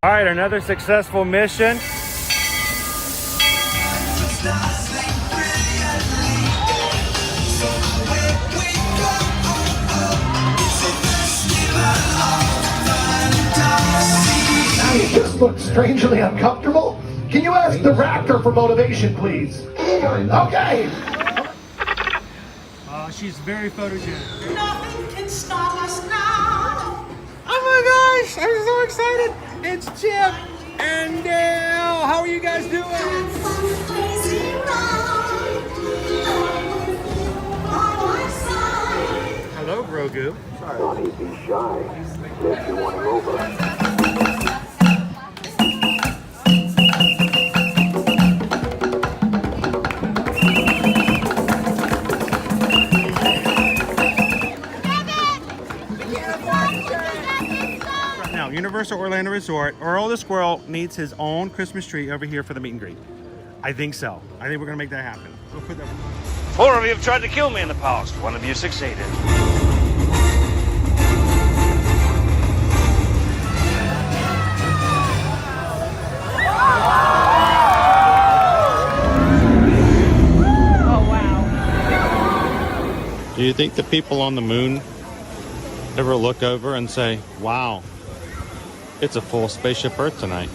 All right, another successful mission. You just look strangely uncomfortable. Can you ask the raptor for motivation, please? Okay. She's very photogenic. Nothing can stop us now. Oh my gosh, I'm so excited. It's Chip and Dale. How are you guys doing? Hello, Grogu. Don't be shy. If you want to over. Universal Orlando Resort, Earl the Squirrel needs his own Christmas tree over here for the meet and greet. I think so. I think we're gonna make that happen. We'll put that. 4 of you have tried to kill me in the past. 1 of you succeeded. Oh wow. Do you think the people on the moon ever look over and say, wow, it's a full spaceship Earth tonight?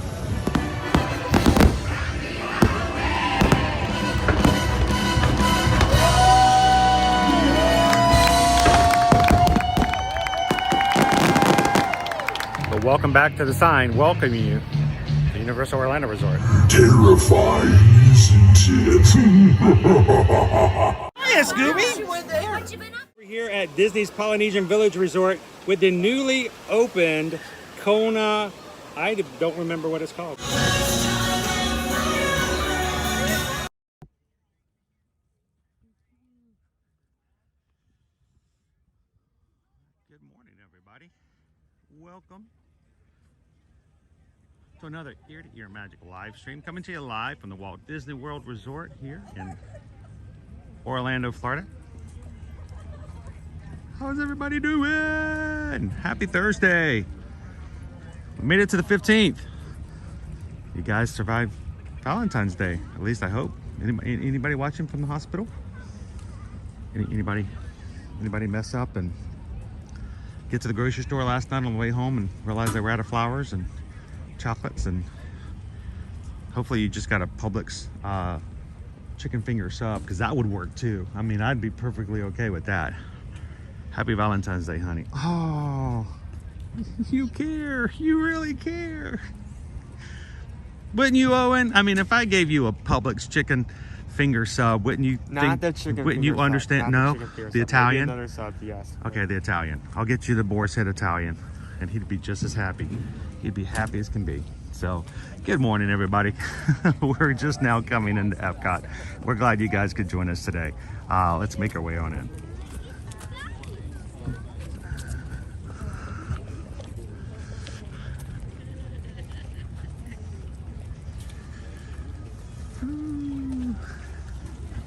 But welcome back to the sign welcoming you to Universal Orlando Resort. Terrifying, isn't it? Hiya, Scooby! We're here at Disney's Polynesian Village Resort with the newly opened Kona, I don't remember what it's called. Good morning, everybody. Welcome to another ear-to-ear magic live stream coming to you live from the Walt Disney World Resort here in Orlando, Florida. How's everybody doing? Happy Thursday. We made it to the 15th. You guys survived Valentine's Day, at least I hope. Anybody watching from the hospital? Anybody mess up and get to the grocery store last night on the way home and realize they were out of flowers and chocolates? And hopefully you just got a Publix chicken finger sub, because that would work too. I mean, I'd be perfectly okay with that. Happy Valentine's Day, honey. Oh, you care. You really care. Wouldn't you, Owen? I mean, if I gave you a Publix chicken finger sub, wouldn't you Not the chicken wouldn't you finger understand? sub, No, not the chicken finger the sub. Italian. Maybe another sub, yes. Okay, the Italian. I'll get you the boar's head Italian, and he'd be just as happy. He'd be happy as can be. So, good morning, everybody. We're just now coming into Epcot. We're glad you guys could join us today. Let's make our way on in.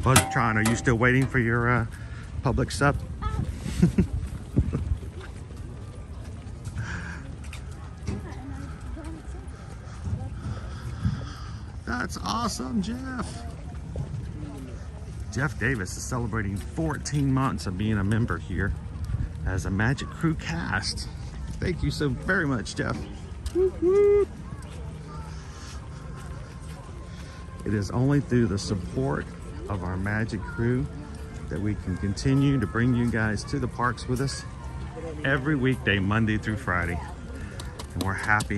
Buzztron, are you still waiting for your Publix sub? That's awesome, Jeff. Jeff Davis is celebrating 14 months of being a member here as a Magic Crew cast. Thank you so very much, Jeff. Whoop, whoop. It is only through the support of our Magic Crew that we can continue to bring you guys to the parks with us every weekday, Monday through Friday. And we're happy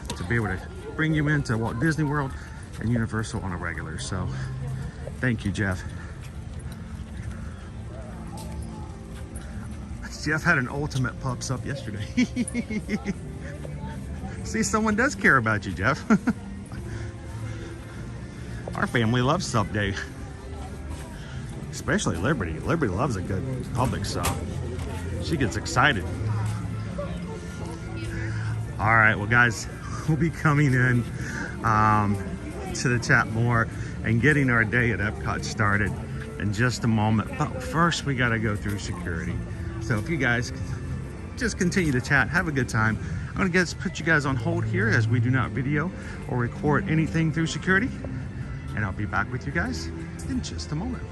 to be able to bring you into Walt Disney World and Universal on a regular. So thank you, Jeff. Jeff had an ultimate pups up yesterday. See, someone does care about you, Jeff. Our family loves sub day. Especially Liberty. Liberty loves a good Publix sub. She gets excited. All right, well guys, we'll be coming in to the chat more and getting our day at Epcot started in just a moment. But first we gotta go through security. So if you guys just continue to chat, have a good time. I'm going to put you guys on hold here as we do not video or record anything through security. And I'll be back with you guys in just a moment.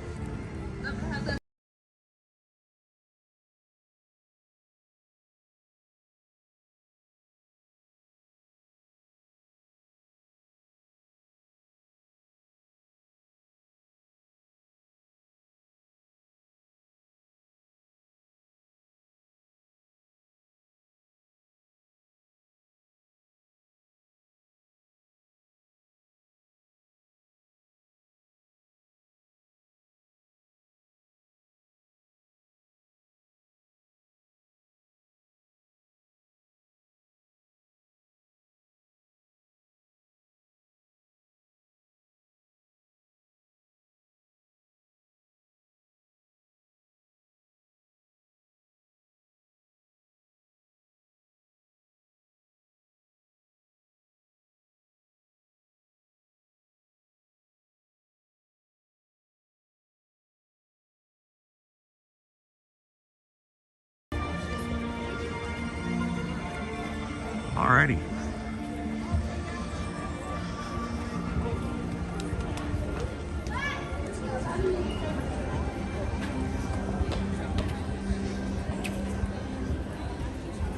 Alrighty.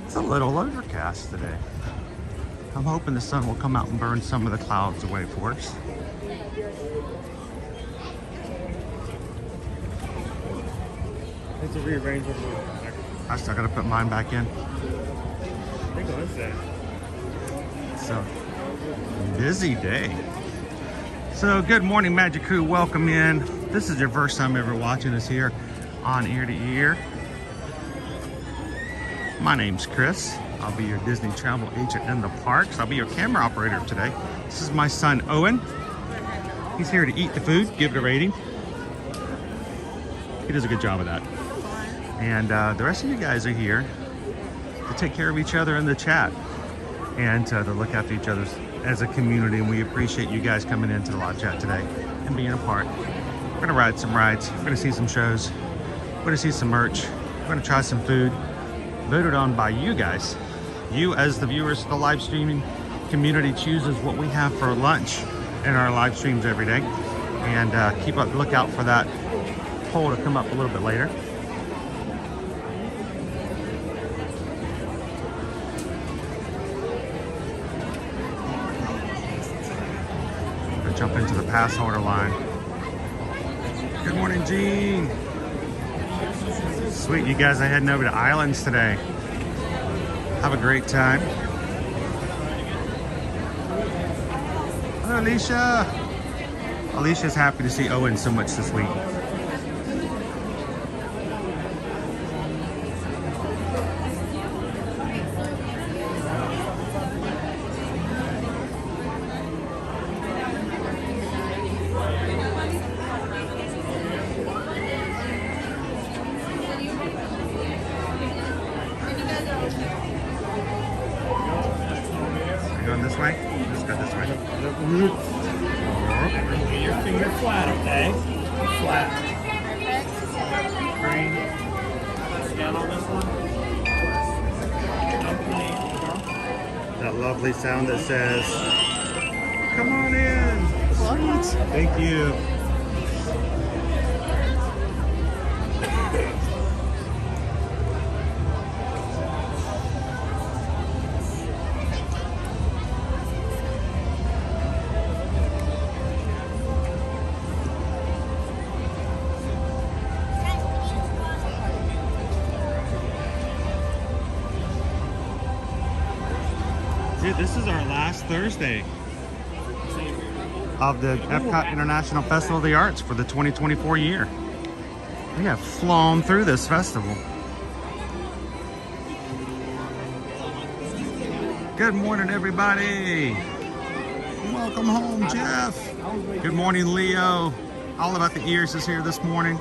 It's a little overcast today. I'm hoping the sun will come out and burn some of the clouds away for us. It's a rearrange of I still gotta put mine back in. I think on that. So, busy day. So, good morning, Magic Crew. Welcome in. This is your first time ever watching us here on Ear to Ear. My name's Chris. I'll be your Disney travel agent in the parks. I'll be your camera operator today. This is my son, Owen. He's here to eat the food, give it a rating. He does a good job of that. And the rest of you guys are here to take care of each other in the chat and to look after each other as a community. And we appreciate you guys coming into the live chat today and being a part. We're gonna ride some rides. We're gonna see some shows. We're gonna see some merch. We're gonna try some food voted on by you guys. You as the viewers, the live streaming community chooses what we have for lunch in our live streams every day. And keep a lookout for that poll to come up a little bit later. Jump into the pass holder line. Good morning, Gene. Sweet, you guys are heading over to Islands today. Have a great time. Hello, Alicia. Alicia's happy to see Owen so much this week. This way? Let's go this way. Get your finger flat, okay? Flat. Green. Down on this one. That lovely sound that says, come on in. Sweet. Thank you. Dude, this is our last Thursday of the Epcot International Festival of the Arts for the 2024 year. We have flown through this festival. Good morning, everybody. Welcome home, Jeff. Good morning, Leo. All About the Ears is here this morning.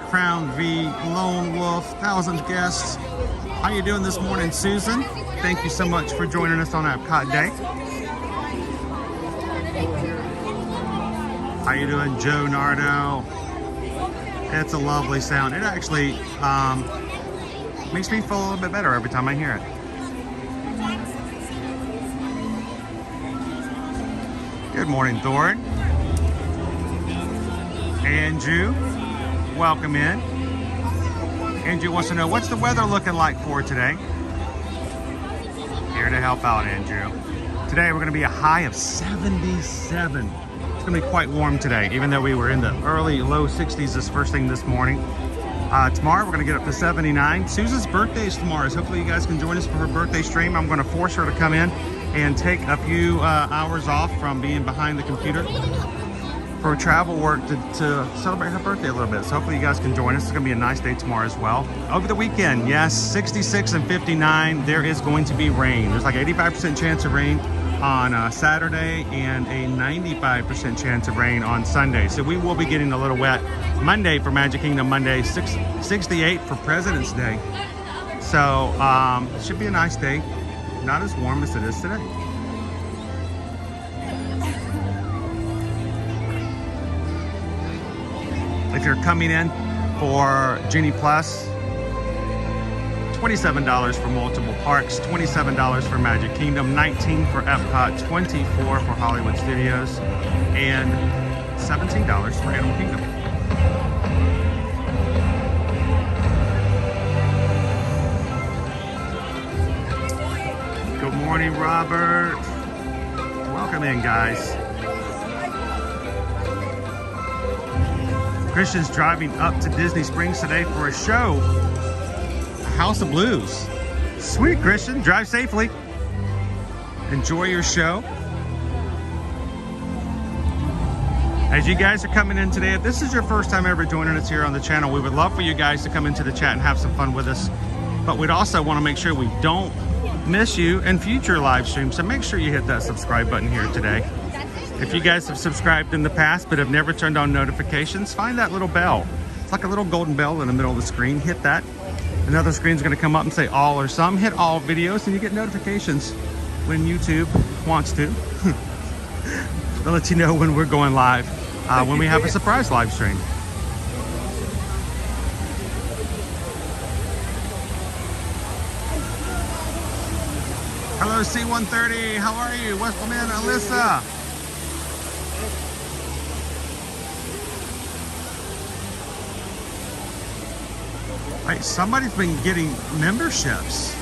Crown V, Lone Wolf, 1,000 guests. How you doing this morning, Susan? Thank you so much for joining us on Epcot Day. How you doing, Joe Nardo? It's a lovely sound. It actually makes me feel a little bit better every time I hear it. Good morning, Thorn. Andrew, welcome in. Andrew wants to know, what's the weather looking like for today? Here to help out, Andrew. Today we're going to be a high of 77. It's going to be quite warm today, even though we were in the early low 60s this first thing this morning. Tomorrow we're going to get up to 79. Susan's birthday is tomorrow, so hopefully you guys can join us for her birthday stream. I'm going to force her to come in and take a few hours off from being behind the computer for travel work to celebrate her birthday a little bit. So hopefully you guys can join us. It's going to be a nice day tomorrow as well. Over the weekend, yes, 66 and 59, there is going to be rain. There's like 85% chance of rain on Saturday and a 95% chance of rain on Sunday. So we will be getting a little wet Monday for Magic Kingdom Monday, 68 for President's Day. So it should be a nice day. Not as warm as it is today. If you're coming in for Genie Plus, $27 for multiple parks, $27 for Magic Kingdom, $19 for Epcot, $24 for Hollywood Studios, and $17 for Animal Kingdom. Good morning, Robert. Welcome in, guys. Christian's driving up to Disney Springs today for a show, House of Blues. Sweet, Christian. Drive safely. Enjoy your show. As you guys are coming in today, if this is your first time ever joining us here on the channel, we would love for you guys to come into the chat and have some fun with us. But we'd also want to make sure we don't miss you in future live streams. So make sure you hit that subscribe button here today. If you guys have subscribed in the past but have never turned on notifications, find that little bell. It's like a little golden bell in the middle of the screen. Hit that. Another screen's going to come up and say all or some. Hit all videos and you get notifications when YouTube wants to. They'll let you know when we're going live, when we have a surprise live stream. Hello, C130. How are you? Welcome in, Alyssa. Hey, somebody's been getting memberships.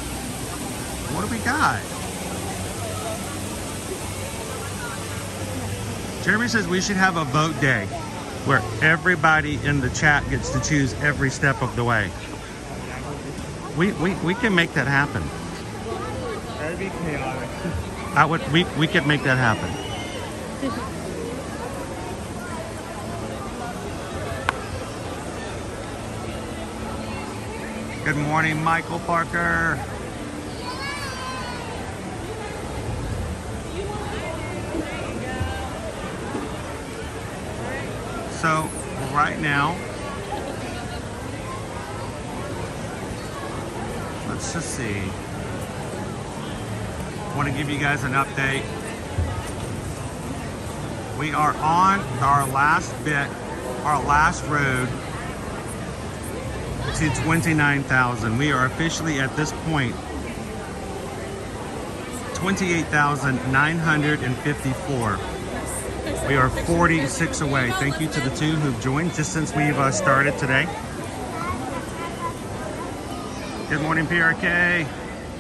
What do we got? Jeremy says we should have a vote day where everybody in the chat gets to choose every step of the way. We can make that happen. That'd be chaotic. We could make that happen. Good morning, Michael Parker. So right now, let's just see. I want to give you guys an update. We are on our last bit, our last road to 29,000. We are officially at this point 28,954. We are 46 away. Thank you to the two who've joined just since we've started today. Good morning, PRK.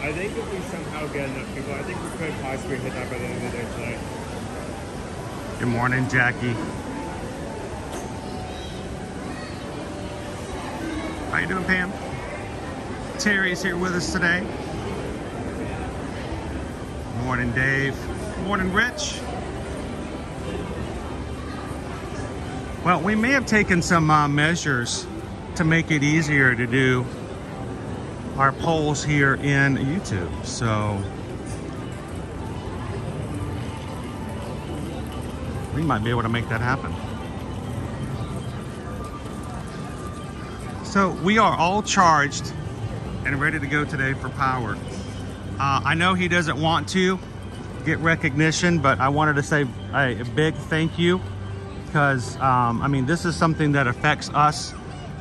I think if we somehow get enough people, I think we could possibly hit that by the end of the day today. Good morning, Jackie. How you doing, Pam? Terry's here with us today. Morning, Dave. Morning, Rich. Well, we may have taken some measures to make it easier to do our polls here in YouTube. So we might be able to make that happen. So we are all charged and ready to go today for power. I know he doesn't want to get recognition, but I wanted to say a big thank you because, I mean, this is something that affects us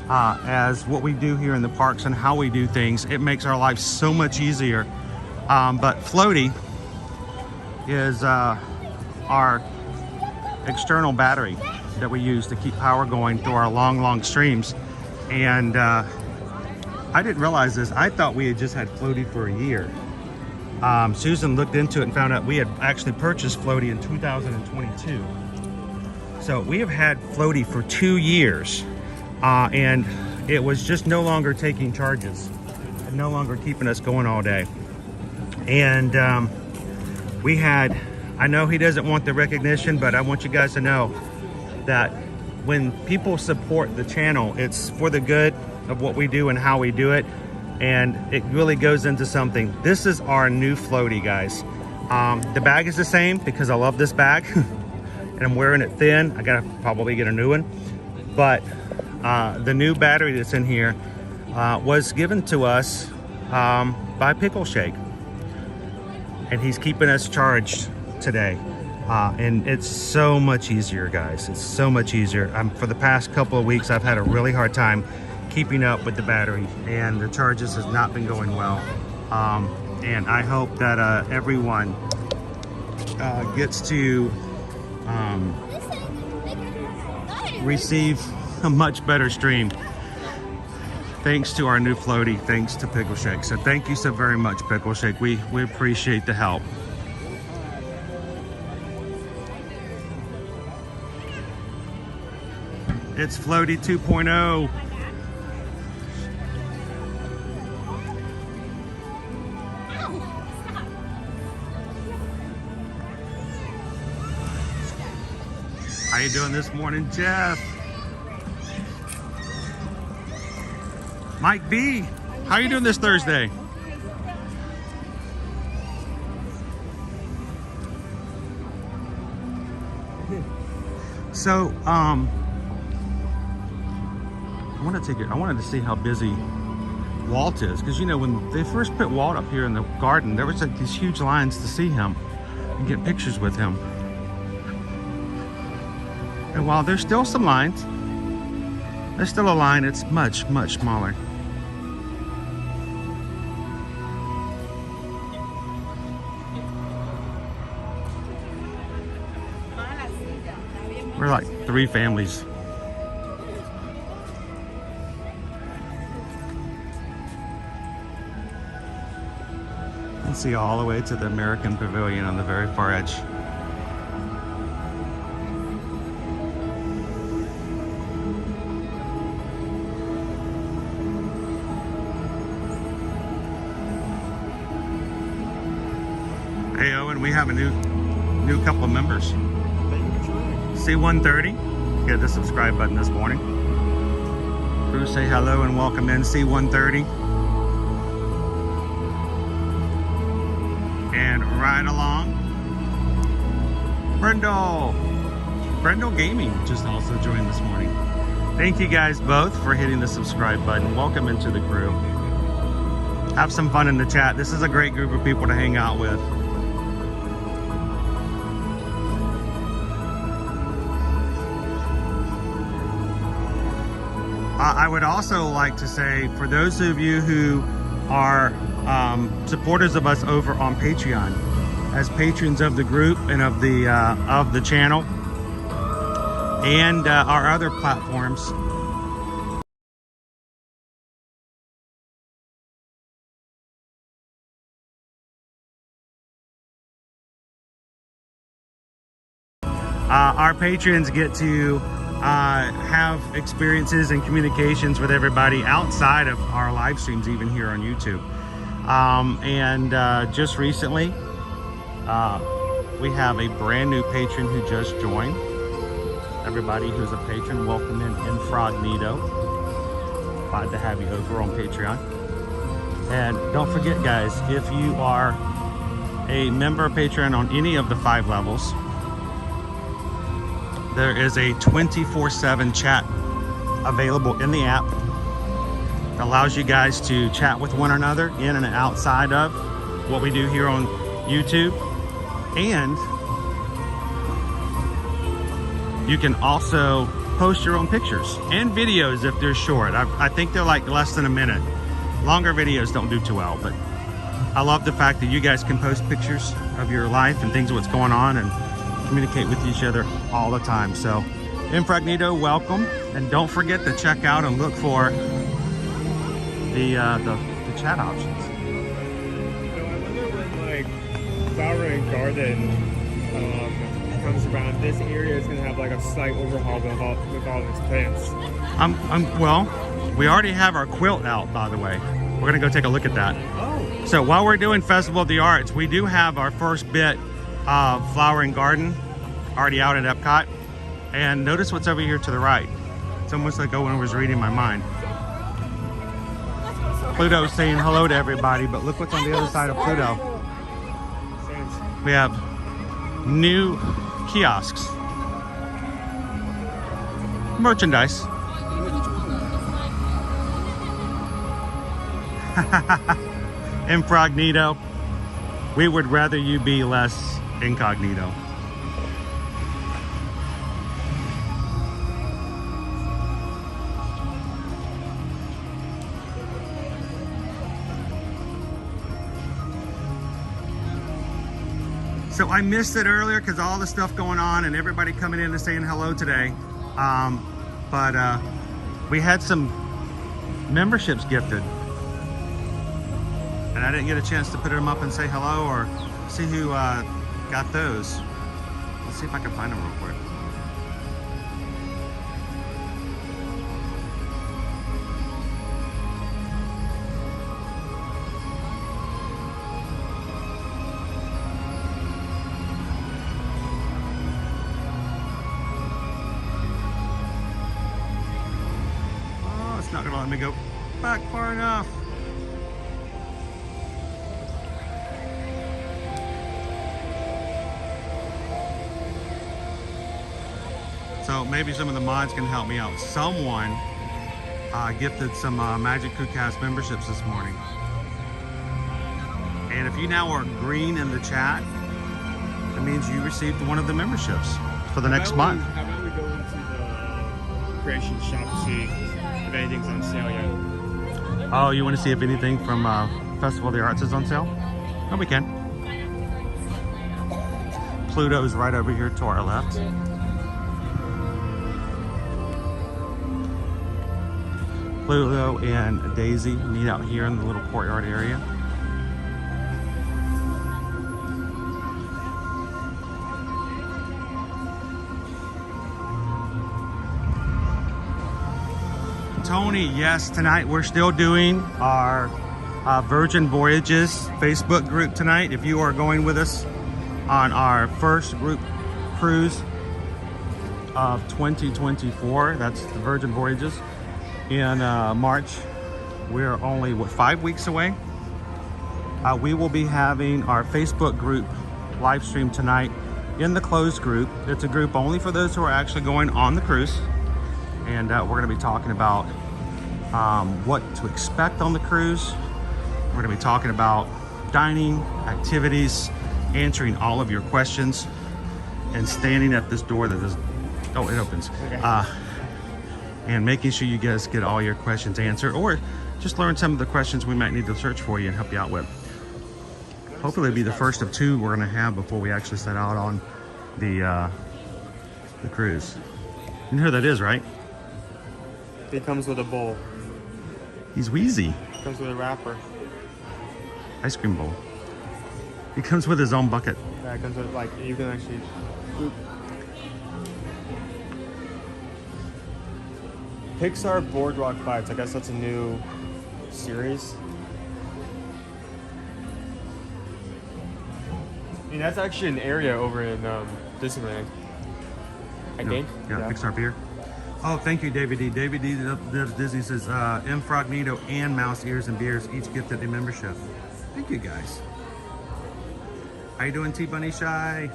as what we do here in the parks and how we do things. It makes our lives so much easier. But Floaty is our external battery that we use to keep power going through our long streams. And I didn't realize this. I thought we had just had Floaty for a year. Susan looked into it and found out we had actually purchased Floaty in 2022. So we have had Floaty for 2 years, and it was just no longer taking charges and no longer keeping us going all day. And we had, I know he doesn't want the recognition, but I want you guys to know that when people support the channel, it's for the good of what we do and how we do it. And it really goes into something. This is our new Floaty, guys. The bag is the same because I love this bag and I'm wearing it thin. I gotta probably get a new one. But the new battery that's in here was given to us by Pickle Shake. And he's keeping us charged today. And it's so much easier, guys. It's so much easier. For the past couple of weeks, I've had a really hard time keeping up with the battery, and the charges has not been going well. And I hope that everyone gets to receive a much better stream thanks to our new Floaty, thanks to Pickle Shake. So thank you so very much, Pickle Shake. We appreciate the help. It's Floaty 2.0. How you doing this morning, Jeff? Mike B, how you doing this Thursday? So, I wanted to see how busy Walt is, because you know when they first put Walt up here in the garden, there was like these huge lines to see him and get pictures with him. And while there's still some lines, there's still a line. It's much smaller. We're like 3 families. You can see all the way to the American Pavilion on the very far edge. Hey Owen, we have a new couple of members. C130, hit the subscribe button this morning. Crew, say hello and welcome in C130. And right along, Brendel Gaming just also joined this morning. Thank you guys both for hitting the subscribe button. Welcome into the crew. Have some fun in the chat. This is a great group of people to hang out with. I would also like to say, for those of you who are supporters of us over on Patreon, as patrons of the group and of the channel and our other platforms, our patrons get to have experiences and communications with everybody outside of our live streams, even here on YouTube. Just recently, we have a brand new patron who just joined. Everybody who's a patron, welcome in Infragnito. Glad to have you over on Patreon. And don't forget, guys, if you are a member of Patreon on any of the 5 levels, there is a 24/7 chat available in the app. It allows you guys to chat with one another in and outside of what we do here on YouTube. And you can also post your own pictures and videos if they're short. I think they're like less than a minute. Longer videos don't do too well, but I love the fact that you guys can post pictures of your life and things, what's going on, and communicate with each other all the time. So Incognito, welcome, and don't forget to check out and look for the chat options. So I wonder when like Flower and Garden comes around, this area is gonna have like a slight overhaul with all its plants. Well, we already have our quilt out, by the way. We're gonna go take a look at that. Oh. So while we're doing Festival of the Arts, we do have our first bit of Flower and Garden already out at Epcot. And notice what's over here to the right. It's almost like Owen was reading my mind. Pluto's saying hello to everybody, but look what's on the other side of Pluto. We have new kiosks. Merchandise. Incognito. We would rather you be less incognito. So I missed it earlier because all the stuff going on and everybody coming in and saying hello today. But we had some memberships gifted. And I didn't get a chance to put them up and say hello or see who got those. Let's see if I can find them real quick. Oh, it's not gonna let me go back far enough. So maybe some of the mods can help me out. Someone gifted some Magic Crew Cast memberships this morning. And if you now are green in the chat, that means you received one of the memberships for the next month. How about we go into the creation shop to see if anything's on sale yet? Oh, you want to see if anything from Festival of the Arts is on sale? Oh, we can. Pluto's right over here to our left. Pluto and Daisy meet out here in the little courtyard area. Tony, yes, tonight we're still doing our Virgin Voyages Facebook group tonight. If you are going with us on our first group cruise of 2024, that's the Virgin Voyages. In March, we're only 5 weeks away. We will be having our Facebook group live stream tonight in the closed group. It's a group only for those who are actually going on the cruise, and we're going to be talking about what to expect on the cruise. We're going to be talking about dining, activities, answering all of your questions, and standing at this door that is, oh, it opens. Okay. And making sure you guys get all your questions answered, or just learn some of the questions we might need to search for you and help you out with. Hopefully it'll be the first of two we're gonna have before we actually set out on the cruise. You know who that is, right? It comes with a bowl. He's Wheezy. It comes with a wrapper. Ice cream bowl. He comes with his own bucket. Yeah, it comes with, like, you can actually... Oop. Pixar Boardwalk Fights. I guess that's a new series. I mean, that's actually an area over in Disneyland. I think. Yeah, Pixar Beer. Oh, thank you, David D. David D. Lives Disney says, Incognito and Mouse Ears and Beers each gifted a membership. Thank you, guys. How you doing, T-Bunny Shy?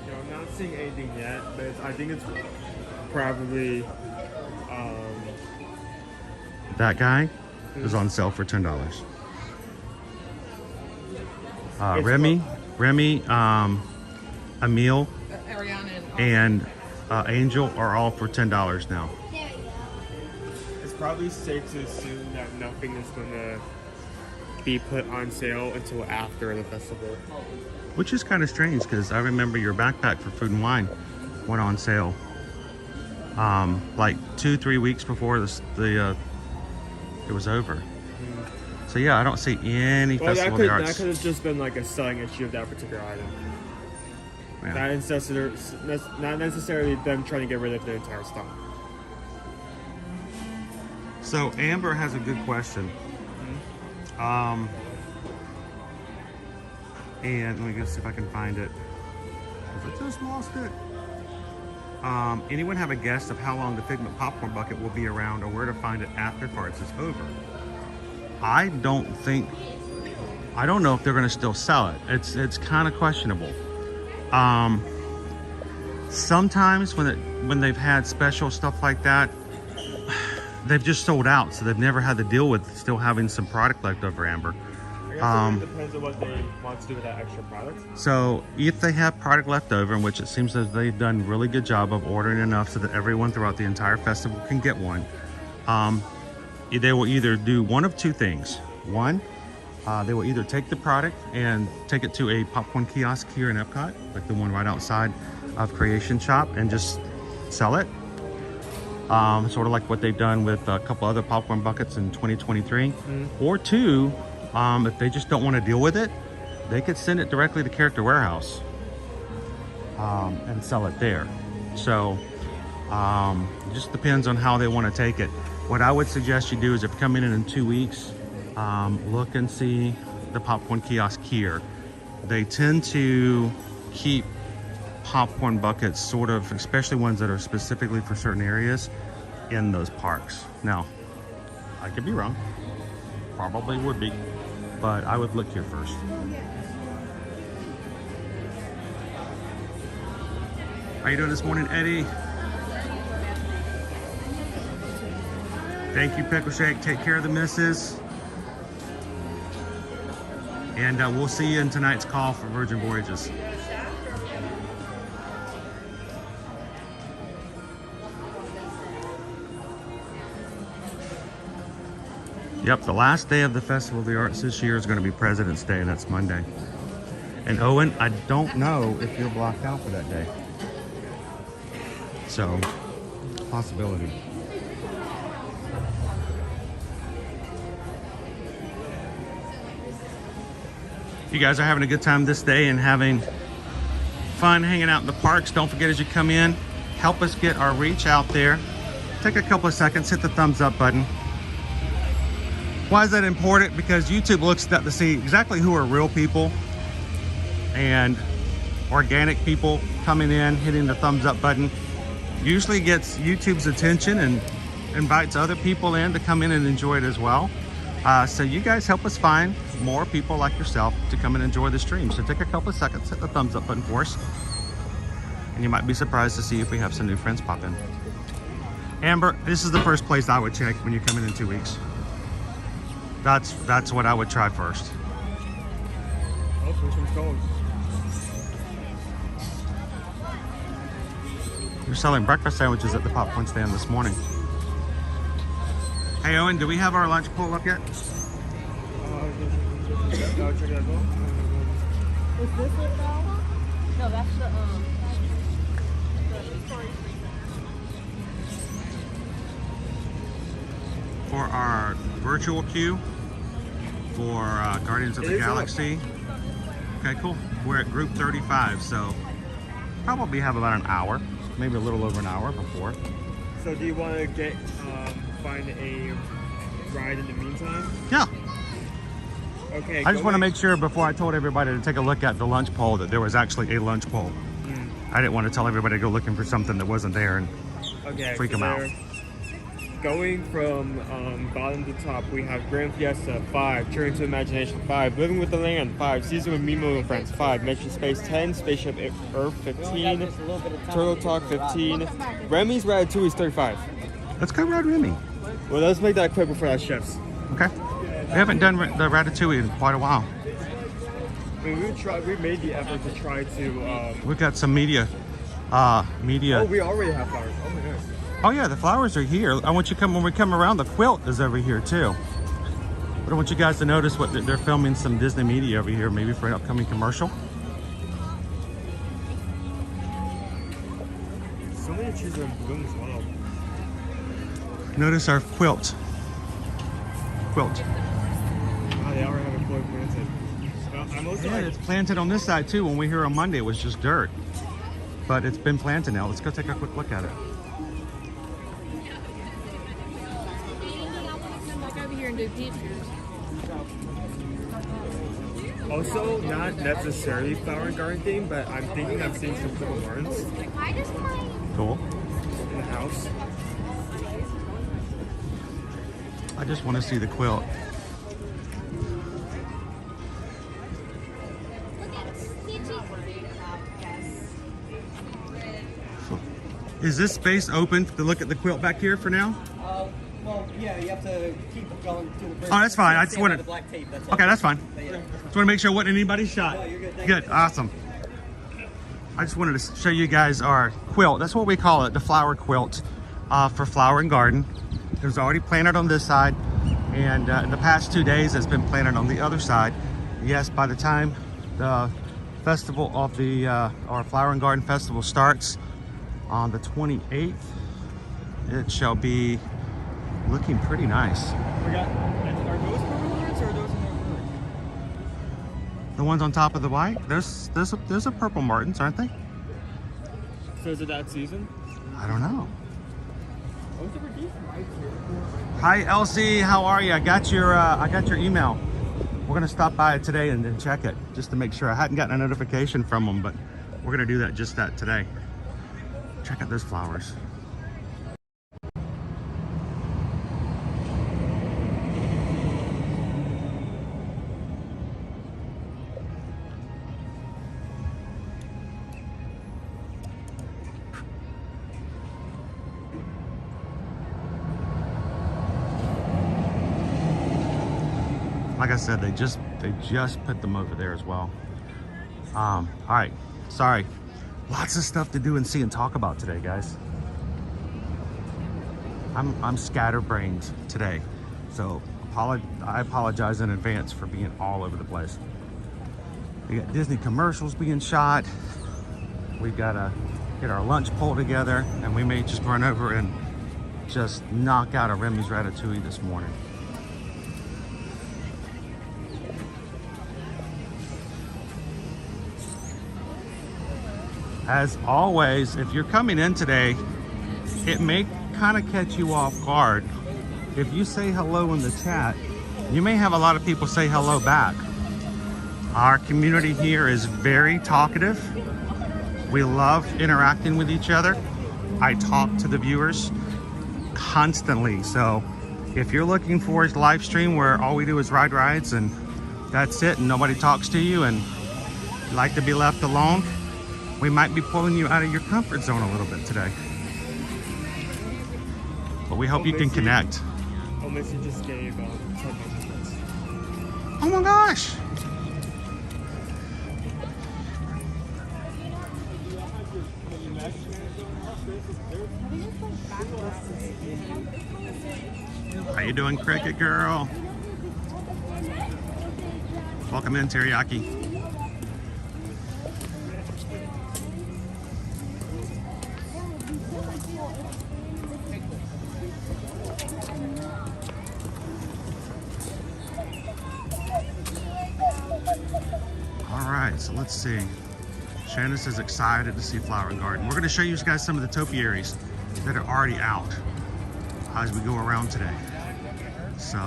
I'm not seeing anything yet, but I think it's probably that guy is on sale for $10. Remy, Emil, and Angel are all for $10 now. It's probably safe to assume that nothing is going to be put on sale until after the festival. Which is kind of strange because I remember your backpack for Food and Wine went on sale like 2-3 weeks before it was over. So yeah, I don't see any Festival of the Arts. That could have just been like a selling issue of that particular item. Yeah. Not necessarily them trying to get rid of their entire stock. So Amber has a good question. And let me just see if I can find it. If I just lost it. Anyone have a guess of how long the Figment popcorn bucket will be around, or where to find it after Farts is over? I don't know if they're going to still sell it. It's kind of questionable. Sometimes when they've had special stuff like that, they've just sold out, so they've never had to deal with still having some product left over, Amber. I guess it depends on what they want to do with that extra product. So if they have product left over, in which it seems that they've done a really good job of ordering enough so that everyone throughout the entire festival can get one, they will either do one of two things. One, they will either take the product and take it to a popcorn kiosk here in Epcot, like the one right outside of Creation Shop, and just sell it. Sort of like what they've done with a couple other popcorn buckets in 2023. Or two, if they just don't want to deal with it, they could send it directly to Character Warehouse and sell it there. So it just depends on how they want to take it. What I would suggest you do is, if you come in 2 weeks, look and see the popcorn kiosk here. They tend to keep popcorn buckets, sort of, especially ones that are specifically for certain areas, in those parks. Now, I could be wrong, probably would be, but I would look here first. How you doing this morning, Eddie? Thank you, Pickle Shake. Take care of the missus. And we'll see you in tonight's call for Virgin Voyages. Yep, the last day of the Festival of the Arts this year is going to be President's Day, and that's Monday. And Owen, I don't know if you're blocked out for that day. So, possibility. You guys are having a good time this day and having fun hanging out in the parks. Don't forget, as you come in, help us get our reach out there. Take a couple of seconds, hit the thumbs up button. Why is that important? Because YouTube looks at that to see exactly who are real people and organic people coming in, hitting the thumbs up button. Usually gets YouTube's attention and invites other people in to come in and enjoy it as well. So you guys help us find more people like yourself to come and enjoy the stream. So take a couple of seconds, hit the thumbs up button for us. And you might be surprised to see if we have some new friends pop in. Amber, this is the first place I would check when you come in 2 weeks. That's what I would try first. Oh, first one's going. You're selling breakfast sandwiches at the popcorn stand this morning. Hey Owen, do we have our lunch pull up yet? Check that out. Is this it now? No, that's the For our virtual queue for Guardians of the Galaxy. Okay, cool. We're at group 35, so probably have about an hour, maybe a little over an hour before. So do you want to find a ride in the meantime? Yeah. Okay. I just want to make sure before I told everybody to take a look at the lunch poll that there was actually a lunch poll. I didn't want to tell everybody to go looking for something that wasn't there and freak them out. Going from bottom to top, we have Grand Fiesta 5, Journey to Imagination 5, Living with the Land 5, Season with Mimo and Friends 5, Mission Space 10, Spaceship Earth 15, Turtle Talk 15, Remy's Ratatouille is 35. Let's go Ride Remy. Well, let's make that quick before that shifts. Okay. We haven't done the Ratatouille in quite a while. I mean, we made the effort to try to. We've got some media. Oh, we already have flowers. Oh my goodness. Oh yeah, the flowers are here. I want you to come when we come around. The quilt is over here too. But I want you guys to notice what they're filming some Disney media over here, maybe for an upcoming commercial. So many trees are in bloom as well. Notice our quilt. Wow, they already have a floor planted. I'm also Yeah, like, it's planted on this side too. When we were here on Monday, it was just dirt. But it's been planted now. Let's go take a quick look at it. Back over here and do pictures. also not necessarily flower and garden theme, but I'm thinking I'm seeing some little barns Cool. in the house. I just want to see the quilt. Is this space open to look at the quilt back here for now? Well, yeah, you have to keep going to the bridge. Oh, that's fine. I just Stand by wanted. the black tape. That's Okay, all. that's fine. But yeah. Just want to make sure it wasn't anybody's shot. No, you're good. Thank Good, you. awesome. I just wanted to show you guys our quilt. That's what we call it, the flower quilt for flower and garden. It was already planted on this side, and in the past 2 days, it's been planted on the other side. Yes, by the time the festival of the our flower and garden festival starts on the 28th, it shall be looking pretty nice. Are those purple words or are those in their word? The ones on top of the white, there's a purple martins, aren't they? So is it that season? I don't know. Oh, super decent. Hi Elsie, how are you? I got your email. We're gonna stop by today and check it just to make sure. I hadn't gotten a notification from them, but we're gonna do that today. Check out those flowers. Like I said, they just put them over there as well. All right, sorry. Lots of stuff to do and see and talk about today, guys. I'm scatterbrained today, so I apologize in advance for being all over the place. We got Disney commercials being shot. We've got to get our lunch pulled together, and we may just run over and just knock out a Remy's Ratatouille this morning. As always, if you're coming in today, it may kind of catch you off guard. If you say hello in the chat, you may have a lot of people say hello back. Our community here is very talkative. We love interacting with each other. I talk to the viewers constantly. So if you're looking for a live stream where all we do is ride rides and that's it and nobody talks to you and you like to be left alone, we might be pulling you out of your comfort zone a little bit today. But we hope you can connect. Oh, Missy just gave 10 messages. Oh my gosh! How you doing, Cricket Girl? Welcome in, Teriyaki. So let's see. Shannis is excited to see Flower and Garden. We're going to show you guys some of the topiaries that are already out as we go around today. So,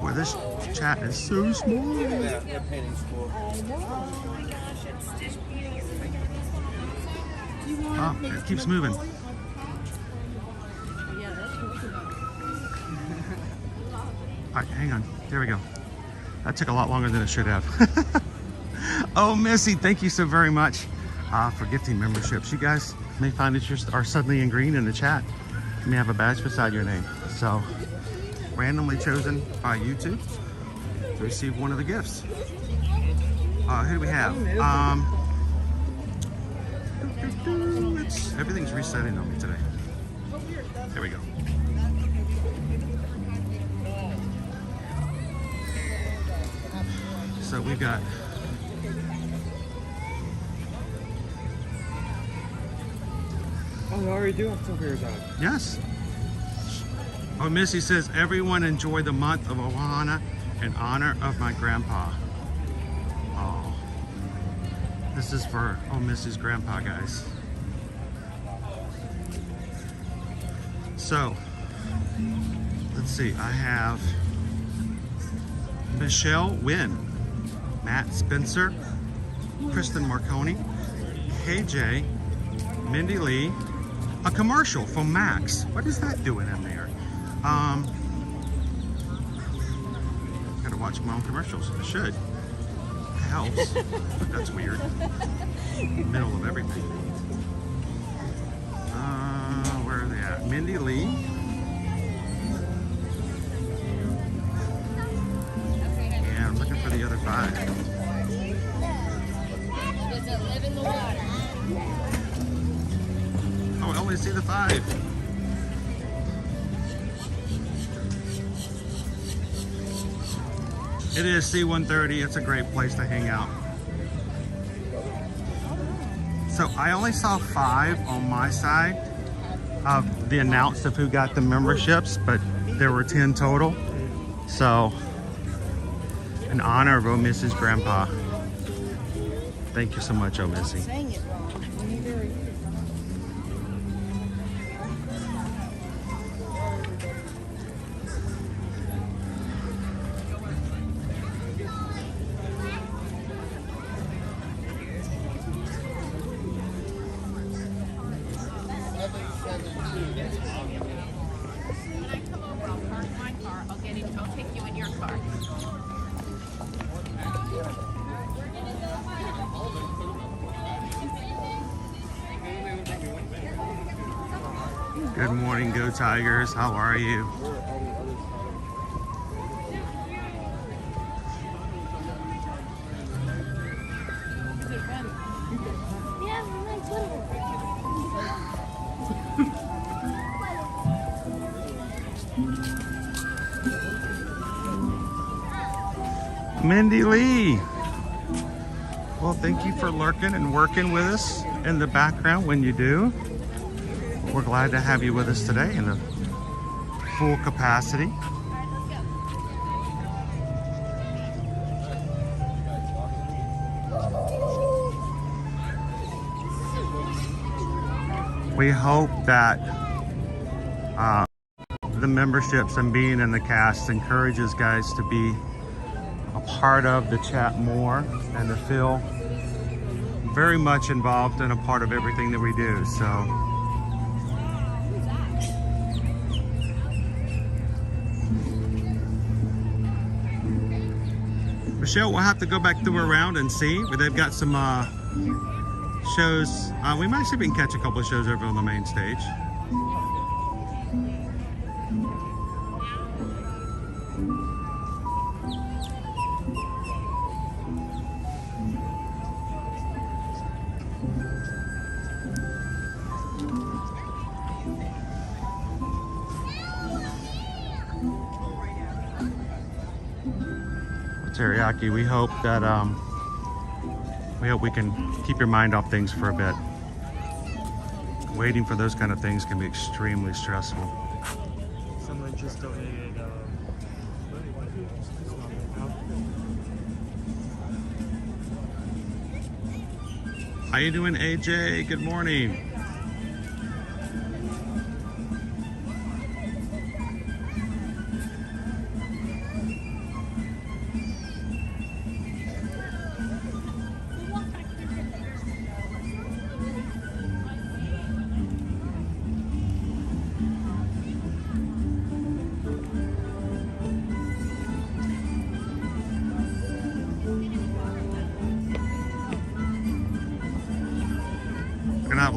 boy, this chat is so small. Oh, it keeps moving. All right, hang on. There we go. That took a lot longer than it should have. Oh, Missy, thank you so very much for gifting memberships. You guys may find that you are suddenly in green in the chat. You may have a badge beside your name. So, randomly chosen by YouTube to receive one of the gifts. Who do we have? Everything's resetting on me today. There we go. So we got Oh, they already do have souvenirs on. yes. Oh, Missy says everyone enjoy the month of Ohana in honor of my grandpa. Oh, this is for Missy's grandpa, guys. So let's see. I have Michelle Wynn, Matt Spencer, Kristen Marconi, KJ, Mindy Lee, a commercial from Max. What is that doing in there? Gotta watch my own commercials. I should. It helps. That's weird. Middle of everything. Where are they at? Mindy Lee. Yeah, I'm looking for the other 5. Does it live in the water? Oh, I only see the 5. It is C-130. It's a great place to hang out. So I only saw 5 on my side of the announced of who got the memberships, but there were 10 total. So in honor of Mrs. Grandpa. Thank you so much, Missy. Saying it wrong. When I come over, I'll park my car. I'll take you in your car. Good morning, Go Tigers. How are you? Mindy Lee. Well, thank you for lurking and working with us in the background when you do. We're glad to have you with us today in the full capacity. We hope that the memberships and being in the cast encourages guys to be a part of the chat more and to feel very much involved and a part of everything that we do. So Michelle, we'll have to go back through around and see, but they've got some shows. We might see if we can catch a couple of shows over on the main stage. Teriyaki, we hope that we can keep your mind off things for a bit. Waiting for those kind of things can be extremely stressful. Someone just donated. How you doing, AJ? Good morning. Have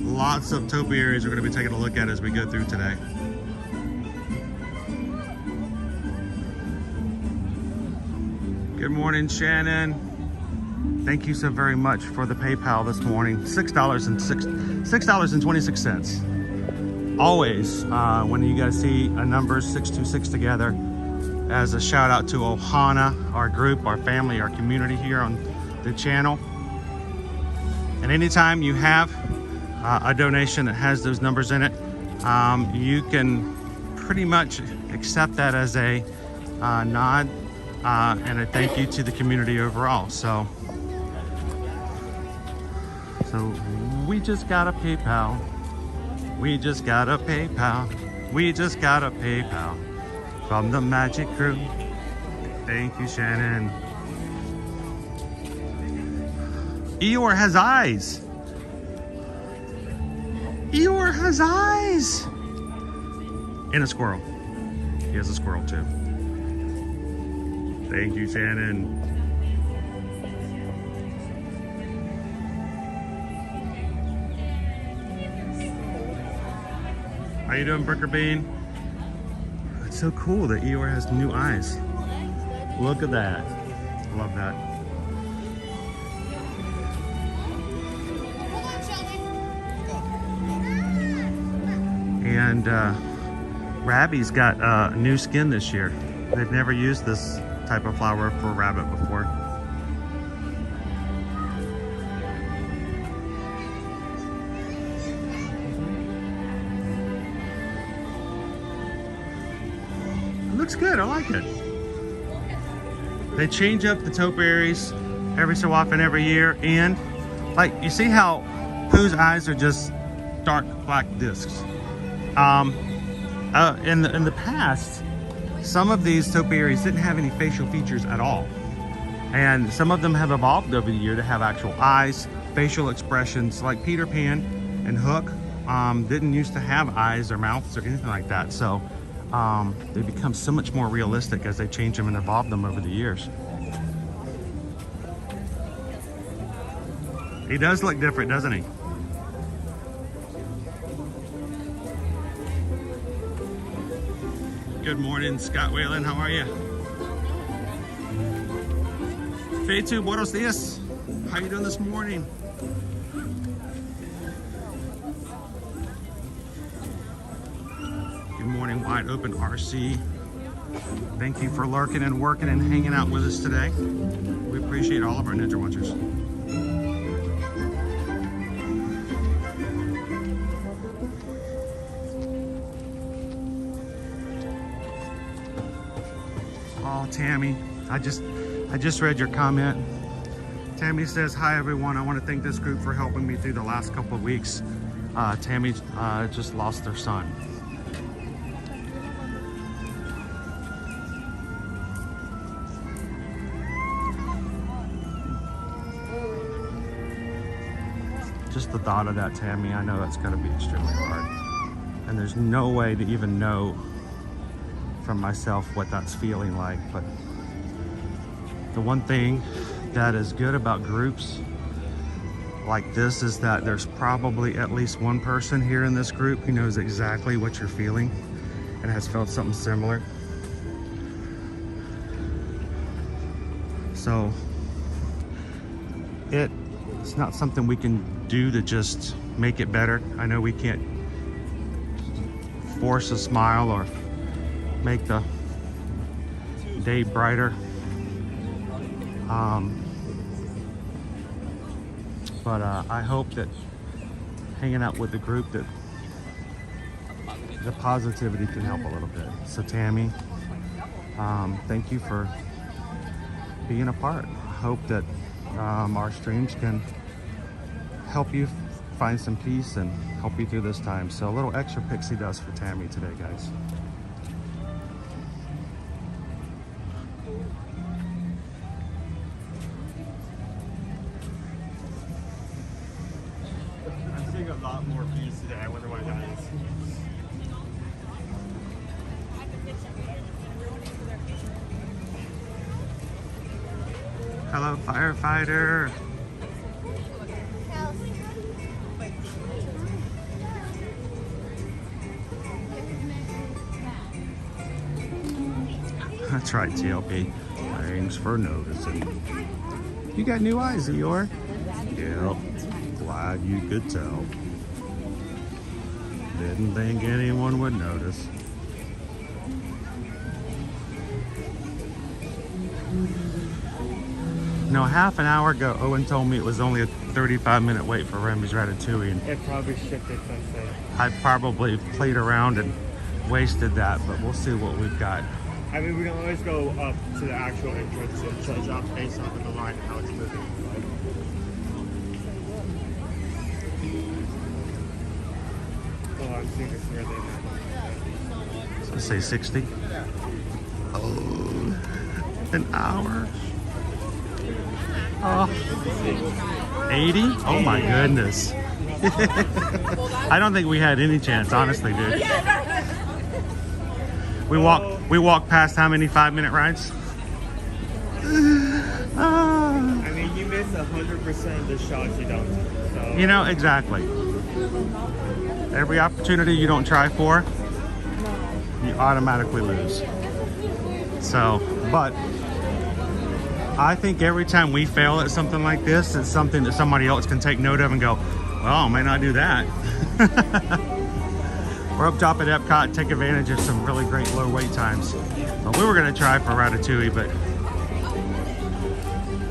lots of topiaries we're going to be taking a look at as we go through today. Good morning, Shannon. Thank you so very much for the PayPal this morning. $6.26. Always, when you guys see a number 626 together, as a shout out to Ohana, our group, our family, our community here on the channel. And anytime you have a donation that has those numbers in it, you can pretty much accept that as a nod and a thank you to the community overall. So we just got a PayPal. We just got a PayPal. We just got a PayPal from the Magic Crew. Thank you, Shannon. Eeyore has eyes. Eeyore has eyes. And a squirrel. He has a squirrel too. Thank you, Shannon. How you doing, Bricker Bean? It's so cool that Eeyore has new eyes. Look at that. Love that. And Rabby's got new skin this year. They've never used this type of flower for a rabbit before. It looks good, I like it. They change up the topiaries every so often every year, and like you see how Pooh's eyes are just dark black discs. In the past, some of these topiaries didn't have any facial features at all, and some of them have evolved over the year to have actual eyes, facial expressions. Like Peter Pan and Hook didn't used to have eyes or mouths or anything like that, so they become so much more realistic as they change them and evolve them over the years. He does look different, doesn't he? Good morning, Scott Whalen. How are you? Fetu, buenos dias. How you doing this morning? Good morning, Wide Open RC. Thank you for lurking and working and hanging out with us today. We appreciate all of our Ninja Watchers. Oh, Tammy, I just read your comment. Tammy says, hi everyone, I want to thank this group for helping me through the last couple of weeks. Tammy just lost their son. Just the thought of that, Tammy, I know that's going to be extremely hard. And there's no way to even know from myself what that's feeling like. But the one thing that is good about groups like this is that there's probably at least one person here in this group who knows exactly what you're feeling and has felt something similar. So it's not something we can do to just make it better. I know we can't force a smile or make the day brighter. But I hope that hanging out with the group, that the positivity can help a little bit. So Tammy, thank you for being a part. I hope that our streams can help you find some peace and help you through this time. So a little extra pixie dust for Tammy today, guys. I'm seeing a lot more peace today. I wonder why that is. Hello, firefighter. That's right, TLP. Thanks for noticing. You got new eyes, Eeyore. Yep. Glad you could tell. Didn't think anyone would notice. No, half an hour ago, Owen told me it was only a 35-minute wait for Remy's Ratatouille, and It probably shifted since then. I probably played around and wasted that, but we'll see what we've got. I mean, we can always go up to the actual entrance and judge up based off of the line and how it's moving. Oh, I'm seeing this near the end. Let's say 60. Oh, an hour. Oh, 80? Oh my goodness. I don't think we had any chance, honestly, dude. We walked past how many 5-minute rides? I mean, you miss 100% of the shots you don't. So. You know, exactly. Every opportunity you don't try for, you automatically lose. So, but I think every time we fail at something like this, it's something that somebody else can take note of and go, well, I may not do that. We're up top at Epcot, take advantage of some really great low wait times. Well, we were gonna try for Ratatouille, but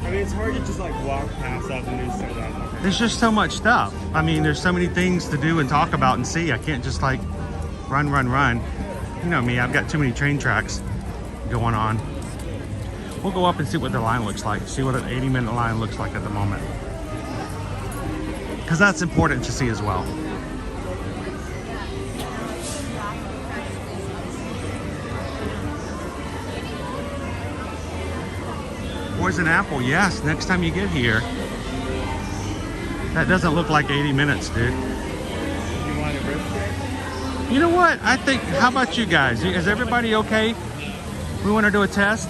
I mean, it's hard to just like walk past that and do so that. there's just so much stuff. I mean, there's so many things to do and talk about and see. I can't just like run. You know me, I've got too many train tracks going on. We'll go up and see what the line looks like, see what an 80-minute line looks like at the moment. Because that's important to see as well. Poison apple, yes, next time you get here. That doesn't look like 80 minutes, dude. You want to risk it? You know what? I think, how about you guys? Is everybody okay? We want to do a test?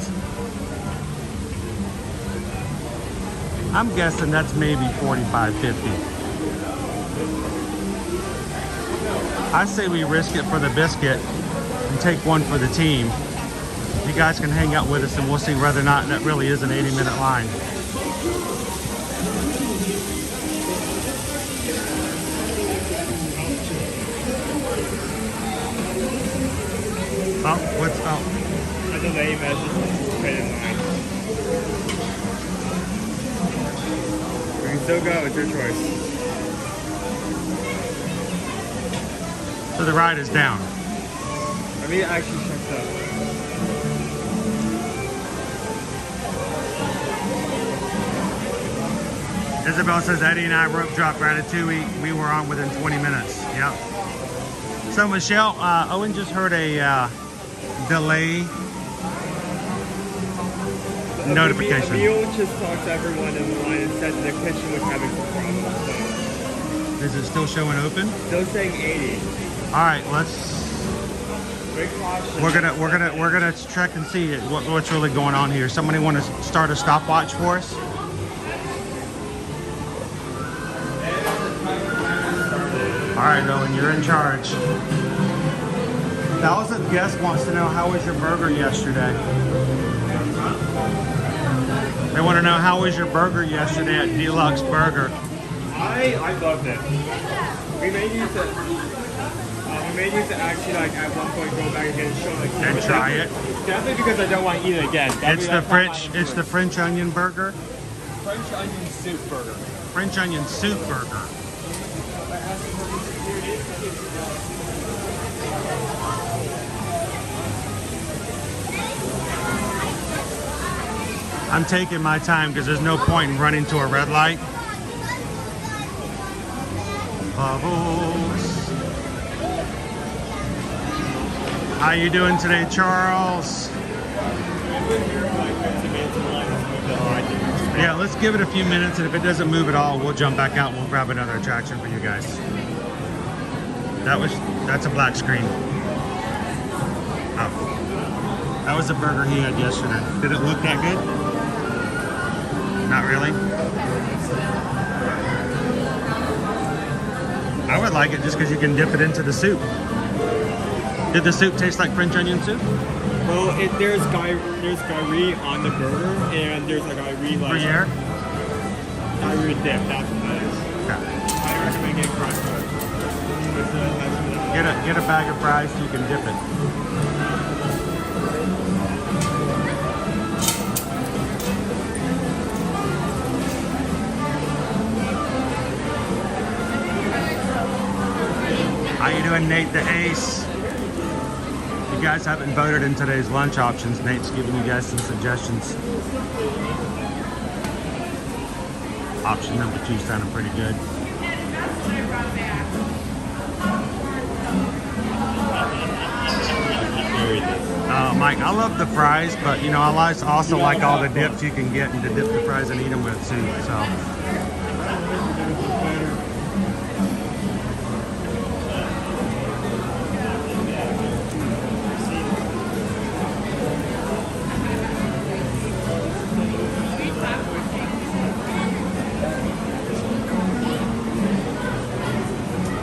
I'm guessing that's maybe 45, 50. I say we risk it for the biscuit and take one for the team. You guys can hang out with us and we'll see whether or not that really is an 80-minute line. Oh, what's up? I know the aim is just straight in line. We can still go, it's your choice. So the ride is down. Let me actually check that. Isabel says Eddie and I rope dropped Ratatouille. We were on within 20 minutes. Yep. So Michelle, Owen just heard a delay notification. Emil just talked to everyone in the line and said the kitchen was having some problems. Is it still showing open? Still saying 80. All right, let's. Big caution. We're gonna check and see what's really going on here. Somebody want to start a stopwatch for us? All right, Owen, you're in charge. 1,000th guest wants to know how was your burger yesterday. They want to know how was your burger yesterday at Deluxe Burger. I loved it. We may need to actually like at one point go back again and show like And try it. Definitely because I don't want to eat it again. It's the French onion burger. French onion soup burger. French onion soup burger. I'm taking my time because there's no point in running to a red light. Bubbles. How you doing today, Charles? Yeah, let's give it a few minutes, and if it doesn't move at all, we'll jump back out and we'll grab another attraction for you guys. That's a black screen. Oh. That was the burger he had yesterday. Did it look that good? Not really? I would like it just because you can dip it into the soup. Did the soup taste like French onion soup? Well, there's gary on the burger, and there's a gary like Gruyere? Gary dip. That's what that is. Okay. I recommend getting fries. Get a bag of fries so you can dip it. doing, Nate the Ace. You guys haven't voted in today's lunch options. Nate's giving you guys some suggestions. Option number 2 sounded pretty good. Mike, I love the fries, but you know, I also like all the dips you can get and to dip the fries and eat them with too. So.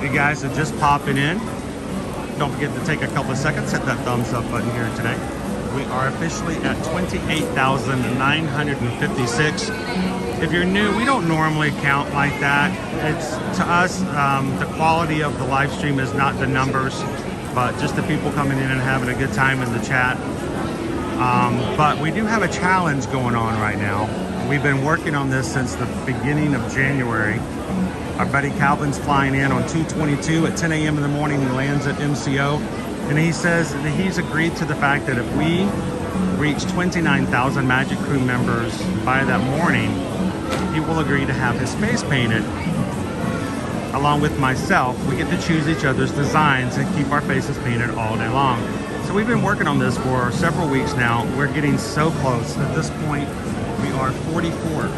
You guys are just popping in. Don't forget to take a couple of seconds, hit that thumbs up button here today. We are officially at 28,956. If you're new, we don't normally count like that. It's to us, the quality of the live stream is not the numbers, but just the people coming in and having a good time in the chat. But we do have a challenge going on right now. We've been working on this since the beginning of January. Our buddy Calvin's flying in on 2/22 at 10 a.m. in the morning. He lands at MCO, and he says that he's agreed to the fact that if we reach 29,000 Magic Crew members by that morning, he will agree to have his face painted. Along with myself, we get to choose each other's designs and keep our faces painted all day long. So we've been working on this for several weeks now. We're getting so close. At this point, we are 44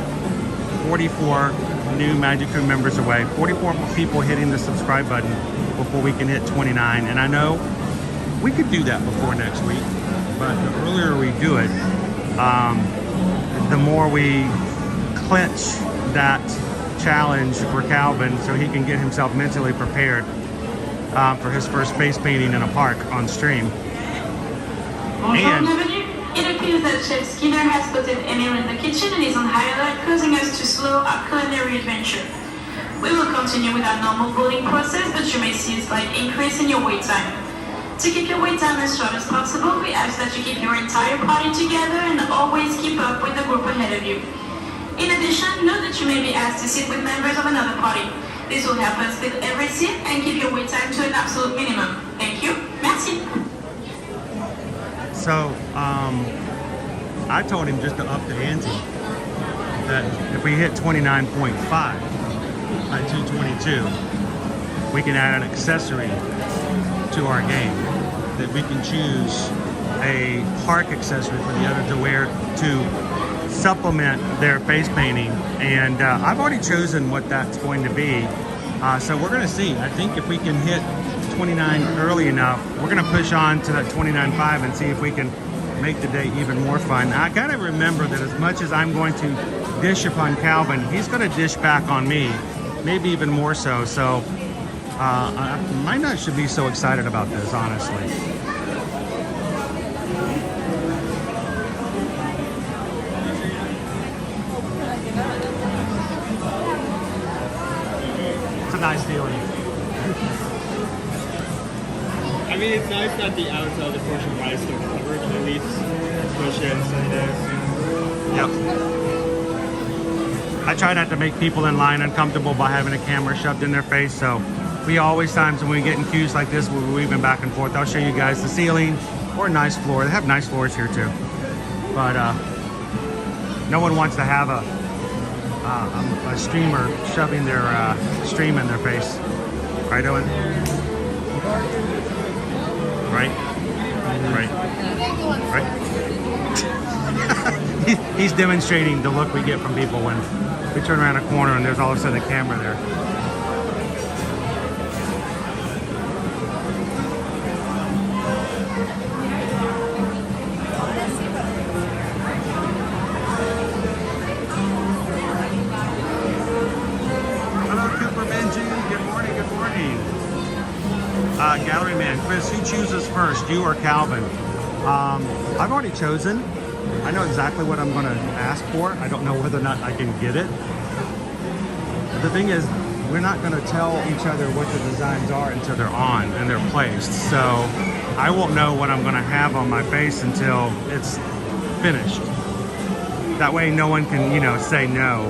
new Magic Crew members away, 44 people hitting the subscribe button before we can hit 29. And I know we could do that before next week, but the earlier we do it, the more we clinch that challenge for Calvin so he can get himself mentally prepared for his first face painting in a park on stream. And it appears that Chef Skinner has spotted Emil in the kitchen and is on high alert, causing us to slow our culinary adventure. We will continue with our normal voting process, but you may see a slight increase in your wait time. To keep your wait time as short as possible, we ask that you keep your entire party together and always keep up with the group ahead of you. In addition, know that you may be asked to sit with members of another party. This will help us fill every seat and keep your wait time to an absolute minimum. Thank you. Merci. so I told him just to up the ante, that if we hit 29.5 at 222, we can add an accessory to our game, that we can choose a park accessory for the other to wear to supplement their face painting. And I've already chosen what that's going to be. So we're going to see. I think if we can hit 29 early enough, we're going to push on to that 29.5 and see if we can make the day even more fun. I got to remember that as much as I'm going to dish upon Calvin, he's going to dish back on me, maybe even more so. So I might not should be so excited about this, honestly. It's a nice feeling. I mean, it's nice that the outside of the portion pie is still covered, at least cushions and this. Yep. I try not to make people in line uncomfortable by having a camera shoved in their face, so we always, times when we get in queues like this, we're weaving back and forth. I'll show you guys the ceiling or a nice floor. They have nice floors here too. But no one wants to have a streamer shoving their stream in their face. Right, Owen? Right? Right? Right? He's demonstrating the look we get from people when we turn around a corner and there's all of a sudden a camera there. Gallery man, Chris, who chooses first, you or Calvin? I've already chosen. I know exactly what I'm going to ask for. I don't know whether or not I can get it. But the thing is, we're not going to tell each other what the designs are until they're on and they're placed. So I won't know what I'm going to have on my face until it's finished. That way no one can, you know, say no.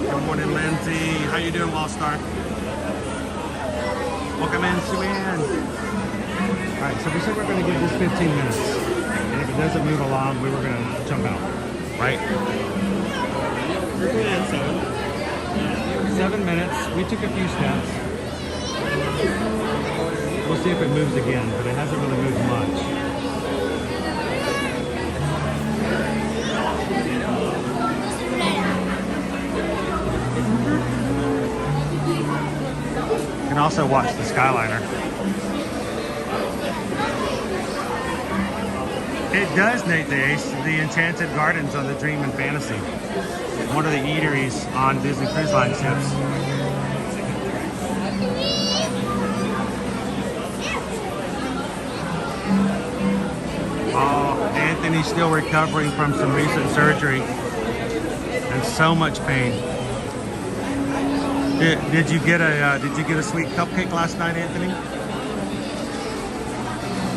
Good morning, Lindsay. How you doing, Lost Star? Welcome in, Sue-Ann. All right, so we said we're going to give this 15 minutes. And if it doesn't move along, we were going to jump out, right? We're going in 7 minutes. We took a few steps. We'll see if it moves again, but it hasn't really moved much. You can also watch the Skyliner. It does, Nate the Ace, the Enchanted Gardens on the Dream and Fantasy. One of the eateries on Disney Cruise Line ships. Oh, Anthony's still recovering from some recent surgery and so much pain. Did you get a sweet cupcake last night, Anthony?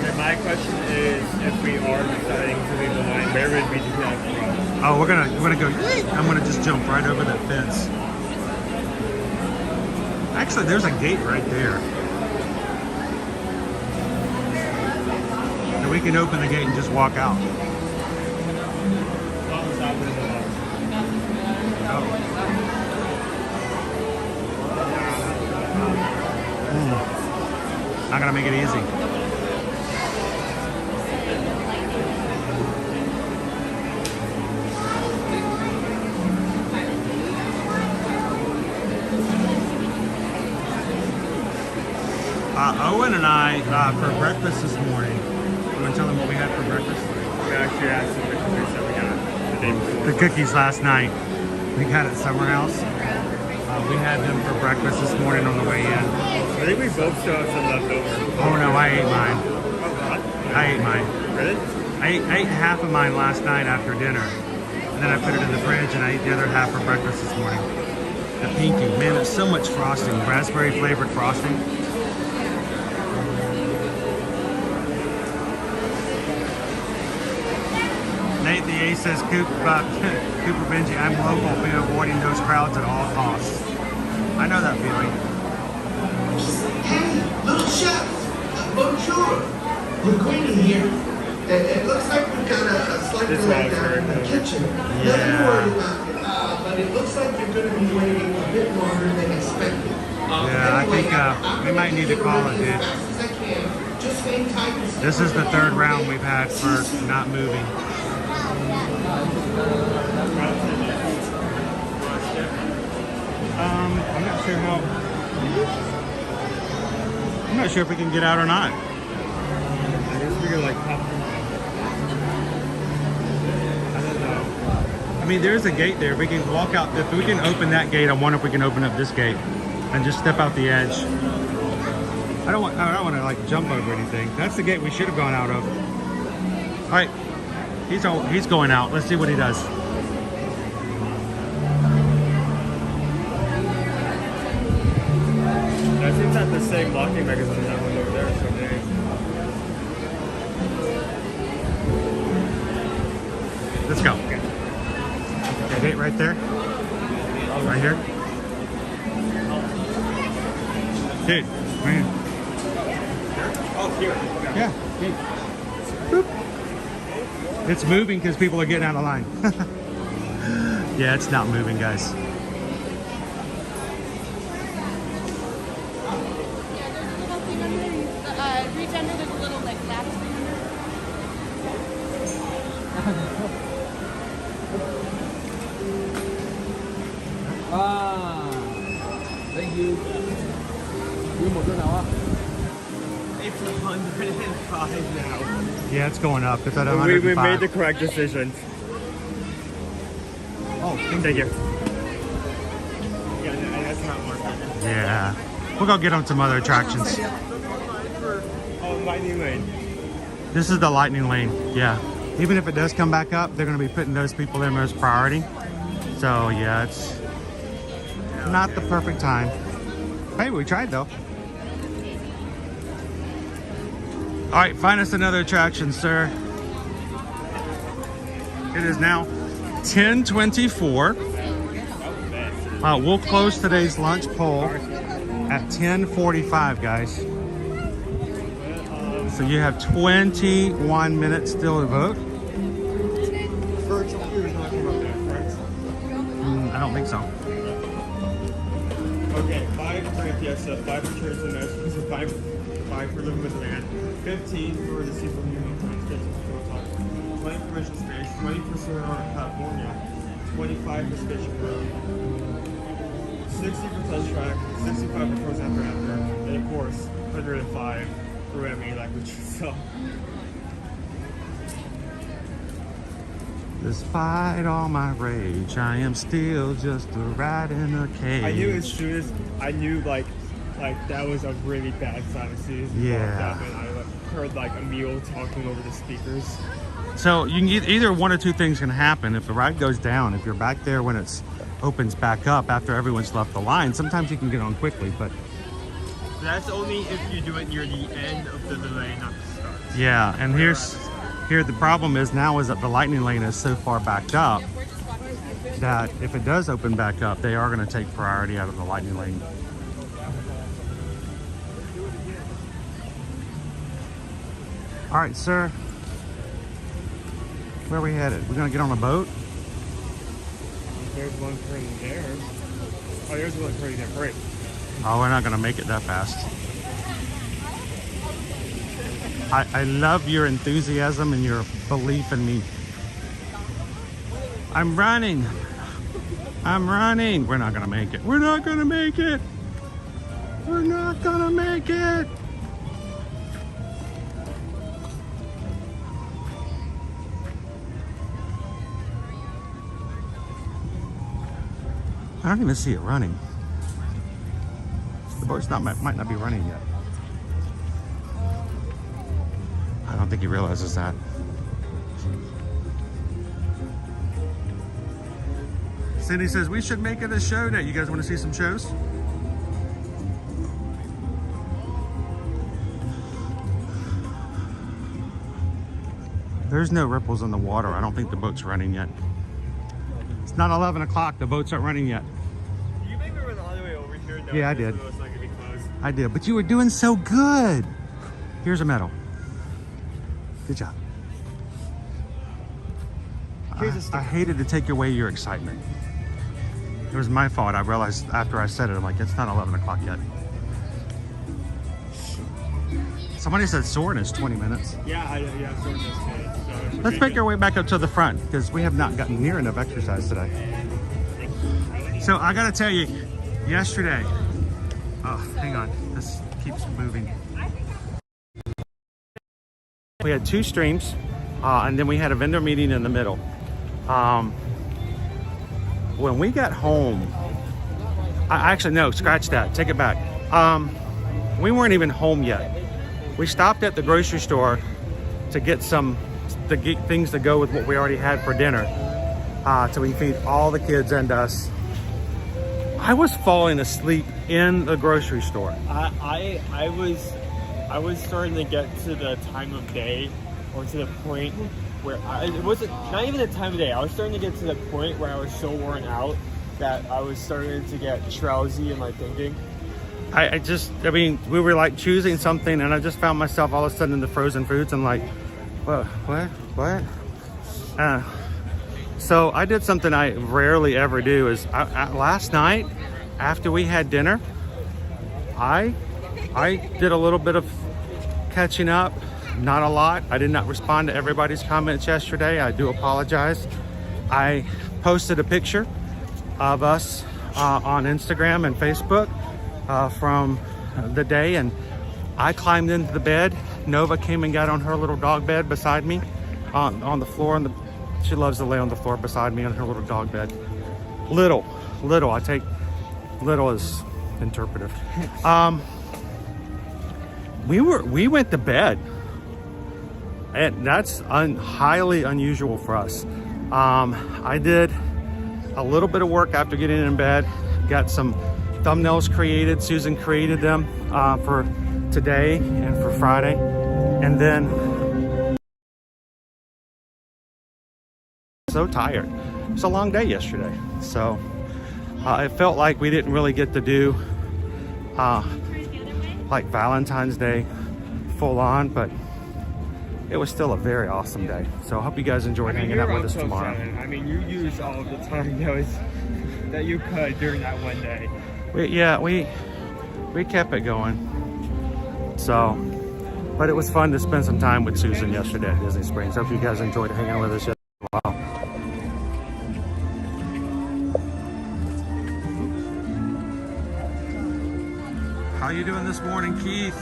Yeah, my question is, if we are deciding to leave the line, where would we do that from? Oh, we're gonna go. I'm gonna just jump right over that fence. Actually, there's a gate right there. So we can open the gate and just walk out. Not gonna make it easy. Owen and I, for breakfast this morning, you want to tell them what we had for breakfast? We actually had some cookies that we got the day before. The cookies last night. We got at Summer House. We had them for breakfast this morning on the way in. I think we both still have some left over. Oh no, I ate mine. I ate mine. Really? I ate half of mine last night after dinner. And then I put it in the fridge and I ate the other half for breakfast this morning. The pinky. Man, there's so much frosting. Raspberry flavored frosting. Nate the Ace says, Cooper Benji, I'm local, been avoiding those crowds at all costs. I know that feeling. Hey, little chef, bonjour. Linguini here. It looks like we've got a slight delay down in the kitchen. Nothing to worry about, but it looks like you're going to be waiting a bit longer than expected. Yeah, anyway, I think we might need to call it, dude. This is the third round we've had for not moving. I'm not sure if we can get out or not. I guess we could like pop them. I don't know. I mean, there's a gate there. We can walk out. If we can open that gate, I wonder if we can open up this gate and just step out the edge. I don't want to like jump over anything. That's the gate we should have gone out of. All right, he's going out. Let's see what he does. That seems like the same locking mechanism as that one over there. So maybe. Let's go. Okay, gate right there. Right here. Dude, right here. Oh, here. Yeah, gate. Boop. It's moving because people are getting out of line. Yeah, it's not moving, guys. Reach under, there's a little like lap screen under. Thank you. It's 105 now. Yeah, it's going up. It's at We 105. made the correct decision. Oh, Thank you. Yeah, that's not working. yeah. We'll go get on some other attractions. Oh, Lightning Lane. This is the lightning lane. Yeah. Even if it does come back up, they're going to be putting those people there most priority. So yeah, it's not the perfect time. Hey, we tried though. All right, find us another attraction, sir. It is now 10:24. We'll close today's lunch poll at 10:45, guys. So you have 21 minutes still to vote. Virtual queue is not come up there, correct? I don't think so. Okay, 5 for Fiesta, 5 for Church and Nations, 5 for Living with Land, 15 for the Seafood Union Transportation Control Talk, 20 for Mission Space, 20 for Sonora, California, 25 for Spaceship Road, 60 for Touch Track, 65 for Frozen After After, and of course, 105 for MA language. So, despite all my rage, I am still just a rat in a cage. I knew as soon as I knew like that was a really bad sign as soon as Yeah. walked up and I heard like Emil talking over the speakers. So you can either one or two things can happen. If the ride goes down, if you're back there when it's opens back up after everyone's left the line, sometimes you can get on quickly, but That's only if you do it near the end of the delay, not the start. yeah. And here the problem is now is that the lightning lane is so far backed up that if it does open back up, they are going to take priority out of the lightning lane. All right, sir. Where are we headed? We're going to get on a boat? There's one turning there. Oh, there's one turning there. Great. Oh, we're not going to make it that fast. I love your enthusiasm and your belief in me. I'm running. I'm running. We're not going to make it. We're not going to make it. We're not going to make it. I don't even see it running. The boat's might not be running yet. I don't think he realizes that. Cindy says we should make it a show day. You guys want to see some shows? There's no ripples in the water. I don't think the boat's running yet. It's not 11 o'clock. The boats aren't running yet. You made me run all the way over here. Yeah, I did. It was like to be closed. I did, but you were doing so good. Here's a medal. Good job. I hated to take away your excitement. It was my fault. I realized after I said it, I'm like, it's not 11 o'clock yet. Somebody said Soren is 20 minutes. Yeah, so it's okay. So Let's make our way back up to the front because we have not gotten near enough exercise today. So I gotta tell you, yesterday, oh, hang on, this keeps moving. We had 2 streams and then we had a vendor meeting in the middle. When we got home, actually no, scratch that, take it back. We weren't even home yet. We stopped at the grocery store to get some things to go with what we already had for dinner, so we can feed all the kids and us. I was falling asleep in the grocery store. I was starting to get to the time of day, or to the point where it wasn't not even the time of day. I was starting to get to the point where I was so worn out that I was starting to get drowsy in my thinking. I mean, we were like choosing something, and I just found myself all of a sudden in the frozen foods. I'm like, what? So I did something I rarely ever do. Is last night after we had dinner, I did a little bit of catching up, not a lot. I did not respond to everybody's comments yesterday. I do apologize. I posted a picture of us on Instagram and Facebook from the day, and I climbed into the bed. Nova came and got on her little dog bed beside me on the floor. She loves to lay on the floor beside me on her little dog bed. Little, I take little as interpretive. We went to bed, and that's highly unusual for us. I did a little bit of work after getting in bed, got some thumbnails created. Susan created them for today and for Friday, and then so tired. It's a long day yesterday, so It felt like we didn't really get to do like Valentine's Day full on, but it was still a very awesome day. So I hope you guys enjoyed hanging out with us tomorrow. I mean, you used all of the time that you could during that one day. We kept it going. So, but it was fun to spend some time with Susan yesterday at Disney Springs. Hope you guys enjoyed hanging out with us yesterday. Wow. How you doing this morning, Keith?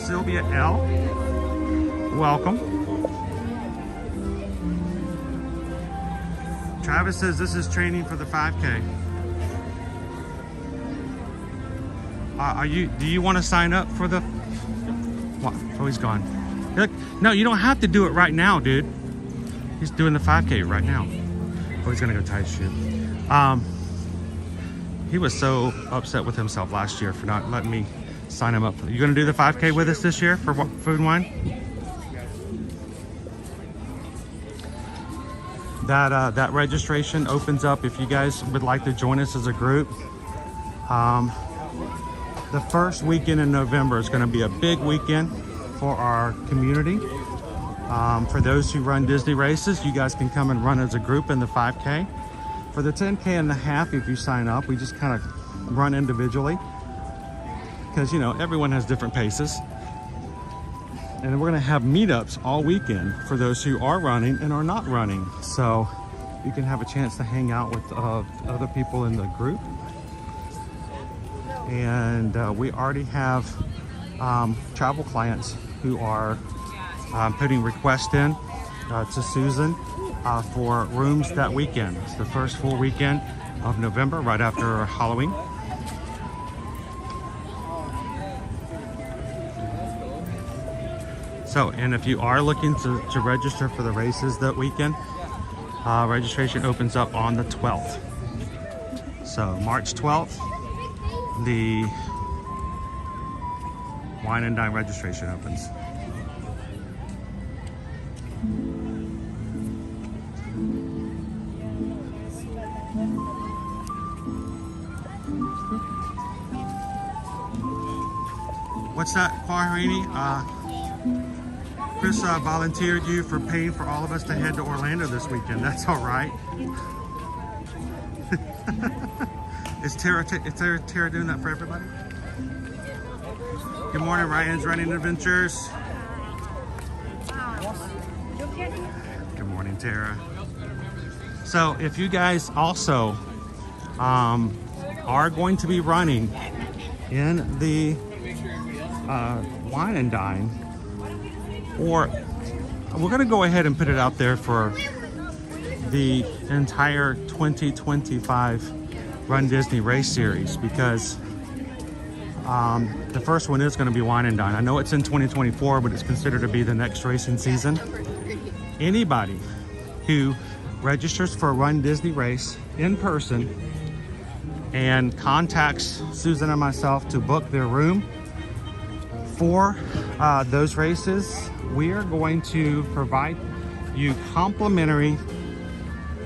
Sylvia L. Welcome. Travis says this is training for the 5K. Do you want to sign up for the... What? Oh, he's gone. Look, no, you don't have to do it right now, dude. He's doing the 5K right now. Oh, he's gonna go tie his shoe. He was so upset with himself last year for not letting me sign him up. You gonna do the 5K with us this year for Food and Wine? That registration opens up if you guys would like to join us as a group. The first weekend in November is going to be a big weekend for our community. For those who run Disney races, you guys can come and run as a group in the 5K. For the 10K and the half, if you sign up, we just kind of run individually because, you know, everyone has different paces. And we're going to have meetups all weekend for those who are running and are not running. So you can have a chance to hang out with other people in the group. And we already have travel clients who are putting requests in to Susan for rooms that weekend. It's the first full weekend of November, right after Halloween. So, and if you are looking to register for the races that weekend, registration opens up on the 12th. So March 12th, the Wine and Dine registration opens. What's that, Quaharini? Chris volunteered you for paying for all of us to head to Orlando this weekend. That's all right. Is Tara doing that for everybody? Good morning, Ryan's Running Adventures. Good morning, Tara. So if you guys also are going to be running in the Wine and Dine, or we're going to go ahead and put it out there for the entire 2025 Run Disney Race Series, because the first one is going to be Wine and Dine. I know it's in 2024, but it's considered to be the next racing season. Anybody who registers for a Run Disney Race in person and contacts Susan and myself to book their room for those races, we are going to provide you complimentary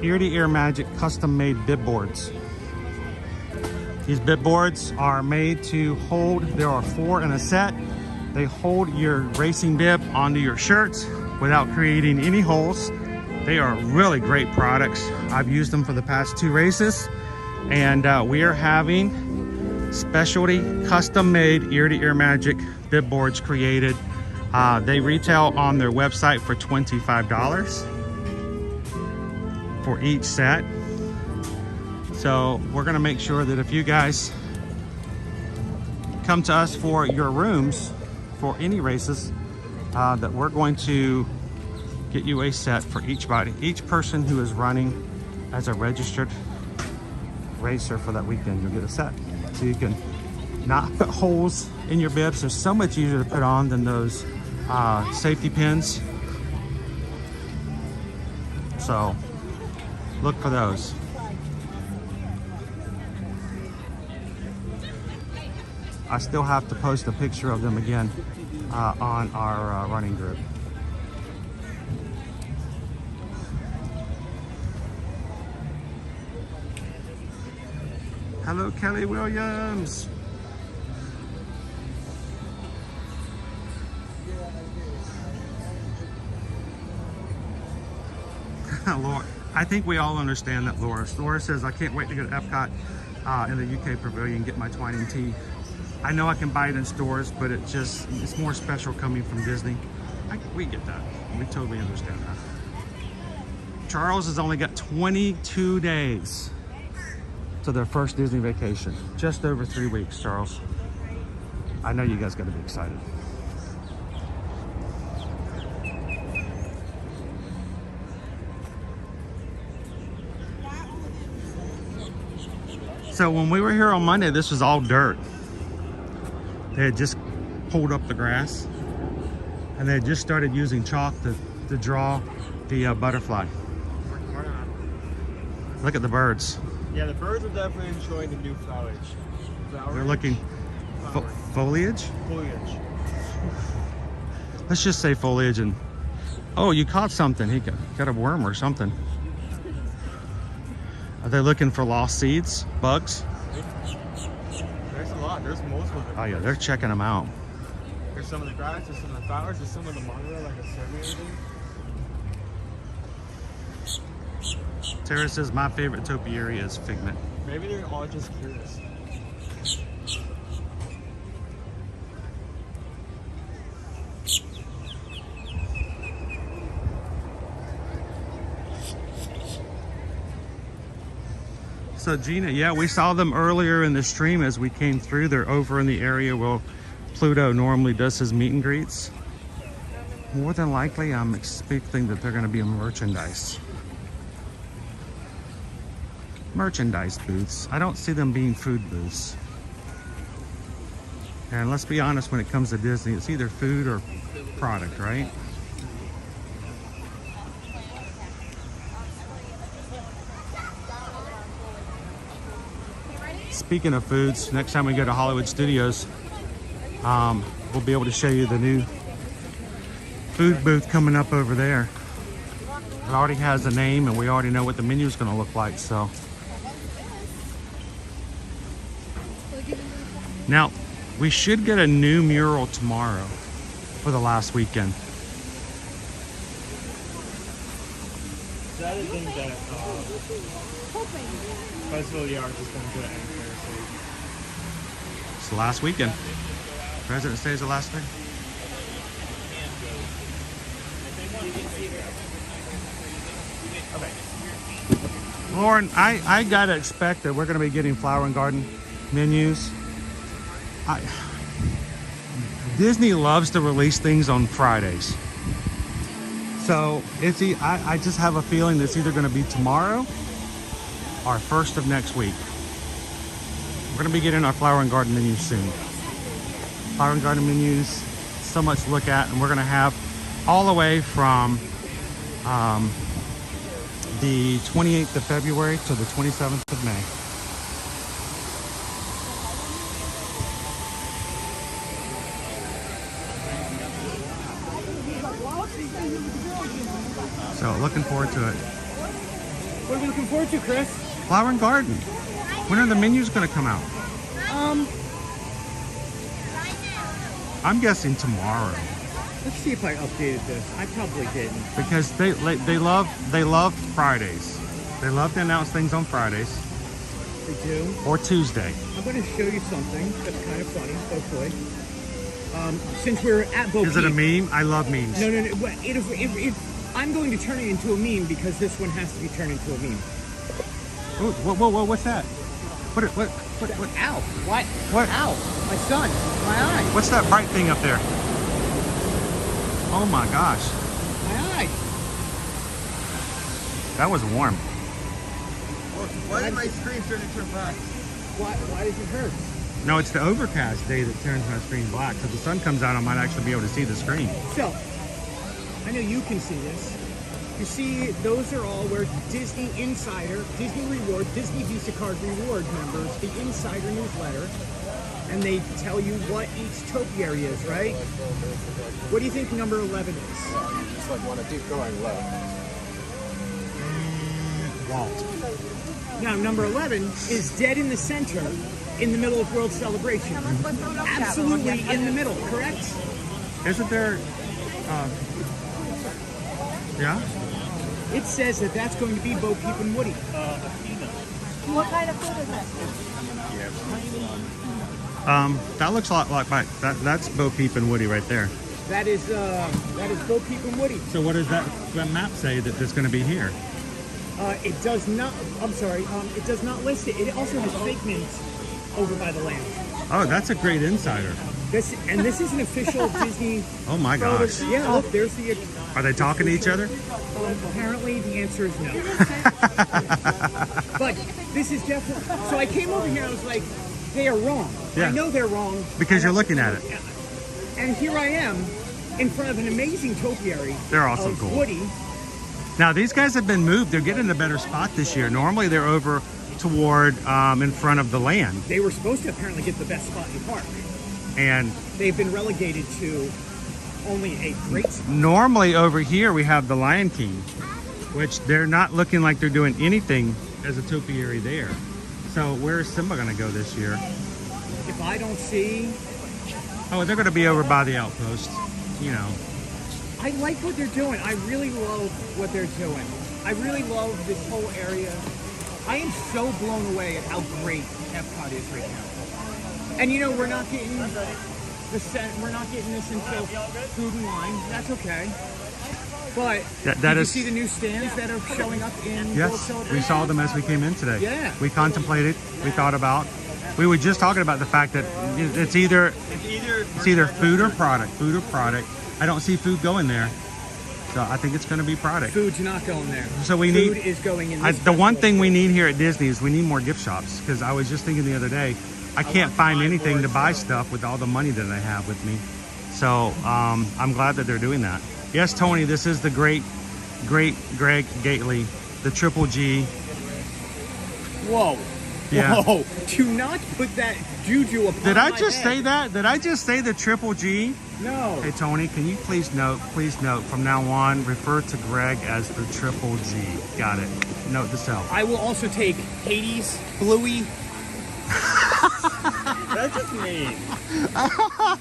ear-to-ear magic custom-made bib boards. These bib boards are made to hold, there are 4 in a set. They hold your racing bib onto your shirts without creating any holes. They are really great products. I've used them for the past 2 races, and we are having specialty custom-made ear-to-ear magic bib boards created. They retail on their website for $25 for each set. So we're gonna make sure that if you guys come to us for your rooms for any races, that we're going to get you a set for each person who is running as a registered racer for that weekend. You'll get a set, so you can not put holes in your bibs. They're so much easier to put on than those safety pins. So look for those. I still have to post a picture of them again on our running group. Hello, Kelly Williams. Laura, I think we all understand that, Laura. Laura says, I can't wait to go to Epcot in the UK Pavilion and get my Twining tea. I know I can buy it in stores, but it's more special coming from Disney. We get that. We totally understand that. Charles has only got 22 days to their first Disney vacation. Just over 3 weeks, Charles. I know you guys got to be excited. So when we were here on Monday, this was all dirt. They had just pulled up the grass and they had just started using chalk to draw the butterfly. Look at the birds. Yeah, the birds are definitely enjoying the new foliage. They're looking foliage? Foliage. Let's just say foliage. And oh, you caught something. He got a worm or something. Are they looking for lost seeds, bugs? There's a lot. There's multiple. Oh yeah, they're checking them out. There's some of the grass, there's some of the flowers, there's some of the monorail, like a survey thing. Tara says my favorite topiary is Figment. Maybe they're all just curious. So Gina, yeah, we saw them earlier in the stream as we came through. They're over in the area where Pluto normally does his meet and greets. More than likely, I'm expecting that they're going to be in merchandise booths. I don't see them being food booths. And let's be honest, when it comes to Disney, it's either food or product, right? Speaking of foods, next time we go to Hollywood Studios, we'll be able to show you the new food booth coming up over there. It already has a name and we already know what the menu is going to look like, so. Now, we should get a new mural tomorrow for the last weekend. The other thing that Festival of the Arts is going to do at Anchor. It's the last weekend. President's Day is the last thing. Lauren, I gotta expect that we're gonna be getting Flower and Garden menus. Disney loves to release things on Fridays. So I just have a feeling that it's either gonna be tomorrow or first of next week. We're gonna be getting our Flower and Garden menus soon. Flower and Garden menus, so much to look at, and we're gonna have all the way from the 28th of February to the 27th of May. So looking forward to it. What are we looking forward to, Chris? Flower and Garden. When are the menus going to come out? I'm guessing tomorrow. Let's see if I updated this. I probably didn't. Because they love Fridays. They love to announce things on Fridays. They do. Or Tuesday. I'm going to show you something that's kind of funny, hopefully. Since we're at Bo Is it a Peep- meme? I love memes. No. I'm going to turn it into a meme because this one has to be turned into a meme. Oh, whoa, what's that? What? Ow! What? What? Ow! My son! My eye! What's that bright thing up there? Oh my gosh. My eye! That was warm. Why did my screen turn into black? Why does it hurt? No, it's the overcast day that turns my screen black. So if the sun comes out, I might actually be able to see the screen. So, I know you can see this. You see, those are all where Disney Insider, Disney Reward, Disney Visa Card Reward members, the Insider newsletter, and they tell you what each topiary is, right? What do you think number 11 is? You just want to keep going low. Walt. Now, number 11 is dead in the center, in the middle of World Celebration. Absolutely in the middle, correct? Isn't there? Yeah. It says that that's going to be Bo Peep and Woody. What kind of food is that? That looks a lot like that's Bo Peep and Woody right there. That is Bo Peep and Woody. So what does that map say that there's going to be here? It does not. I'm sorry. It does not list it. It also has fake names over by the land. Oh, that's a great insider. This is an official Disney. Oh my gosh. Yeah, look, there's the. Are they talking to each other? Apparently, the answer is no. But this is definitely. So I came over here and I was like, they are wrong. Yeah. I know they're wrong. Because you're looking at it. And here I am in front of an amazing topiary. They're also of cool. Woody. Now these guys have been moved. They're getting a better spot this year. Normally they're over toward in front of the land. They were supposed to apparently get the best spot in the park. And they've been relegated to only a great spot. Normally over here we have the Lion King, which they're not looking like they're doing anything as a topiary there. So where is Simba going to go this year? If I don't see... Oh, they're going to be over by the outpost, you know. I like what they're doing. I really love what they're doing. I really love this whole area. I am so blown away at how great Epcot is right now. And you know, we're not getting this until food and wine. That's okay. But did you see the new stands that are showing up in World Celebration? We saw them as we came in today. Yeah. We contemplated, we thought about. We were just talking about the fact that it's either food or product. Food or product. I don't see food going there. So I think it's going to be product. Food's not going there. So food is going in this the one thing we need here at Disney is we need more gift shops. Because I was just thinking the other day, I can't find anything to buy stuff with all the money that I have with me. So I'm glad that they're doing that. Yes, Tony, this is the great Greg Gately, the Triple G. Whoa. Yeah. Whoa. Do not put that juju upon Did I my just head. say that? Did I just say the Triple G? No. Hey, Tony, can you please note, from now on, refer to Greg as the Triple G. Got it. Note to self. I will also take Hades, Bluey. That's just mean.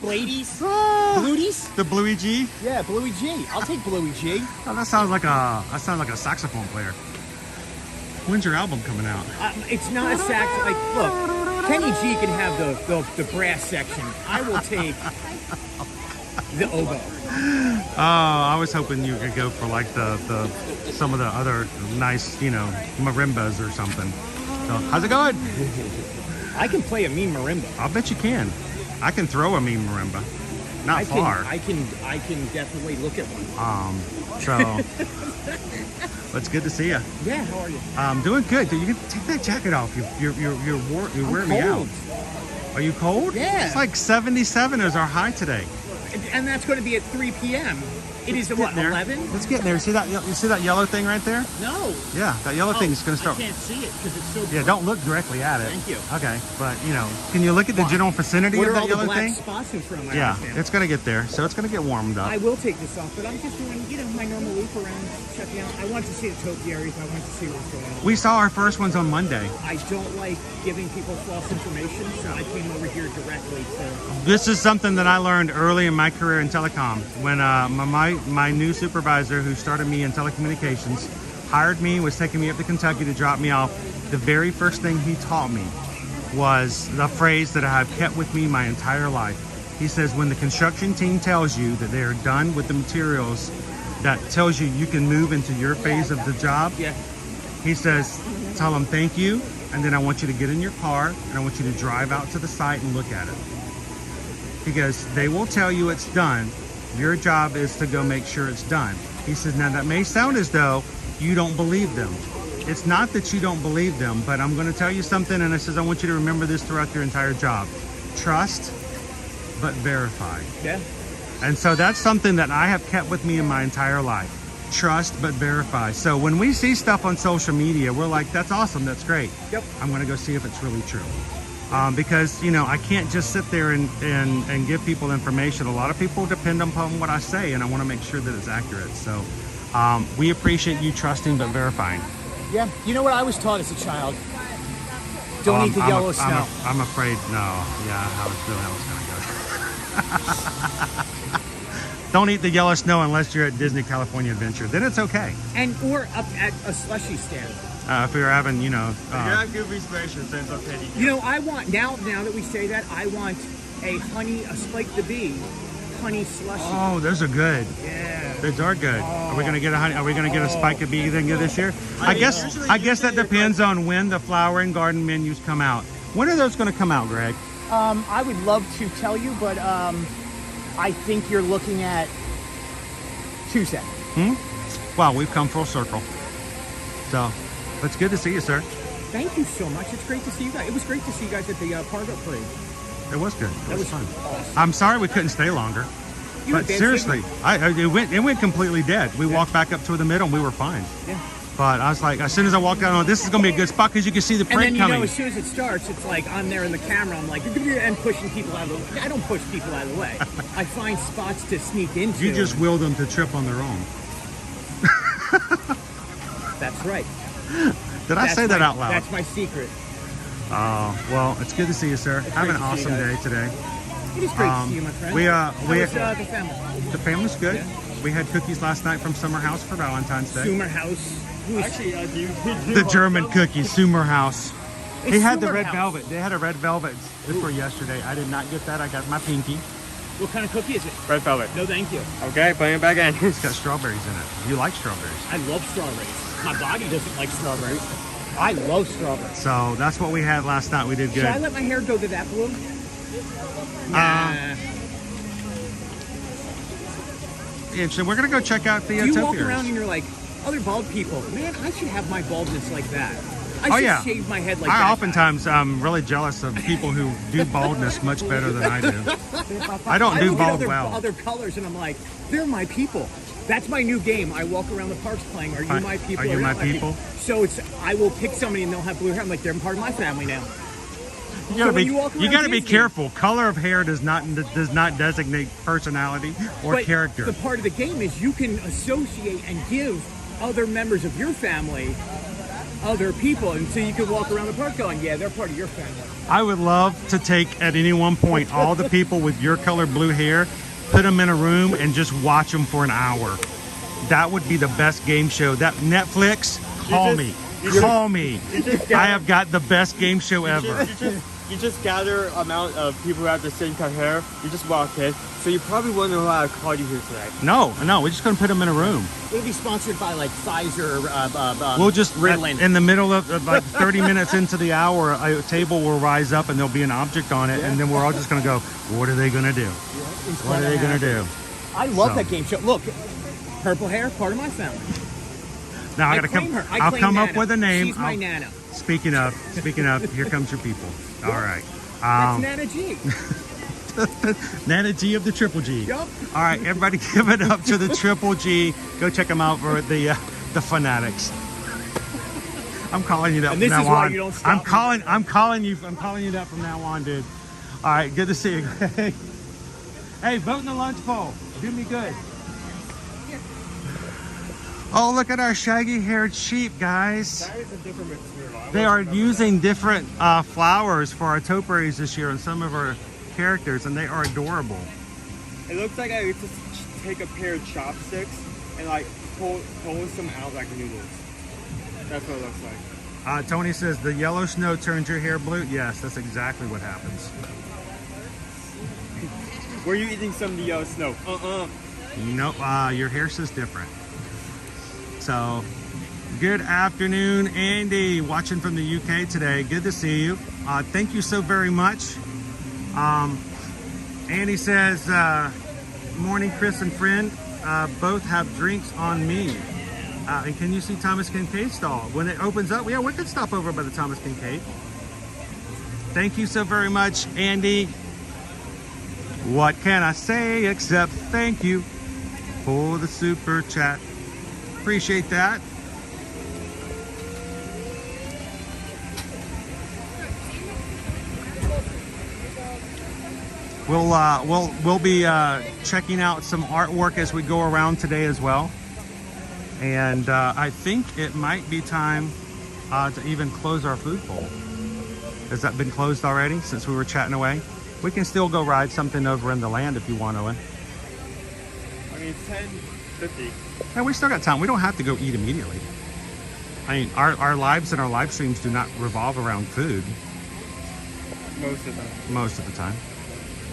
Ladies? Blueies? The Bluey G? Yeah, Bluey G. I'll take Bluey G. Oh, that sounds like a saxophone player. When's your album coming out? It's not a sax. Like, look, Kenny G can have the brass section. I will take the oboe. Oh, I was hoping you could go for like some of the other nice, marimbas or something. So, how's it going? I can play a mean marimba. I'll bet you can. I can throw a mean marimba. Not far. I can definitely look at one. So it's good to see you. Yeah, how are you? I'm doing good. Dude, you can take that jacket off. You're wearing me out. Are you cold? Yeah. It's like 77 is our high today. And that's going to be at 3 p.m. It is what, 11? Let's get in there. You see that yellow thing right there? No. Yeah, that yellow thing is going to start. I can't see it because it's so bright. Yeah, don't look directly at it. Thank you. Okay, but can you look at the general vicinity of that yellow thing? Spots in front of my Yeah, understand. it's going to get there, so it's going to get warmed up. I will take this off, but I'm just doing, my normal loop around, checking out. I want to see the topiaries. I want to see what's going on. We saw our first ones on Monday. I don't like giving people false information, so I came over here directly to... This is something that I learned early in my career in telecom. When my new supervisor who started me in telecommunications hired me, was taking me up to Kentucky to drop me off, the very first thing he taught me was the phrase that I have kept with me my entire life. He says, when the construction team tells you that they are done with the materials, that tells you can move into your phase of the job, he says, tell them thank you, and then I want you to get in your car and I want you to drive out to the site and look at it. He goes, they will tell you it's done. Your job is to go make sure it's done. He says, now that may sound as though you don't believe them. It's not that you don't believe them, but I'm going to tell you something, and I says, I want you to remember this throughout your entire job. Trust, but verify. Yeah. And so that's something that I have kept with me in my entire life. Trust, but verify. So when we see stuff on social media, we're like, that's awesome, that's great. Yep. I'm going to go see if it's really true. Because, I can't just sit there and give people information. A lot of people depend upon what I say, and I want to make sure that it's accurate. So we appreciate you trusting but verifying. Yeah. You know what I was taught as a child? Don't eat the yellow snow. I'm afraid, no. Yeah, I was feeling that was going to go. Don't eat the yellow snow unless you're at Disney California Adventure. Then it's okay. Or up at a slushy stand. If you're having, you know... if you're at good reservations, then it's okay to eat. You know, I want, now that we say that, I want a Spike the Bee honey slushy. Oh, those are good. Yeah. Those are good. Are we gonna get a Spike the Bee thing this year? I guess that depends on when the flower and garden menus come out. When are those gonna come out, Greg? I would love to tell you, but I think you're looking at Tuesday. Wow, we've come full circle. So, it's good to see you, sir. Thank you so much. It's great to see you guys. It was great to see you guys at the Pargo Parade. It was good. It was fun. Awesome. I'm sorry we couldn't stay longer. But seriously, it went completely dead. We walked back up to the middle and we were fine. Yeah. But I was like, as soon as I walked out, this is going to be a good spot because you can see the parade coming. coming. And then, as soon as it starts, it's like I'm there in the camera. I'm like, and pushing people out of the way. I don't push people out of the way. I find spots to sneak into. You just will them to trip on their own. That's right. Did I say that out loud? That's my secret. Oh, well, it's good to see you, sir. Have an awesome day today. It is great to see you, my friend. The family? The family's good. Yeah. We had cookies last night from Summer House for Valentine's Day. Summer House. Actually, the German cookies, Summer House. He had the Summer red House. velvet. They had a red velvet for yesterday. I did not get that. I got my pinky. What kind of cookie is it? Red velvet. No, thank you. Okay, putting it back in. It's got strawberries in it. You like strawberries? I love strawberries. My body doesn't like strawberries. I love strawberries. So that's what we had last night. We did good. Should I let my hair go to that blue? Nah. So we're gonna go check out the Do you walk topiaries. around and you're like, other bald people, man, I should have my baldness like that. I should shave my head like that. I oftentimes I'm really jealous of people who do baldness much better than I do. I don't do bald well. Other colors, and I'm like, they're my people. That's my new game. I walk around the parks playing, are you my people? Are you my people? So I will pick somebody and they'll have blue hair. I'm like, they're part of my family now. You gotta be careful. Color of hair does not designate personality or character. The part of the game is you can associate and give other members of your family other people, and so you can walk around the park going, yeah, they're part of your family. I would love to take at any one point all the people with your color blue hair, put them in a room and just watch them for an hour. That would be the best game show. That Netflix, call me. I have got the best game show ever. You just gather amount of people who have the same kind of hair. You just walk in, so you probably wouldn't know how to call you here today. No, we're just gonna put them in a room. We'll be sponsored by like Pfizer. We'll just Ritalin. in the middle of like 30 minutes into the hour, a table will rise up and there'll be an object on it, and then we're all just gonna go, what are they gonna do? What are they gonna do? I love that game show. Look, purple hair, part of my family. Now I'll come up with a name. She's my Nana. Speaking of, here comes your people. All right. That's Nana G. Nana G of the Triple G. Yep. All right, everybody, give it up to the Triple G. Go check them out for the Fanatics. I'm calling you that from now on. You don't stop I'm calling you that from now on, dude. All right, good to see you. Hey, vote in the lunch poll. Do me good. Oh, look at our shaggy-haired sheep, guys. That is a different material. They are using different flowers for our topiaries this year and some of our characters, and they are adorable. It looks like I just take a pair of chopsticks and like pull some out like noodles. That's what it looks like. Tony says, the yellow snow turns your hair blue. Yes, that's exactly what happens. Were you eating some of the yellow snow? Nope, your hair says different. So, good afternoon, Andy, watching from the UK today. Good to see you. Thank you so very much. Andy says, morning, Chris and friend. Both have drinks on me. And can you see Thomas Kincaid stall? When it opens up, yeah, we could stop over by the Thomas Kincaid. Thank you so very much, Andy. What can I say except thank you for the super chat. Appreciate that. We'll be checking out some artwork as we go around today as well. And I think it might be time to even close our food bowl. Has that been closed already since we were chatting away? We can still go ride something over in the land if you want to. I mean, 10:50. Yeah, we still got time. We don't have to go eat immediately. I mean, our lives and our live streams do not revolve around food. Most of them. Most of the time.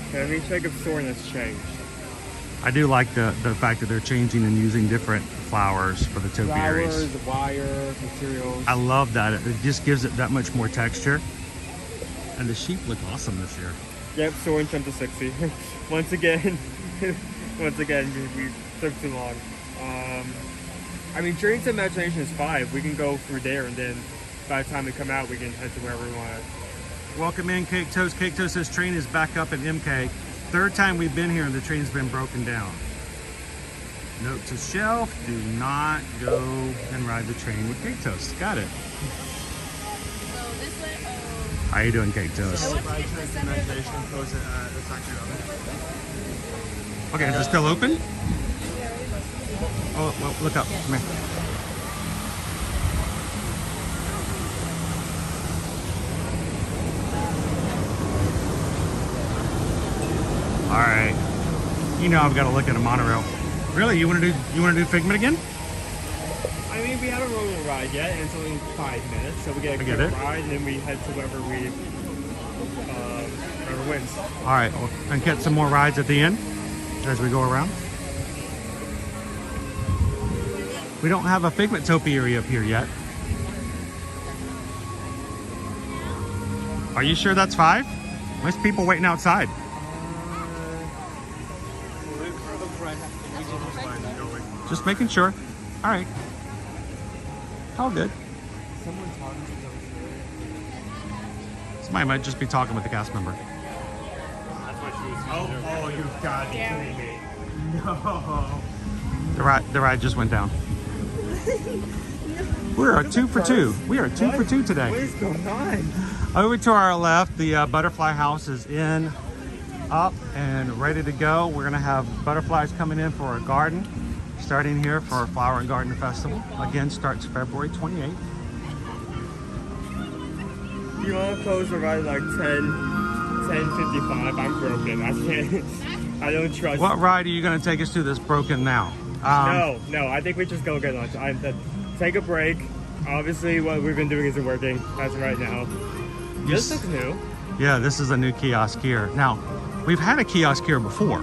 Okay, let me check if Soren has changed. I do like the fact that they're changing and using different flowers for the topiaries. Flowers, wire, materials. I love that. It just gives it that much more texture. And the sheep look awesome this year. Yep, Soren jumped to 60. Once again, we took too long. I mean, Journey to Imagination is 5. We can go through there, and then by the time we come out, we can head to wherever we want. Welcome in, Cake Toast. Cake Toast says train is back up at MK. Third time we've been here and the train's been broken down. Note to shelf, do not go and ride the train with Cake Toast. Got it. So this way, How you doing, Cake Toast? I want to get to the center of the park. Okay, is it still open? Oh, well, look up. Come here. All right. You know I've got to look at a monorail. Really? You want to do Figment again? I mean, we haven't rolled a ride yet, and it's only 5 minutes, so we get a quick ride, and then we head to wherever wins. All right, and get some more rides at the end as we go around. We don't have a Figment topiary up here yet. Are you sure that's 5? There's people waiting outside. Just making sure. All right. All good. Somebody might just be talking with the cast member. Oh, you've got to be kidding me. No. The ride just went down. We're 2 for 2. We are 2 for 2 today. What is going on? Over to our left, the butterfly house is up and ready to go. We're gonna have butterflies coming in for a garden, starting here for our Flower and Garden Festival. Again, starts February 28th. You want to close the ride like 10:55? I'm broken. I can't. I don't trust. What ride are you gonna take us to that's broken now? No. I think we just go get lunch. Take a break. Obviously, what we've been doing isn't working as of right now. This looks new. Yeah, this is a new kiosk here. Now, we've had a kiosk here before,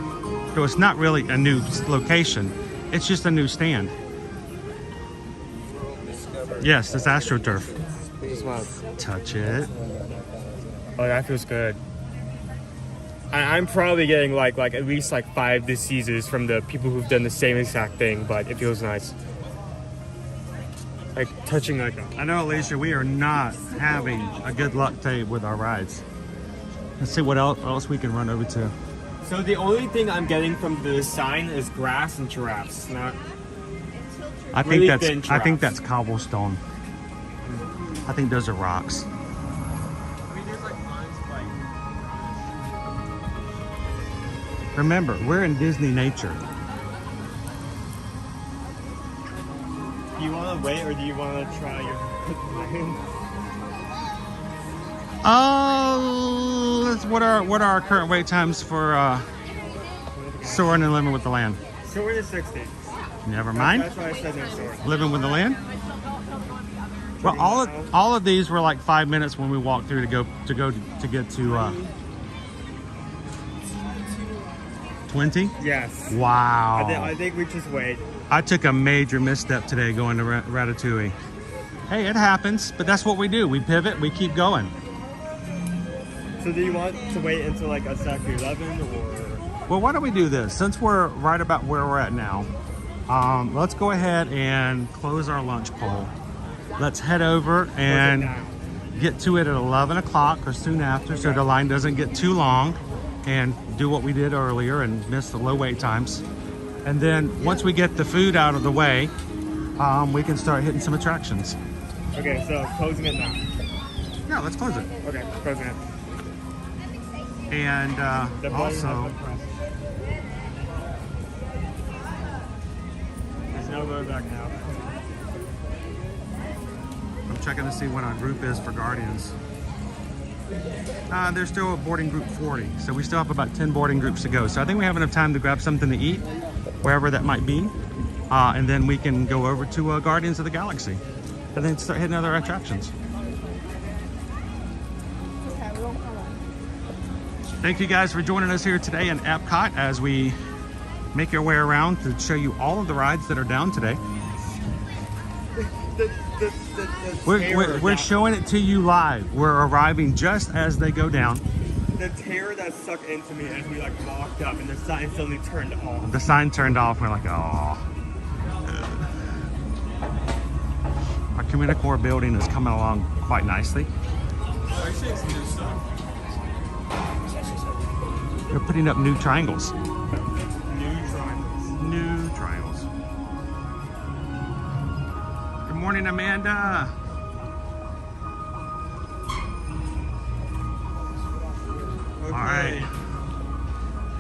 so it's not really a new location. It's just a new stand. Yes, this AstroTurf. Just want to touch it. Oh, that feels good. I'm probably getting like at least like 5 diseases from the people who've done the same exact thing, but it feels nice. Like touching like a... I know, Alicia, we are not having a good luck day with our rides. Let's see what else we can run over to. So the only thing I'm getting from the sign is grass and giraffes. Not. I think that's cobblestone. I think those are rocks. I mean, there's like lines like. Remember, we're in Disney nature. Do you want to wait or do you want to try your? What are our current wait times for Soarin' and Living with the Land? Soarin' is 60. Never mind. That's why I said no Soarin'. Living with the Land. Well, all of these were like 5 minutes when we walked through to get to 20. Yes. Wow. I think we just wait. I took a major misstep today going to Ratatouille. Hey, it happens, but that's what we do. We pivot, we keep going. So do you want to wait until like exactly 11 or? Well, why don't we do this? Since we're right about where we're at now, let's go ahead and close our lunch poll. Let's head over and get to it at 11 o'clock or soon after, so the line doesn't get too long, and do what we did earlier and miss the low wait times. And then once we get the food out of the way, we can start hitting some attractions. Okay, so closing it now. Yeah, let's close it. Okay, closing it. And also, there's no going back now. I'm checking to see what our group is for Guardians. They're still at boarding group 40, so we still have about 10 boarding groups to go. So I think we have enough time to grab something to eat, wherever that might be, and then we can go over to Guardians of the Galaxy, and then start hitting other attractions. Thank you guys for joining us here today in Epcot as we make our way around to show you all of the rides that are down today. We're showing it to you live. We're arriving just as they go down. The terror that sucked into me as we like walked up and the sign suddenly turned off. The sign turned off. We're like, oh. Our Communicore building is coming along quite nicely. They're putting up new triangles. New triangles. Good morning, Amanda. Okay. All right.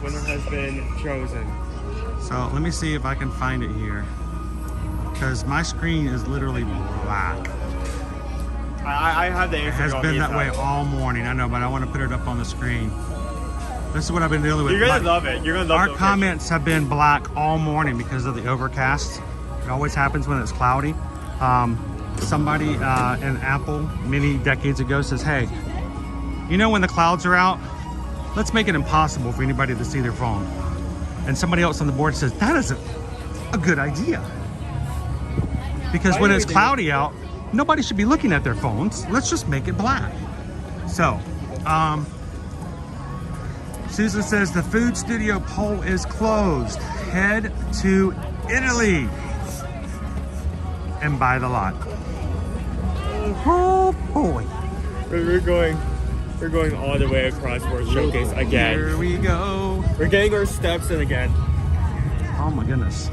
Winner has been chosen. So let me see if I can find it here, because my screen is literally black. I have the answer. It has been that way all morning. I know, but I want to put it up on the screen. This is what I've been dealing with. You're gonna love it. You're gonna love Our the comments have been black all morning because of the overcast. It always happens when it's cloudy. Somebody in Apple many decades ago says, hey, you know when the clouds are out, let's make it impossible for anybody to see their phone. And somebody else on the board says, that is a good idea. Because when it's cloudy out, nobody should be looking at their phones. Let's just make it black. So, Susan says the food studio poll is closed. Head to Italy and buy the lot. Oh boy. We're going all the way across World Showcase again. Here we go. We're getting our steps in again. Oh my goodness.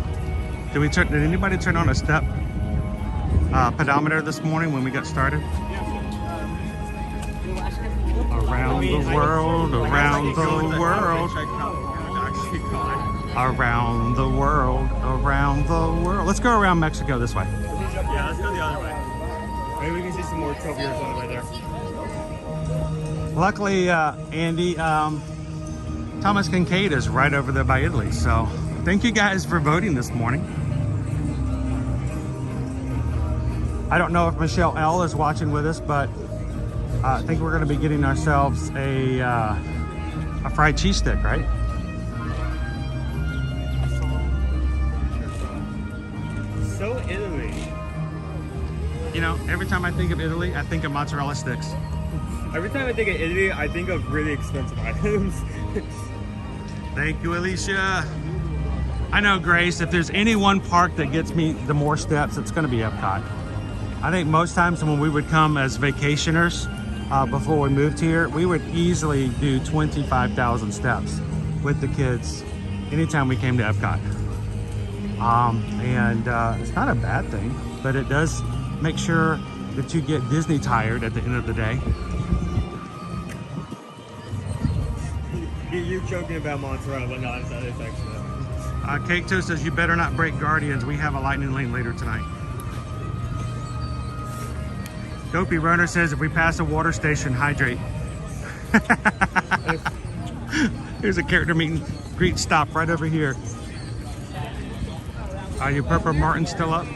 Did anybody turn on a step pedometer this morning when we got started? Around the world, around the world. Around the world, around the world. Let's go around Mexico this way. Yeah, let's go the other way. Maybe we can see some more trophies on the way there. Luckily, Andy, Thomas Kincaid is right over there by Italy. So thank you guys for voting this morning. I don't know if Michelle L is watching with us, but I think we're going to be getting ourselves a fried cheese stick, right? So Italy. You know, every time I think of Italy, I think of mozzarella sticks. Every time I think of Italy, I think of really expensive items. Thank you, Alicia. I know, Grace, if there's any one park that gets me the more steps, it's going to be Epcot. I think most times when we would come as vacationers before we moved here, we would easily do 25,000 steps with the kids anytime we came to Epcot. It's not a bad thing, but it does make sure that you get Disney tired at the end of the day. You're joking about mozzarella, but not that is actually. Cake Toast says, you better not break Guardians. We have a lightning lane later tonight. Dopey Runner says, if we pass a water station, hydrate. Here's a character meet and greet stop right over here. Are you Purple Martin still up?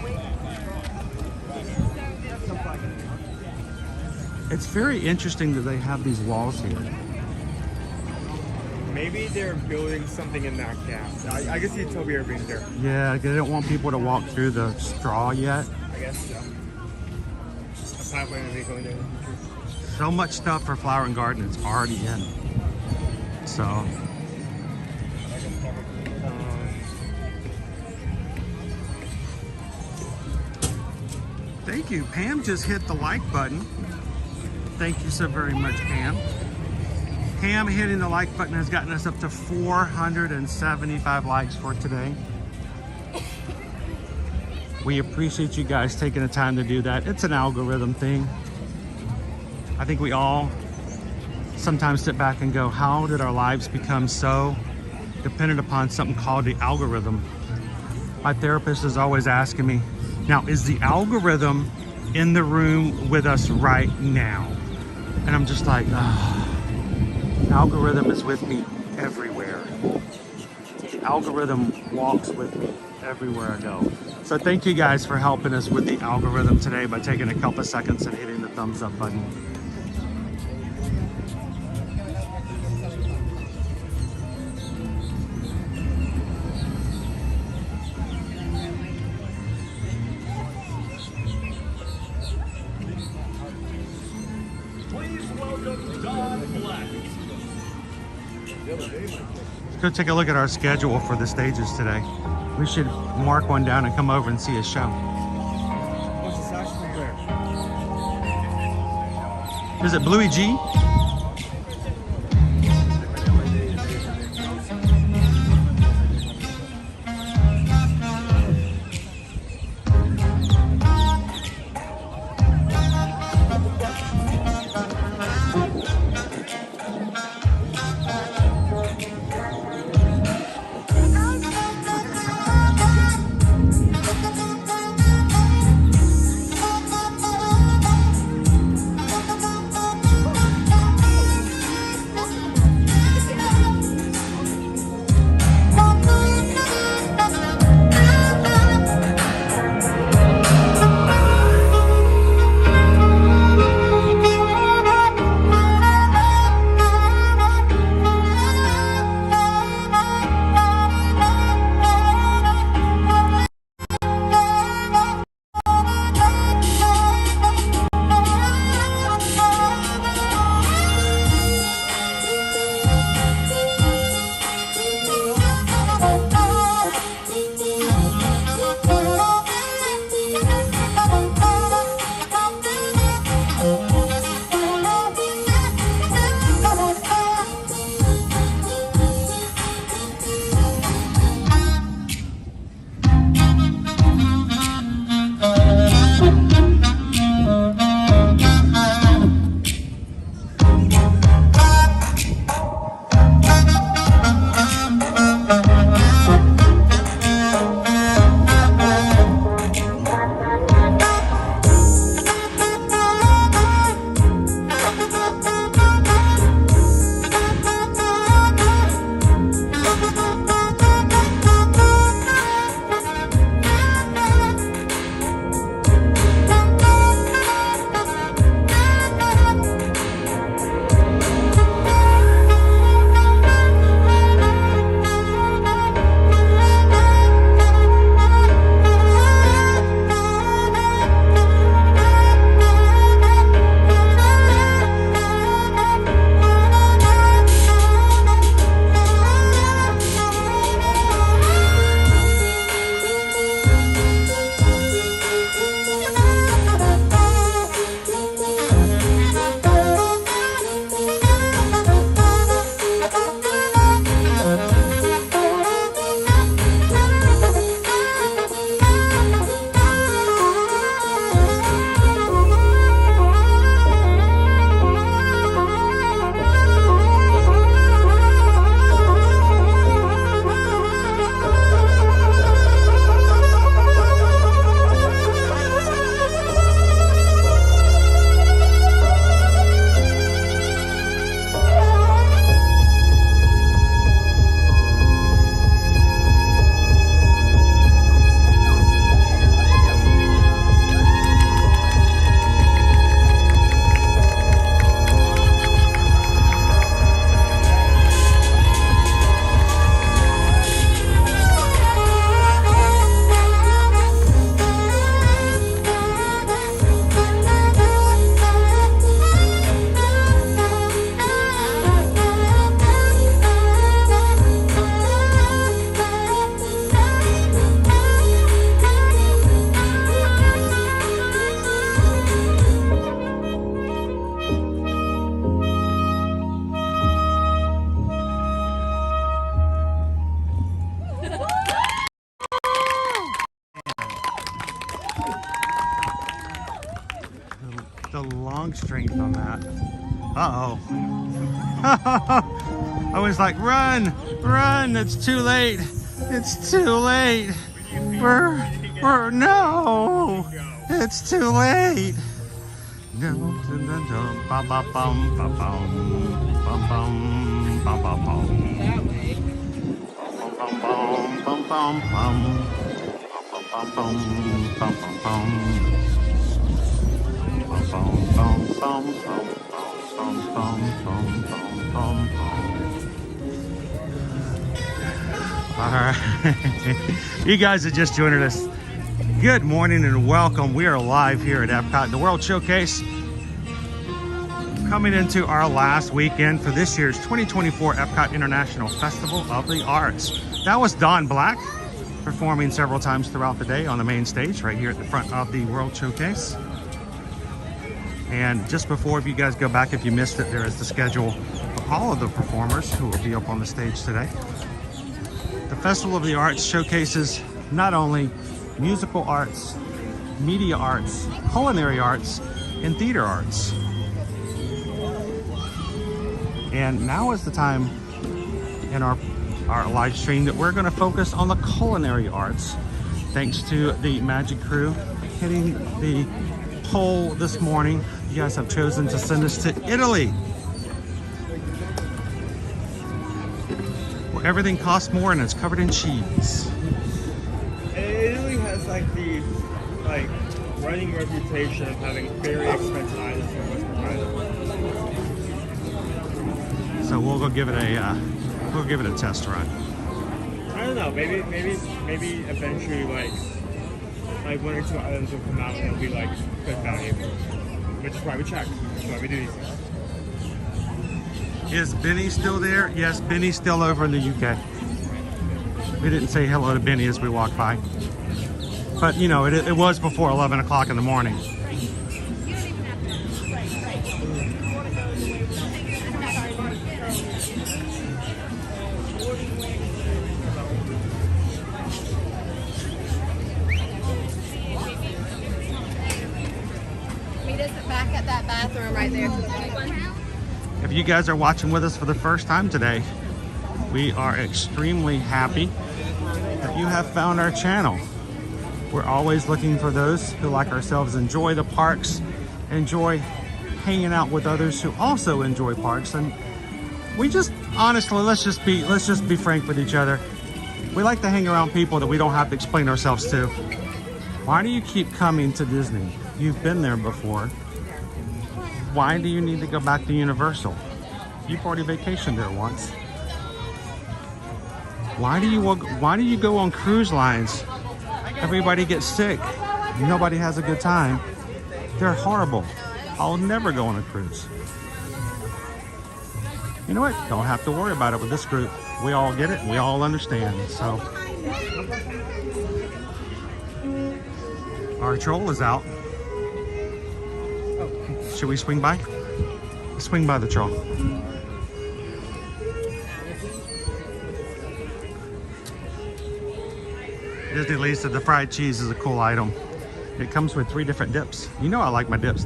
It's very interesting that they have these walls here. Maybe they're building something in that gap. I guess the Utopia are being there. Yeah, they don't want people to walk through the straw yet. I guess so. A pathway may be going there in the future. So much stuff for Flower and Garden is already in. So. Thank you. Pam just hit the like button. Thank you so very much, Pam. Pam hitting the like button has gotten us up to 475 likes for today. We appreciate you guys taking the time to do that. It's an algorithm thing. I think we all sometimes sit back and go, how did our lives become so dependent upon something called the algorithm? My therapist is always asking me, now is the algorithm in the room with us right now. And I'm just like, algorithm is with me everywhere. The algorithm walks with me everywhere I go. So thank you guys for helping us with the algorithm today by taking a couple of seconds and hitting the thumbs up button. Let's go take a look at our schedule for the stages today. We should mark one down and come over and see a show. What's the saxophone player? Is it Bluey G? the long strength on that. Uh-oh. I was like, run, run, it's too late. It's too late. We're Or no, it's too late. Dum, dum, dum, dum, bum, bum, bum, bum, bum, bum, bum, bum, bum. Bum, bum, bum, bum, bum. Bum, bum, bum, bum, bum. Bum, bum, bum, bum, bum, bum, bum, bum, bum. All right, you guys are just joining us. Good morning and welcome. We are live here at Epcot, the World Showcase, coming into our last weekend for this year's 2024 Epcot International Festival of the Arts. That was Don Black performing several times throughout the day on the main stage right here at the front of the World Showcase. And just before, if you guys go back, if you missed it, there is the schedule for all of the performers who will be up on the stage today. The Festival of the Arts showcases not only musical arts, media arts, culinary arts, and theater arts. And now is the time in our live stream that we're going to focus on the culinary arts, thanks to the Magic Crew hitting the poll this morning. You guys have chosen to send us to Italy, where everything costs more and it's covered in cheese. Italy has like the running reputation of having very expensive items from Western Ireland. So we'll go give it a test run. I don't know. Maybe eventually like 1 or 2 items will come out and it'll be like good value. Which is why we check. That's why we do these things. Is Benny still there? Yes, Benny's still over in the UK. We didn't say hello to Benny as we walked by. But you know, it was before 11 o'clock in the morning. Meet us back at that bathroom right there. If you guys are watching with us for the first time today, we are extremely happy that you have found our channel. We're always looking for those who, like ourselves, enjoy the parks, enjoy hanging out with others who also enjoy parks. And we just, honestly, let's just be frank with each other. We like to hang around people that we don't have to explain ourselves to. Why do you keep coming to Disney? You've been there before. Why do you need to go back to Universal? You've already vacationed there once. Why do you go on cruise lines? Everybody gets sick. Nobody has a good time. They're horrible. I'll never go on a cruise. You know what? Don't have to worry about it with this group. We all get it. We all understand. So our troll is out. Should we swing by? Swing by the troll. Disney Lee said the fried cheese is a cool item. It comes with 3 different dips. You know I like my dips.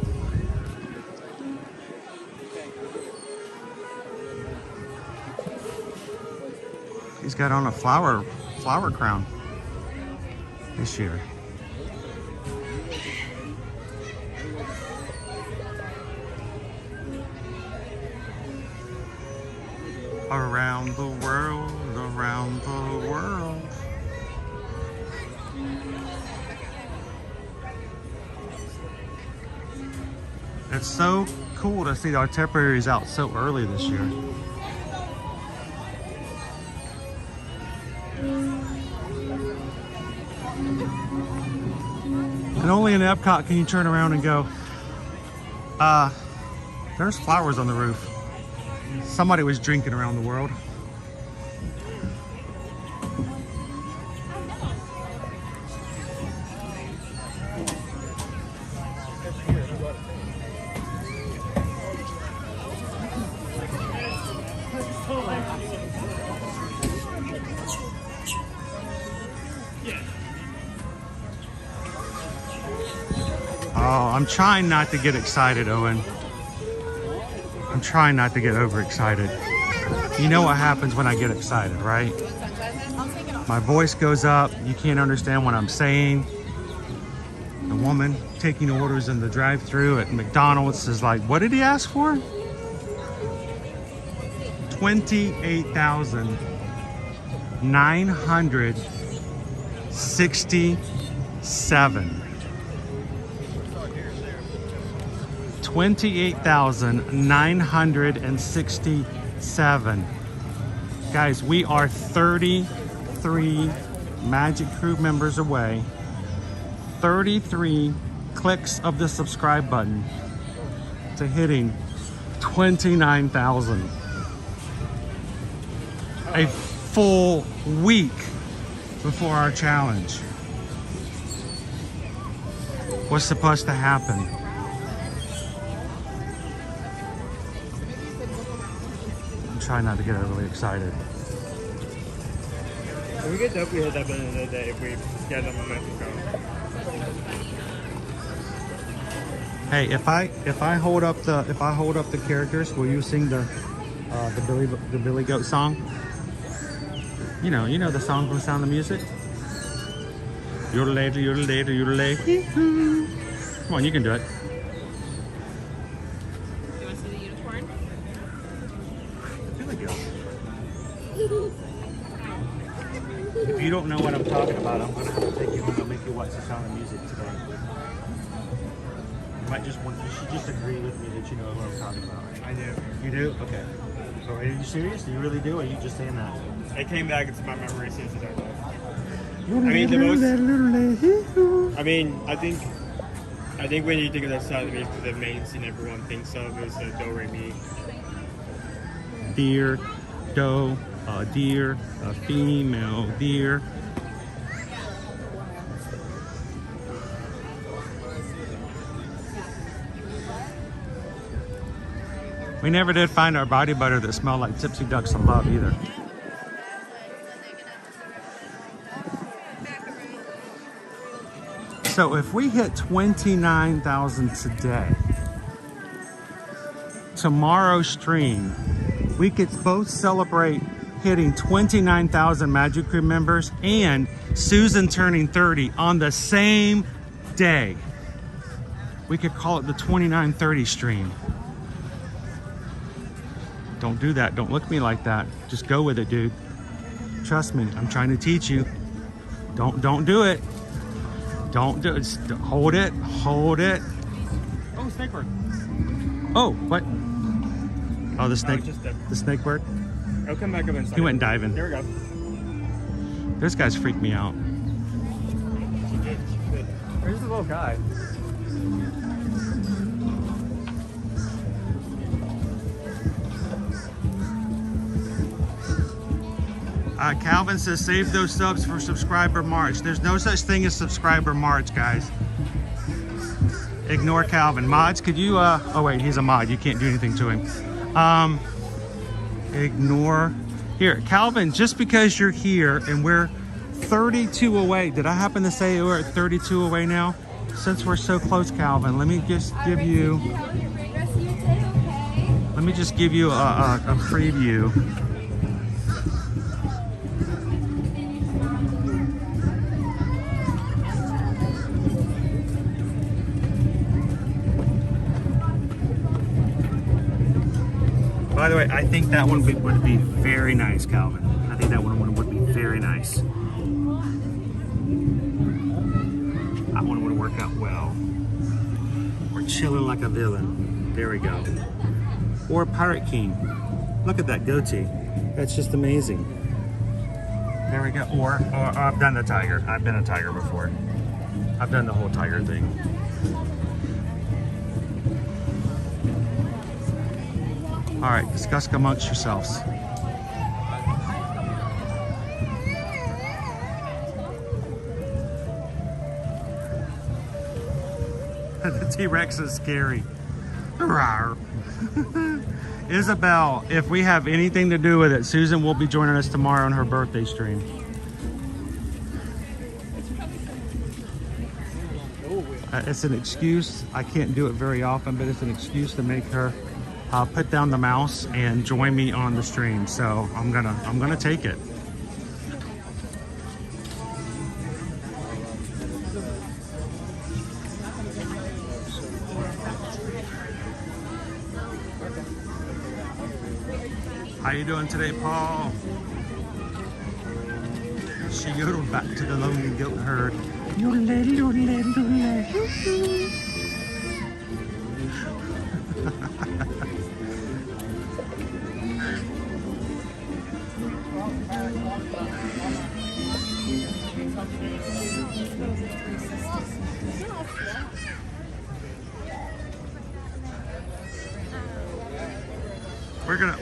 He's got on a flower crown this year. Around the world, around the world. It's so cool to see our temporaries out so early this year. And only in Epcot can you turn around and go, there's flowers on the roof. Somebody was drinking around the world. Oh, I'm trying not to get excited, Owen. I'm trying not to get overexcited. You know what happens when I get excited, right? My voice goes up. You can't understand what I'm saying. The woman taking orders in the drive-thru at McDonald's is like, what did he ask for? $28,967. $28,967. Guys, we are 33 Magic Crew members away. 33 clicks of the subscribe button to hitting 29,000. A full week before our challenge. What's supposed to happen? I'm trying not to get overly excited. We could definitely hit that by the end of the day if we get the momentum going. Hey, if I hold up the characters, will you sing the Billy Goat song? You know the song from Sound of Music. Yodelay, yodelay, yodelay. Come on, you can do it. You want to see the unicorn? Billy Goat. If you don't know what I'm talking about, I'm gonna have to take you home and make you watch the Sound of Music today. You should just agree with me that you know what I'm talking about. I do. You do? Okay. So are you serious? Do you really do? Or are you just saying that? It came back into my memory since I don't know. I think when you think of that Sound of Music, the main scene everyone thinks of is the Do Re Mi. Deer, doe, a deer, a female deer. We never did find our body butter that smelled like Tipsy Ducks of Love either. So if we hit 29,000 today, tomorrow's stream, we could both celebrate hitting 29,000 Magic Crew members and Susan turning 30 on the same day. We could call it the 2930 stream. Don't do that. Don't look at me like that. Just go with it, dude. Trust me. I'm trying to teach you. Don't do it. Don't do it. Just hold it. Hold it. Oh, snake bird. Oh, what? Oh, the snake. The snake bird. I'll come back up inside. He went diving. There we go. Those guys freak me out. Where's the little guy? Calvin says, save those subs for subscriber March. There's no such thing as subscriber March, guys. Ignore Calvin. Mods, could you, oh wait, he's a mod. You can't do anything to him. Ignore. Here, Calvin, just because you're here and we're 32 away. Did I happen to say we're at 32 away now? Since we're so close, Calvin, let me just give you, let me just give you a preview. By the way, I think that one would be very nice, Calvin. I think that one would be very nice. That one would work out well. Or chilling like a villain. There we go. Or Pirate King. Look at that goatee. That's just amazing. There we go. Or I've done the tiger. I've been a tiger before. I've done the whole tiger thing. All right, discuss amongst yourselves. The T-Rex is scary. Isabel, if we have anything to do with it, Susan will be joining us tomorrow on her birthday stream. It's an excuse. I can't do it very often, but it's an excuse to make her put down the mouse and join me on the stream. So I'm gonna take it. How you doing today, Paul? She yodeled back to the lonely goat herd. Yodelay, yodelay, yodelay.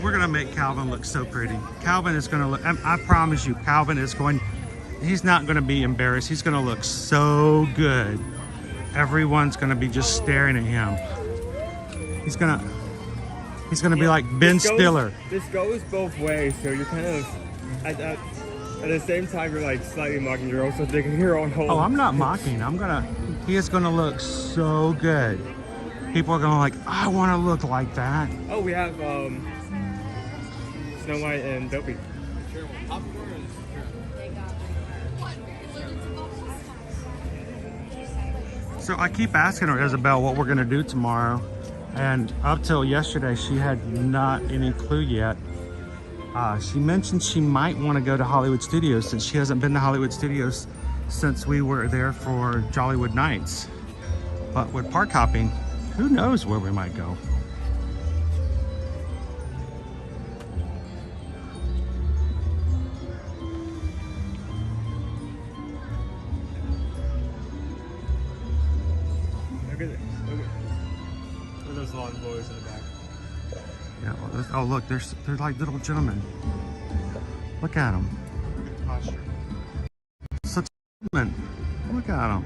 We're gonna make Calvin look so pretty. Calvin is gonna look. I promise you, Calvin is going. He's not gonna be embarrassed. He's gonna look so good. Everyone's gonna be just staring at him. He's gonna be like Ben Stiller. This goes both ways, so you're kind of at the same time you're like slightly mocking. You're also digging your own hole. Oh, I'm not mocking. He is gonna look so good. People are gonna like, I want to look like that. Oh, we have Snow White and Dopey. So I keep asking her, Isabel, what we're gonna do tomorrow, and up till yesterday, she had not any clue yet. She mentioned she might want to go to Hollywood Studios since she hasn't been to Hollywood Studios since we were there for Jollywood Nights. But with park hopping, who knows where we might go. Look at those long boys in the back. Yeah. Well, oh, look, they're like little gentlemen. Look at them. Posture. Such gentlemen. Look at them.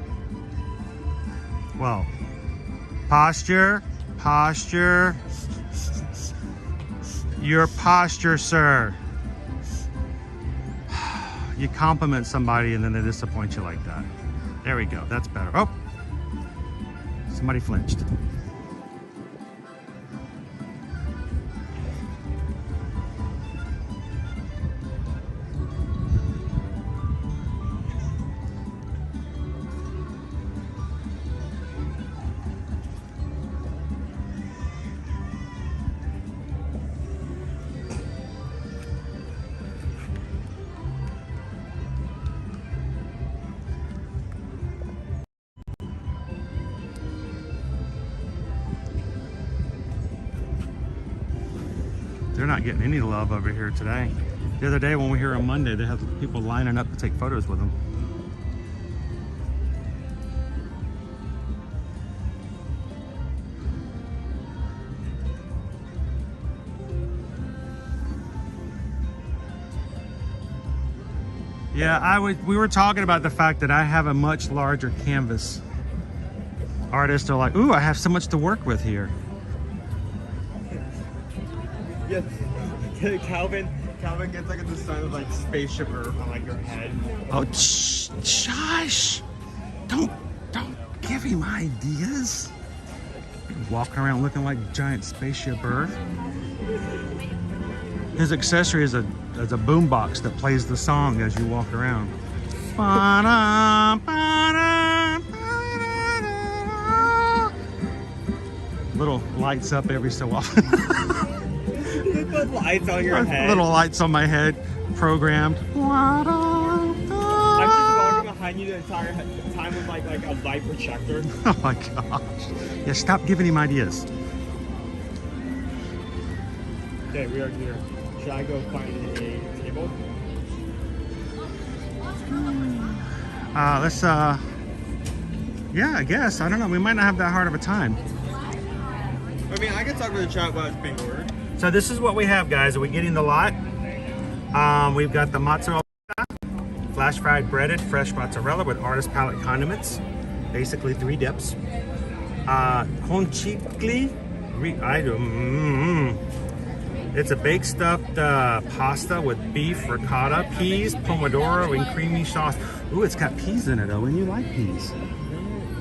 Well. Posture, posture. Your posture, sir. You compliment somebody and then they disappoint you like that. There we go, that's better. Oh, somebody flinched. They're not getting any love over here today. The other day when we were here on Monday, they had people lining up to take photos with them. Yeah, we were talking about the fact that I have a much larger canvas. Artists are like, ooh, I have so much to work with here. Yes, Calvin gets like a design of like spaceship Earth on like your head. Oh, shush! Don't give him ideas. Walking around looking like giant spaceship Earth. His accessory is a boombox that plays the song as you walk around. Little lights up every so often. Put lights on your head. Little lights on my head, programmed. I'm just walking behind you the entire time with like a light projector. Oh my gosh. Yeah, stop giving him ideas. Okay, we are here. Should I go find a table? Yeah, I guess. I don't know. We might not have that hard of a time. I mean, I can talk with the chat while it's being ordered. So this is what we have, guys. Are we getting the lot? We've got the mozzarella, flash fried breaded fresh mozzarella with artist palette condiments, basically 3 dips. Conchigli, it's a baked stuffed pasta with beef, ricotta, peas, pomodoro, and creamy sauce. Ooh, it's got peas in it, Owen. You like peas?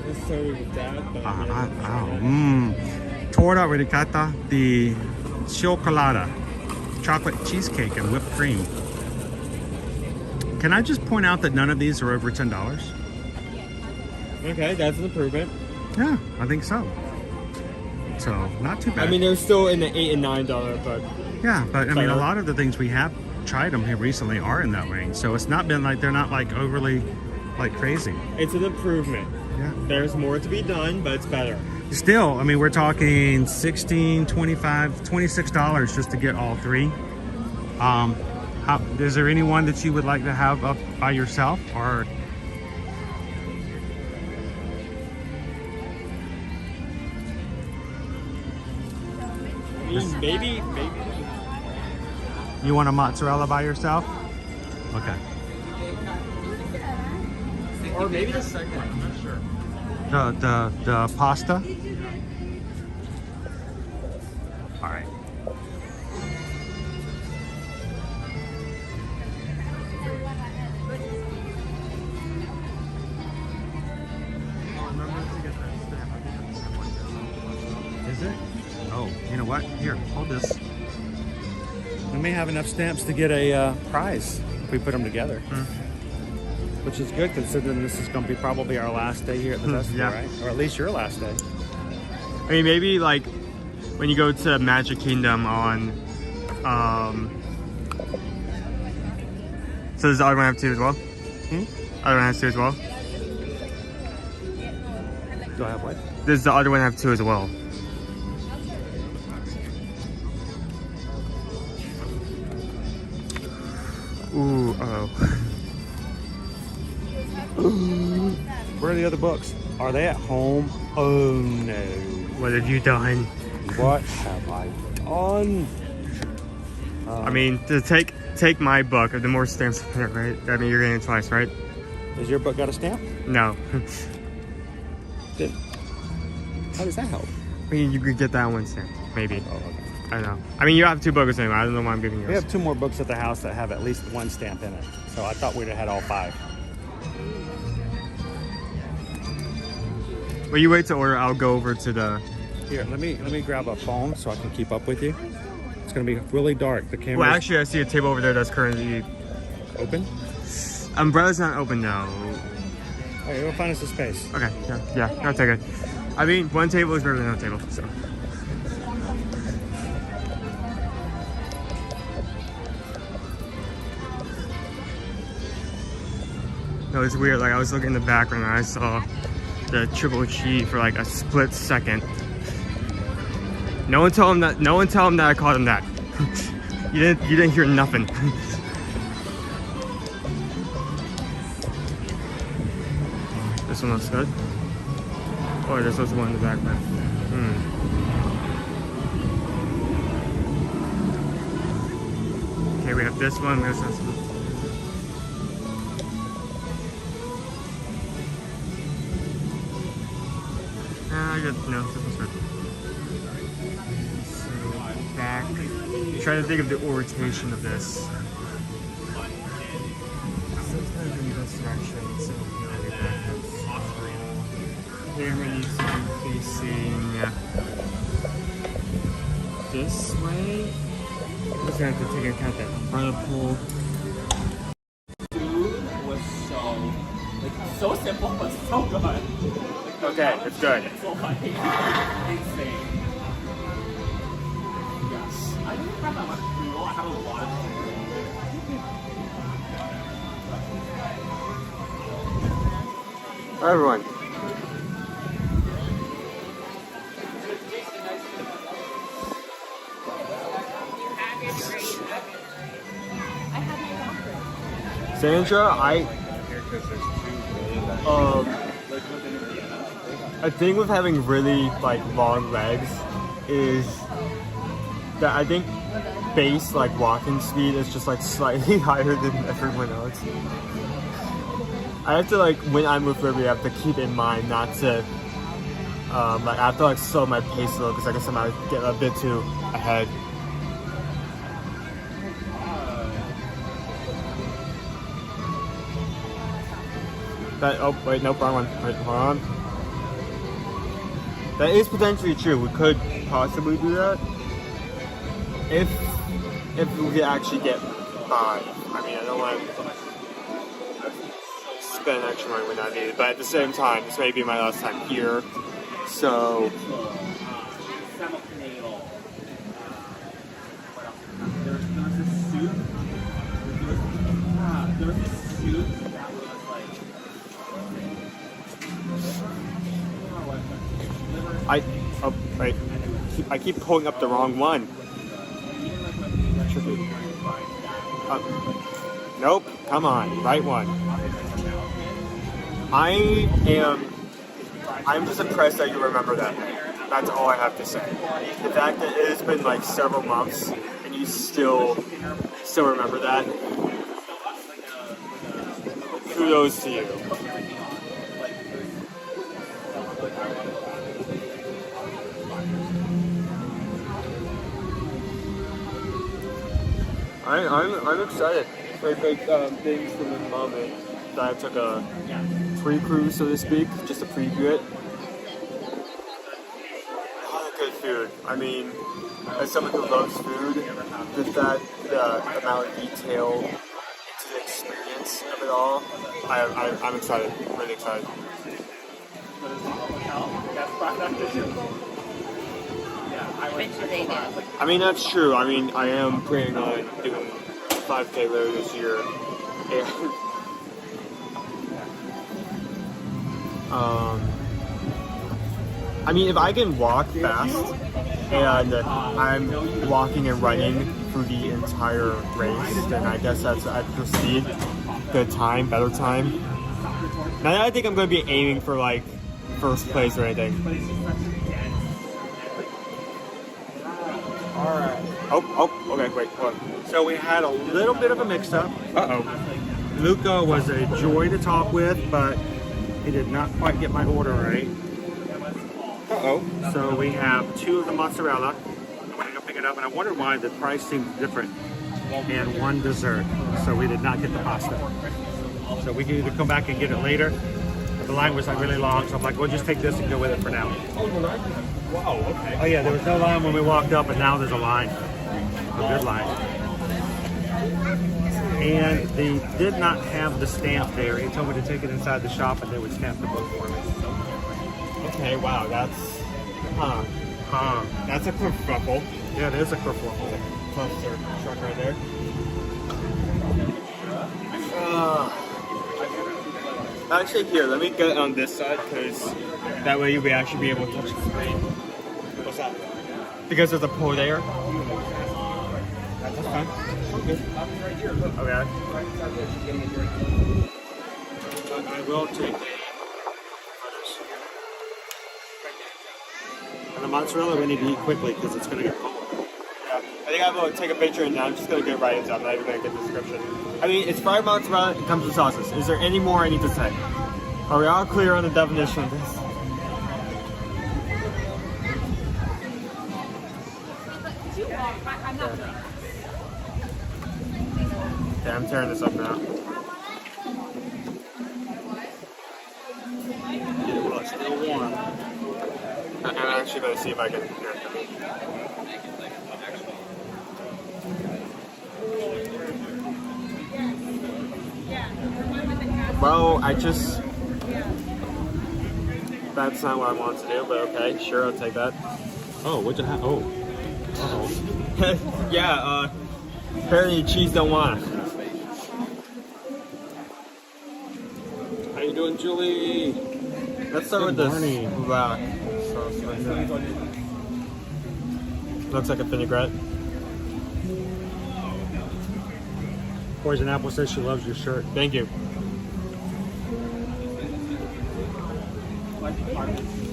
It's totally with that, but Torta ricotta, the cioccolata, chocolate cheesecake and whipped cream. Can I just point out that none of these are over $10? okay, that's an improvement. Yeah, I think so. So not too bad. I mean, they're still in the $8 and $9, but yeah, but I mean, better. a lot of the things we have tried them here recently are in that range. So it's not been like, they're not like overly like crazy. it's an improvement. Yeah. There's more to be done, but it's better. Still, I mean, we're talking $16, $25, $26 just to get all three. Is there anyone that you would like to have up by yourself, or? I mean, maybe. You want a mozzarella by yourself? Okay. Or maybe the second one, I'm not sure. The pasta? All right. Is it? Oh, you know what? Here, hold this. We may have enough stamps to get a prize if we put them together. Which is good, considering this is going to be probably our last day here at the festival, Yeah. right? Or at least your last day. I mean, maybe like when you go to Magic Kingdom on, so does the other one have two as well? Other one has two as well? Do I have what? Does the other one have two as well? Ooh, Where are the other books? Are they at home? Oh no. what have you done? What have I done? I mean, to take my book, the more stamps in it, right? I mean, you're getting it twice, right? Has your book got a stamp? No. Then how does that help? I mean, you could get that one stamp, maybe. Oh, okay. I don't know. I mean, you have two books anyway. I don't know why I'm giving you. We have 2 more books at the house that have at least 1 stamp in it. So I thought we'd have had all 5. Well, you wait to order. I'll go over to the. Here, let me grab a phone so I can keep up with you. It's gonna be really dark. The camera's Well, actually, I see a table over there that's currently. open. Umbrella's not open now. Okay, we'll find us a space. Okay, yeah, I'll take it. I mean, one table is better than no table, so. No, it's weird. Like, I was looking in the background and I saw the triple G for like a split second. No one tell him that. No one tell him that I called him that. You didn't hear nothing. This one looks good. Oh, there's also one in the background. Okay, we have this one. There's this one. No, this one's good. So, back. Trying to think of the orientation of this. Sometimes in this direction, so really back. Camera needs to be facing this way. I'm just gonna have to take account that vertical. Food was so simple but so good. Okay, it's good. It's like insane. Yes. I didn't have that much food. I have a lot of food. Hi, everyone. Sandra, a thing with having really like long legs is that I think base like walking speed is just like slightly higher than everyone else. I have to like when I move forward, I have to keep in mind not to like I have to like slow my pace a little because I guess I might get a bit too ahead. Oh wait, no, wrong one. Wait, hold on. That is potentially true. We could possibly do that if we could actually get by. I mean, I don't want to spend extra money when not needed, but at the same time, this may be my last time here, so I keep pulling up the wrong one. Nope, come on, right one. I'm just impressed that you remember that. That's all I have to say. The fact that it has been like several months and you still remember that. Kudos to you. I'm excited. Very big things from the moment that I took a pre-cruise, so to speak, just to preview it. A lot of good food. I mean, as someone who loves food, the amount of detail into the experience of it all, I'm excited. Really excited. I mean, that's true. I mean, I am planning on doing 5K later this year. I mean, if I can walk fast and I'm walking and running through the entire race, then I guess that's, I proceed. Good time, better time. Now, I think I'm going to be aiming for like first place or anything. Alright. Oh, okay, wait, hold on. So we had a little bit of a mix-up. Uh-oh. Luca was a joy to talk with, but he did not quite get my order right. Uh-oh. So we have 2 of the mozzarella. I went to go pick it up, and I wondered why the price seemed different. And 1 dessert. So we did not get the pasta. So we can either come back and get it later. The line was like really long, so I'm like, we'll just take this and go with it for now. Wow, okay. Oh yeah, there was no line when we walked up, and now there's a line. A good line. And they did not have the stamp there. He told me to take it inside the shop and they would stamp the book for me. Okay, wow, that's... That's a kerfuffle. Yeah, it is a kerfuffle. Cluster truck right there. Actually, here, let me get on this side, because that way you'll actually be able to touch the screen. What's that? Because there's a pole there. That's fine. Okay. Okay. I will take the and the mozzarella we need to eat quickly because it's going to get cold. Yeah. I think I'm going to take a picture and I'm just going to get right into it. I'm not even going to get the description. I mean, it's fried mozzarella, it comes with sauces. Is there any more I need to say? Are we all clear on the definition of this? Okay, I'm tearing this up now. It's still warm. I'm actually going to see if I can hear it. Well, that's not what I want to do, but okay, sure, I'll take that. Oh, what'd you have? Oh. Uh-oh. Yeah, apparently cheese don't want it. How you doing, Julie? Let's start with this rock. Looks like a vinaigrette. Poison Apple says she loves your shirt. Thank you.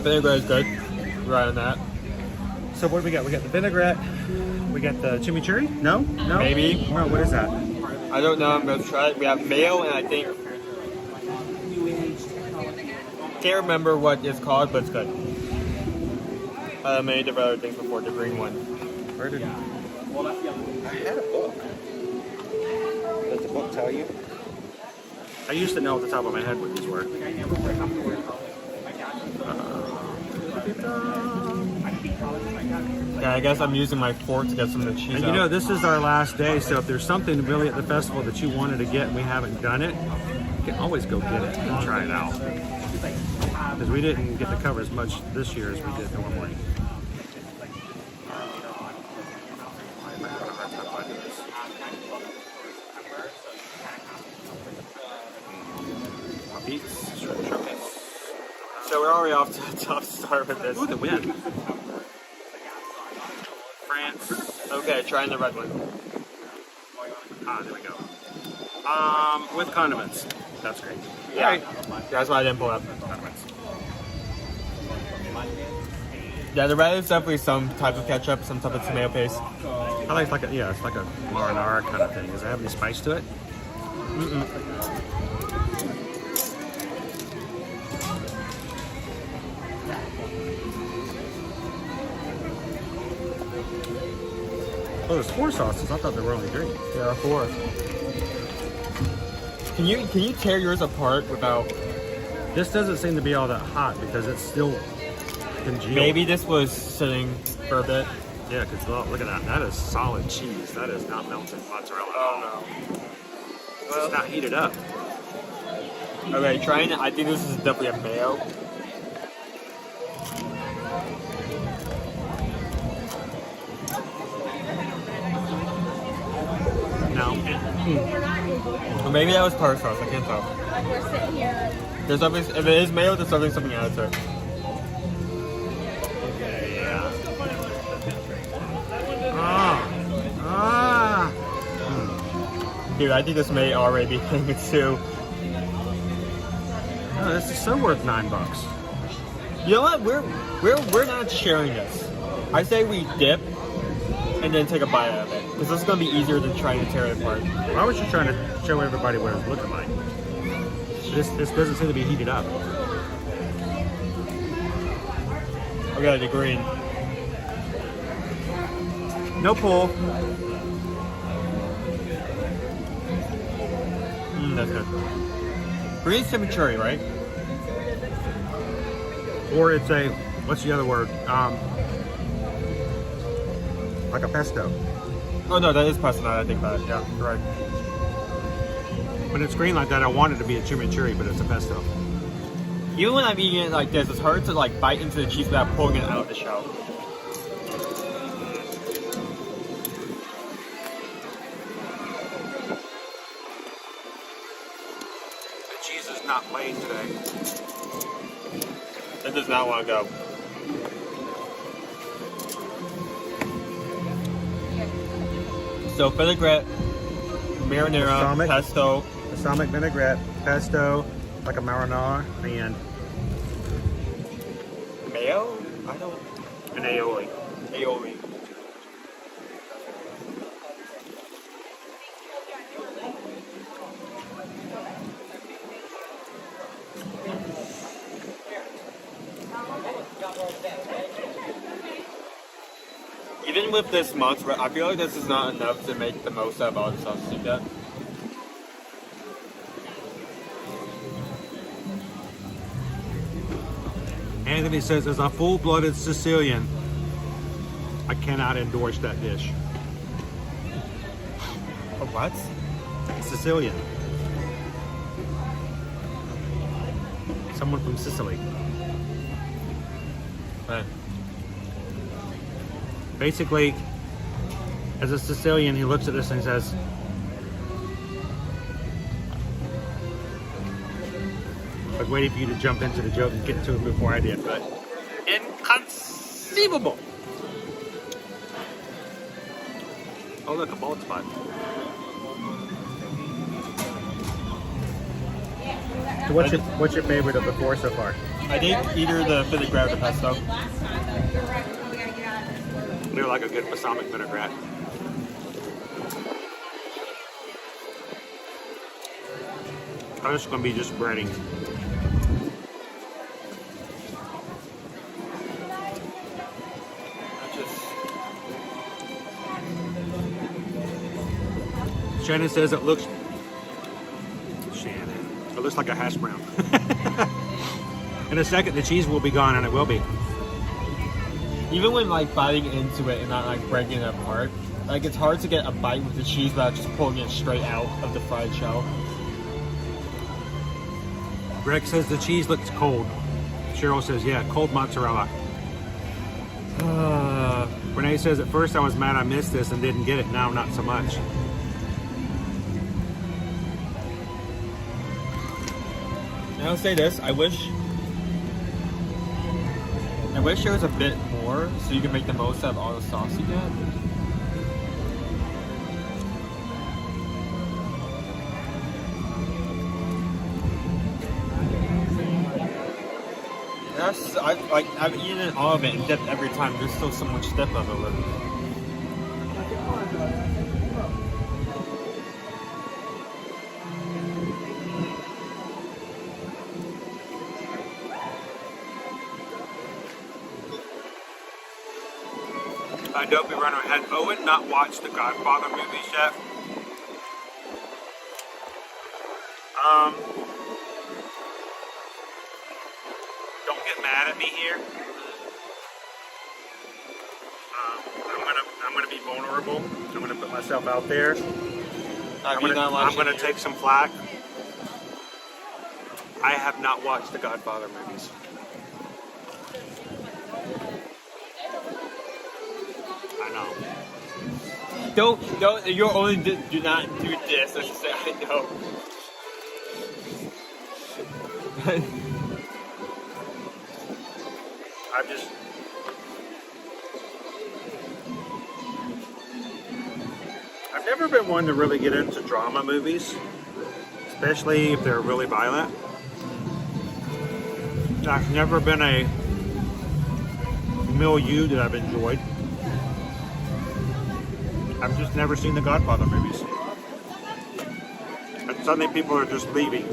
Vinaigrette is good. Right on that. So what do we got? We got the vinaigrette. We got the chimichurri? No? No? Maybe. No, what is that? I don't know. I'm going to try it. We have mayo and I think... Can't remember what it's called, but it's good. Many different other things before the green one. Where did I had a book. Does the book tell you? I used to know off the top of my head what these were. Yeah, I guess I'm using my fork to get some of the cheese And you know, this is our last day, so if there's something really at the festival that you wanted to get and we haven't done it, you can always go get it and try it out. Because we didn't get to cover as much this year as we did normally. Pete's shrimp peeps. So we're already off to a tough start with this. Ooh, the wind. France. Okay, trying the red one. Ah, there we go. With condiments. That's great. Yeah, Right. that's why I didn't pull up. Condiments. Yeah, the red is definitely some type of ketchup, some type of tomato paste. I like a it's like a marinara kind of thing. Does it have any spice to it? Oh, there's 4 sauces. I thought there were only 3. There are 4. Can you tear yours apart without? This doesn't seem to be all that hot because it's still congealed. Maybe this was sitting for a bit. Yeah, because look at that. That is solid cheese. That is not melted mozzarella. Oh no. It's not heated up. Okay, trying it. I think this is definitely a mayo. No. Or maybe that was tartar sauce. I can't tell. We're sitting here. There's obviously, if it is mayo, there's definitely something added to it. Yeah. Ah. Dude, I think this may already be hitting it too. Oh, this is so worth $9. You know what? We're not sharing this. I say we dip and then take a bite out of it, because this is gonna be easier than trying to tear it apart. Why was you trying to show everybody what it's looking like? This doesn't seem to be heated up. Okay, the green. No pull. That's good. Green's chimichurri, right? Or it's a, what's the other word? Like a pesto. Oh no, that is pesto now that I think about it. Yeah, you're right. When it's green like that, I want it to be a chimichurri, but it's a pesto. Even when I'm eating it like this, it's hard to like bite into the cheese without pulling it out of the shell. The cheese is not playing today. It does not want to go. So vinaigrette, marinara, Balsamic. pesto. Balsamic vinaigrette, pesto, like a marinara, and Mayo? I don't. an aioli. Aioli. Even with this mozzarella, I feel like this is not enough to make the most out of all the sauces you get. Anthony says, as a full-blooded Sicilian, I cannot endorse that dish. A what? Sicilian. Someone from Sicily. Right. Basically, as a Sicilian, he looks at this and says, I was waiting for you to jump into the joke and get to it before I did, but inconceivable. Oh look, a bald spot. So what's your favorite of the 4 so far? I think either the vinaigrette or the pesto. They're like a good balsamic vinaigrette. I'm just gonna be just breading. Shannon says it looks. It looks like a hash brown. In a second, the cheese will be gone, and it will be. Even when like biting into it and not like breaking it apart, like it's hard to get a bite with the cheese without just pulling it straight out of the fried shell. Greg says the cheese looks cold. Cheryl says, yeah, cold mozzarella. Renee says, at first I was mad I missed this and didn't get it. Now not so much. I'll say this, I wish there was a bit more so you can make the most out of all the sauce you get. I've eaten all of it and dipped every time. There's still so much dip of it. Adobe Runner, had Owen not watched the Godfather movies yet? Don't get mad at me here. I'm gonna be vulnerable. I'm gonna put myself out there. I'm gonna take some flack. I have not watched the Godfather movies. I know. Don't, you only do not do this. I say, I know. I've never been one to really get into drama movies, especially if they're really violent. That's never been a milieu that I've enjoyed. I've just never seen the Godfather movies. And suddenly people are just leaving.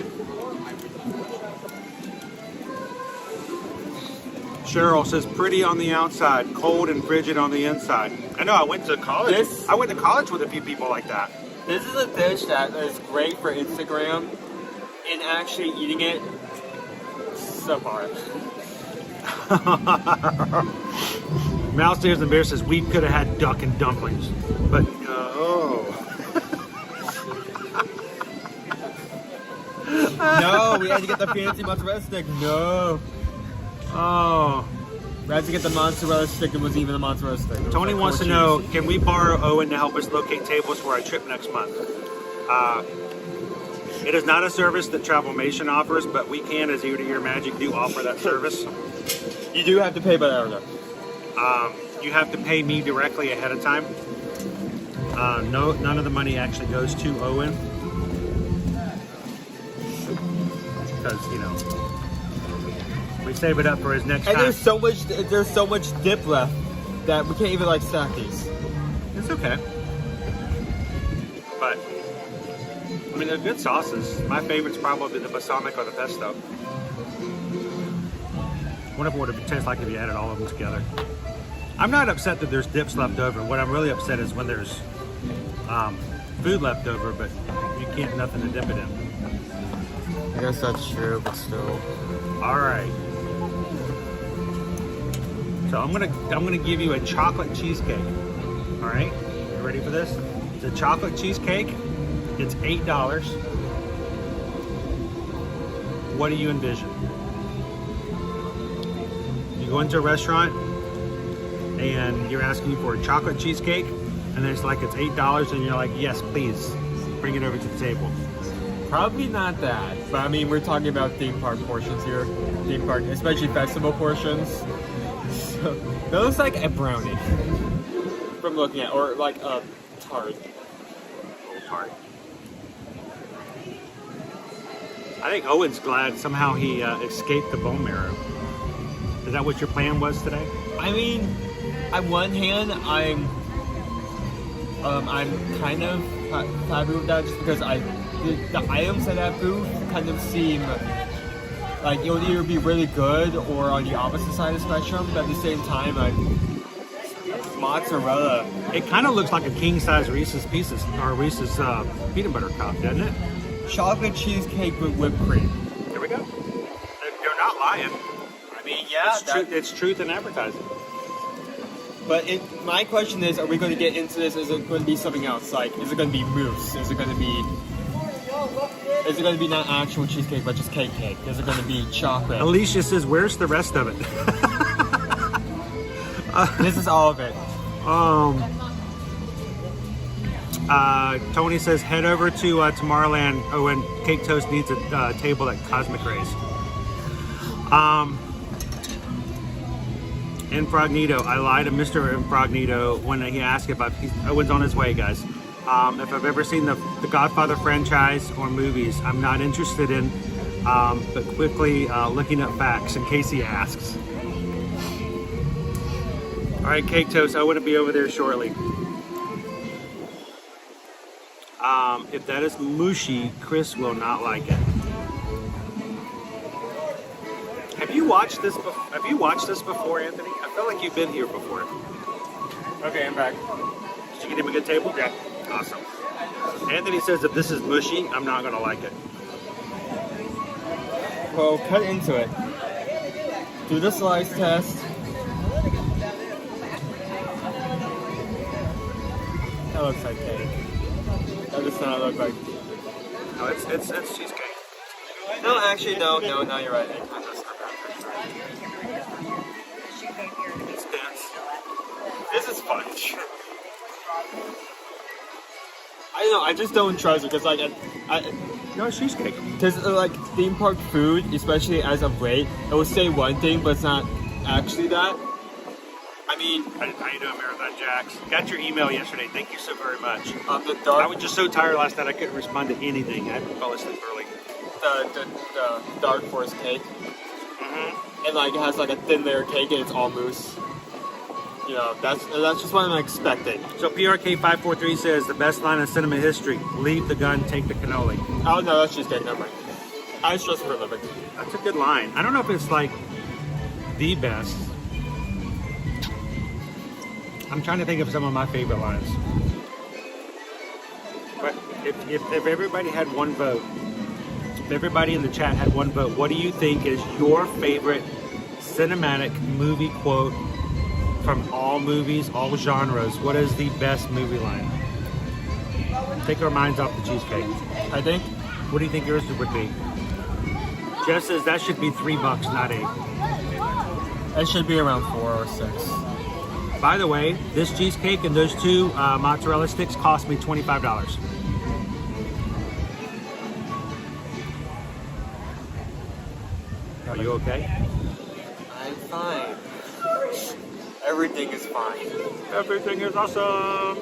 Cheryl says, pretty on the outside, cold and frigid on the inside. I know, I went to college. I went to college with a few people like that. This is a dish that is great for Instagram, and actually eating it, so hard. Mouse Tears and Bear says, we could have had duck and dumplings, but no. No, we had to get the fancy mozzarella stick. No. Oh. We had to get the mozzarella stick. It wasn't even a mozzarella stick. Tony wants to know, can we borrow Owen to help us locate tables for our trip next month? It is not a service that Travelmation offers, but we can, as Ear to Ear Magic, do offer that service. You do have to pay by the hour, though. You have to pay me directly ahead of time. None of the money actually goes to Owen. Because, you know, we save it up for his next time. And there's so much dip left that we can't even like stack these. It's okay. But, I mean, they're good sauces. My favorite's probably the balsamic or the pesto. I wonder what it would taste like if you added all of them together. I'm not upset that there's dips left over. What I'm really upset is when there's food left over, but you can't nothing to dip it in. I guess that's true, but still. All right. So I'm gonna give you a chocolate cheesecake. All right, you ready for this? It's a chocolate cheesecake. It's $8. What do you envision? You go into a restaurant and you're asking for a chocolate cheesecake, and it's like it's $8, and you're like, yes, please, bring it over to the table. Probably not that, but I mean, we're talking about theme park portions here. Theme park, especially festival portions. So, that looks like a brownie from looking at, or like a tart. Tart. I think Owen's glad somehow he escaped the bone marrow. Is that what your plan was today? I mean, on one hand, I'm kind of happy with that just because the items at that booth kind of seem like it would either be really good or on the opposite side of the spectrum, but at the same time, like mozzarella. It kind of looks like a king-size Reese's Pieces, or Reese's peanut butter cup, doesn't it? Chocolate cheesecake with whipped cream. There we go. You're not lying. I mean, yeah. It's truth in advertising. But my question is, are we going to get into this? Is it going to be something else? Like, is it going to be mousse? Is it going to be not actual cheesecake, but just cake? Is it going to be chocolate? Alicia says, where's the rest of it? This is all of it. Tony says head over to Tomorrowland. Oh, and Cake Toast needs a table at Cosmic Rays. Incognito. I lied to Mr. Incognito when he asked if Owen's on his way, guys. If I've ever seen the Godfather franchise or movies, I'm not interested in, but quickly looking up facts in case he asks. All right, Cake Toast, I want to be over there shortly. If that is mushy, Chris will not like it. Have you watched this before, Anthony? I feel like you've been here before. Okay, I'm back. Did you get him a good table? Yeah. Awesome. Anthony says if this is mushy, I'm not going to like it. Well, cut into it. Do the slice test. That looks like cake. That does not look like. No, it's cheesecake. No, actually, no, you're right. It's dense. This is sponge. I don't know. I just don't trust it because, like, No, it's cheesecake. because like theme park food, especially as of late, it will say one thing, but it's not actually that. I mean, How you doing, Marathon Jacks? Got your email yesterday. Thank you so very much. the I dark, was just so tired last night I couldn't respond to anything. I fell asleep early. the dark forest cake, and like it has like a thin layer cake and it's all mousse. You know, that's just what I'm expecting. So PRK543 says the best line in cinema history: "Leave the gun, take the cannoli." Oh no, that's cheesecake. Never mind. I stress for a living. That's a good line. I don't know if it's like the best. I'm trying to think of some of my favorite lines. But if everybody had one vote, if everybody in the chat had one vote, what do you think is your favorite cinematic movie quote from all movies, all genres? What is the best movie line? Take our minds off the cheesecake. I think. What do you think yours would be? Jess says that should be $3, not $8. It should be around 4 or 6. By the way, this cheesecake and those two mozzarella sticks cost me $25. Are you okay? I'm fine. Everything is fine. Everything is awesome.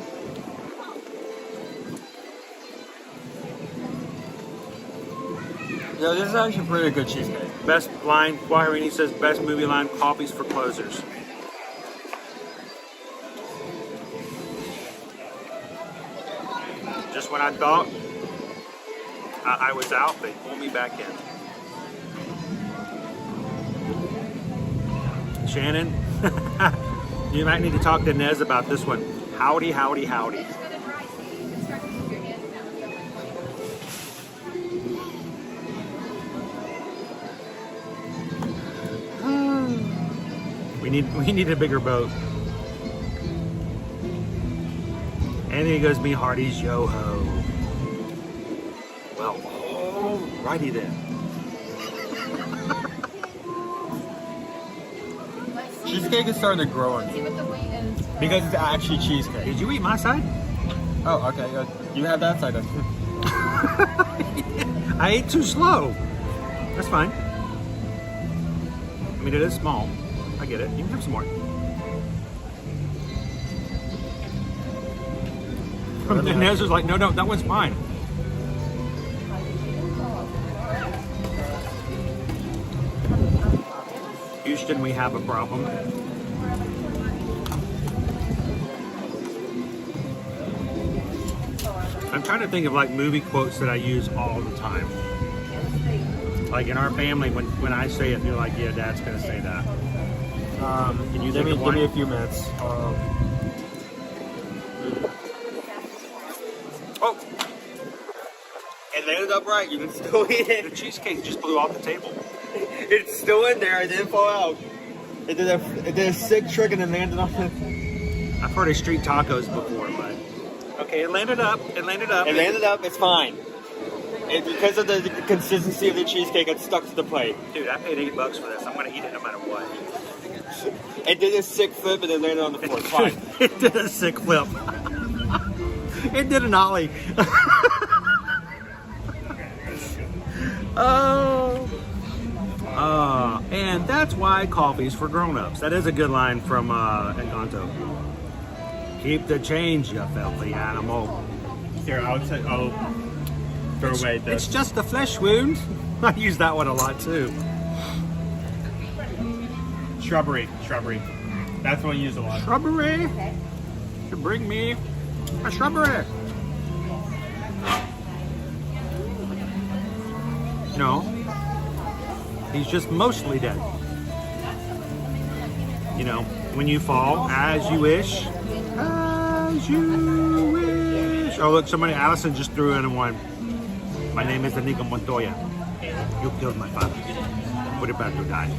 Yeah, this is actually pretty good cheesecake. Best line, Guarini says best movie line, coffees for closers. Just when I thought I was out, they pulled me back in. Shannon, you might need to talk to Nez about this one. Howdy, howdy, howdy. We need a bigger boat. Anthony goes, me Hardy's yo-ho. Well, alrighty then. Cheesecake is starting to grow on me. Because it's actually cheesecake. Did you eat my side? Oh, okay. You have that side then. I ate too slow. That's fine. I mean, it is small. I get it. You can have some more. And Nez was like, no, that one's mine. Houston, we have a problem. I'm trying to think of like movie quotes that I use all the time. Like in our family, when I say it, you're like, yeah, Dad's gonna say that. Can you give think of one? me a few minutes. Oh! It landed upright. You can still eat it. The cheesecake just blew off the table. It's still in there. It didn't fall out. It did a sick trick and then landed on it. I've heard of street tacos before, but okay, it landed up. It landed up. It landed up. It's fine. Because of the consistency of the cheesecake, it's stuck to the plate. Dude, I paid $8 for this. I'm gonna eat it no matter what. It did a sick flip and then landed on the floor. It's fine. It did a sick flip. It did an ollie. And that's why coffee's for grown-ups. That is a good line from Encanto. Keep the change, you filthy animal. Here, I'll throw away this. It's just a flesh wound. I use that one a lot too. Shrubbery. That's what I use a lot. Shrubbery? To bring me a shrubbery. No. He's just mostly dead. You know, when you fall, as you wish. As you wish. Oh, look, Allison just threw in one. My name is Inigo Montoya. You killed my father. What about to die?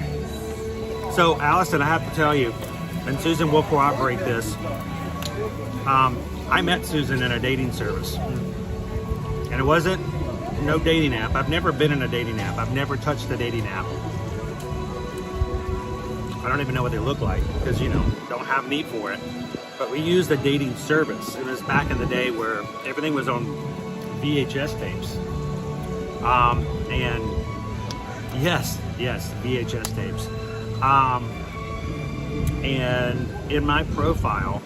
So, Allison, I have to tell you, and Susan will corroborate this. I met Susan in a dating service. And it wasn't no dating app. I've never been in a dating app. I've never touched a dating app. I don't even know what they look like because, you know, don't have need for it. But we used a dating service. It was back in the day where everything was on VHS tapes. And yes, VHS tapes. And in my profile,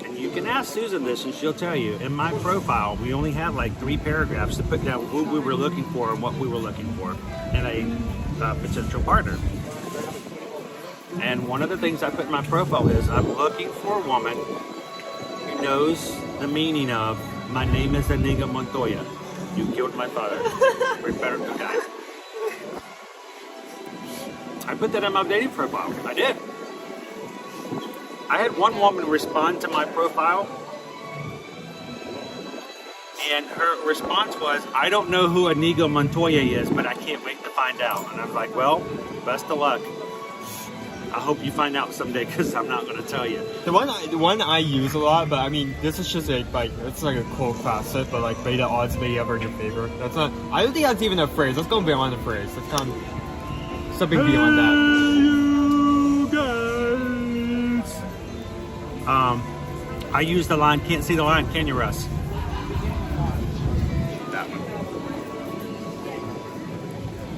and you can ask Susan this and she'll tell you, in my profile, we only had like 3 paragraphs to put down who we were looking for and what we were looking for in a potential partner. And one of the things I put in my profile is I'm looking for a woman who knows the meaning of my name is Inigo Montoya. You killed my father. We're better to die. I put that in my dating profile. I did. I had one woman respond to my profile, and her response was, I don't know who Inigo Montoya is, but I can't wait to find out. And I'm like, well, best of luck. I hope you find out someday because I'm not going to tell you. The one I use a lot, but I mean, this is just it's like a cool facet, but like beta odds may ever in your favor. That's not. I don't think that's even a phrase. Let's go beyond the phrase. Let's come something beyond that. I use the line. Can't see the line, can you, Russ? That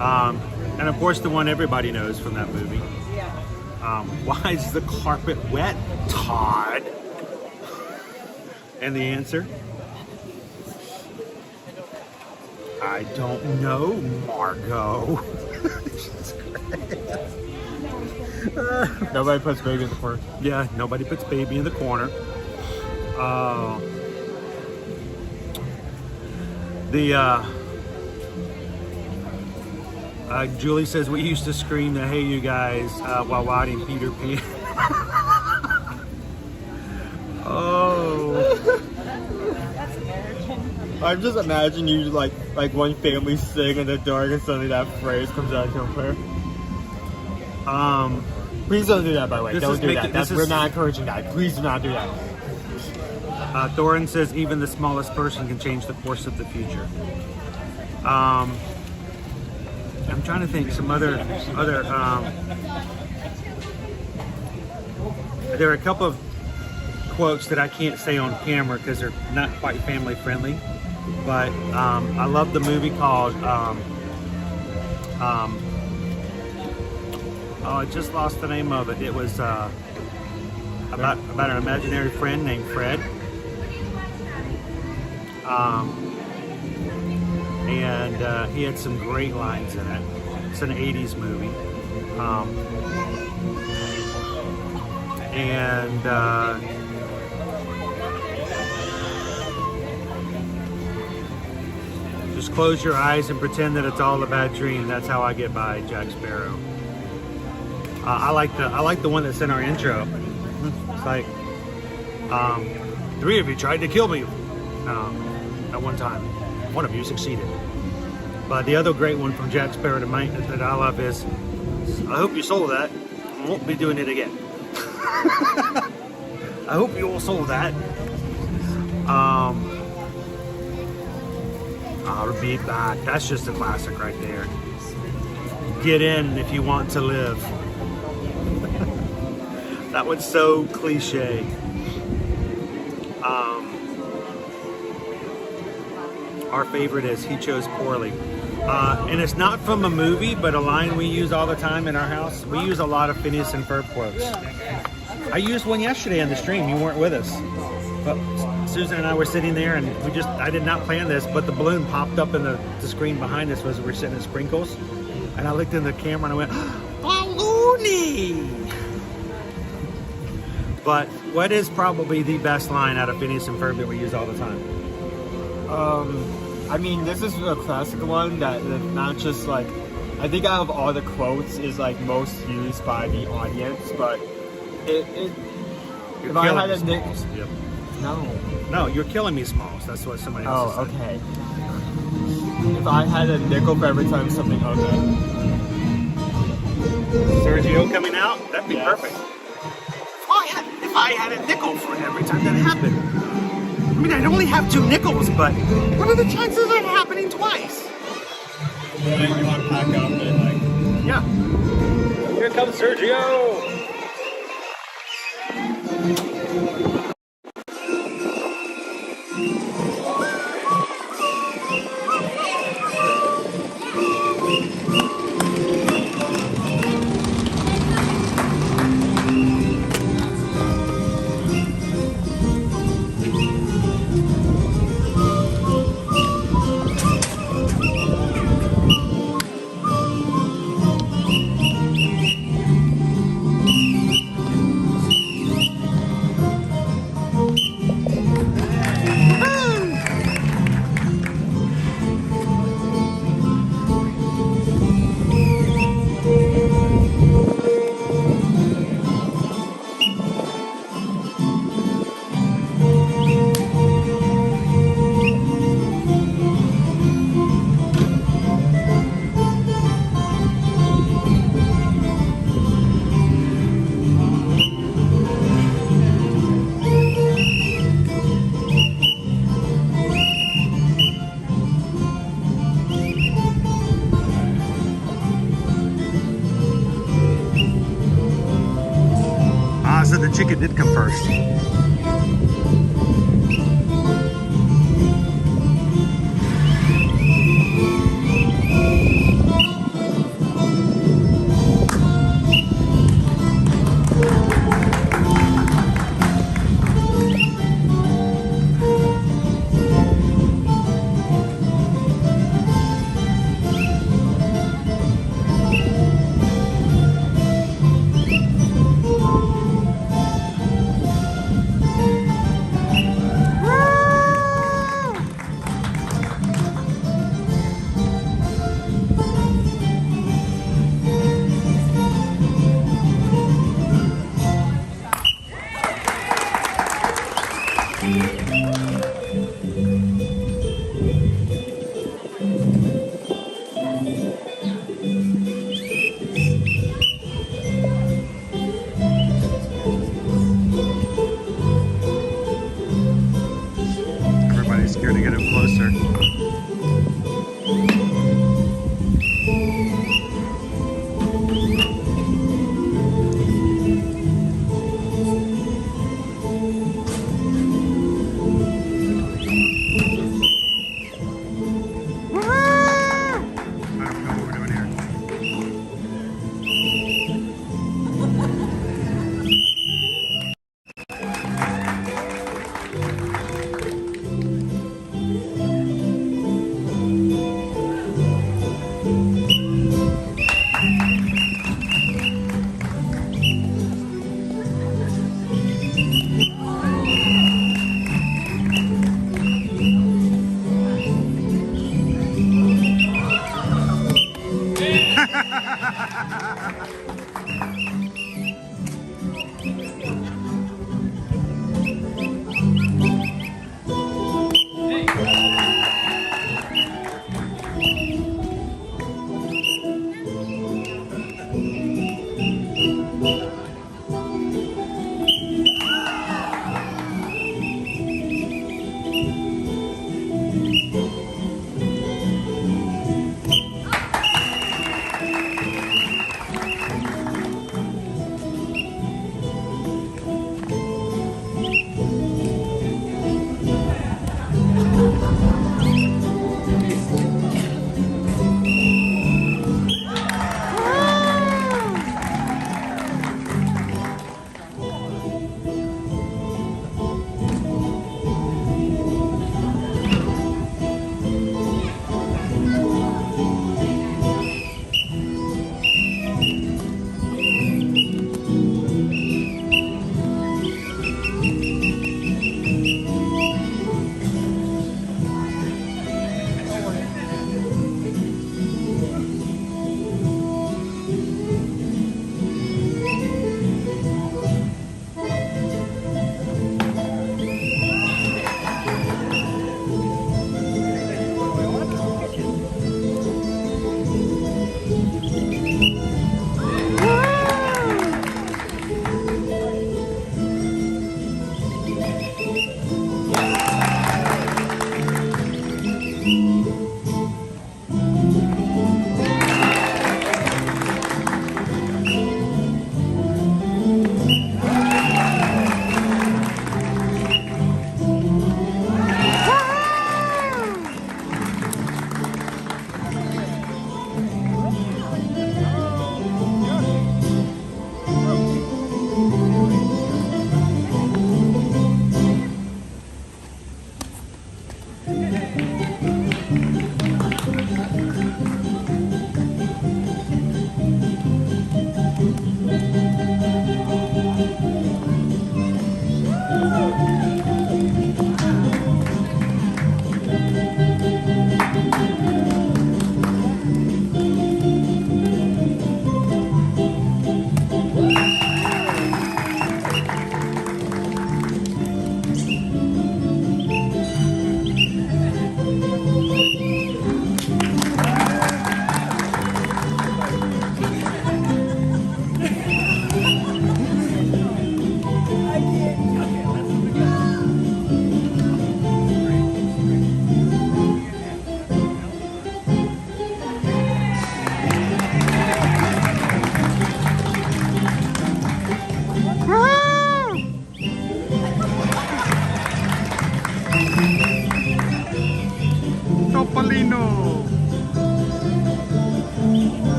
one. And of course, the one everybody knows from that movie. Why is the carpet wet, Todd? And the answer? I don't know, Margot. Nobody puts baby in the corner. Yeah, nobody puts baby in the corner. Julie says we used to scream the "Hey, you guys" while watching Peter Pan. Oh. I'm just imagining you like one family sitting in the dark and suddenly that phrase comes out of nowhere. Please don't do that, by the way. Don't do that. We're not encouraging that. Please do not do that. Thorin says even the smallest person can change the course of the future. I'm trying to think some other there are a couple of quotes that I can't say on camera because they're not quite family friendly, but I love the movie called I just lost the name of it. It was about an imaginary friend named Fred. And he had some great lines in it. It's an 80s movie. Just close your eyes and pretend that it's all a bad dream. That's how I get by, Jack Sparrow. I like the one that's in our intro. It's like 3 of you tried to kill me at one time. 1 of you succeeded. But the other great one from Jack Sparrow that I love is, I hope you sold that. I won't be doing it again. I hope you all sold that. I'll be back. That's just a classic right there. Get in if you want to live. That one's so cliche. our favorite is He Chose Poorly. And it's not from a movie, but a line we use all the time in our house. We use a lot of Phineas and Ferb quotes. I used one yesterday on the stream. You weren't with us. But Susan and I were sitting there, and I did not plan this, but the balloon popped up in the screen behind us as we were sitting at Sprinkles. And I looked in the camera and I went, balloony! But what is probably the best line out of Phineas and Ferb that we use all the time? I mean, this is a classic one that not just like, I think out of all the quotes is like most used by the audience, but if I had a Smalls. Yep. No, you're killing me, Smalls. That's what somebody else said. Okay. If I had a nickel for every time something, okay. Sergio coming out? That'd be perfect. If I had a nickel for every time that happened. I mean, I'd only have 2 nickels, but what are the chances of it happening twice? Yeah, you want to pack up and like... Yeah. Here comes Sergio! So the chicken did come first. Scared to get him closer.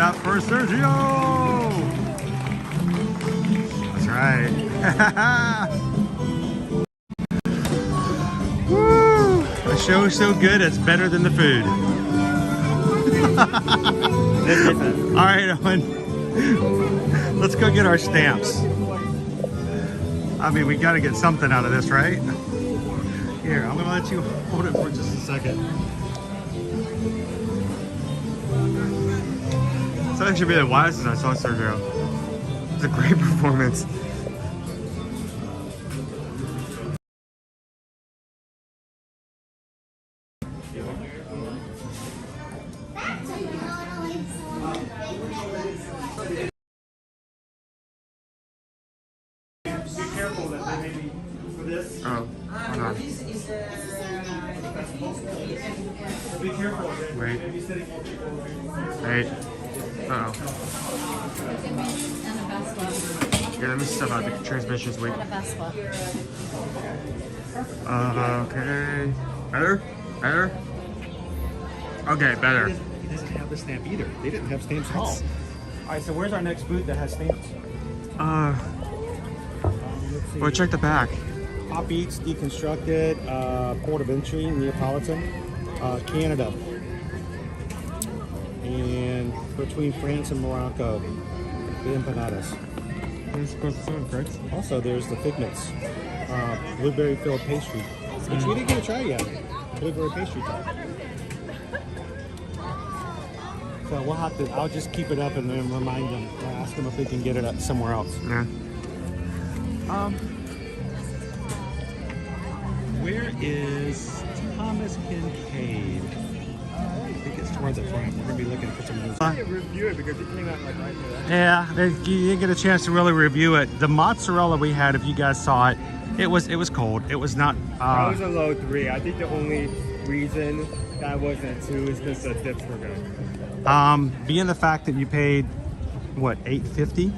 up for Sergio. That's right. Woo! The show is so good, it's better than the food. All right, Owen. Let's go get our stamps. I mean, we got to get something out of this, right? Here, I'm going to let you hold it for just a second. So that should be the wisest I saw Sergio. It's a great performance. Oh, hold on. Be careful. Wait. Wait. Uh-oh. Yeah, let me step out. The transmission's weak. Okay. Better? Better? Okay, better. He doesn't have the stamp either. They didn't have stamps at all. All right, so where's our next booth that has stamps? Well, check the back. Pop Eats, Deconstructed, Port of Entry, Neapolitan, Canada, and between France and Morocco, the empanadas. Also, there's the Figments, blueberry filled pastry, which we didn't get to try yet. Blueberry pastry type. So we'll have to. I'll just keep it up and then remind them. I'll ask them if they can get it up somewhere else. Yeah. Where is Thomas Kincaid? I think it's towards the front. We're gonna be looking for some of those. I didn't review it because it came out like right here. Yeah, you didn't get a chance to really review it. The mozzarella we had, if you guys saw it, it was cold. It was not. That was a low 3. I think the only reason that wasn't a 2 is because the dips were good. Being the fact that you paid what, $8.50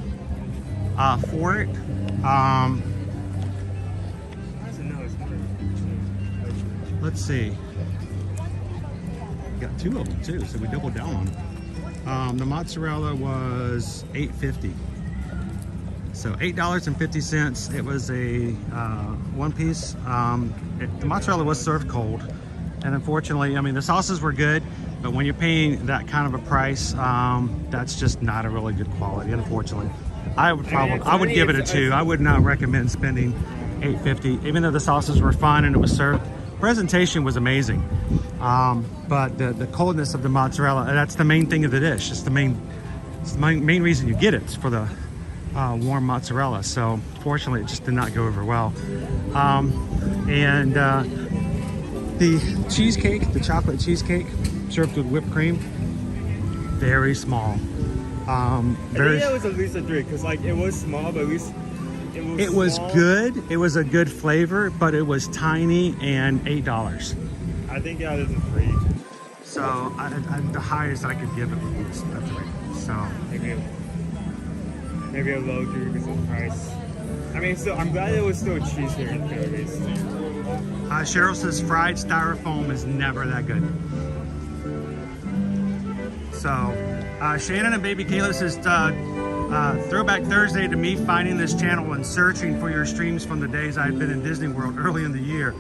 for it. Let's see. We got 2 of them too, so we doubled down on them. The mozzarella was $8.50. So $8.50. It was a one piece. The mozzarella was served cold, and unfortunately, I mean, the sauces were good, but when you're paying that kind of a price, that's just not a really good quality, unfortunately. I would give it a 2. I would not recommend spending $8.50, even though the sauces were fine and it was served. Presentation was amazing, but the coldness of the mozzarella, that's the main thing of the dish. It's the main reason you get it, for the warm mozzarella. So fortunately, it just did not go over well. The cheesecake, the chocolate cheesecake served with whipped cream, very small. I think that was at least a 3 because like it was small, but at least it was good. It was a good flavor, but it was tiny, and $8. I think that is a 3. So the highest I could give it was a 3. So maybe a low 3 because of the price. I mean, so I'm glad it was still cheese here in Phillies. Cheryl says fried styrofoam is never that good. So Shannon and Baby Kayla says Throwback Thursday to me finding this channel and searching for your streams from the days I'd been in Disney World early in the year.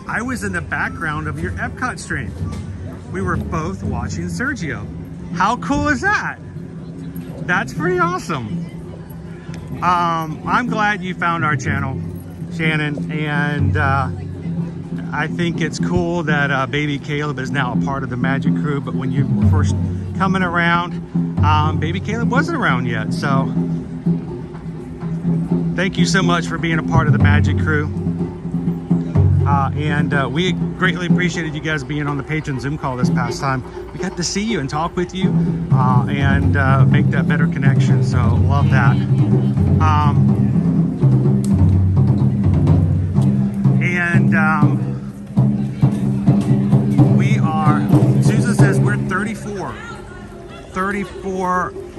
I was in the background of your Epcot stream. We were both watching Sergio. How cool is that? That's pretty awesome. I'm glad you found our channel, Shannon, and I think it's cool that Baby Caleb is now a part of the Magic Crew, but when you were first coming around, Baby Caleb wasn't around yet, so thank you so much for being a part of the Magic Crew. And we greatly appreciated you guys being on the patron Zoom call this past time. We got to see you and talk with you and make that better connection, so love that. We are, Susan says we're 34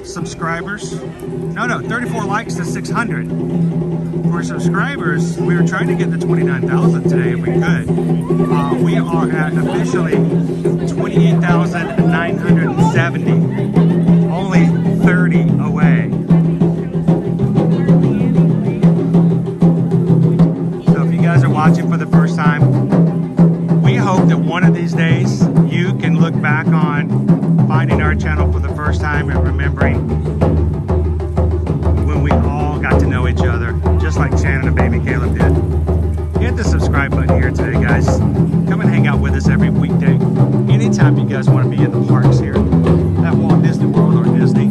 subscribers. No, 34 likes to 600. For subscribers, we were trying to get to 29,000 today if we could. We are at officially 28,970. Only channel for the first time and remembering when we all got to know each other, just like Shannon and baby Caleb did. Hit the subscribe button here today, guys. Come and hang out with us every weekday. Anytime you guys want to be in the parks here at Walt Disney World or Disney.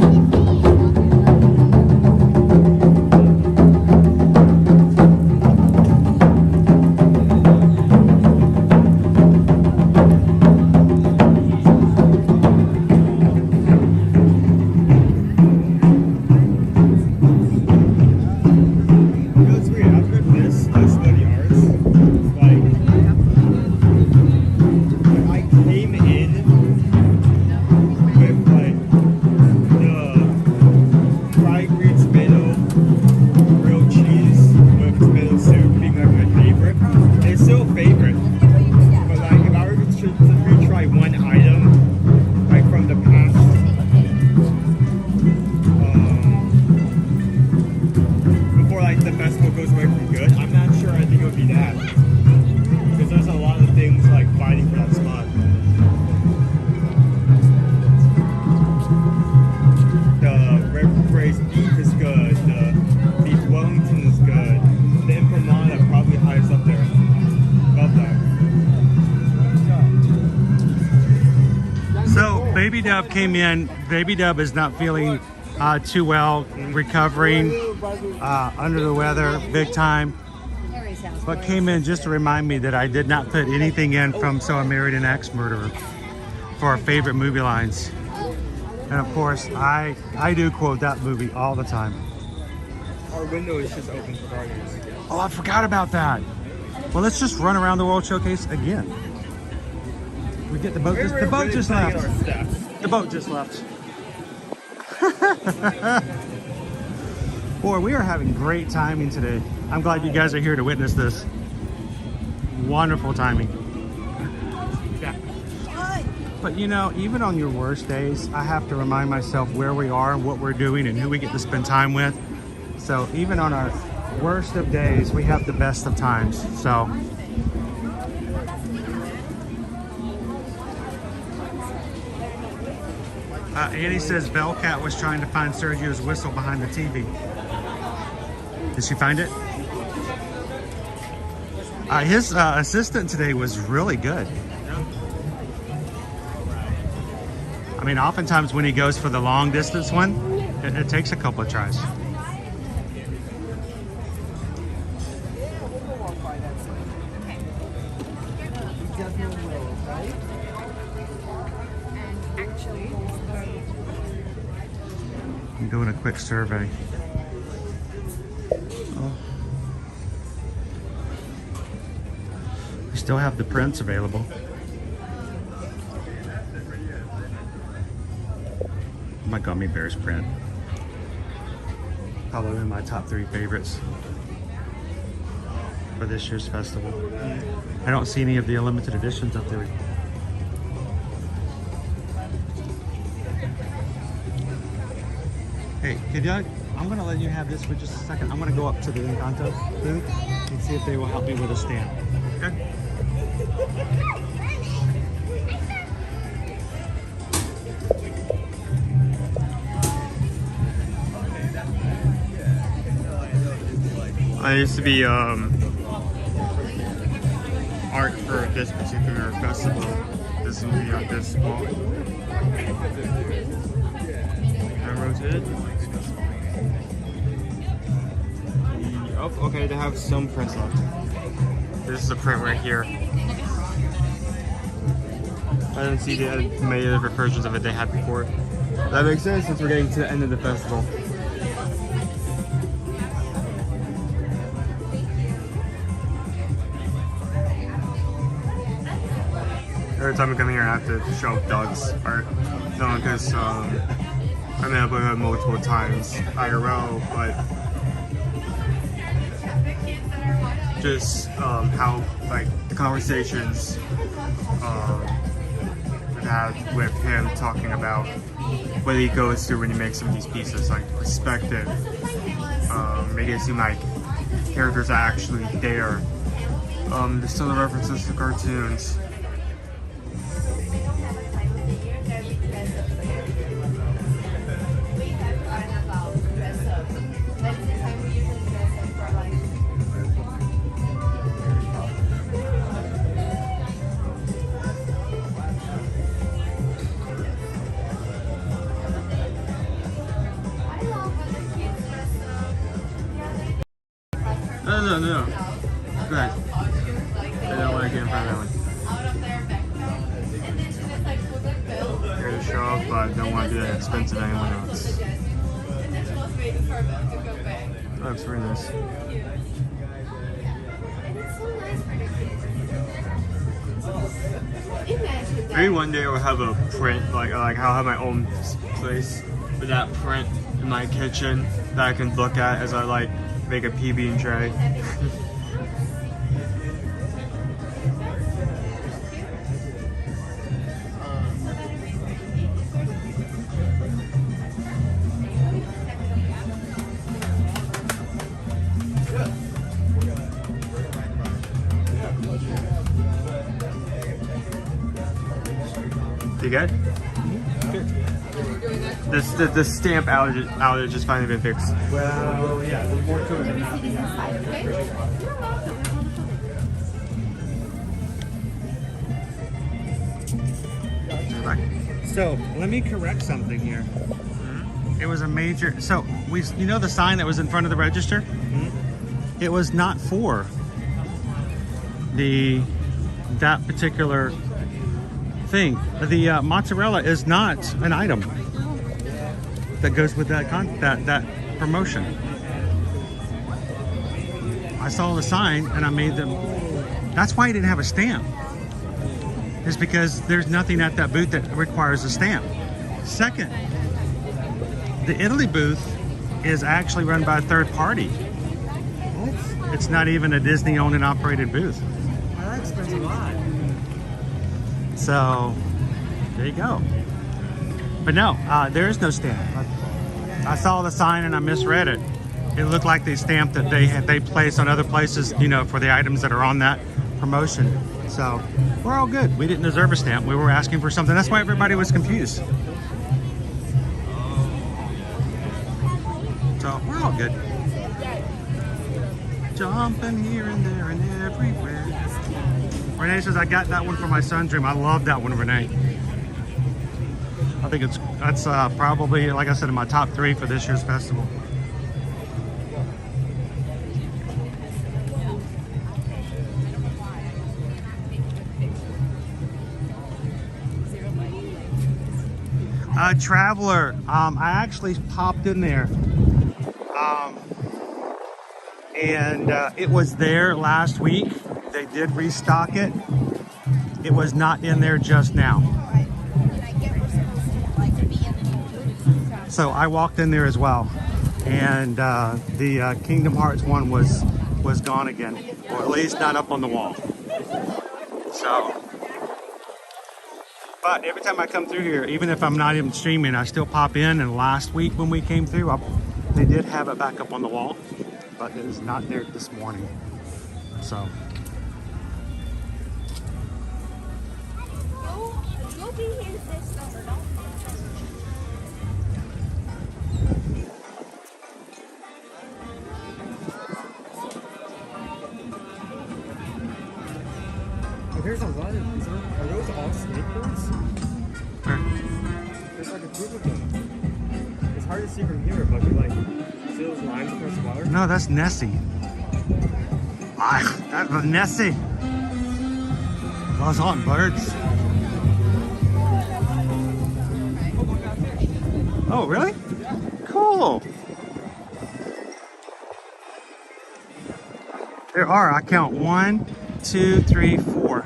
Baby Dub came in. Baby Dub is not feeling too well, recovering, under the weather, big time. But came in just to remind me that I did not put anything in from So I Married an Axe Murderer for our favorite movie lines. And of course, I do quote that movie all the time. Our window is just open for gardens. Oh, I forgot about that. Well, let's just run around the World Showcase again. We get the boat. The boat just left. The boat just left. Boy, we are having great timing today. I'm glad you guys are here to witness this. Wonderful timing. But you know, even on your worst days, I have to remind myself where we are and what we're doing and who we get to spend time with. So even on our worst of days, we have the best of times. So. Annie says Bellcat was trying to find Sergio's whistle behind the TV. Did she find it? His assistant today was really good. I mean, oftentimes when he goes for the long distance one, it takes a couple of tries. I'm doing a quick survey. Oh. We still have the prints available. My Gummy Bears print. Probably my top 3 favorites for this year's festival. I don't see any of the limited editions up there. Hey, I'm gonna let you have this for just a second. I'm gonna go up to the Encanto booth and see if they will help me with a stand. Okay? I used to be art for this particular festival. This will be on this wall. Can I rotate it? Oh, okay, they have some prints left. This is a print right here. I don't see the many other versions of it they had before. That makes sense since we're getting to the end of the festival. Every time I come here, I have to show up Doug's art. No, because I met up with him multiple times IRL, but just how like the conversations we've had with him talking about what he goes through when he makes some of these pieces, like perspective, make it seem like characters are actually there. There's still the references to cartoons. No. Good. I don't want to get in front of that one. Here to show off, but I don't want to do that expensive anyone else. That looks very nice. Maybe one day I'll have a print, like I'll have my own place with that print in my kitchen that I can look at as I like make a PB and J. You good? The stamp outage has finally been fixed. Well, yeah, there's more to it than that. So let me correct something here. It was a major. So you know the sign that was in front of the register? It was not for that particular thing. The mozzarella is not an item that goes with that promotion. I saw the sign and I made them. That's why I didn't have a stamp. Is because there's nothing at that booth that requires a stamp. Second, the Italy booth is actually run by a third party. What? It's not even a Disney owned and operated booth. Well, that explains a lot. So there you go. But no, there is no stamp. I saw the sign and I misread it. It looked like the stamp that they place on other places, you know, for the items that are on that promotion. So we're all good. We didn't deserve a stamp. We were asking for something. That's why everybody was confused. So we're all good. Jumping here and there and everywhere. Renee says, I got that one for my son's room. I love that one, Renee. I think that's probably, like I said, in my top 3 for this year's festival. Traveler, I actually popped in there. And it was there last week. They did restock it. It was not in there just now. So I walked in there as well, and the Kingdom Hearts one was gone again, or at least not up on the wall. So, but every time I come through here, even if I'm not even streaming, I still pop in. And last week when we came through, they did have it back up on the wall, but it is not there this morning. So. We'll be here this summer, don't There's a lot of, are those all skateboards? There's like a group of them. It's hard to see from here, but like, see those lines across the water? No, that's Nessie. That was Nessie. Those aren't birds. Oh, really? Cool. There are, I count 1, 2, 3, 4,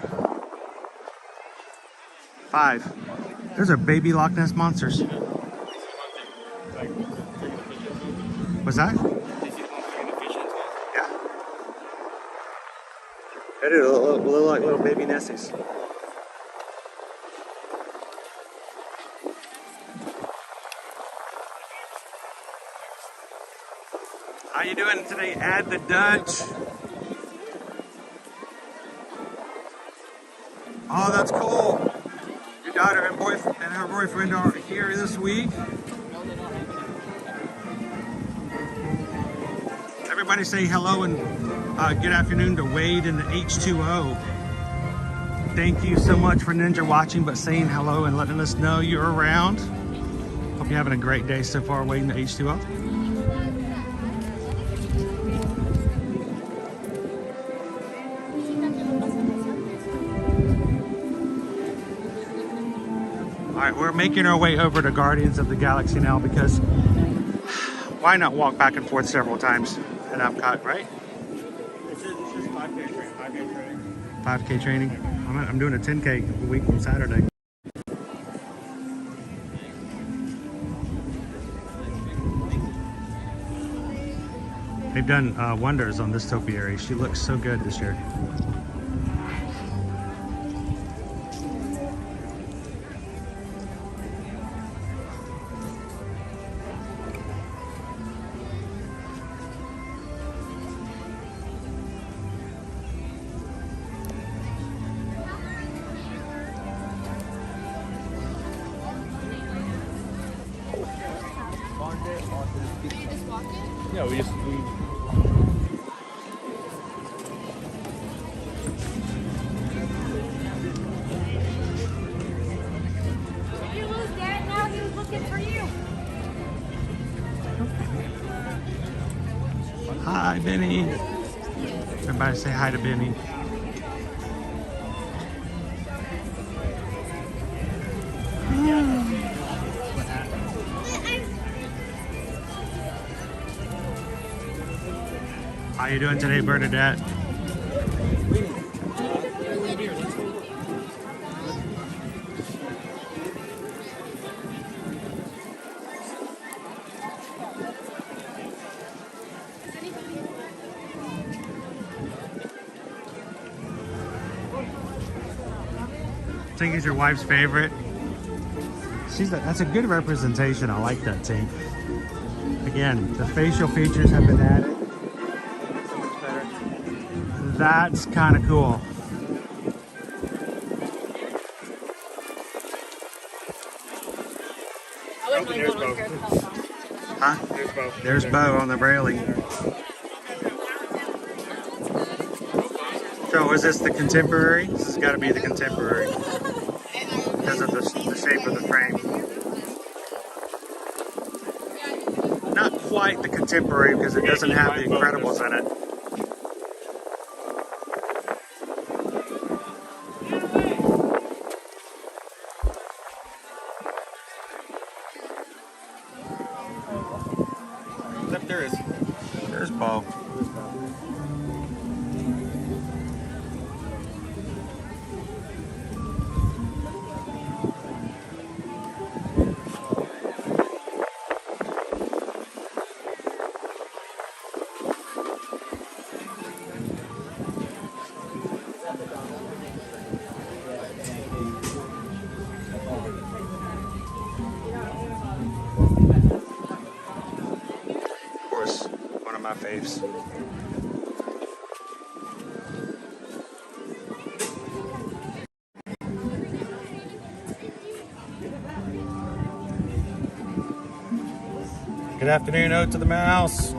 5. Those are baby Loch Ness monsters. What's that? Yeah. They do look like little baby Nessies. How you doing today? Add the Dutch. Oh, that's cool. Your daughter and her boyfriend are here this week. Everybody say hello and good afternoon to Wade and the H2O. Thank you so much for Ninja watching, but saying hello and letting us know you're around. Hope you're having a great day so far, Wade and the H2O. right, we're making our way over to Guardians of the Galaxy now because why not walk back and forth several times at Epcot, right? It's just 5K training. 5K training. 5K training. I'm doing a 10K a week from Saturday. They've done wonders on this topiary. She looks so good this year. Yeah, we just Did you lose Dad? Now he was looking for you. Hi, Benny. Everybody say hi to Benny. How you doing today, Bernadette? Tink is your wife's favorite. That's a good representation. I like that, Tink. Again, the facial features have been added. That's kind of cool. There's Bo. Huh? There's Bo. There's Bo on the railing. So is this the contemporary? This has got to be the contemporary because of the shape of the frame. Not quite the contemporary because it doesn't have the Incredibles in it. There's Bo. One of my faves. Good afternoon, Ode to the Mouse.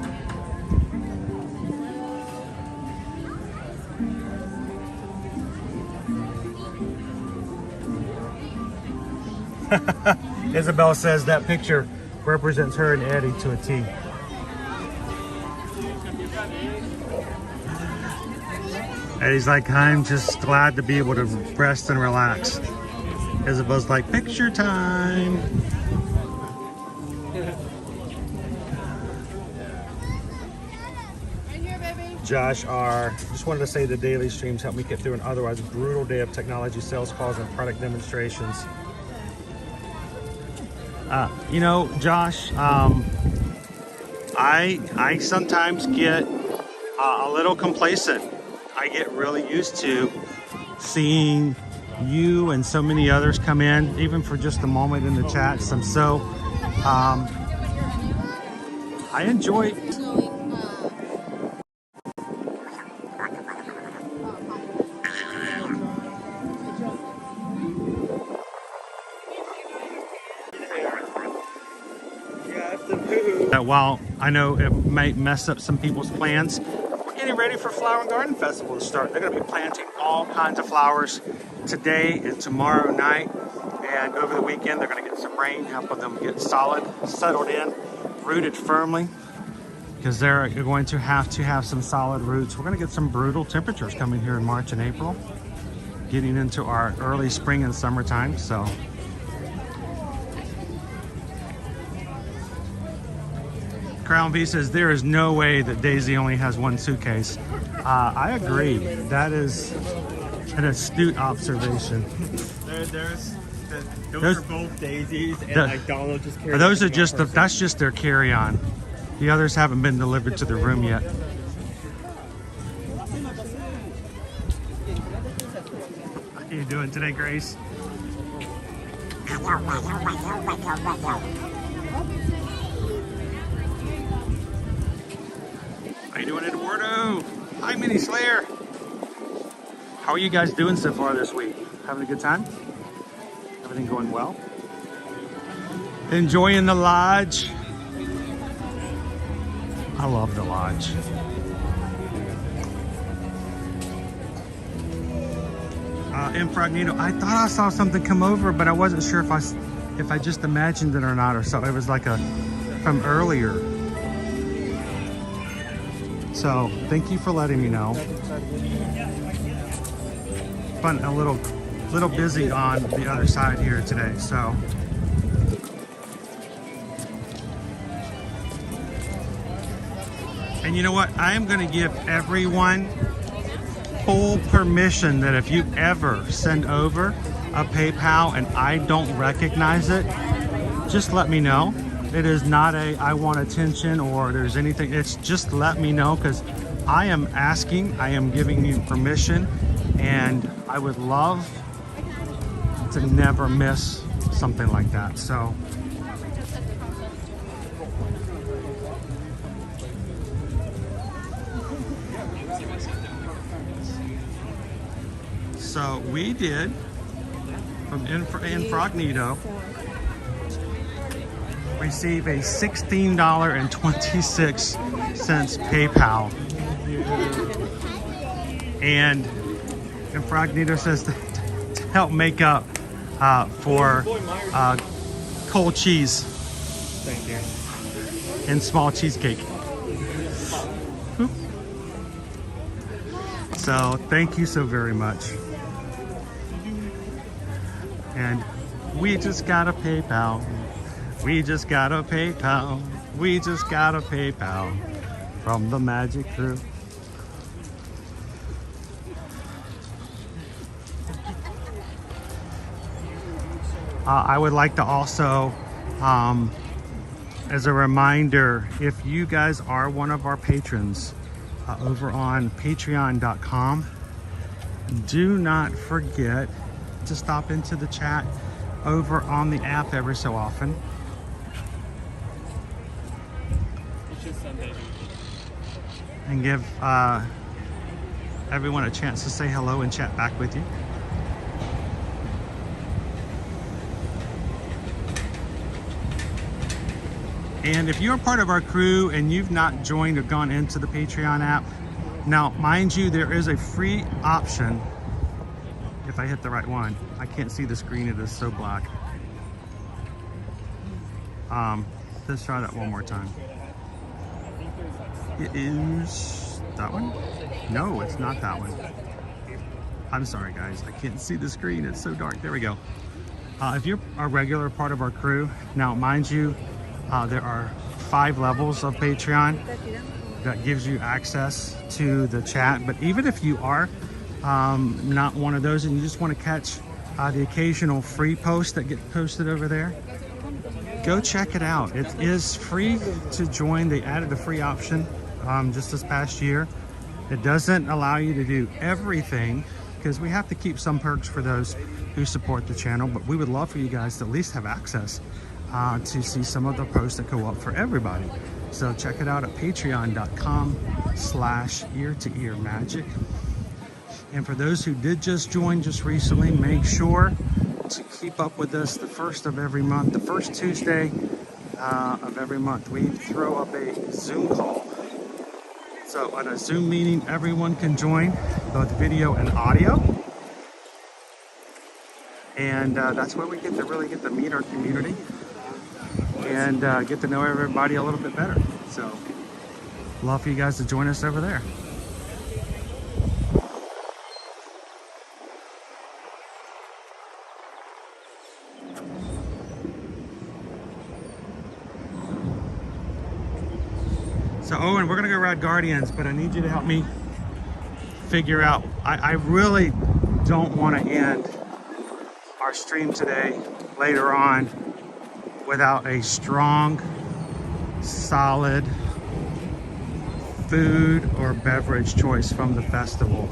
Isabel says that picture represents her and Eddie to a T. Eddie's like, I'm just glad to be able to rest and relax. Isabel's like, picture time. Josh R. Just wanted to say the daily streams help me get through an otherwise brutal day of technology sales calls and product demonstrations. You know, Josh, I sometimes get a little complacent. I get really used to seeing you and so many others come in, even for just a moment in the chats. I'm so, I enjoy. That while I know it might mess up some people's plans, we're getting ready for Flower and Garden Festival to start. They're going to be planting all kinds of flowers today and tomorrow night, and over the weekend they're going to get some rain, help them get solid, settled in, rooted firmly, because they're going to have some solid roots. We're going to get some brutal temperatures coming here in March and April, getting into our early spring and summertime. So Crown V says there is no way that Daisy only has one suitcase. I agree. That is an astute observation. Those are both Daisies, and like Donald just carries. Those are just that's just their carry-on. The others haven't been delivered to the room yet. How are you doing today, Grace? How you doing, Eduardo? Hi, Mini Slayer. How are you guys doing so far this week? Having a good time? Everything going well? Enjoying the lodge? I love the lodge. Infragnito, I thought I saw something come over, but I wasn't sure if I just imagined it or not, or so. It was like from earlier. So thank you for letting me know. Been a little busy on the other side here today, so. And you know what? I am going to give everyone full permission that if you ever send over a PayPal and I don't recognize it, just let me know. It is not a I want attention or there's anything. It's just let me know, because I am asking, I am giving you permission, and I would love to never miss something like that. So we did from Infragnito receive a $16.26 PayPal, and Infragnito says to help make up for cold cheese. Thank you. And small cheesecake. So thank you so very much. And we just got a PayPal. We just got a PayPal. We just got a PayPal from the Magic Crew. I would like to also, as a reminder, if you guys are one of our patrons over on patreon.com, do not forget to stop into the chat over on the app every so often. And give everyone a chance to say hello and chat back with you. And if you're part of our crew and you've not joined or gone into the Patreon app, now mind you, there is a free option. If I hit the right one, I can't see the screen, it is so black. Let's try that one more time. It is that one? No, it's not that one. I'm sorry guys, I can't see the screen, it's so dark. There we go. If you're a regular part of our crew, now mind you, there are 5 levels of Patreon that gives you access to the chat. But even if you are not one of those and you just want to catch the occasional free post that get posted over there, go check it out. It is free to join. They added a free option just this past year. It doesn't allow you to do everything because we have to keep some perks for those who support the channel, but we would love for you guys to at least have access to see some of the posts that go up for everybody. So check it out at patreon.com/ear-to-ear-magic. And for those who did just join just recently, make sure to keep up with us the first of every month. The first Tuesday of every month, we throw up a Zoom call. So at a Zoom meeting, everyone can join, both video and audio. And that's where we get to really get to meet our community and get to know everybody a little bit better. So love for you guys to join us over there. So Owen, we're gonna go ride Guardians, but I need you to help me figure out. I really don't want to end our stream today later on without a strong, solid food or beverage choice from the festival.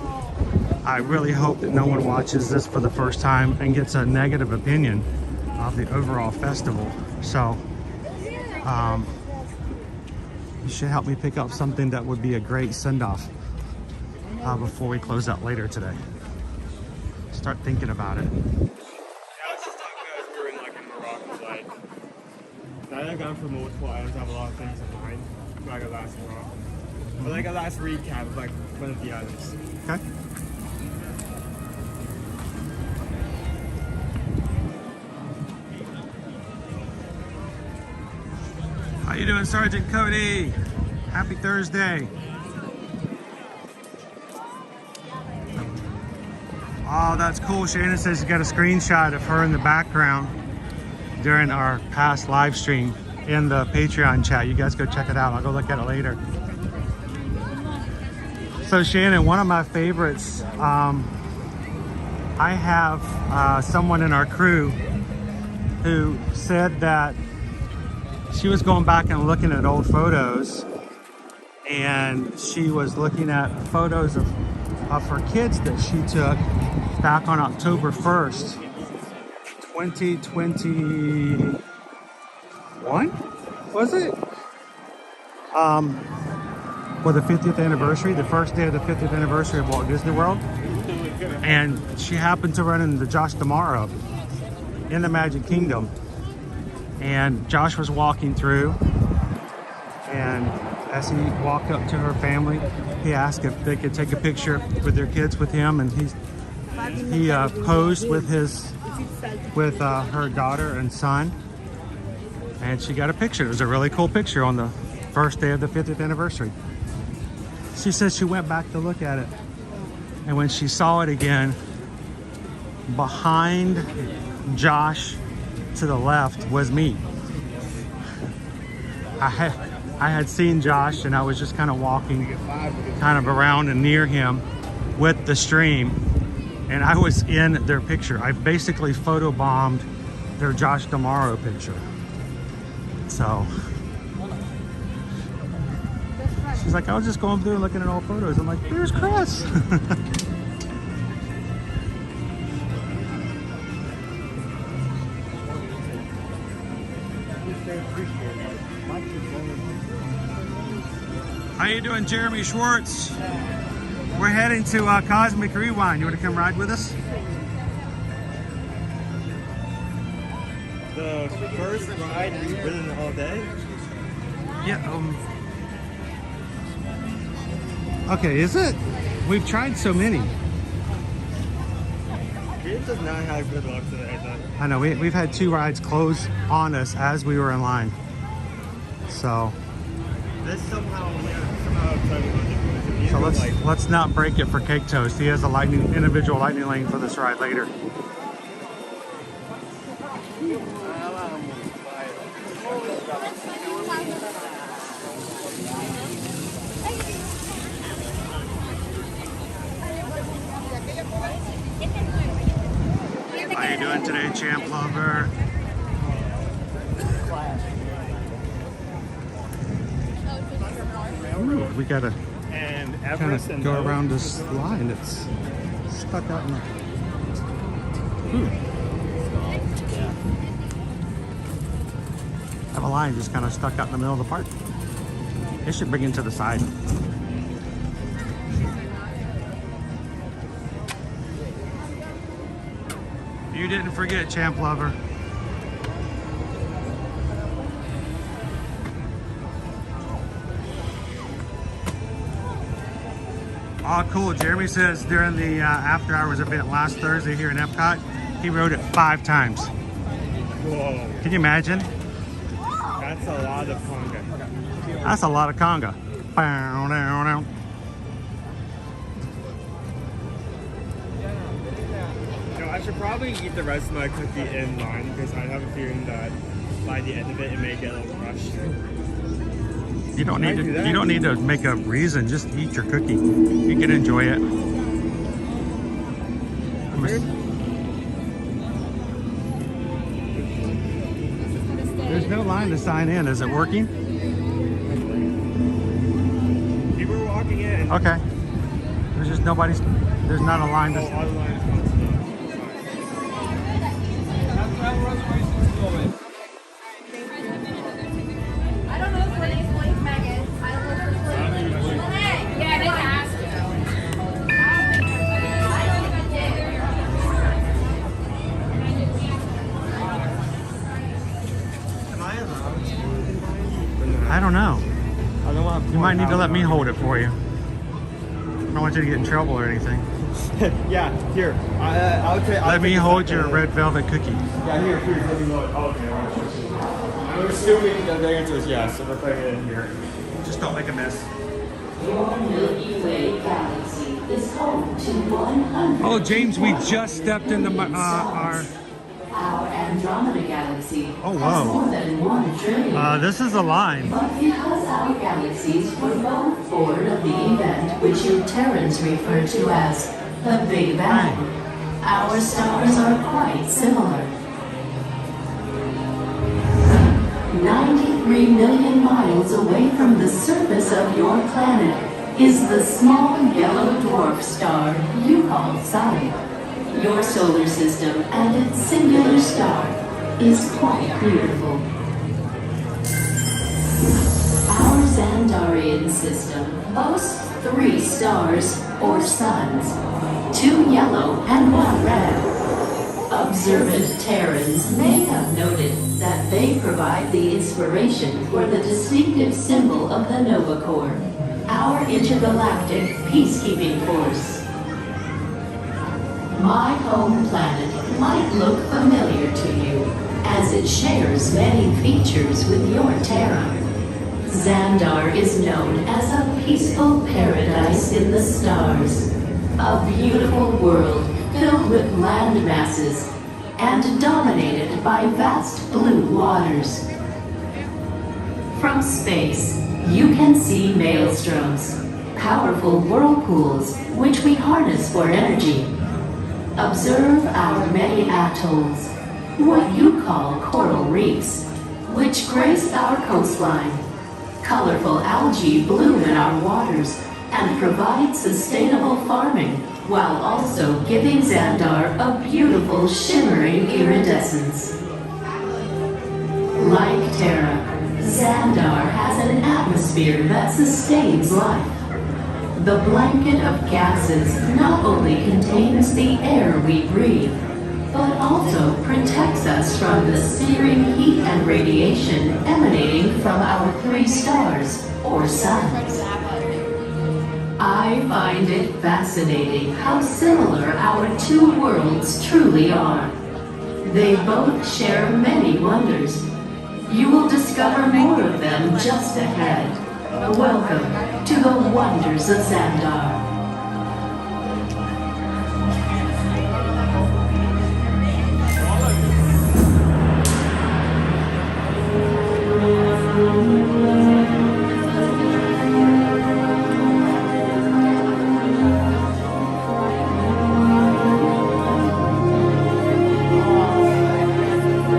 I really hope that no one watches this for the first time and gets a negative opinion of the overall festival. So you should help me pick up something that would be a great send-off before we close out later today. Start thinking about it. Yeah, it's just like we were in Morocco, like, now that I've gone for multiple items, I have a lot of things in mind, like a last Morocco. Or like a last recap of like one of the items. Okay. How you doing, Sergeant Cody? Happy Thursday. Oh, that's cool. Shannon says you got a screenshot of her in the background during our past live stream in the Patreon chat. You guys go check it out. I'll go look at it later. So Shannon, one of my favorites, I have someone in our crew who said that she was going back and looking at old photos, and she was looking at photos of her kids that she took back on October 1st, 2021, was it? For the 50th anniversary, the first day of the 50th anniversary of Walt Disney World. And she happened to run into Josh tomorrow in the Magic Kingdom. And Josh was walking through, and as he walked up to her family, he asked if they could take a picture with their kids with him, and he posed with her daughter and son, and she got a picture. It was a really cool picture on the first day of the 50th anniversary. She says she went back to look at it, and when she saw it again, behind Josh to the left was me. I had seen Josh, and I was just kind of walking kind of around and near him with the stream, and I was in their picture. I basically photobombed their Josh tomorrow picture. So she's like, I was just going through and looking at old photos. I'm like, there's Chris. How you doing, Jeremy Schwartz? We're heading to Cosmic Rewind. You want to come ride with us? The first ride we've ridden all day? Yeah, okay, is it? We've tried so many. We've just not had good luck today, though. I know, we've had 2 rides close on us as we were in line. So This somehow So let's not break it for Cake Toast. He has a individual lightning lane for this ride later. How you doing today, Champ Lover? Ooh, we gotta kind of go around this line that's stuck out in the... Have a line just kind of stuck out in the middle of the park. It should bring it to the side. You didn't forget, Champ Lover. Oh, cool. Jeremy says during the after hours event last Thursday here in Epcot, he rode it 5 times. Whoa. Can you imagine? That's a lot of conga. That's a lot of conga. Bow, down, down. No, I should probably eat the rest of my cookie in line because I have a feeling that by the end of it, it may get a little crushed. You don't need to. You don't need to make a reason. Just eat your cookie. You can enjoy it. There's no line to sign in. Is it working? People are walking in. Okay. There's just nobody's. There's not a line to. I don't know where these police mag is. I don't know where the police mag is. Yeah, they asked you. I don't think I don't know. I don't want to. You might need to let me hold it for you. I don't want you to get in trouble or anything. Yeah, here. I'll take. Let me hold your red velvet cookie. Yeah, here, let me hold it. Oh, okay, I'm assuming that the answer is yes, so we're putting it in here. Just don't make a mess. Your Milky Way galaxy is home to 100. Oh, James, we just stepped into our. Our Andromeda galaxy Oh, has whoa. more than 1 trillion. This is a line. But because our galaxies were both born of the event which you Terrans refer to as the Big Bang, our stars are quite similar. 93 million miles away from the surface of your planet is the small yellow dwarf star you call Sun. Your solar system and its singular star is quite beautiful. Our Xandarian system boasts 3 stars or suns, 2 yellow and 1 red. Observant Terrans may have noted that they provide the inspiration for the distinctive symbol of the Nova Corps, our intergalactic peacekeeping force. My home planet might look familiar to you, as it shares many features with your Terra. Xandar is known as a peaceful paradise in the stars, a beautiful world filled with land masses and dominated by vast blue waters. From space, you can see maelstroms, powerful whirlpools which we harness for energy. Observe our many atolls, what you call coral reefs, which grace our coastline. Colorful algae bloom in our waters and provide sustainable farming, while also giving Xandar a beautiful shimmering iridescence. Like Terra, Xandar has an atmosphere that sustains life. The blanket of gases not only contains the air we breathe, but also protects us from the searing heat and radiation emanating from our 3 stars or suns. I find it fascinating how similar our 2 worlds truly are. They both share many wonders. You will discover more of them just ahead. Welcome to the wonders of Xandar.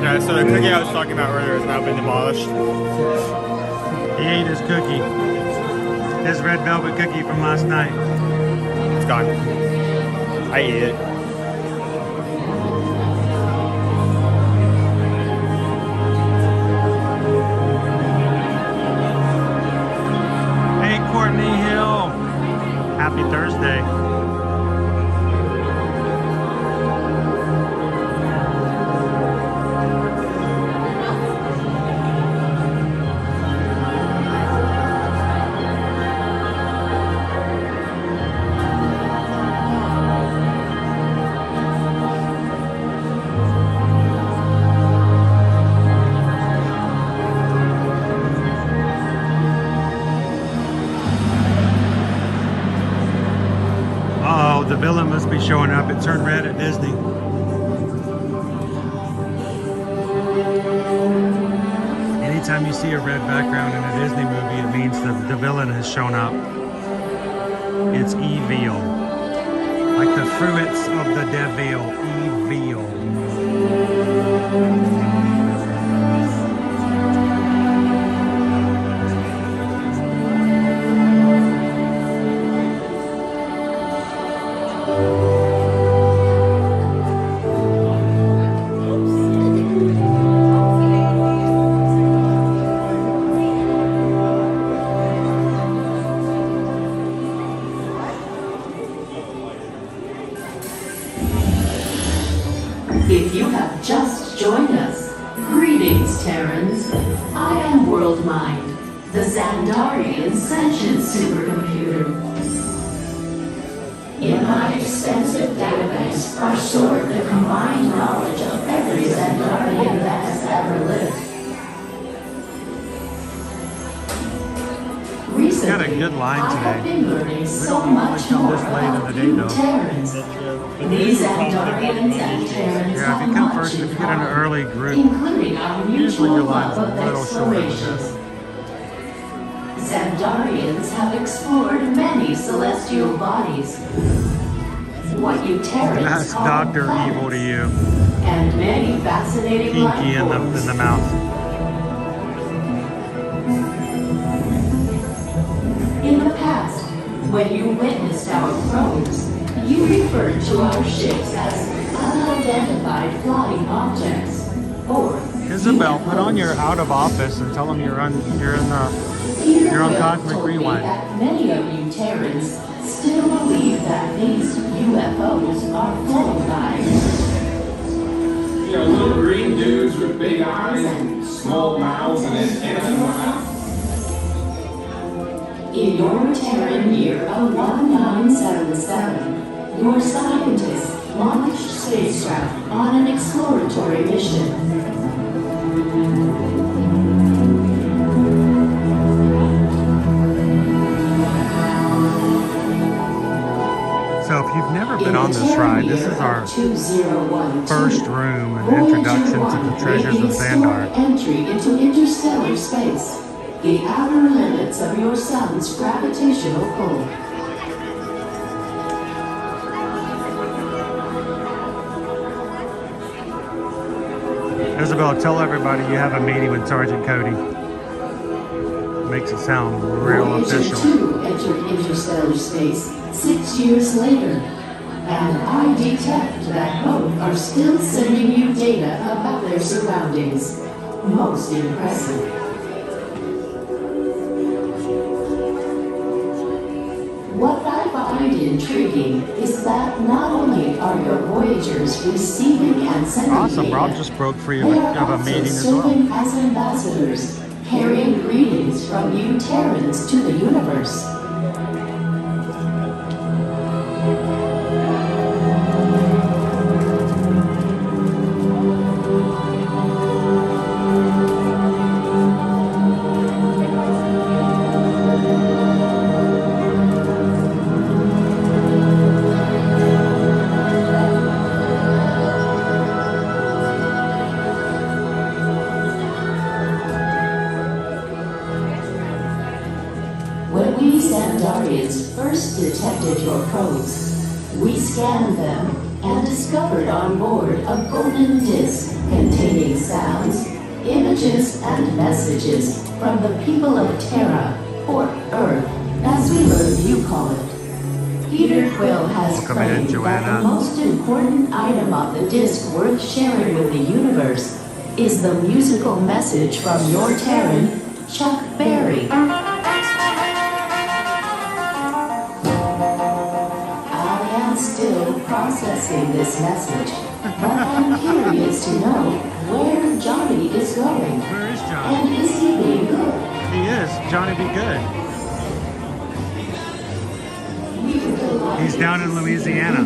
Yeah, so the cookie I was talking about earlier has now been demolished. He ate his cookie. His red velvet cookie from last night. It's gone. I ate it. Hey, Courtney Hill. Happy Thursday. The villain must be showing up. It turned red at Disney. Anytime you see a red background in a Disney movie, it means the villain has shown up. It's evil. Like the fruits of the devil. Evil. If you have just joined us, greetings, Terrans. I am WorldMind, the Xandarian sentient supercomputer. In my extensive database are stored the combined knowledge of every Xandarian that has ever lived. Recently, Got a good line I have today. been learning We so don't normally much come more this late in about the day, you though. Terrans. These Xandarians and Terrans Yeah, if have you come much first, if in you get an common, early group, including our usually mutual your love line's a of little shorter than exploration. this. Xandarians have explored many celestial bodies. What you Terrans That's call Dr. planets, Evil to you. and many fascinating Pinky life in forms. the mouth. In the past, when you witnessed our probes, you referred to our ships as unidentified flying objects, or Isabel, put on your out of office and tell them you're on Cosmic Rewind. That many of you Terrans still believe that these UFOs are flown by. You know, little green dudes with big eyes and small mouths and antennas in their mouth. In your Terran year of 1977, your scientists launched spacecraft on an exploratory mission. So if you've never been on this ride, this is our first room and introduction to the treasures of Xandar. Entry into interstellar space, the outer limits of your sun's gravitational pull. Isabel, tell everybody you have a meeting with Sergeant Cody. Makes it sound real Voyager official. 2 entered interstellar space 6 years later, and I detect that both are still sending you data about their surroundings. Most impressive. What I find intriguing is that not only are your Voyagers receiving and sending Awesome, data, Rob just broke free they of are a also meeting as well. serving as ambassadors, carrying greetings from you Terrans to the universe. When we Xandarians first detected your probes, we scanned them and discovered on board a golden disc containing sounds, images, and messages from the people of Terra, or Earth, as we learned you call it. Peter Quill has Welcome in, claimed that Joanna. the most important item on the disc worth sharing with the universe is the musical message from your Terran, Chuck Berry. Still processing this message, but I'm curious to know where Johnny is going. Where is Johnny? And is he being good? He is. Johnny be good. He's down in Louisiana.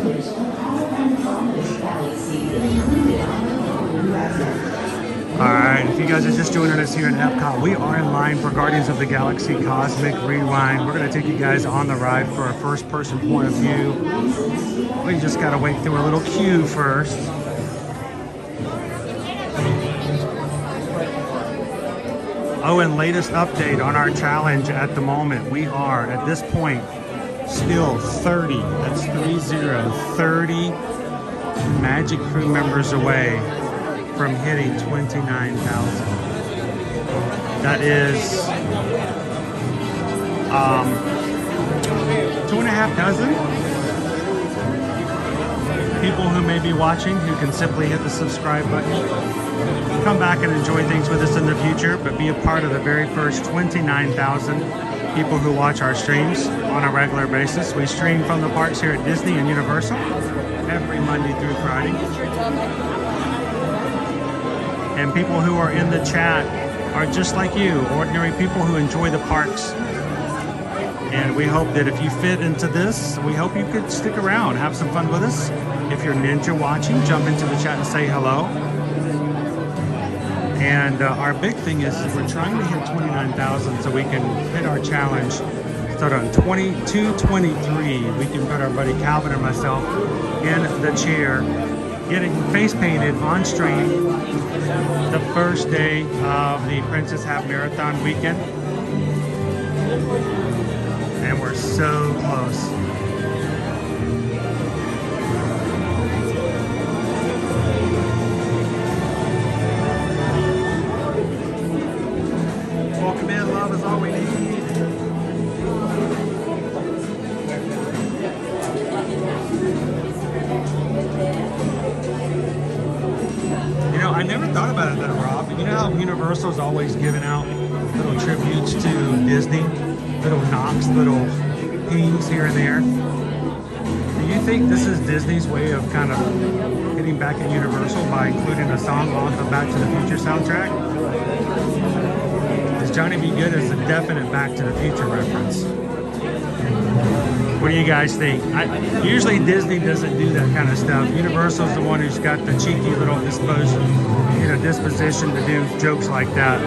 Alright, if you guys are just joining us here in Epcot, we are in line for Guardians of the Galaxy Cosmic Rewind. We're going to take you guys on the ride for a first-person point of view. We just got to wait through a little queue first. Oh, and latest update on our challenge at the moment. We are, at this point, still 30, that's 30 Magic Crew members away from hitting 29,000. That is 2.5 dozen people who may be watching who can simply hit the subscribe button. Come back and enjoy things with us in the future, but be a part of the very first 29,000 people who watch our streams on a regular basis. We stream from the parks here at Disney and Universal every Monday through Friday. And people who are in the chat are just like you, ordinary people who enjoy the parks. And we hope that if you fit into this, we hope you could stick around, have some fun with us. If you're Ninja watching, jump into the chat and say hello. And our big thing is we're trying to hit 29,000 so we can hit our challenge. Start on 2223. We can put our buddy Calvin and myself in the chair, getting face painted on stream the first day of the Princess Half Marathon weekend. And we're so close. Welcome in, love is all we need. You know, I never thought about it that, Rob. You know how Universal's always giving out little tributes to Disney? Little knocks, little pings here and there. Do you think this is Disney's way of kind of getting back at Universal by including a song on the Back to the Future soundtrack? Because Johnny B. Good is a definite Back to the Future reference. What do you guys think? Usually Disney doesn't do that kind of stuff. Universal's the one who's got the cheeky little disposition to do jokes like that.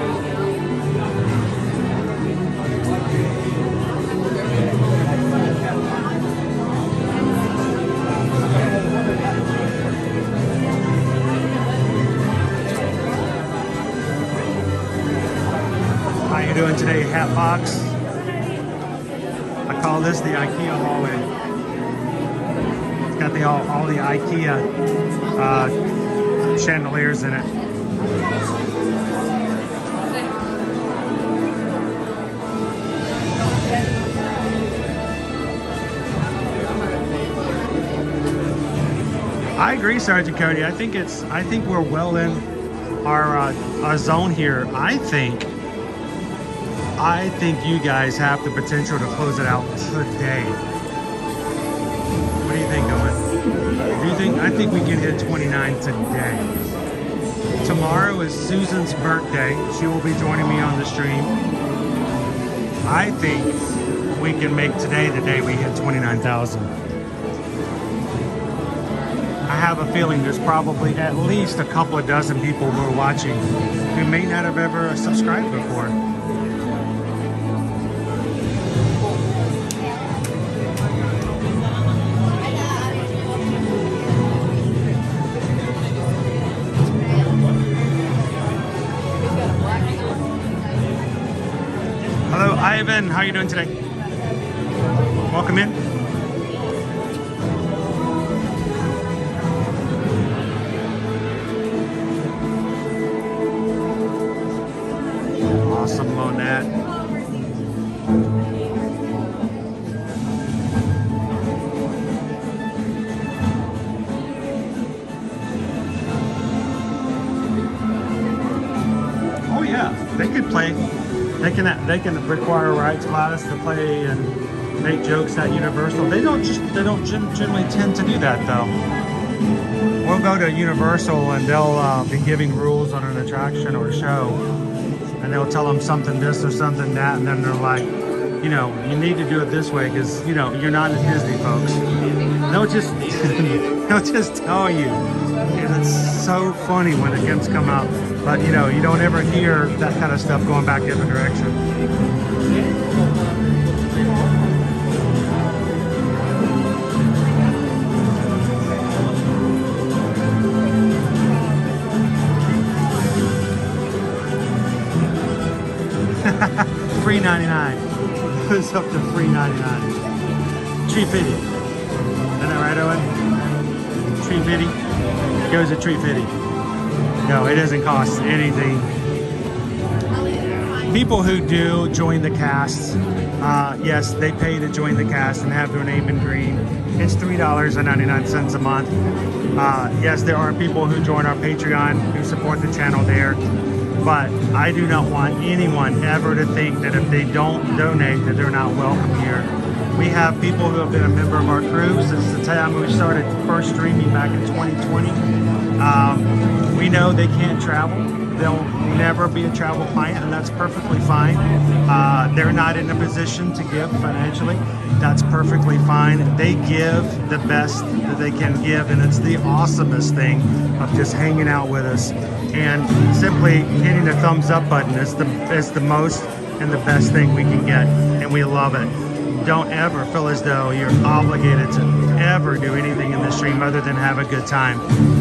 How you doing today, Hatbox? I call this the IKEA hallway. It's got all the IKEA chandeliers in it. I agree, Sergeant Cody. I think we're well in our zone here. I think you guys have the potential to close it out today. What do you think, Owen? I think we can hit 29 today. Tomorrow is Susan's birthday. She will be joining me on the stream. I think we can make today the day we hit 29,000. I have a feeling there's probably at least a couple of dozen people who are watching who may not have ever subscribed before. Hello, Ivan. How are you doing today? Welcome in. Awesome, Monette. Oh yeah, they could play. They can require rights class to play and make jokes at Universal. They don't generally tend to do that though. We'll go to Universal and they'll be giving rules on an attraction or a show, and they'll tell them something this or something that, and then they're like, you know, you need to do it this way because, you know, you're not at Disney, folks. They'll just they'll just tell you. And it's so funny when the games come out, but you know, you don't ever hear that kind of stuff going back the other direction. Free 99. Goes up to free 99. Tree fitty. Isn't that right, Owen? Tree fitty. Goes to tree fitty. No, it doesn't cost anything. People who do join the cast, yes, they pay to join the cast and have their name in green. It's $3.99 a month. Yes, there are people who join our Patreon who support the channel there, but I do not want anyone ever to think that if they don't donate that they're not welcome here. We have people who have been a member of our crew since the time we started first streaming back in 2020. We know they can't travel. They'll never be a travel client, and that's perfectly fine. They're not in a position to give financially. That's perfectly fine. They give the best that they can give, and it's the awesomest thing of just hanging out with us. And simply hitting the thumbs up button is the most and the best thing we can get, and we love it. Don't ever feel as though you're obligated to ever do anything in the stream other than have a good time.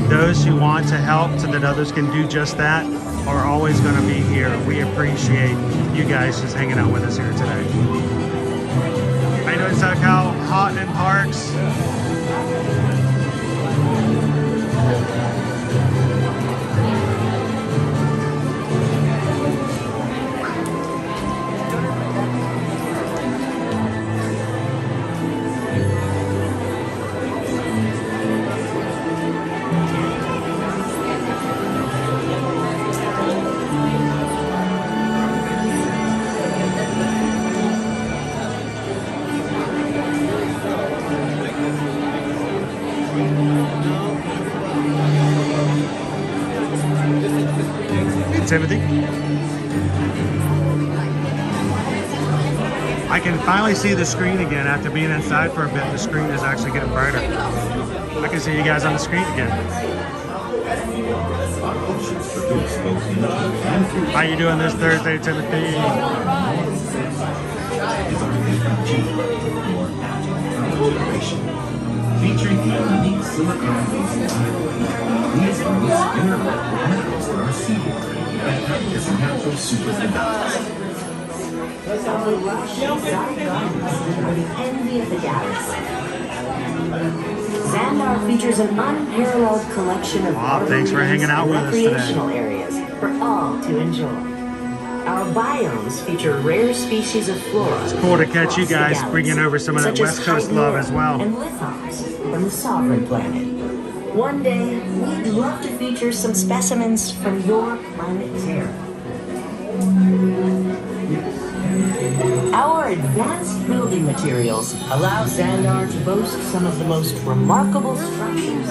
Those who want to help so that others can do just that are always going to be here. We appreciate you guys just hanging out with us here today. I know it's like how hot in parks. Timothy. I can finally see the screen again after being inside for a bit. The screen is actually getting brighter. I can see you guys on the screen again. How you doing this Thursday, Timothy? Featuring unique silicone-based these are the spinner metals for our seaboard that act as natural superconductors. The envy of the galaxy. Xandar features an unparalleled collection of thanks for hanging out with us today. recreational areas for all to enjoy. Our biomes feature rare species of flora. It's cool to catch you guys bringing over some of that West Coast love as well. And lithons from the Sovereign Planet. One day, we'd love to feature some specimens from your planet Terra. Our advanced building materials allow Xandar to boast some of the most remarkable structures.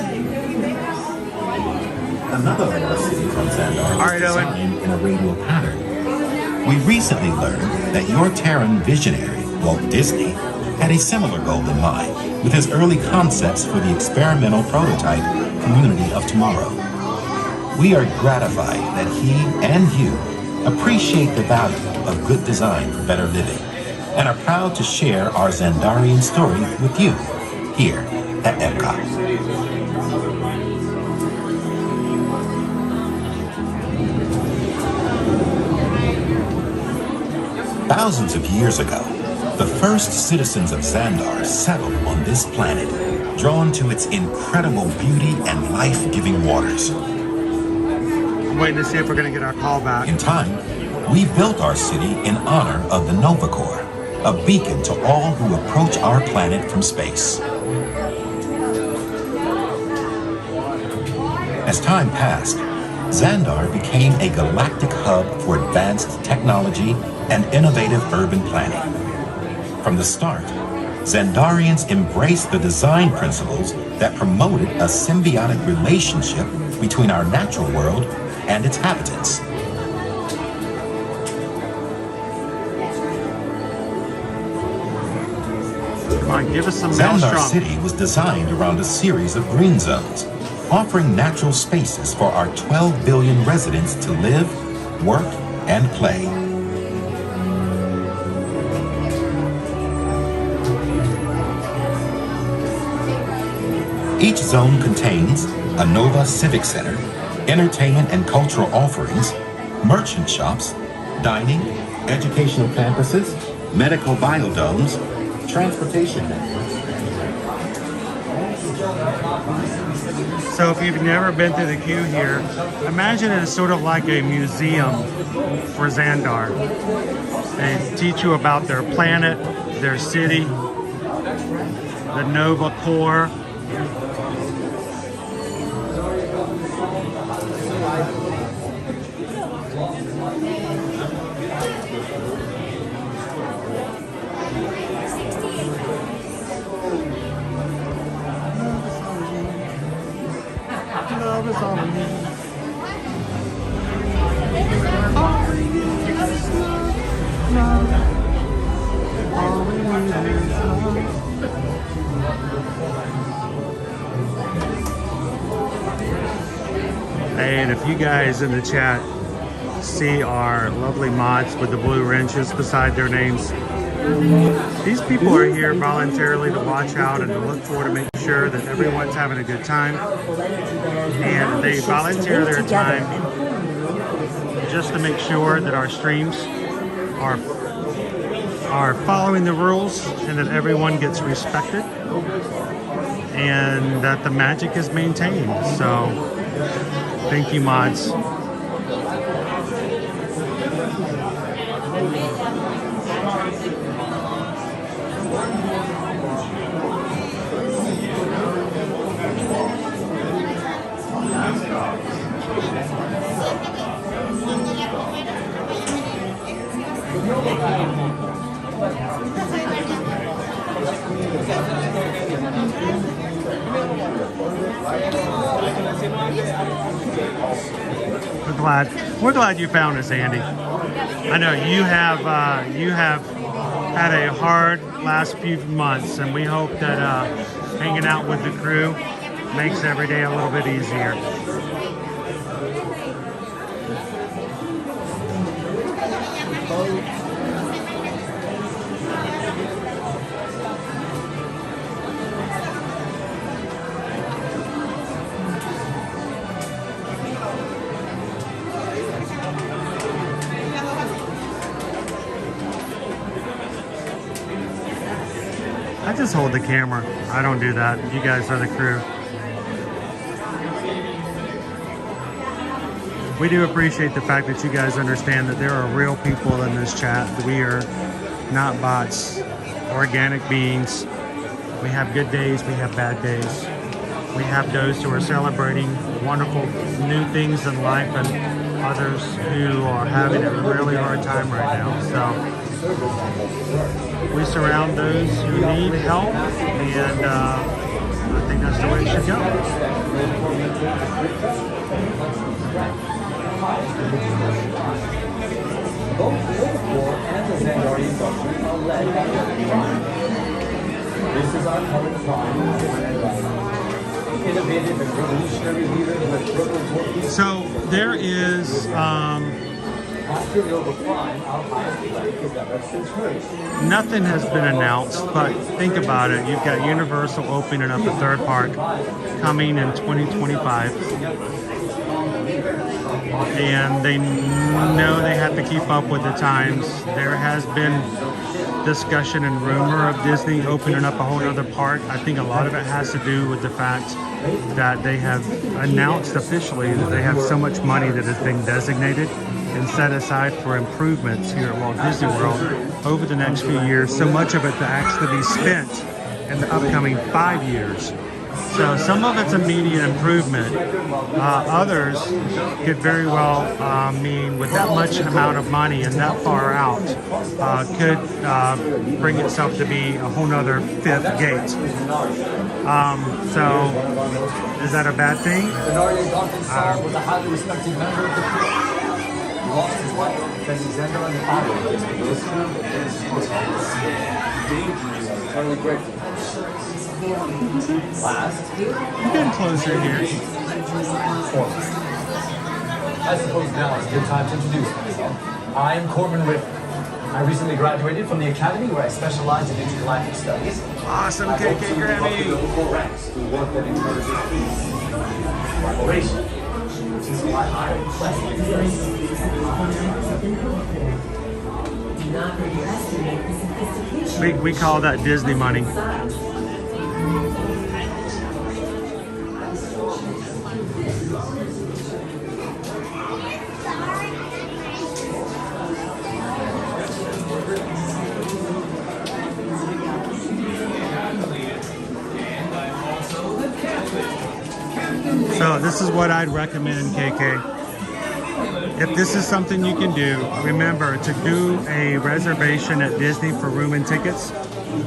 Another of our cities on Xandar is designed in a radial pattern. We recently learned that your Terran visionary, Walt Disney, had a similar goal in mind with his early concepts for the experimental prototype Community of Tomorrow. We are gratified that he and you appreciate the value of good design for better living and are proud to share our Xandarian story with you here at Epcot. Thousands of years ago, the first citizens of Xandar settled on this planet, drawn to its incredible beauty and life-giving waters. I'm waiting to see if we're going to get our call back. In time, we built our city in honor of the Nova Corps, a beacon to all who approach our planet from space. As time passed, Xandar became a galactic hub for advanced technology and innovative urban planning. From the start, Xandarians embraced the design principles that promoted a symbiotic relationship between our natural world and its inhabitants. Come on, give us some Xandar Maelstrom. City was designed around a series of green zones, offering natural spaces for our 12 billion residents to live, work, and play. Each zone contains a Nova Civic Center, entertainment and cultural offerings, merchant shops, dining, educational campuses, medical biodomes, transportation networks. So if you've never been to the queue here, imagine it is sort of like a museum for Xandar. They teach you about their planet, their city, the Nova Core. Love is all we need. All we need is love, love. All we need is love. Hey, and if you guys in the chat see our lovely mods with the blue wrenches beside their names, these people are here voluntarily to watch out and to look for, to make sure that everyone's having a good time. And they volunteer their time just to make sure that our streams are following the rules and that everyone gets respected and that the magic is maintained. So thank you, mods. We're glad you found us, Andy. I know you have had a hard last few months, and we hope that hanging out with the crew makes every day a little bit easier. I just hold the camera. I don't do that. You guys are the crew. We do appreciate the fact that you guys understand that there are real people in this chat. We are not bots, organic beings. We have good days, we have bad days. We have those who are celebrating wonderful new things in life and others who are having a really hard time right now. So we surround those who need help, and I think that's the way it should go. Both the Liverpool and the Xandar industry are led by This is our current prime. Innovative and revolutionary leader with global. So there is nothing has been announced, but think about it. You've got Universal opening up a third park coming in 2025. And they know they have to keep up with the times. There has been discussion and rumor of Disney opening up a whole other park. I think a lot of it has to do with the fact that they have announced officially that they have so much money that has been designated and set aside for improvements here at Walt Disney World over the next few years. So much of it to actually be spent in the upcoming 5 years. So some of it's immediate improvement. Others could very well mean with that much amount of money and that far out could bring itself to be a whole nother fifth gate. So is that a bad thing? Was a highly respected member of the crew. He lost his life defending Xandar and the Power. Dangerous. Totally grateful. Last. You're getting closer here. I suppose now is a good time to introduce myself. I'm Corbin Whitford. I recently graduated from the academy where I specialized in intergalactic studies. Awesome, KK Grammy. Ranks through work that encourages peace, collaboration, which is why I am blessed. We call that Disney money. So this is what I'd recommend, KK. If this is something you can do, remember to do a reservation at Disney for room and tickets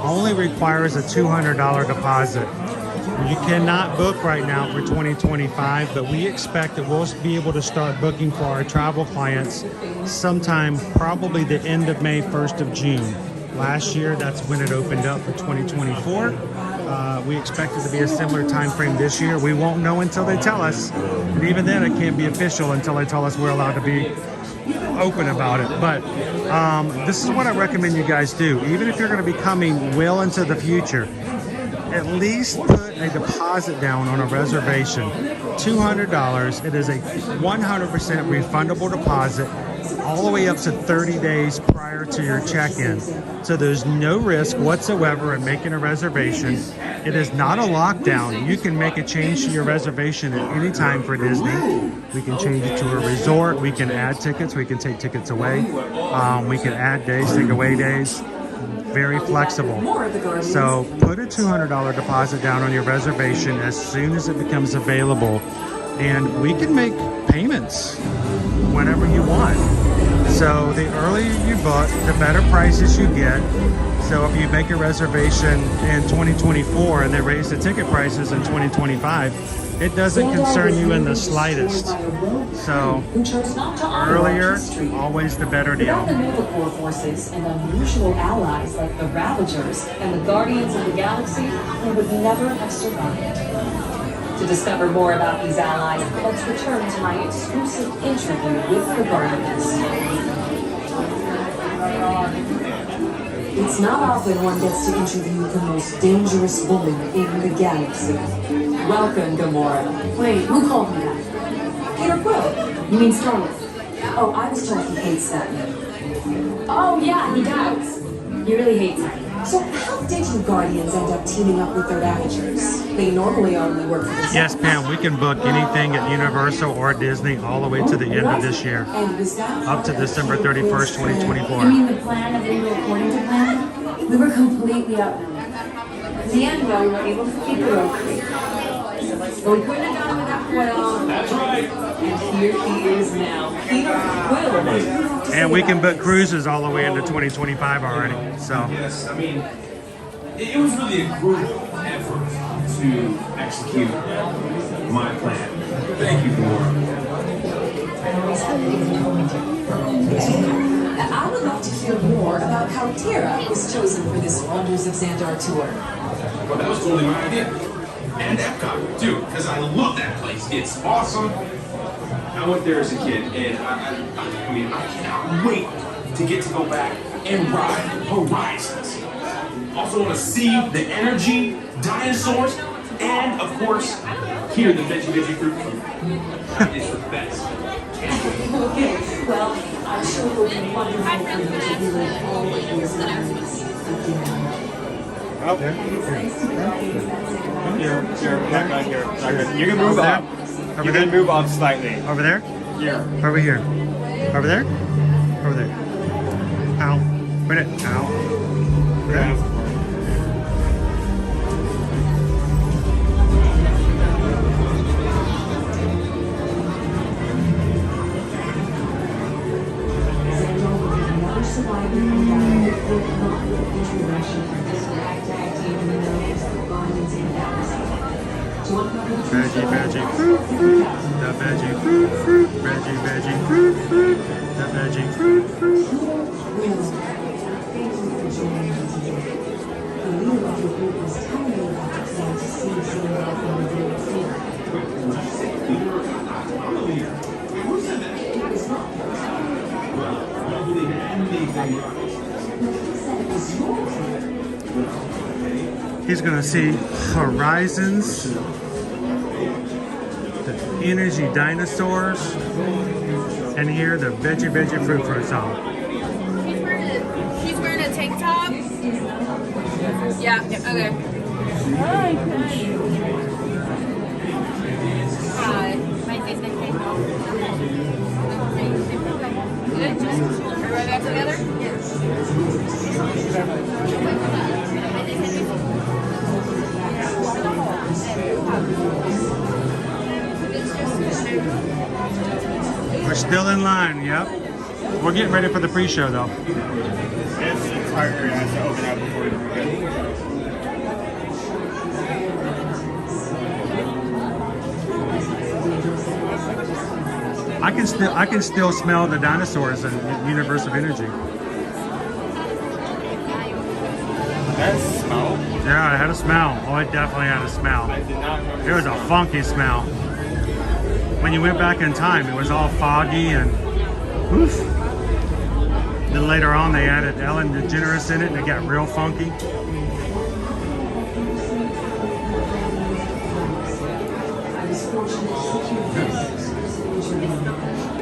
only requires a $200 deposit. You cannot book right now for 2025, but we expect that we'll be able to start booking for our travel clients sometime probably the end of May, 1st of June. Last year, that's when it opened up for 2024. We expect it to be a similar time frame this year. We won't know until they tell us. And even then, it can't be official until they tell us we're allowed to be open about it. But this is what I recommend you guys do. Even if you're going to be coming well into the future, at least put a deposit down on a reservation. $200. It is a 100% refundable deposit all the way up to 30 days prior to your check-in. So there's no risk whatsoever in making a reservation. It is not a lockdown. You can make a change to your reservation at any time for Disney. We can change it to a resort. We can add tickets. We can take tickets away. We can add days, take away days. Very flexible. So put a $200 deposit down on your reservation as soon as it becomes available, and we can make payments whenever you want. So the earlier you book, the better prices you get. So if you make a reservation in 2024 and they raise the ticket prices in 2025, it doesn't concern you in the slightest. So earlier, always the better deal. Without the Novacore forces and unusual allies like the Ravagers and the Guardians of the Galaxy, we would never have survived. To discover more about these allies, let's return to my exclusive interview with the Guardians. It's not often one gets to interview the most dangerous woman in the galaxy. Welcome, Gamora. Wait, who called me that? Peter Quill. You mean Scarlet? Oh, I was told he hates that name. Oh, yeah, he does. He really hates it. So how did you Guardians end up teaming up with the Ravagers? They normally only work for the Yes, Pam, we can book anything at Universal or Disney all the way to the end of this year, up to December 31st, 2024. You mean the plan of re-recording the plan? We were completely outnumbered. In the end, though, we were able to keep it open. But we couldn't have done without Quill. That's right. And here he is now. Peter Quill. And we can book cruises all the way into 2025 already. So Yes, I mean, it was really a group effort to execute my plan. Thank you, Gamora. I would love to hear more about how Terra was chosen for this Wonders of Xandar tour. Well, that was totally my idea. And Epcot, too, because I love that place. It's awesome. I went there as a kid, and I mean, I cannot wait to get to go back and ride Horizons. Also want to see the energy, dinosaurs, and, of course, hear the veggie fruit food. It's the best. Okay, well, I'm sure it will be wonderful for you to relive all of these memories again. Oh, here, not here. You can move up. You can move up slightly. Over there? Here. Over here. Over there? Over there. Ow. Put it. Ow. Yeah. Veggie, fruit, fruit. The veggie, fruit, fruit. Veggie, fruit, fruit. The veggie, fruit, fruit. He's gonna see Horizons, the energy dinosaurs, and hear the veggie fruit song. tank top? Yeah, okay. Hi. Good? Everybody back together? We're still in line, yep. We're getting ready for the pre-show though. It's harder has to open up before we get. I can still smell the dinosaurs in Universe of Energy. That smell? Yeah, it had a smell. Oh, it definitely had a smell. I did not know. It was a funky smell. When you went back in time, it was all foggy and oof. Then later on, they added Ellen DeGeneres in it, and it got real funky.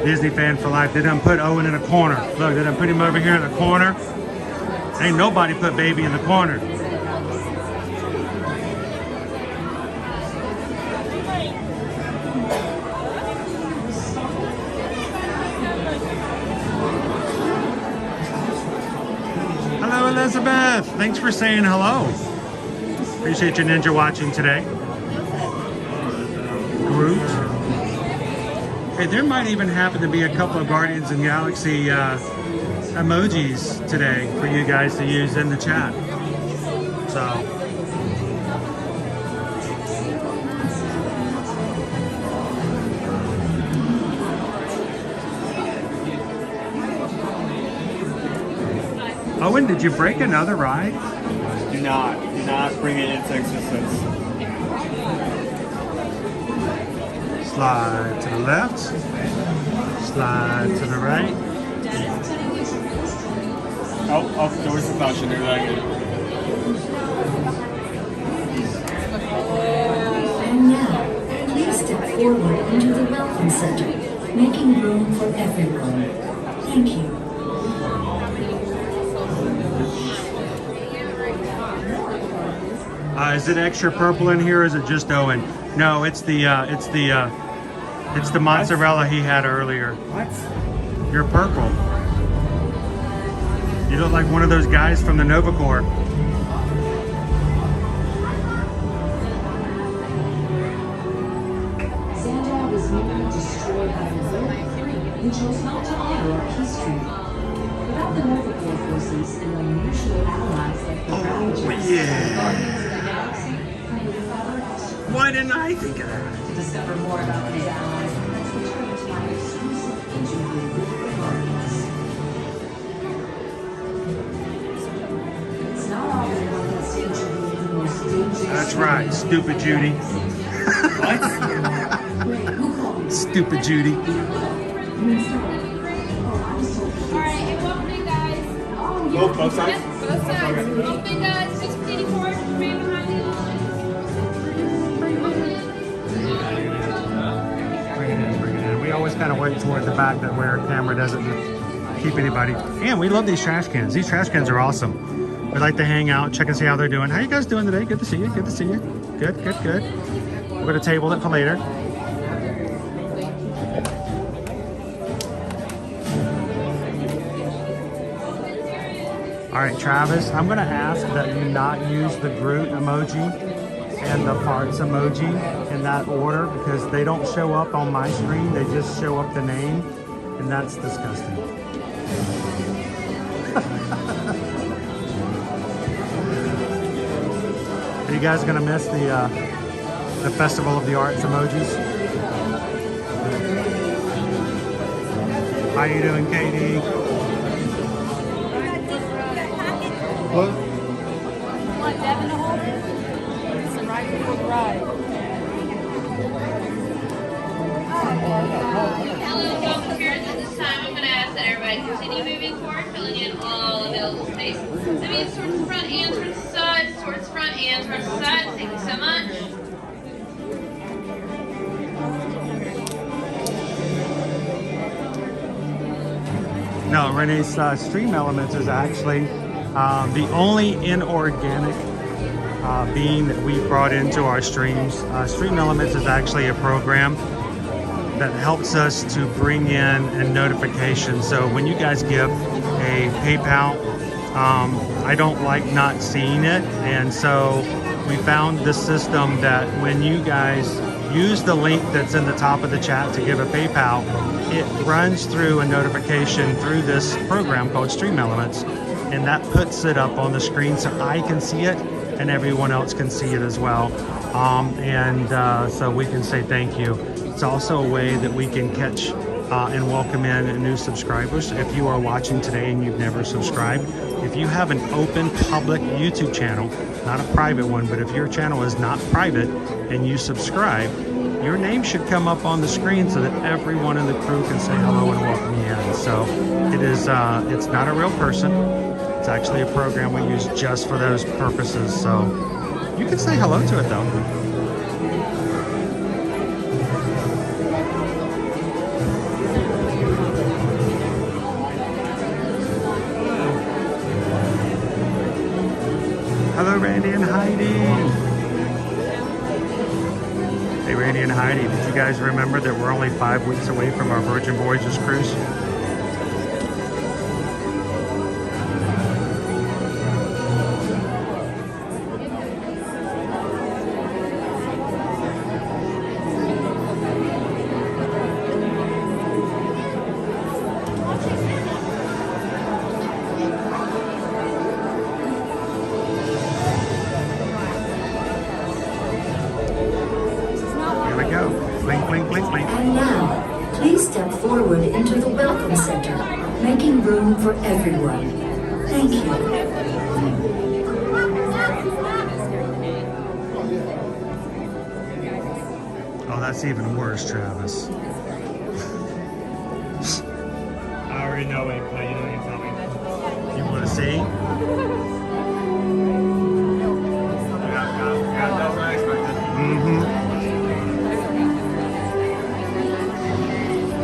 Disney fan for life. They done put Owen in a corner. Look, they done put him over here in the corner. Ain't nobody put baby in the corner. Hello, Elizabeth. Thanks for saying hello. Appreciate you, Ninja, watching today. Groot. Hey, there might even happen to be a couple of Guardians of the Galaxy emojis today for you guys to use in the chat. So. Owen, did you break another ride? Do not bring it into existence. Slide to the left, slide to the right. Oh, doors to fashion, they're like it. And now, please step forward into the Welcome Center, making room for everyone. Thank you. Is it extra purple in here? Or is it just Owen? No, it's the mozzarella he had earlier. What? You're purple. You look like one of those guys from the Nova Corps. Santa was nearly destroyed by the Zerg, who chose not to honor our peace treaty. Without the Nova Corps forces and unusual allies like the Ravagers, yeah. Why didn't I think of that? To discover more about these allies, let's return to my exclusive interview with the Guardians. It's not often one gets to interview the most dangerous. That's right, stupid Judy. Wait, who called me? Stupid Judy. Alright, opening guys. Oh, yeah. Oh, both sides? Yep, both sides. Opening guys, 684, remain behind the line. Bring it in. We always kind of wait toward the back that where a camera doesn't keep anybody. And we love these trash cans. These trash cans are awesome. We like to hang out, check and see how they're doing. How you guys doing today? Good to see you. Good to see you. Good, good, good. We're going to table it for later. All right, Travis, I'm going to ask that you not use the Groot emoji and the farts emoji in that order because they don't show up on my screen. They just show up the name, and that's disgusting. Are you guys gonna miss the Festival of the Arts emojis? How you doing, Katie? What? Want Devin to hold it? It's right before the ride. Hello, volunteers. At this time, I'm going to ask that everybody continue moving forward, filling in all available space. That means towards the front and towards the sides, towards the front and towards the sides. Thank you so much. No, Renee's Stream Elements is actually The only inorganic being that we brought into our streams. Stream Elements is actually a program that helps us to bring in a notification. So when you guys give a PayPal, I don't like not seeing it, and so we found this system that when you guys use the link that's in the top of the chat to give a PayPal, it runs through a notification through this program called Stream Elements, and that puts it up on the screen so I can see it and everyone else can see it as well. So we can say thank you. It's also a way that we can catch and welcome in new subscribers. If you are watching today and you've never subscribed, if you have an open public YouTube channel, not a private one, but if your channel is not private and you subscribe, your name should come up on the screen so that everyone in the crew can say hello and welcome you in. So it is, it's not a real person. It's actually a program we use just for those purposes. So you can say hello to it though. Hello, Randy and Heidi. Hey, Randy and Heidi, did you guys remember that we're only 5 weeks away from our Virgin Voyages cruise? And now, please step forward into the Welcome Center, making room for everyone. Thank you. Oh, that's even worse, Travis. I already know it, but you don't need to tell me. You want to see?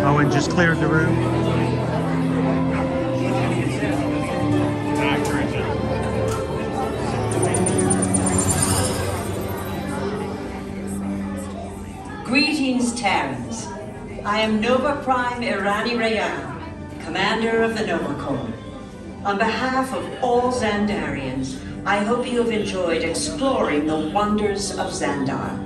Oh, and just cleared the room? Greetings, Terrans. I am Nova Prime Irani Rayan, commander of the Nova Corps. On behalf of all Xandarians, I hope you have enjoyed exploring the wonders of Xandar.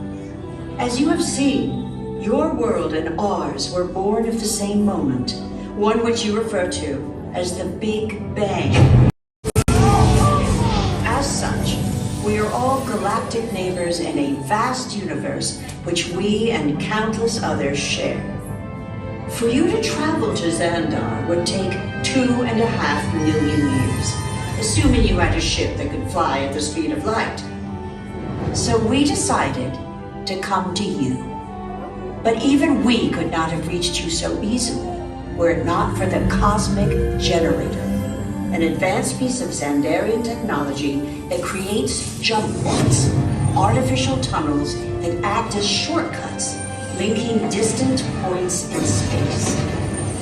As you have seen, your world and ours were born of the same moment, one which you refer to as the Big Bang. As such, we are all galactic neighbors in a vast universe which we and countless others share. For you to travel to Xandar would take 2.5 million years, assuming you had a ship that could fly at the speed of light. So we decided to come to you. But even we could not have reached you so easily were it not for the Cosmic Generator, an advanced piece of Xandarian technology that creates jump points, artificial tunnels that act as shortcuts, linking distant points in space.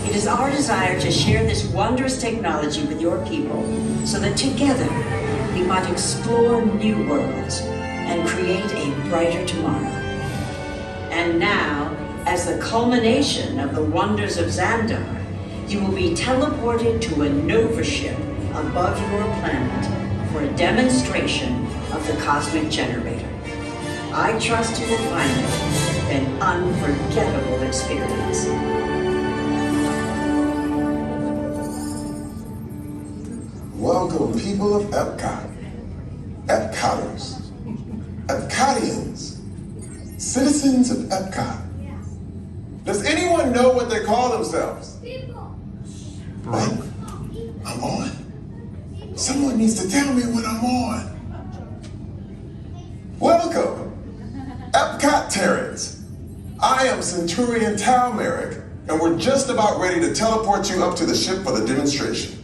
It is our desire to share this wondrous technology with your people so that together we might explore new worlds and create a brighter tomorrow. And now, as the culmination of the wonders of Xandar, you will be teleported to a Nova ship above your planet for a demonstration of the Cosmic Generator. I trust you will find it an unforgettable experience. Welcome, people of Epcot, Epcoters, Epcotians, citizens of Epcot. Does anyone know what they call themselves? What? I'm on? Someone needs to tell me when I'm on. Welcome, Epcot Terrans. I am Centurion Tal Merrick, and we're just about ready to teleport you up to the ship for the demonstration.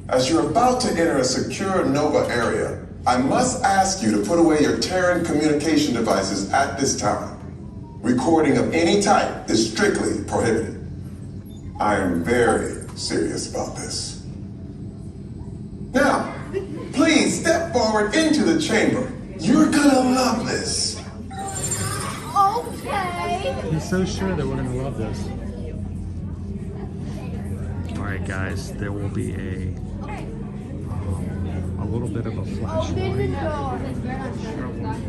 As you're about to enter a secure Nova area, I must ask you to put away your Terran communication devices at this time. Recording of any type is strictly prohibited. I am very serious about this. Now, step forward into the chamber. You're gonna love this. Okay. He's so sure that we're gonna love this. All right, guys, there will be a little bit of a flashlight.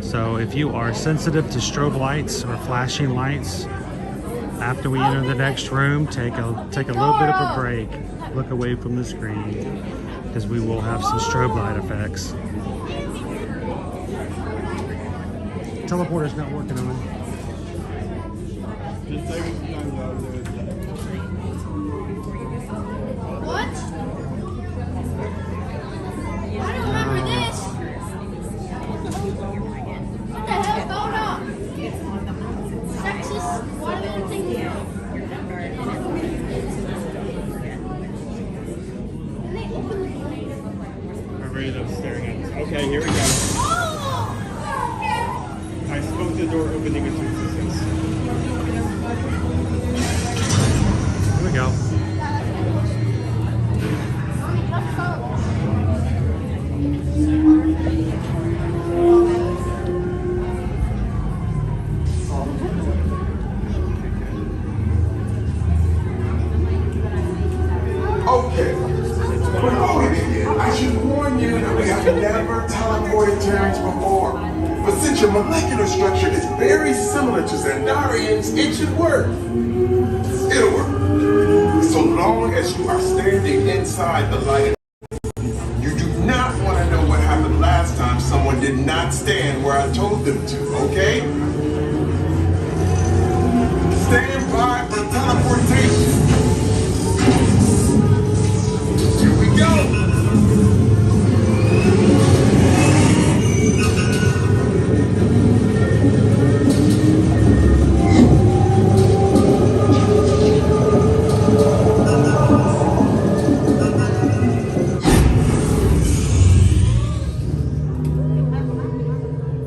So if you are sensitive to strobe lights or flashing lights, after we enter the next room, take a little bit of a break. Look away from the screen because we will have some strobe light effects. Teleporter's not working on it. What? I don't remember this. What the hell's going on? Sexist? What are they thinking? Everybody's staring at us. Okay, here we go. I spoke the door opening into existence. Here we go. Okay. Before we begin, I should warn you that we have never teleported Terrans before. But since your molecular structure is very similar to Xandarians, it should work. It'll work. So long as you are standing inside the light. You do not want to know what happened last time someone did not stand where I told them to, okay? Stand by for teleportation. Here we go.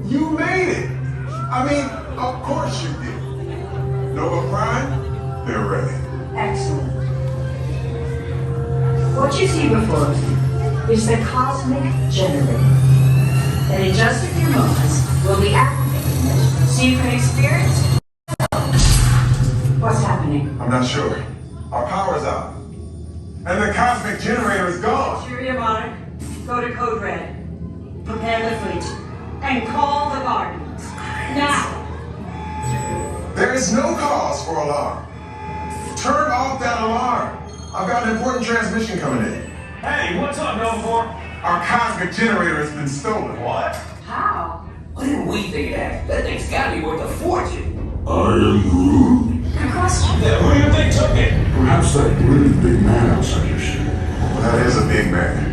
You made it. I mean, of course you did. Nova Prime, they're ready. Excellent. What you see before you is the cosmic generator. And in just a few moments, we'll be activating it so you can experience what's happening. I'm not sure. Our power's out. And the cosmic generator is gone. Cheerio, Monarch. Go to Code Red. Prepare the fleet. And call the Guardians. Now! There is no cause for alarm. Turn off that alarm. I've got an important transmission coming in. Hey, what's up, Davenport? Our cosmic generator has been stolen. What? How? What did we think of that? That thing's gotta be worth a fortune. I am Groot. Good question. Then who do you think took it? Perhaps that really big man outside your ship. Well, that is a big man.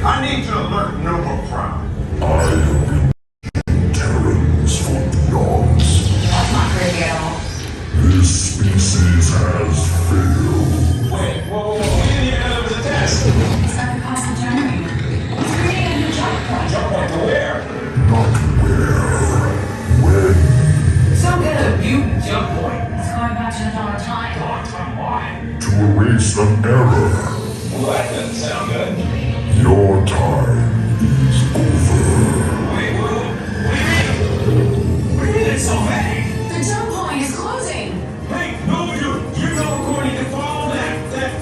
I need to alert Nova Prime. I am Terrans for dogs. That's not crazy at all. This species has failed. Wait, whoa, we didn't even know it was a test. It's not the cosmic generator. It's creating a new jump point. Jump point to where? Not where. When. Some kind of mutant jump point. It's going back to the dawn of time. Dawn of time, why? To erase an error. Well, that doesn't sound good. Your time is over. Wait, what do you mean it's so vague? The jump point is closing. Hey, no, you're going to follow that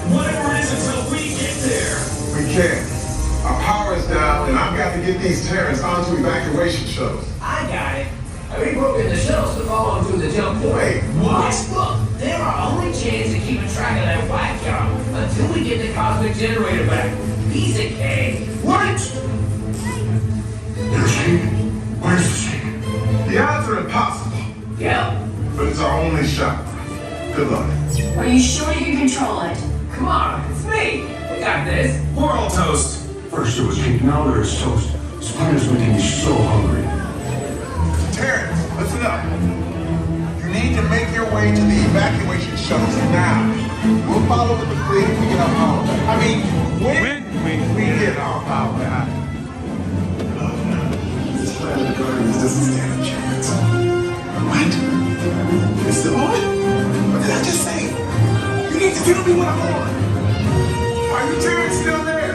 whatever it is until we get there. We can't. Our power is down, and I've got to get these Terrans onto evacuation shuttles. I got it. I reprogrammed the shuttles to follow through the jump point. Wait, what? Look, they're our only chance of keeping track of that whack job until we get the cosmic generator back. Piece of cake. What? There's he. Where's the sea? The odds are impossible, Yep. but it's our only shot. Good luck. Are you sure you can control it? Come on, it's me. We got this. World toast. First it was cake, now there is toast. This planet's making me so hungry. Terrans, listen up. You need to make your way to the evacuation shuttles now. We'll follow with the fleet to get our power back. I mean, when we get our power back. This planet of Guardians doesn't stand a chance. What? It's still on? What did I just say? You need to tell me when I'm on. Are you Terrans still there?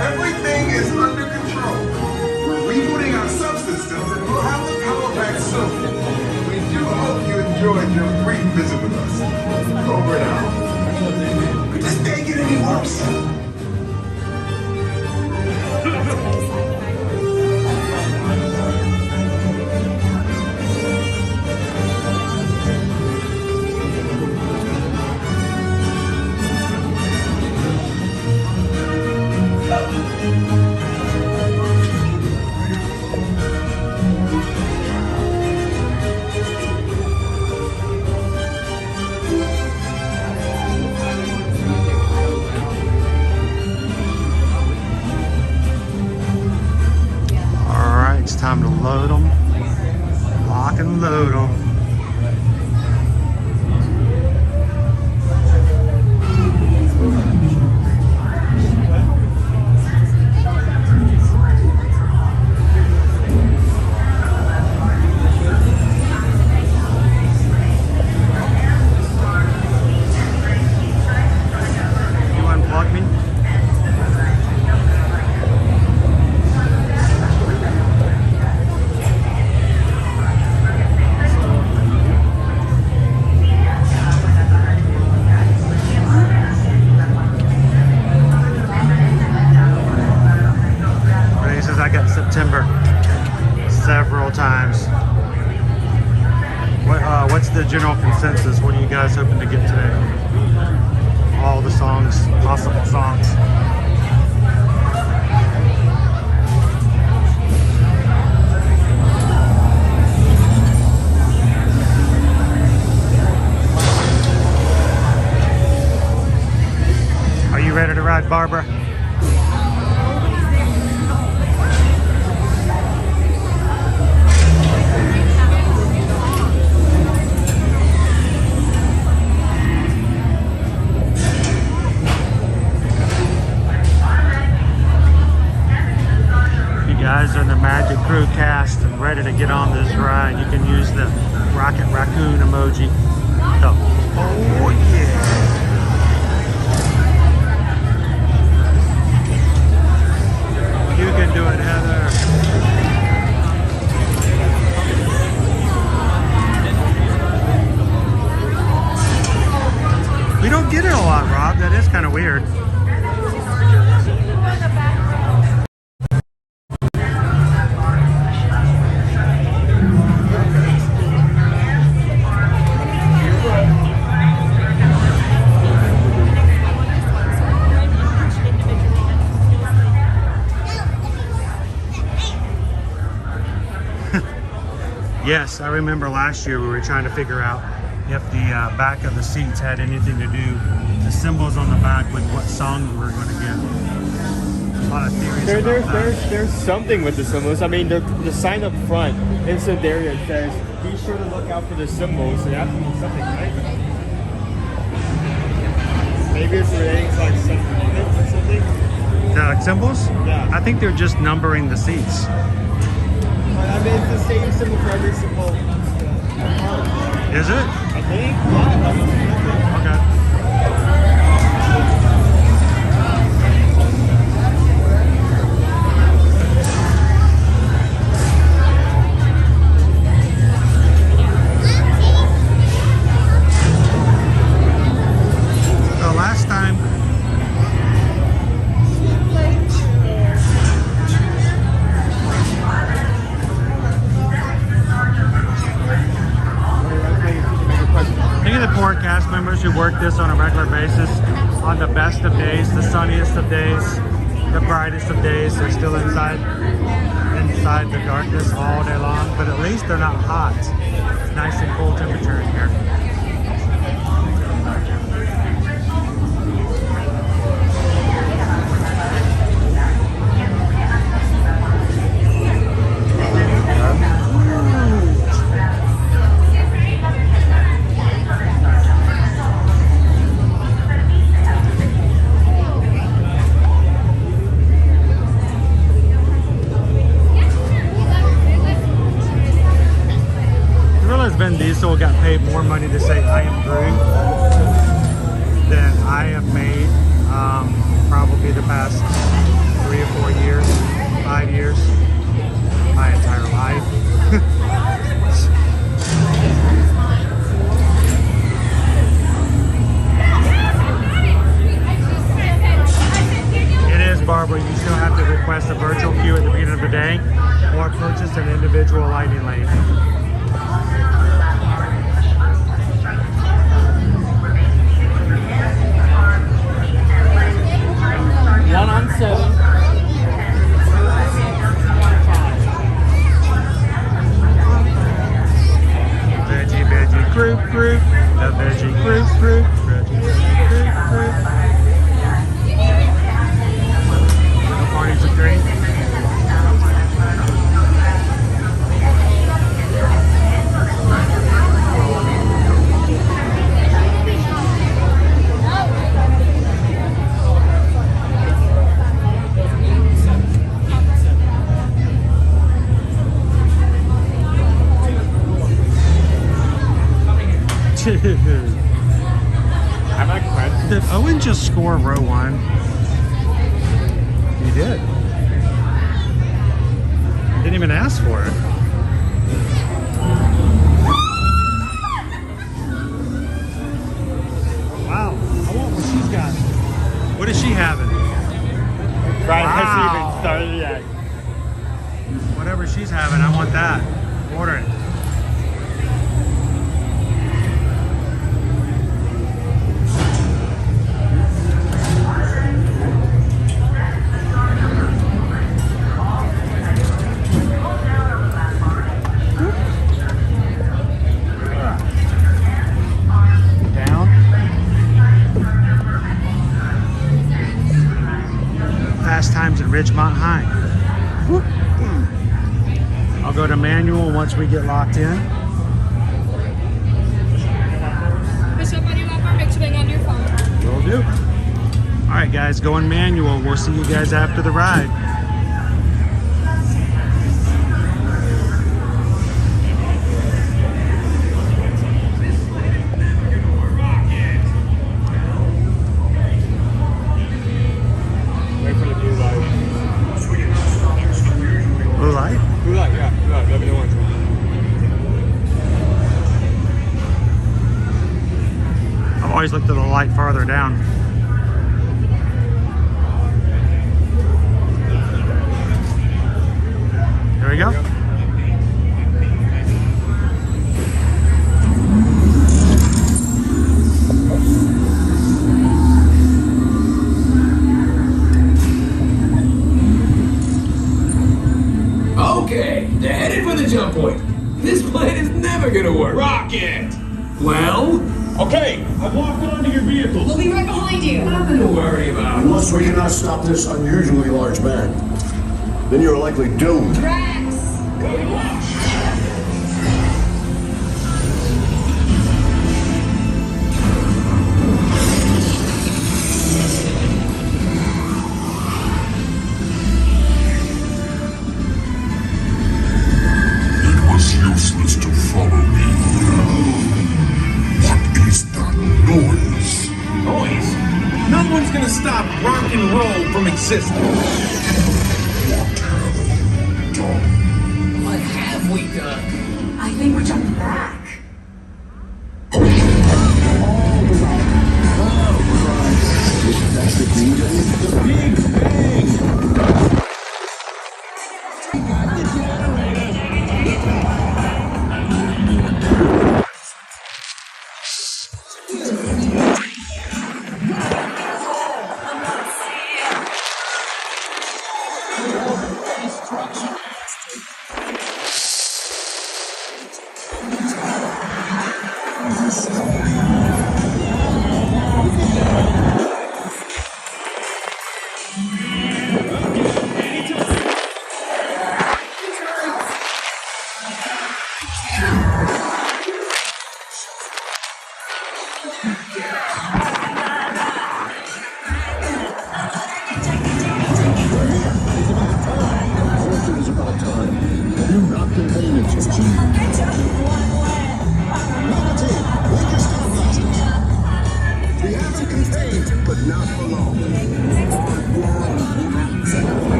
Everything is under control. visit with us. Over and out. Could this day get any worse? It's time to load them, lock and load them. You unplug me? I got September several times. What's the general consensus? What are you guys hoping to get today? All the songs, possible songs. Are you ready to ride, Barbara? Guys are in the Magic Crew cast and ready to get on this ride. You can use the Rocket Raccoon emoji. Oh yeah! You can do it, Heather. We don't get it a lot, Rob. That is kind of weird. Yes, I remember last year we were trying to figure out if the back of the seats had anything to do, the symbols on the back, with what song we were going to get. A lot of theories about that. There's something with the symbols. I mean, the sign up front, inside there, it says, be sure to look out for the symbols. So that means something, right? Maybe it's relating to like some units or something? The symbols? Yeah. I think they're just numbering the seats. I mean, it's the same symbol for every symbol. Is it? I think. Yeah. Okay. So last time. Poor cast members who work this on a regular basis, on the best of days, the sunniest of days, the brightest of days, they're still inside the darkness all day long, but at least they're not hot. It's nice and cool temperature in here. Vin Diesel got paid more money to say I am Groot than I have made probably the past 3 or 4 years, 5 years, my entire life. past the virtual queue at the beginning of the day or purchase an individual lighting lane. One on 7. Veggie group, the veggie group, veggie group. No parties of three. I'm like, did Owen just score row 1? He did. Didn't even ask for it. Wow, I want what she's got. What is she having? Right, hasn't even started yet. Whatever she's having, I want that. Order it. Times in Ridgemont High. I'll go to manual once we get locked in. Bishop, what do you want for mixing on your phone? Will do. All right, guys, going manual. We'll see you guys after the ride. Blue light? Blue light, yeah. Blue light, let me know one. I've always looked at the light farther down. There we go. Okay, they're headed for the jump point. This plan is never gonna work. Rocket! Well? Okay, I've walked onto your vehicle. We'll be right behind you. Nothing to worry about. Unless we cannot stop this unusually large man, then you're likely doomed. Rex! It was useless to follow me. What is that noise? Noise? No one's gonna stop rock and roll from existing. What have we done? I think we're jumping back. That's the Big Bang!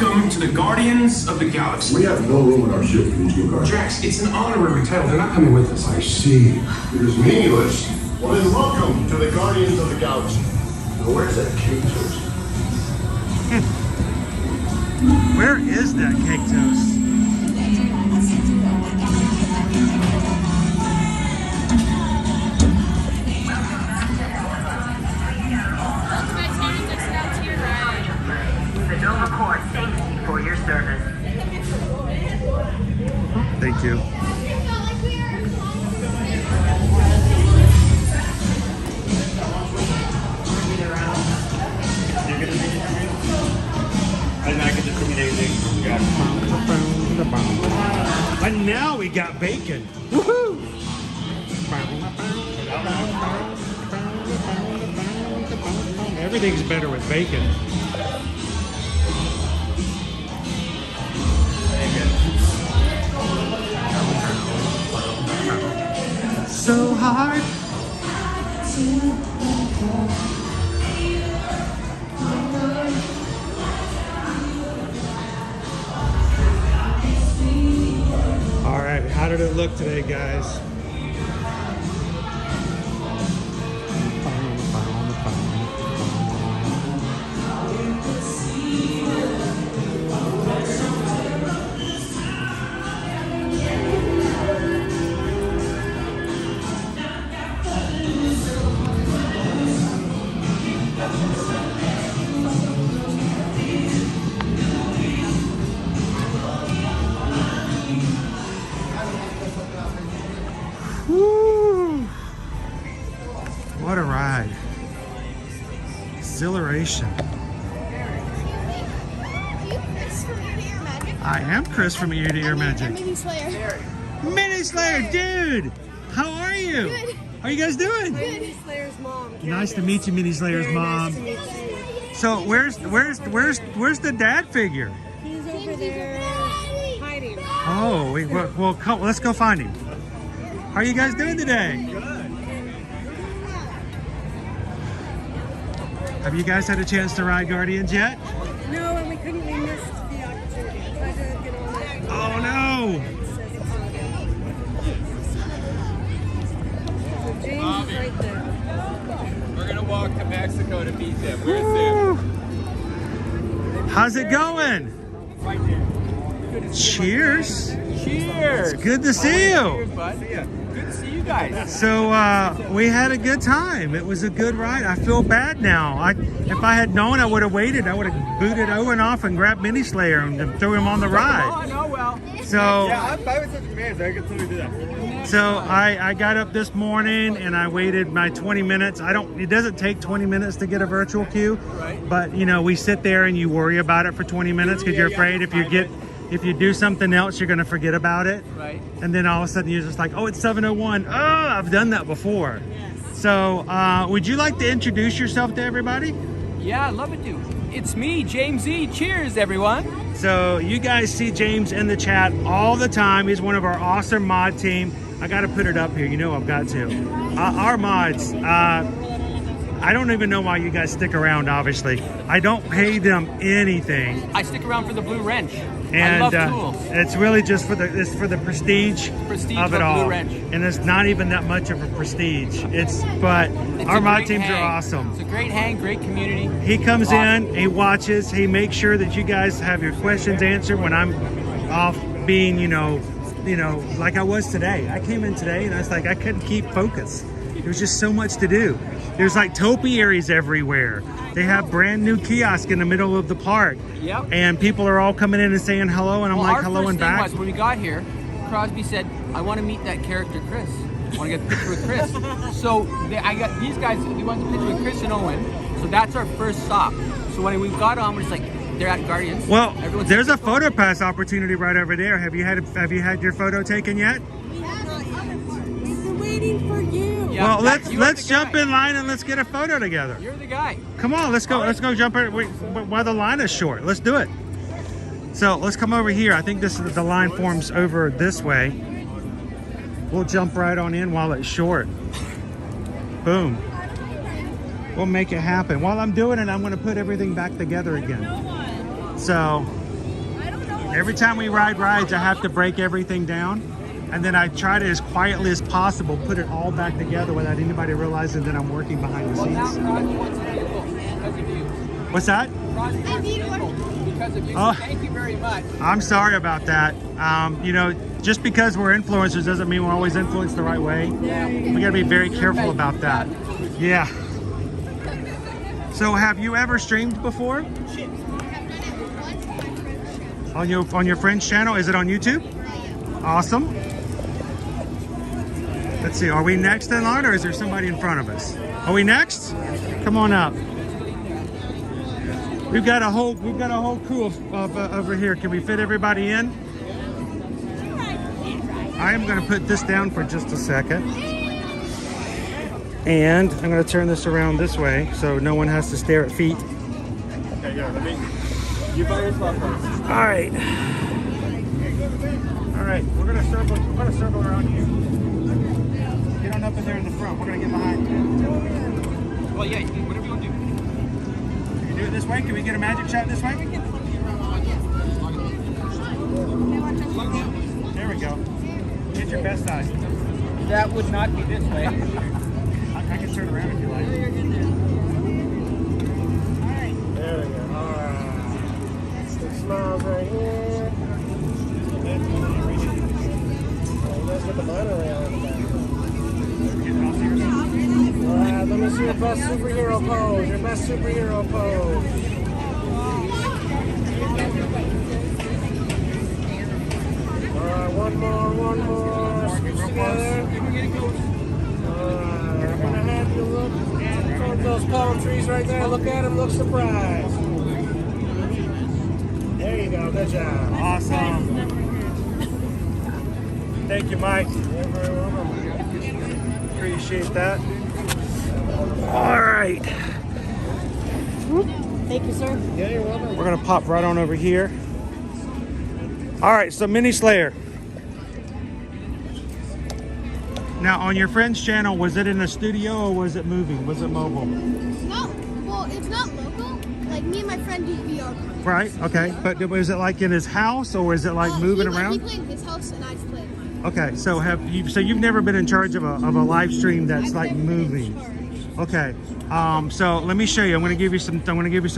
Welcome to the Guardians of the Galaxy. We have no room in our ship for these new guards. Drax, it's an honorary title. They're not coming with us. I see. It is meaningless. Well then, welcome to the Guardians of the Galaxy. Now, where's that cake toast? Where is that cake toast? The Nova Corps thanks you for your service. Thank you. And now we got bacon. Woohoo! Everything's better with bacon. So hard. All right, how did it look today, guys? Woo! What a ride. Exhilaration. I am Chris from Ear to Ear Magic. Mini Slayer. Mini Slayer, dude! How are you? Good. How are you guys doing? Mini Slayer's mom. Nice to meet you, Mini Slayer's mom. Nice to meet you. So where's the dad figure? He's over there hiding. Oh, well, come, let's go find him. How are you guys doing today? Have you guys had a chance to ride Guardians yet? No, and we couldn't. We missed the opportunity. Tried to get on that. Oh no! So James is right there. We're gonna walk to Mexico to meet them. Woo. How's it going? Cheers! Cheers! It's good to see you. Cheers, bud. Yeah. Good to see you guys. So we had a good time. It was a good ride. I feel bad now. If I had known, I would have waited. I would have booted Owen off and grabbed Mini Slayer and threw him on the ride. Oh, well. So yeah, I was such a man, so I could totally do that. So I got up this morning and I waited my 20 minutes. It doesn't take 20 minutes to get a virtual queue, but you know, we sit there and you worry about it for 20 minutes because you're afraid if you do something else, you're gonna forget about it. Right. And then all of a sudden you're just like, oh, it's 7:01. Oh, I've done that before. So would you like to introduce yourself to everybody? Yeah, I'd love it to. It's me, James E. Cheers, everyone. So you guys see James in the chat all the time. He's one of our awesome mod team. I got to put it up here. You know I've got to. Our mods, I don't even know why you guys stick around, obviously. I don't pay them anything. I stick around for the blue wrench. And I love tools. it's really just for the prestige of it all. Blue wrench. And it's not even that much of a prestige. But our mod teams are awesome. It's a great hang, great community. He comes in, he watches, he makes sure that you guys have your questions answered when I'm off being, you know, like I was today. I came in today and I was like, I couldn't keep focus. There was just so much to do. There's like topiaries everywhere. They have brand new kiosk in the middle of the park. Yep. And people are all coming in and saying hello, and I'm like, hello and back. When we got here, Crosby said, I want to meet that character Chris. I want to get a picture with Chris. So I got these guys, we want a picture with Chris and Owen. So that's our first stop. So when we got on, we're just like, they're at Guardians. Well, there's a photo pass opportunity right over there. Have you had your photo taken yet? We've been waiting for you. Yeah, well, let's jump in line and let's get a photo together. You're the guy. Come on, let's go jump in while the line is short. Let's do it. So let's come over here. I think the line forms over this way. We'll jump right on in while it's short. Boom. We'll make it happen. While I'm doing it, I'm going to put everything back together again. So Every time we ride rides, I have to break everything down. And then I try to, as quietly as possible, put it all back together without anybody realizing that I'm working behind the scenes. What's that? Because of you. Oh, Thank you very much. I'm sorry about that. You know, just because we're influencers doesn't mean we're always influenced the right way. We gotta be very careful about that. Yeah. So have you ever streamed before? On your friend's channel? Is it on YouTube? Awesome. Let's see, are we next in line or is there somebody in front of us? Are we next? Come on up. We've got a whole crew of over here. Can we fit everybody in? I am going to put this down for just a second. And I'm going to turn this around this way so no one has to stare at feet. Okay, yeah, you buy your spot first. All right. All right, we're going to circle around you. Get on up in there in the front. We're going to get behind you. Well, yeah, whatever you want to do. Can you do it this way? Can we get a magic shot this way? There we go. Get your best eye. That would not be this way. I can turn around if you like. There we go. Alright. Some smiles right here. Let's get the banner around the back. Alright, let me see your best superhero pose. Your best superhero pose. Alright, one more. Scoot together. I'm gonna have you look towards those palm trees right there. Look at them, look surprised. There you go, good job. Awesome. Thank you, Mike. You're very welcome. Appreciate that. All right. Thank you, sir. Yeah, you're welcome. We're gonna pop right on over here. All right, so Mini Slayer. Now, on your friend's channel, was it in a studio or was it moving? Was it mobile? No, well, it's not local. Like, me and my friend do VR. Right, okay. But was it like in his house or is it like moving around? He played in his house and I played in mine. Okay, so you've never been in charge of a live stream that's like moving. Okay, so let me show you. I'm gonna give you some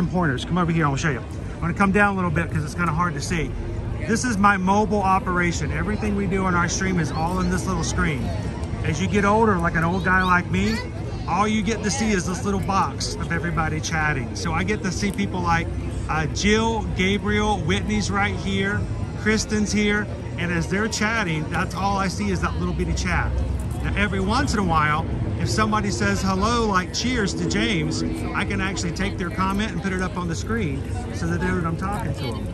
pointers. Come over here, I'll show you. I'm gonna come down a little bit because it's kind of hard to see. This is my mobile operation. Everything we do on our stream is all in this little screen. As you get older, like an old guy like me, all you get to see is this little box of everybody chatting. So I get to see people like Jill, Gabriel, Whitney's right here, Kristen's here, and as they're chatting, that's all I see is that little bitty chat. Now, every once in a while, if somebody says hello, like cheers to James, I can actually take their comment and put it up on the screen so that they know that I'm talking to them.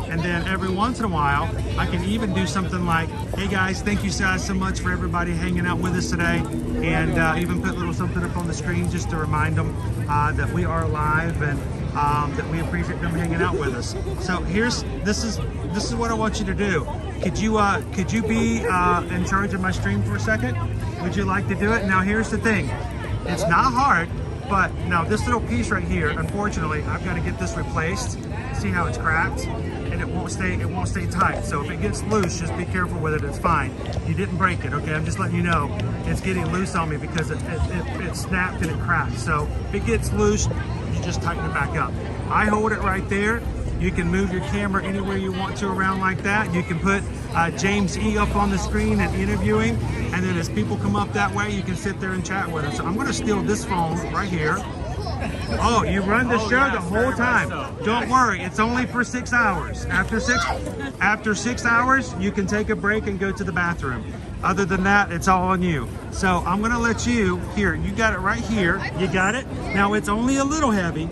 And then every once in a while, I can even do something like, hey guys, thank you guys so much for everybody hanging out with us today. And even put a little something up on the screen just to remind them that we are live and that we appreciate them hanging out with us. So this is what I want you to do. Could you be in charge of my stream for a second? Would you like to do it? Now here's the thing, it's not hard, but now this little piece right here, unfortunately, I've got to get this replaced. See how it's cracked? And it won't stay tight. So if it gets loose, just be careful with it, it's fine. You didn't break it, okay? I'm just letting you know it's getting loose on me because it snapped and it cracked. So if it gets loose, you just tighten it back up. I hold it right there. You can move your camera anywhere you want to around like that. You can put James E up on the screen and interview him. And then as people come up that way, you can sit there and chat with us. So I'm gonna steal this phone right here. Oh, you run the show the whole time. Don't worry, it's only for 6 hours. After 6 hours, you can take a break and go to the bathroom. Other than that, it's all on you. So I'm gonna let you, here, you got it right here. You got it? Now it's only a little heavy.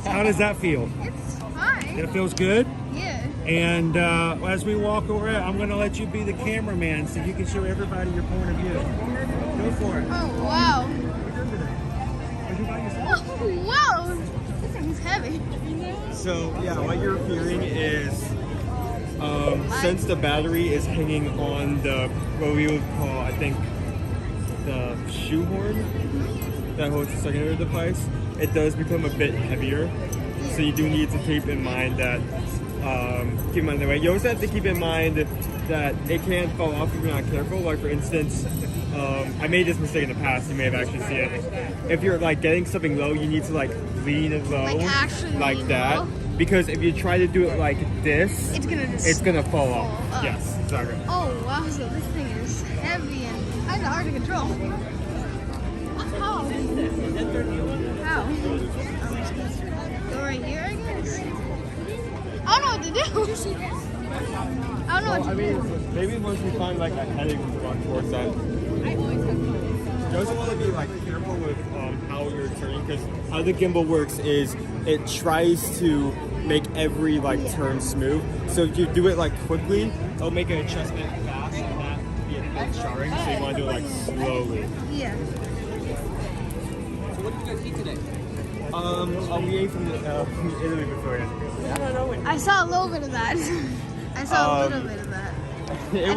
How does that feel? It's fine. It feels good? Yeah. And as we walk around, I'm gonna let you be the cameraman so you can show everybody your point of view. Go for it. Oh, wow. Are you by yourself? Oh, wow. This thing's heavy. So yeah, what you're hearing is since the battery is hanging on the what we would call, I think, the shoehorn that holds the secondary device, it does become a bit heavier. So you do need to keep in mind that keep in mind the way. You also have to keep in mind that it can fall off if you're not careful. Like for instance, I made this mistake in the past. You may have actually seen it. If you're like getting something low, you need to like lean it low, like that. Low? Because if you try to do it like this, it's gonna fall off. Yes, exactly. Oh wow! So this thing is heavy and kind of hard to control. How? How? Go right here, I guess. I don't know what to do. I don't know what to do. Maybe once we find like a heading run towards that. You also want to be like careful with how you're turning, because how the gimbal works is it tries to make every like turn smooth. So if you do it like quickly, it'll make an adjustment fast and that be a bit jarring. So you want to do it like slowly. Yeah. So what did you guys eat today? We ate from Italy beforehand. I saw a little bit of that. I saw a little bit of that. It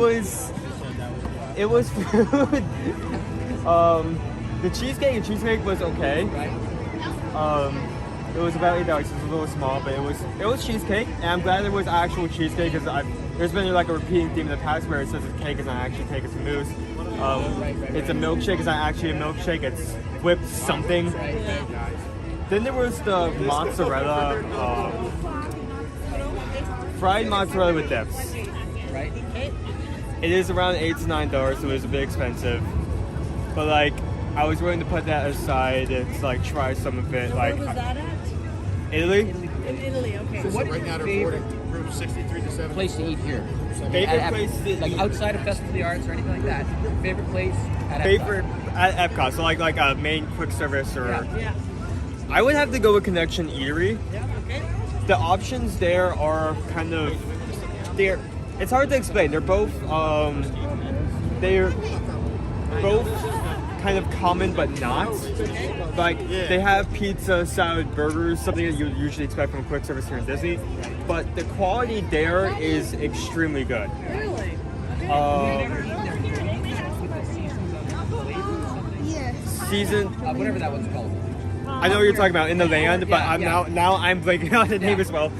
was food. The cheesecake was okay. It was about $8. It was a little small, but it was cheesecake, and I'm glad there was actual cheesecake because there's been like a repeating theme in the past where it says it's cake, it's not actually cake, it's a mousse. It's a milkshake, it's not actually a milkshake, it's whipped something. Then there was the mozzarella, fried mozzarella with dips. Right. It is around $8 to $9, so it was a bit expensive. But like, I was willing to put that aside and like try some of it. Like, where was that at? Italy? In Italy, okay. So what right is now your they're favorite room 63 to 7. place to eat here? Favorite place to like eat? outside of Festival of the Arts or anything like that? Favorite place at Favorite at Epcot, so like a main quick service or... Yeah. I would have to go with Connection Eatery. Yeah, okay. The options there are kind of... It's hard to explain. They're both kind of common but not. Like they have pizza, salad, burgers, something that you would usually expect from a quick service here in Disney. But the quality there is extremely good. Really? Season. Whatever that one's called. I know what you're talking about in the land, but now I'm blanking on the name as well.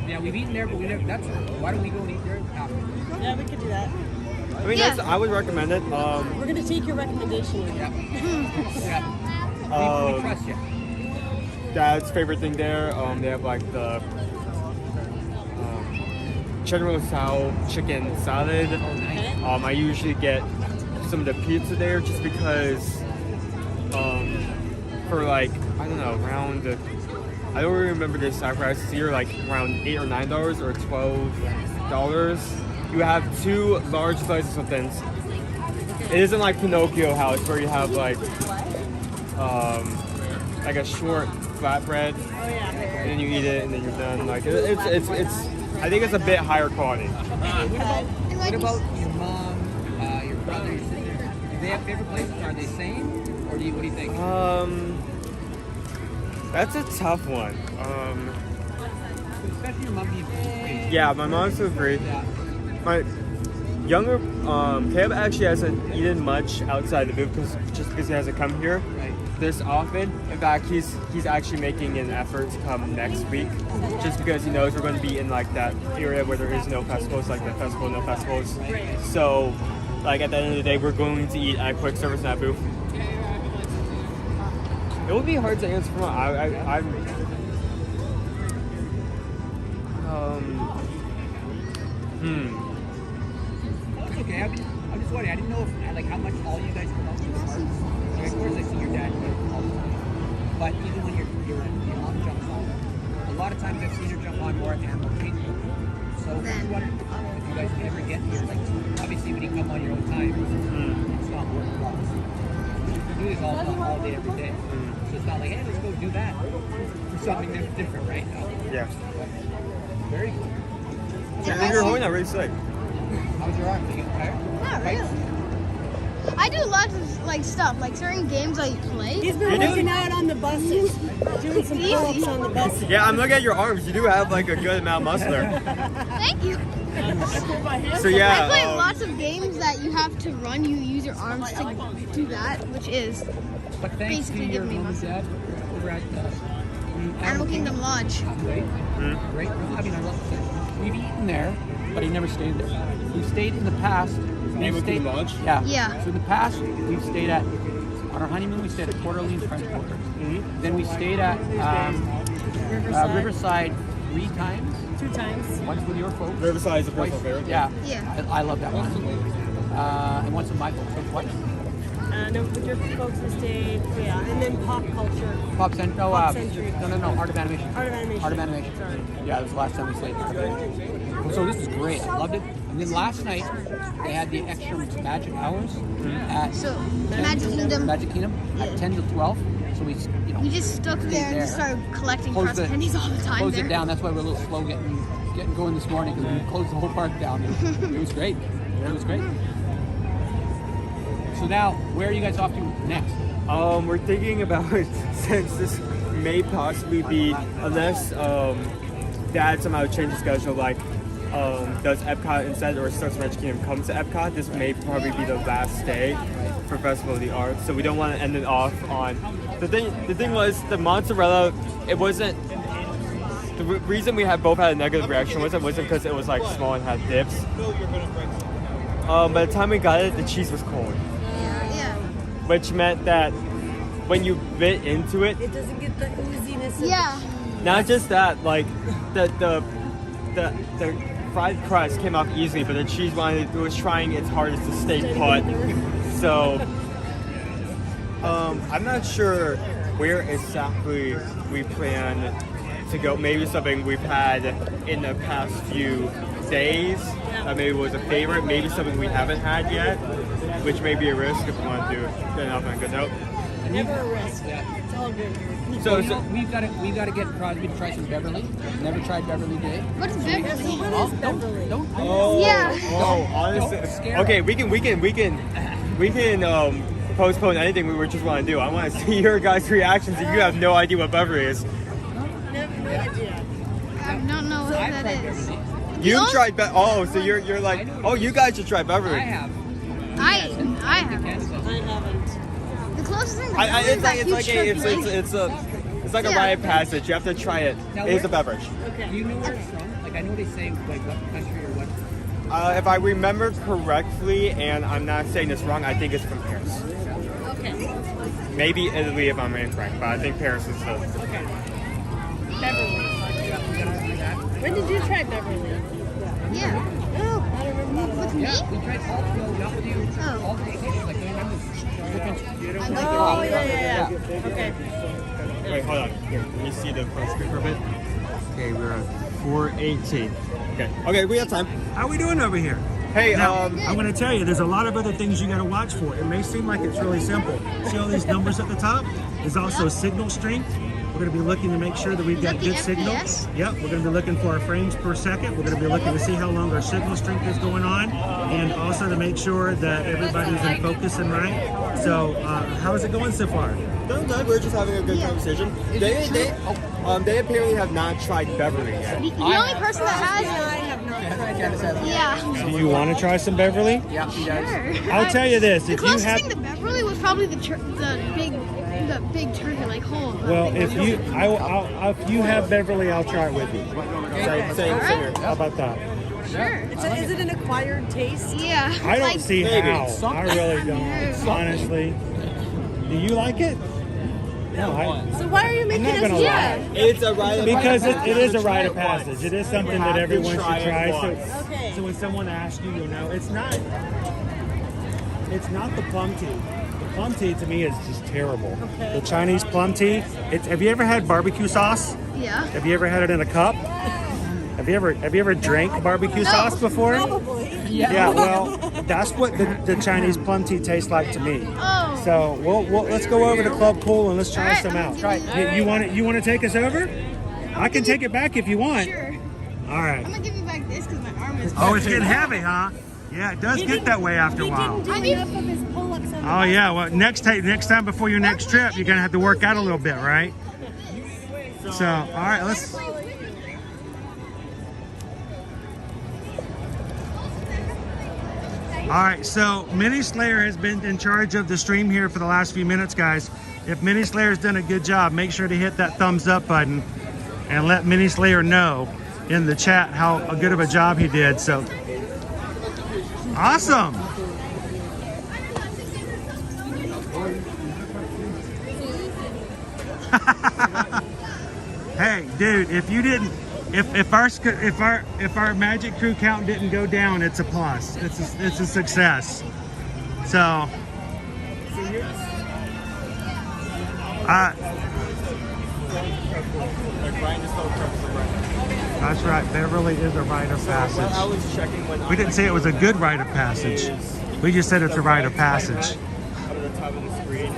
Yeah, we've eaten there, but we never. Why don't we go and eat there after? Yeah, we could do that. I mean, I would recommend it. We're gonna take your recommendation. We trust you. Dad's favorite thing there. They have like the General Tso chicken salad. I usually get some of the pizza there just because for like I don't know around I don't remember the exact prices here, like around $8 or $9 or $12. You have 2 large slices of things. It isn't like Pinocchio House where you have like a short flatbread and then you eat it and then you're done. Like it's I think it's a bit higher quality. What about your mom, your brother, your sister? Do they have favorite places? Are they same, or what do you think? That's a tough one. Especially your mom being free. Yeah, my mom's so free. My younger Caleb actually hasn't eaten much outside the booth just because he hasn't come here this often. In fact, he's actually making an effort to come next week, just because he knows we're going to be in like that area where there is no festivals, like the festival, no festivals. So, like at the end of the day, we're going to eat at quick service in that booth. It would be hard to answer for I'm That's okay. I'm just wondering. I didn't know if, like how much all you guys come up to the parks. Like, of course, I see your dad all the time. But even when your mom jumps on, a lot of times I've seen her jump on more animal kingdom. So I just wondering if you guys can ever get here. Like obviously when you come on your own time, it's not worth a lot. You can do this all day, every day. So it's not like, hey, let's go do that for something that's different, right? Yeah. Very cool. Yeah, you're home now, really sick. How's your arm? Are you tired? Not really. I do lots of like stuff, like certain games I play. He's been working out on the buses, doing some pull-ups on the buses. Yeah, I'm looking at your arms. You do have like a good amount of muscle there. Thank you. So yeah, I play lots of games that you have to run. You use your arms to do that, which is but thanks basically to your giving me mom and muscle. dad over at Animal Kingdom Lodge. Great. Great. I mean, I love it. We've eaten there, but I never stayed there. We've stayed in the past. Animal Kingdom Lodge? Yeah. Yeah. So in the past, we've stayed at, on our honeymoon, we stayed at Port Orleans French Quarter. Then we stayed at Riverside 3 times. 2 times. Once with your folks. Riverside is a personal Twice- favorite. Yeah. Yeah. I love that one. And once with my folks. So twice. No, with your folks we stayed, and then Pop Culture. Pop Century. No, Pop Century. no, Art of Animation. Art of Animation. Art of Animation. Sorry. Yeah, that was the last time we stayed. So this is great. I loved it. And then last night they had the extra magic hours at So, Magic Kingdom. Magic Kingdom at 10 to 12. So we, We just stuck there and just started collecting Closed cross pennies all the time Closed there. it down. That's why we're a little slow getting going this morning because we closed the whole park down. It was great. It was great. So now, where are you guys off to next? We're thinking about since this may possibly be, unless Dad somehow changed the schedule, like does Epcot instead or Stars Magic Kingdom come to Epcot? This may probably be the last day for Festival of the Arts, so we don't want to end it off on. The thing was the mozzarella. It wasn't. The reason we both had a negative reaction wasn't because it was like small and had dips. By the time we got it, the cheese was cold. Yeah. Which meant that when you bit into it, It doesn't get the ooziness. Yeah. not just that, like the fried crust came off easily, but the cheese was trying its hardest to stay put. So I'm not sure where exactly we plan to go. Maybe something we've had in the past few days that maybe was a favorite. Maybe something we haven't had yet, which may be a risk if we want to do good enough on a good note. Never a risk. It's all good. So we've got to get Crosby to try some Beverly. Never tried Beverly Day. What is Beverly? Don't. Yeah. Oh, honestly. Okay, we can postpone anything we just want to do. I want to see your guys' reactions, and you have no idea what Beverly is. No idea. I don't know what that is. You tried so you're like, oh, you guys should try Beverly. I have. I haven't. I haven't. The closest thing to It's Beverly it's like a rite of passage. You have to try it. Now, It's a beverage. Okay. Do you know where it's from? Like I know they say like what country or what. If I remember correctly, and I'm not saying this wrong, I think it's from Paris. Okay. Maybe Italy if I'm incorrect, but I think Paris is the. Okay. Beverly. When did you try Beverly? Yeah. Oh, I don't remember that at all. With me? We tried all not with you. Oh. All the occasions, like I remember. Oh, yeah. Okay. Wait, hold on. Here, let me see the front screen for a bit. Okay, we're at 4:18. Okay, we have time. How we doing over here? Hey, Now, I'm going to tell you, there's a lot of other things you got to watch for. It may seem like it's really simple. See all these numbers at the top? There's also signal strength. We're going to be looking to make sure that we've got good signal. Yep, we're going to be looking for our frames per second. We're going to be looking to see how long our signal strength is going on, and also to make sure that everybody's in focus and right. So, how is it going so far? No, we're just having a good conversation. They apparently have not tried Beverly yet. The only person that has Yeah. Do you want to try some Beverly? Yeah, he does. Sure. I'll tell you this. The If you closest have thing to Beverly was probably the big turkey like hole. Well, if you have Beverly, I'll try it with you. Same here. How about that? Sure. Is it an acquired taste? Yeah. I don't Like- see how. I really don't. Honestly. Do you like it? No, So why are you making not us gonna do lie. it? It's a rite of Because passage. it is a rite of passage. It is something that everyone should try. Okay. So when someone asks you, you'll know. It's not the plum tea. The plum tea to me is just terrible. Okay. The Chinese plum tea. Have you ever had barbecue sauce? Yeah. Have you ever had it in a cup? Have you ever drank barbecue sauce before? Probably. Yeah, well, that's what the Chinese plum tea tastes like to me. Oh. So let's go over to Club Cool and let's try Alright, some I'm out. gonna give you- You want to take us over? I can take it back if you want. Sure. All right. I'm gonna give you back this because my arm is. Oh, it's getting heavy, huh? Yeah, it does get that way after a while. He didn't do enough of his pull-ups on the Oh yeah, well next time before your next trip, you're gonna have to work out a little bit, right? So, all right, let's. All right, so Mini Slayer has been in charge of the stream here for the last few minutes, guys. If Mini Slayer's done a good job, make sure to hit that thumbs up button and let Mini Slayer know in the chat how good of a job he did. So, awesome. Hey, dude, if you didn't, if our magic crew count didn't go down, it's a plus. It's a success. So, that's right. Beverly is a rite of passage. I was checking when We didn't say it was a good rite of passage. We just said it's a rite of passage. Out of the top of the screen.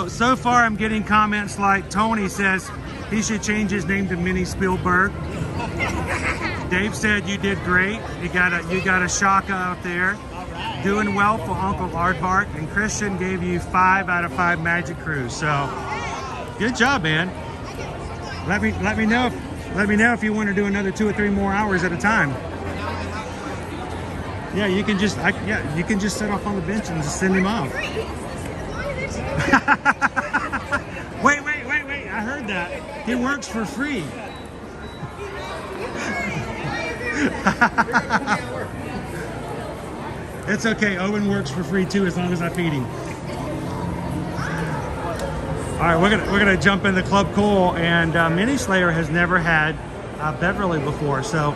So far I'm getting comments like Tony says he should change his name to Mini Spielberg. Dave said you did great. You got a shaka out there. Doing well for Uncle Aardvark. And Christian gave you 5 out of 5 Magic Crews. So good job, man. Let me know if you want to do another 2 or 3 more hours at a time. Yeah, you can just sit off on the bench and just send him off. Wait, I heard that. He works for free. It's okay, Owen works for free too as long as I feed him. All right, we're gonna jump into Club Cool, and Mini Slayer has never had Beverly before, so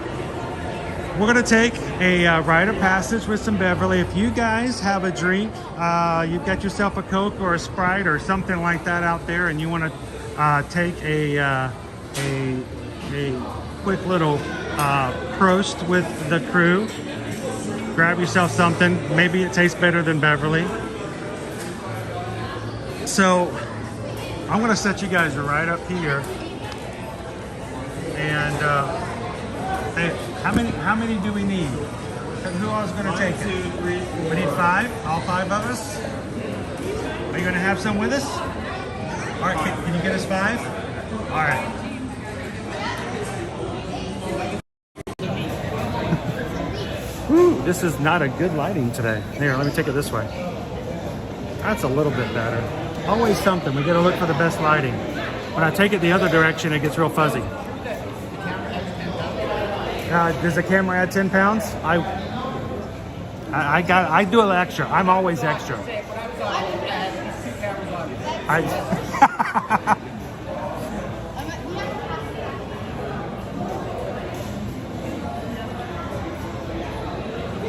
we're gonna take a rite of passage with some Beverly. If you guys have a drink, you've got yourself a Coke or a Sprite or something like that out there, and you want to take a quick little prost with the crew, grab yourself something. Maybe it tastes better than Beverly. So I'm gonna set you guys right up here, and hey, how many do we need? Who else is gonna take it? 1, 2, 3, 4. We need 5. All 5 of us. Are you gonna have some with us? All right. Can you get us 5? All right. Woo, this is not a good lighting today. Here, let me take it this way. That's a little bit better. Always something. We gotta look for the best lighting. When I take it the other direction, it gets real fuzzy. Does the camera add 10 pounds? I do a little extra. I'm always extra.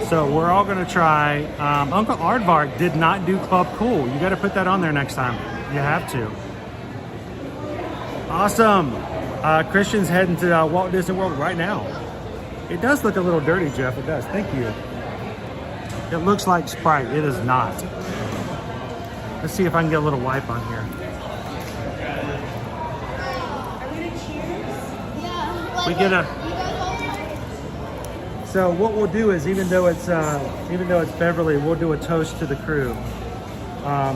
So we're all gonna try. Uncle Aardvark did not do Club Cool. You gotta put that on there next time. You have to. Awesome. Christian's heading to Walt Disney World right now. It does look a little dirty, Jeff. It does. Thank you. It looks like Sprite. It is not. Let's see if I can get a little wipe on here. We get a. So what we'll do is, even though it's Beverly, we'll do a toast to the crew. I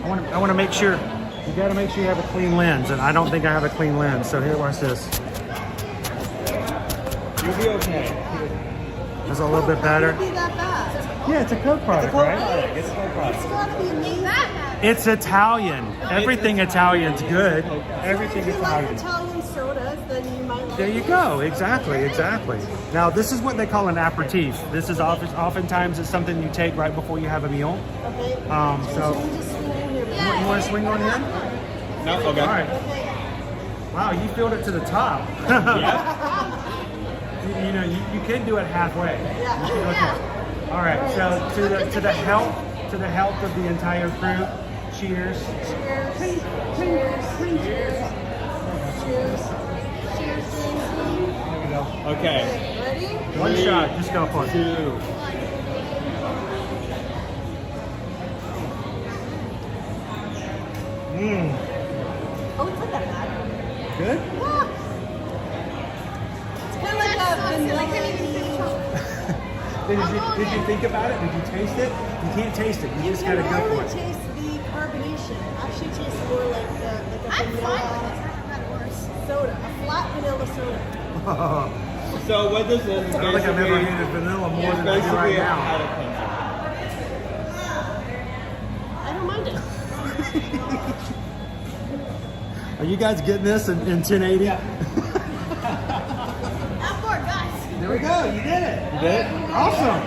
want to make sure. You got to make sure you have a clean lens, and I don't think I have a clean lens. So here, watch this. You'll be okay. That's a little bit better. Yeah, it's a Coke product, right? It's a Coke product. It's gotta be amazing. It's Italian. Everything Italian's good. Everything If you like Italian. Italian sodas, then you might like There you go. Exactly. Now, this is what they call an aperitif. This is oftentimes it's something you take right before you have a meal. Okay. So, you want to swing on here? No, okay. All right. Wow, you filled it to the top. You know, you can do it halfway. Okay. All right. So to the health of the entire crew. Cheers. Cheers. There we go. Okay. Ready? One shot. Just go for it. 2. Oh, it's not that bad. Good? Yeah. It's kind of like a vanilla. Did you think about it? Did you taste it? You can't taste it. You just gotta go for it. Taste the carbonation Russian. Actually tastes more like a vanilla soda, a flat vanilla soda. So what this is I don't think I've ever hated vanilla more than I do right now. I don't mind it. Are you guys getting this in 1080? That board, guys. There we go. You did it. You did it? Awesome.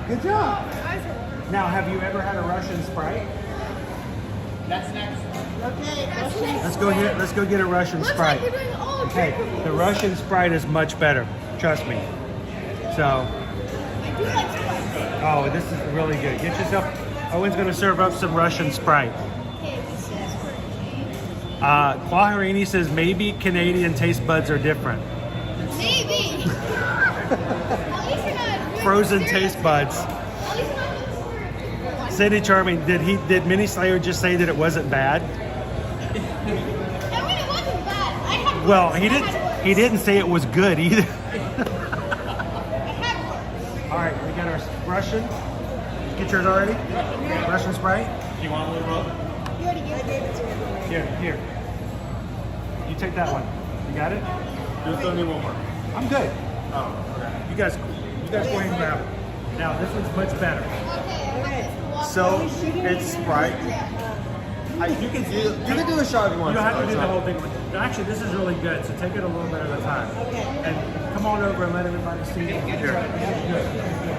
Good job. Now, have you ever had a Russian Sprite? That's next. Okay, Russian. Let's go get a Russian Sprite. Like you're doing all Okay, the Russian Sprite is much better. Trust me. So, I do like Sprite. oh, this is really good. Get yourself. Owen's going to serve up some Russian Sprite. Okay, this is for Claharini says maybe Canadian taste buds are different. maybe. At least you're not Frozen taste buds. At least you're not doing Cindy Charming, did Mini Slayer just say that it wasn't bad? I mean, it wasn't bad. I had Well, worse. he I didn't. had worse. He didn't say it was good either. I had worse. All right, we got our Russian. Get yours already. Russian Sprite. You want a little rub? You already gave it to me. Here. You take that one. You got it? Just tell me one more. I'm good. Oh, okay. You guys go ahead and grab it. Now this one's much better. So it's Sprite. You can do a shot if you want. You don't have to do the whole thing. Actually, this is really good. So take it a little bit at a time. And come on over and let everybody see it.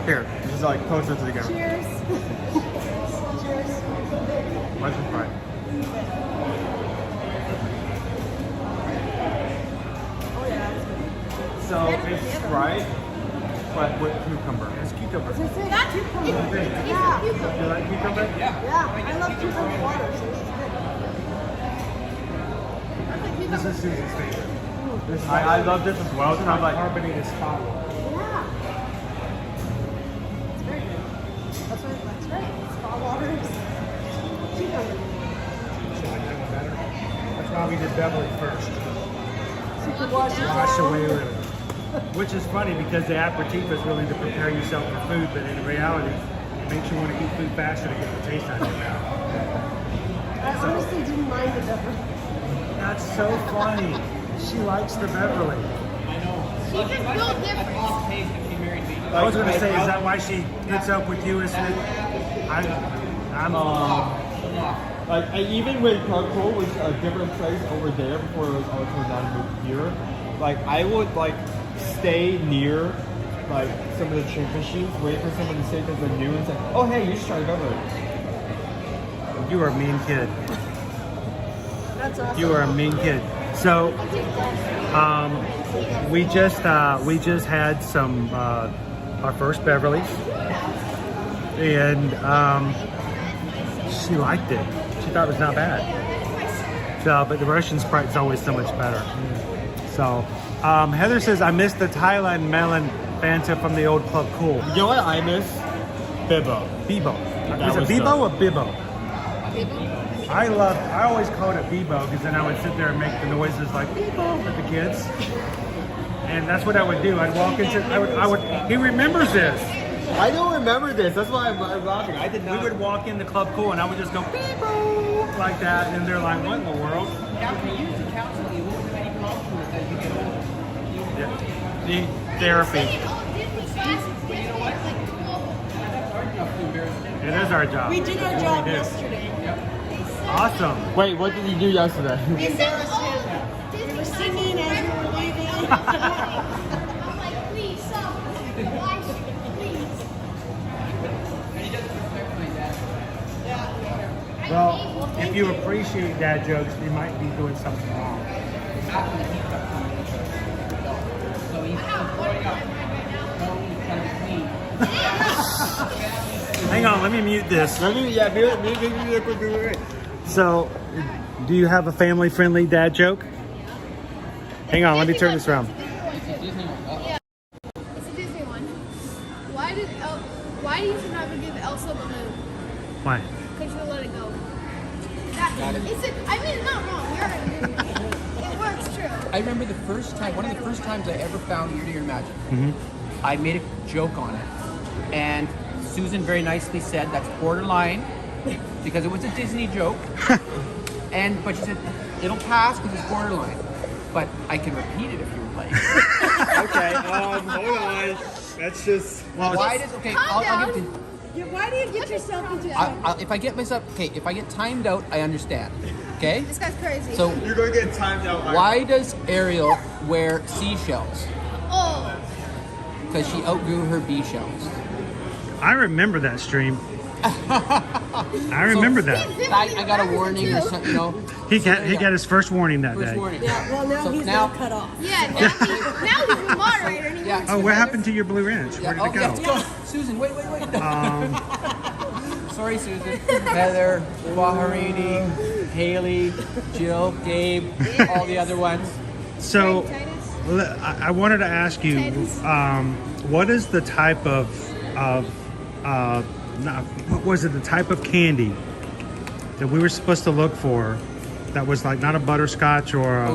Here. This is like closer to the camera. Cheers. Russian Sprite. So it's Sprite, but with cucumber. It's cucumber. That's cucumber. You Yeah. like cucumber? Yeah, I love cucumber water, so it's good. This is Susan's favorite. This is I love this as well. It's kind of like carbonated spa. Yeah. It's very good. That's right. Spa water is cucumber. That's why we did Beverly first. Super wash. Wash away with it. Which is funny because the aperitif is really to prepare yourself for food, but in reality, it makes you want to eat food faster to get the taste out of your mouth. I honestly didn't mind the Beverly. That's so funny. She likes the Beverly. She just built different. I was going to say, is that why she hooks up with you? Is that I'm like even when Carpool was a different place over there before it was all turned down to move here, like I would like stay near like some of the drink machines, wait for someone to say something new and say, oh hey, you should try Beverly. You are a mean kid. That's awesome. You are a mean kid. So, we just had some our first Beverly's, and she liked it. She thought it was not bad. So, but the Russian Sprite's always so much better. So, Heather says I missed the Thailand melon Fanta from the old Club Cool. You know what I miss? Bibo. Bibo. That Is it was Bibo good. or Bibbo? I always called it Bebo because then I would sit there and make the noises like Bebo with the kids. And that's what I would do. I'd walk into, he remembers this. I don't remember this. That's why I'm laughing. I did not. We would walk into Club Cool and I would just go Bebo like that. And they're like, what in the world? After years of counseling, you won't have any problems as you get older. Yeah. The therapy. It is our job. We did our That's what job we do. yesterday. Awesome. Wait, what did you do yesterday? We embarrassed him. We were singing as we were leaving. I'm like, please, stop. Why should please? Well, if you appreciate dad jokes, you might be doing something wrong. So he's growing up. Hang on, let me mute this. So, do you have a family-friendly dad joke? Hang on, let me turn this around. Yeah. It's a Disney one. Why do you have to give Elsa the moon? Why? Because you let it go. It's not wrong. You're it works true. I remember the first time, one of the first times I ever found Year to Year Magic. I made a joke on it. And Susan very nicely said, that's borderline because it was a Disney joke. But she said it'll pass because it's borderline. But I can repeat it if you would like. Okay, hold on. That's just. Well, why does I'll give it to. Yeah, why do you get yourself into that? If I get timed out, I understand. Okay? This guy's crazy. So You're going to get timed out. why does Ariel wear seashells? Oh. Because she outgrew her bee shells. I remember that stream. I remember that. I got a warning or something, you know. He got his first warning that day. Warning. Yeah, well, now he's now cut off. Yeah, now he's the moderator. And he Oh, what happened to your blue ranch? Where did it go? Yeah. Susan, wait. Sorry, Susan. Heather, Baharini, Haley, Jill, Gabe, all the other ones. So, I wanted to ask you, what is the type of what was it? The type of candy that we were supposed to look for? That was like not a butterscotch or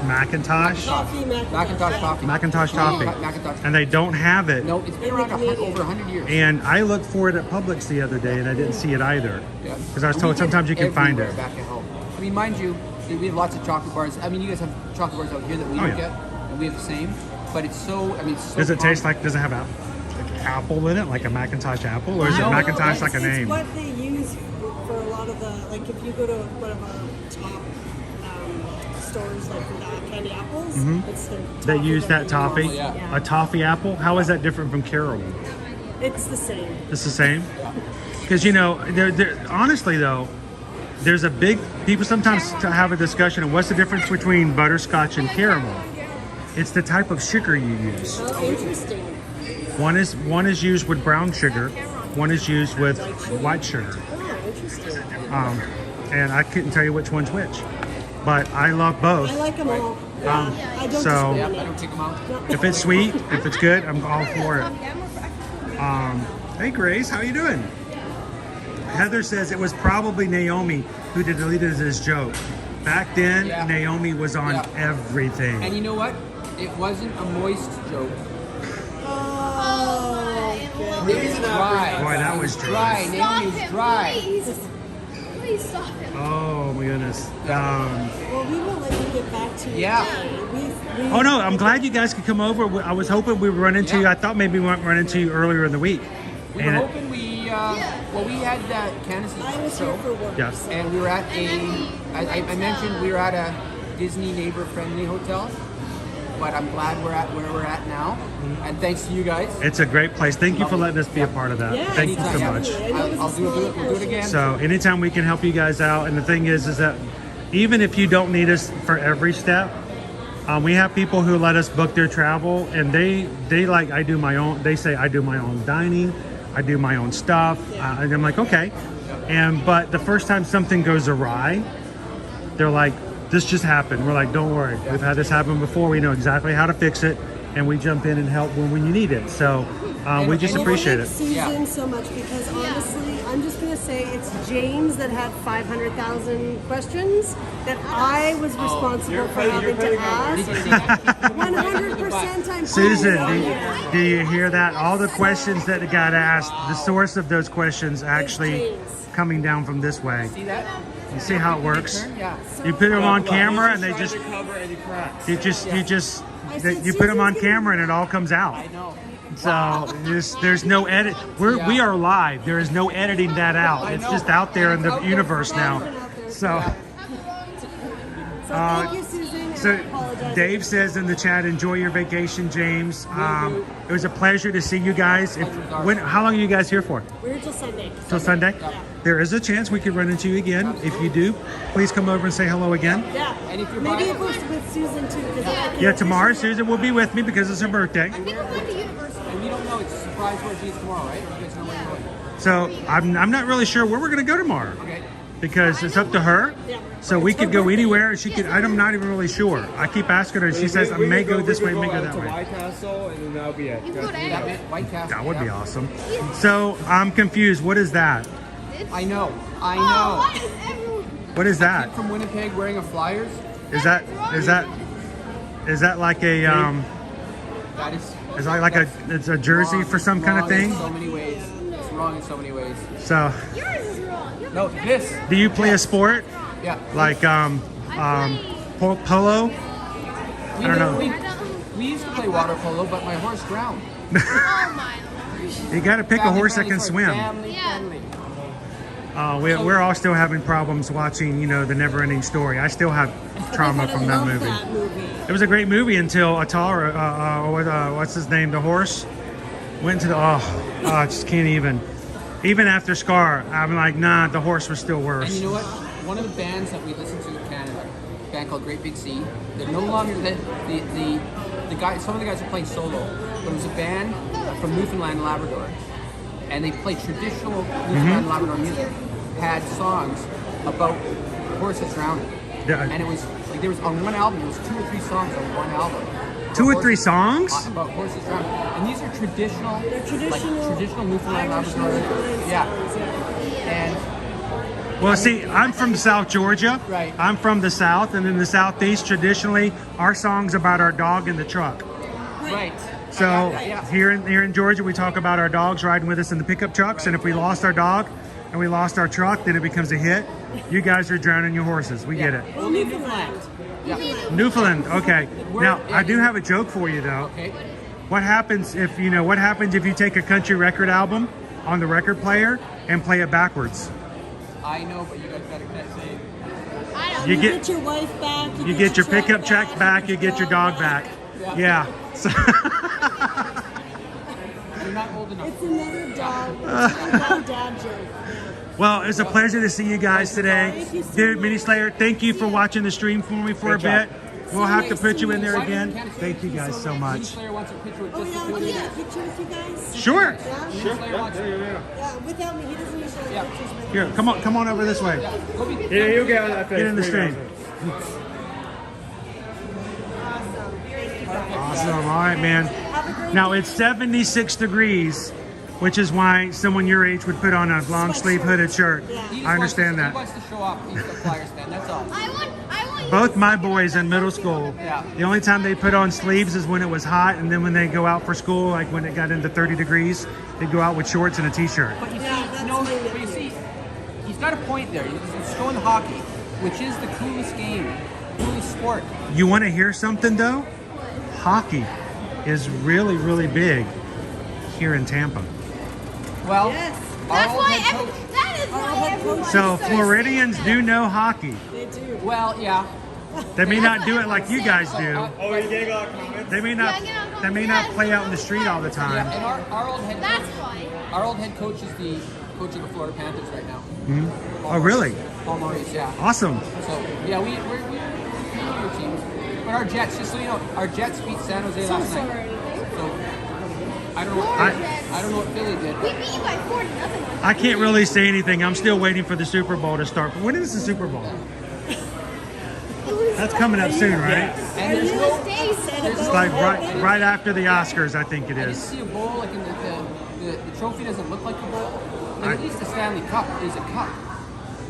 Macintosh. Macintosh toffee. Macintosh toffee. And they don't have it. No, it's been around over 100 years. And I looked for it at Publix the other day, and I didn't see it either. Because I was told sometimes you can find it. Back at home. I mean, mind you, we have lots of chocolate bars. I mean, you guys have chocolate bars out here that we don't get, and we have the same. But it's so. I mean, it's so. Does it taste like? Does it have apple in it, like a Macintosh apple, or is it Macintosh like a name? It's what they use for a lot of the, like if you go to one of our top stores, like for the candy apples, it's their toffee. They use that toffee, Yeah. a toffee apple. How is that different from caramel? It's the same. It's the same. Because you know, honestly though, there's a big people sometimes have a discussion of what's the difference between butterscotch and caramel. It's the type of sugar you use. Oh, interesting. One is used with brown sugar, one is used with white sugar. Oh, interesting. And I couldn't tell you which one's which, but I love both. I like them all. I don't so discriminate. I don't take them out. if it's sweet, if it's good, I'm all for it. Hey Grace, how you doing? Heather says it was probably Naomi who deleted this joke. Back then, Naomi was on everything. And you know what? It wasn't a moist joke. It was dry. Boy, that was dry. Naomi was dry. Please stop him. Oh my goodness. Well, we will let you get back to your day. Oh no, I'm glad you guys could come over. I was hoping we would run into you. I thought maybe we might run into you earlier in the week. We were hoping we had Candace's show. Yes. And we were at I mentioned we were at a Disney neighbor-friendly hotel. But I'm glad we're at where we're at now. And thanks to you guys. It's a great place. Thank you for letting us be a part of that. Yeah, Thank you so much. We'll do it again. So anytime we can help you guys out, and the thing is that even if you don't need us for every step, we have people who let us book their travel, and they like I do my own. They say I do my own dining, I do my own stuff, and I'm like okay. But the first time something goes awry, they're like, this just happened. We're like, don't worry. We've had this happen before. We know exactly how to fix it, and we jump in and help when you need it. So we just appreciate it. Susan so much because honestly, I'm just gonna say it's James that had 500,000 questions that I was responsible for having to ask. 100% I'm Susan, do you hear that? All the questions that got asked, the source of those questions actually coming down from this way. See that? You see how it works? Yeah. You put them on camera and they just you put them on camera and it all comes out. I know. So there's no edit. We are live. There is no editing that out. It's just out there in the universe now. So thank you, Susan. So Dave says in the chat, enjoy your vacation, James. It was a pleasure to see you guys. How long are you guys here for? We're here till Sunday. Till Sunday? Yeah. There is a chance we could run into you again. If you do, please come over and say hello again. Yeah. And if you're maybe it was with Susan too. Yeah, tomorrow Susan will be with me because it's her birthday. I think we're going to Universal. And we don't know. It's a surprise where she's tomorrow, right? You guys know where you're going. So I'm not really sure where we're going to go tomorrow. Okay. Because it's up to her. Yeah. So we could go anywhere. She could. I'm not even really sure. I keep asking her, and she says I may go this way, may go that way. White Castle, and then that'll be it. White Castle. That would be awesome. So I'm confused. What is that? I know. What is that? I came from Winnipeg wearing a Flyers. Is that like a That is. Is that like it's a jersey for some kind of thing? In so many ways. It's wrong in so many ways. So, Yours is wrong. No, this. do you play a sport? Yeah. Like polo? We I don't know. We used to play water polo, but my horse drowned. Oh my lord. You got to pick a horse that can swim. Family friendly. We're all still having problems watching, the Never-Ending Story. I still have trauma from that movie. It was a great movie until Atara, what's his name, the horse, went to the, I just can't even. Even after Scar, I'm like, nah, the horse was still worse. And you know what? One of the bands that we listen to in Canada, a band called Great Big Sea, they're no longer, the guy, some of the guys are playing solo, but it was a band from Newfoundland and Labrador. And they played traditional Newfoundland and Labrador music, had songs about horses drowning. Yeah. And it was, like, there was, on one album, there was 2 or 3 songs on one album. 2 or 3 songs? About horses drowning. And these are traditional, like traditional Newfoundland Irish Labrador. Newfoundland Yeah. songs, And Well, see, I'm from South Georgia. Right. I'm from the South, and in the Southeast, traditionally, our song's about our dog in the truck. right. So Yeah. here in Georgia, we talk about our dogs riding with us in the pickup trucks, and if we lost our dog and we lost our truck, then it becomes a hit. You guys are drowning your horses. We get it. Only Newfoundland. Yeah. Newfoundland. Okay. Now I do have a joke for you though. Okay. What happens if you take a country record album on the record player and play it backwards? I know, but you guys gotta say. You You get get your wife back. you get your pickup truck back. You get your dog back. Yeah. So You're not old enough. It's another dog. Dad joke. well, it's a pleasure to see you guys today. Dude, Mini Slayer, thank you for watching the stream for me for a bit. We'll have to put you in there again. Thank you guys so much. Slayer wants a picture with Oh just yeah, the two of can I you. get a picture with you guys? Sure. Yeah? Yeah. Without me, he doesn't usually have pictures with Here, come on over this way. Yeah, you'll get on that face. Get in the stream. Awesome. Awesome. All right, man. Now it's 76 degrees, which is why someone your age would put on a long sleeve hooded shirt. I understand He that. wants to show off he's the Flyers fan, that's all. I want Both my boys in middle school, the only time they put on sleeves is when it was hot, and then when they go out for school, like when it got into 30 degrees, they'd go out with shorts and a t-shirt. But you see, but you see, he's got a point there. He's showing hockey, which is the coolest game, coolest sport. You want to hear something though? Hockey is really, really big here in Tampa. Well, That's why that is why everyone. So Floridians do know hockey. They do. Well, yeah. They may not do it like you guys do. Oh, you getting a lot of comments? They may not. They may not play out in the street all the time. Yeah, and our old head That's coach, why. our old head coach is the coach of the Florida Panthers right now. Oh, really? Paul Maurice, yeah. Awesome. So yeah, we're your teams. But our Jets, just so you know, our Jets beat San Jose last night. So I don't know. I don't know what Philly did. We beat you by 40-0. I can't really say anything. I'm still waiting for the Super Bowl to start. When is the Super Bowl? That's coming up soon, right? And there's no. It's like right after the Oscars, I think it I didn't is. see a bowl like in the trophy doesn't look like a bowl. Like at least the Stanley Cup is a cup.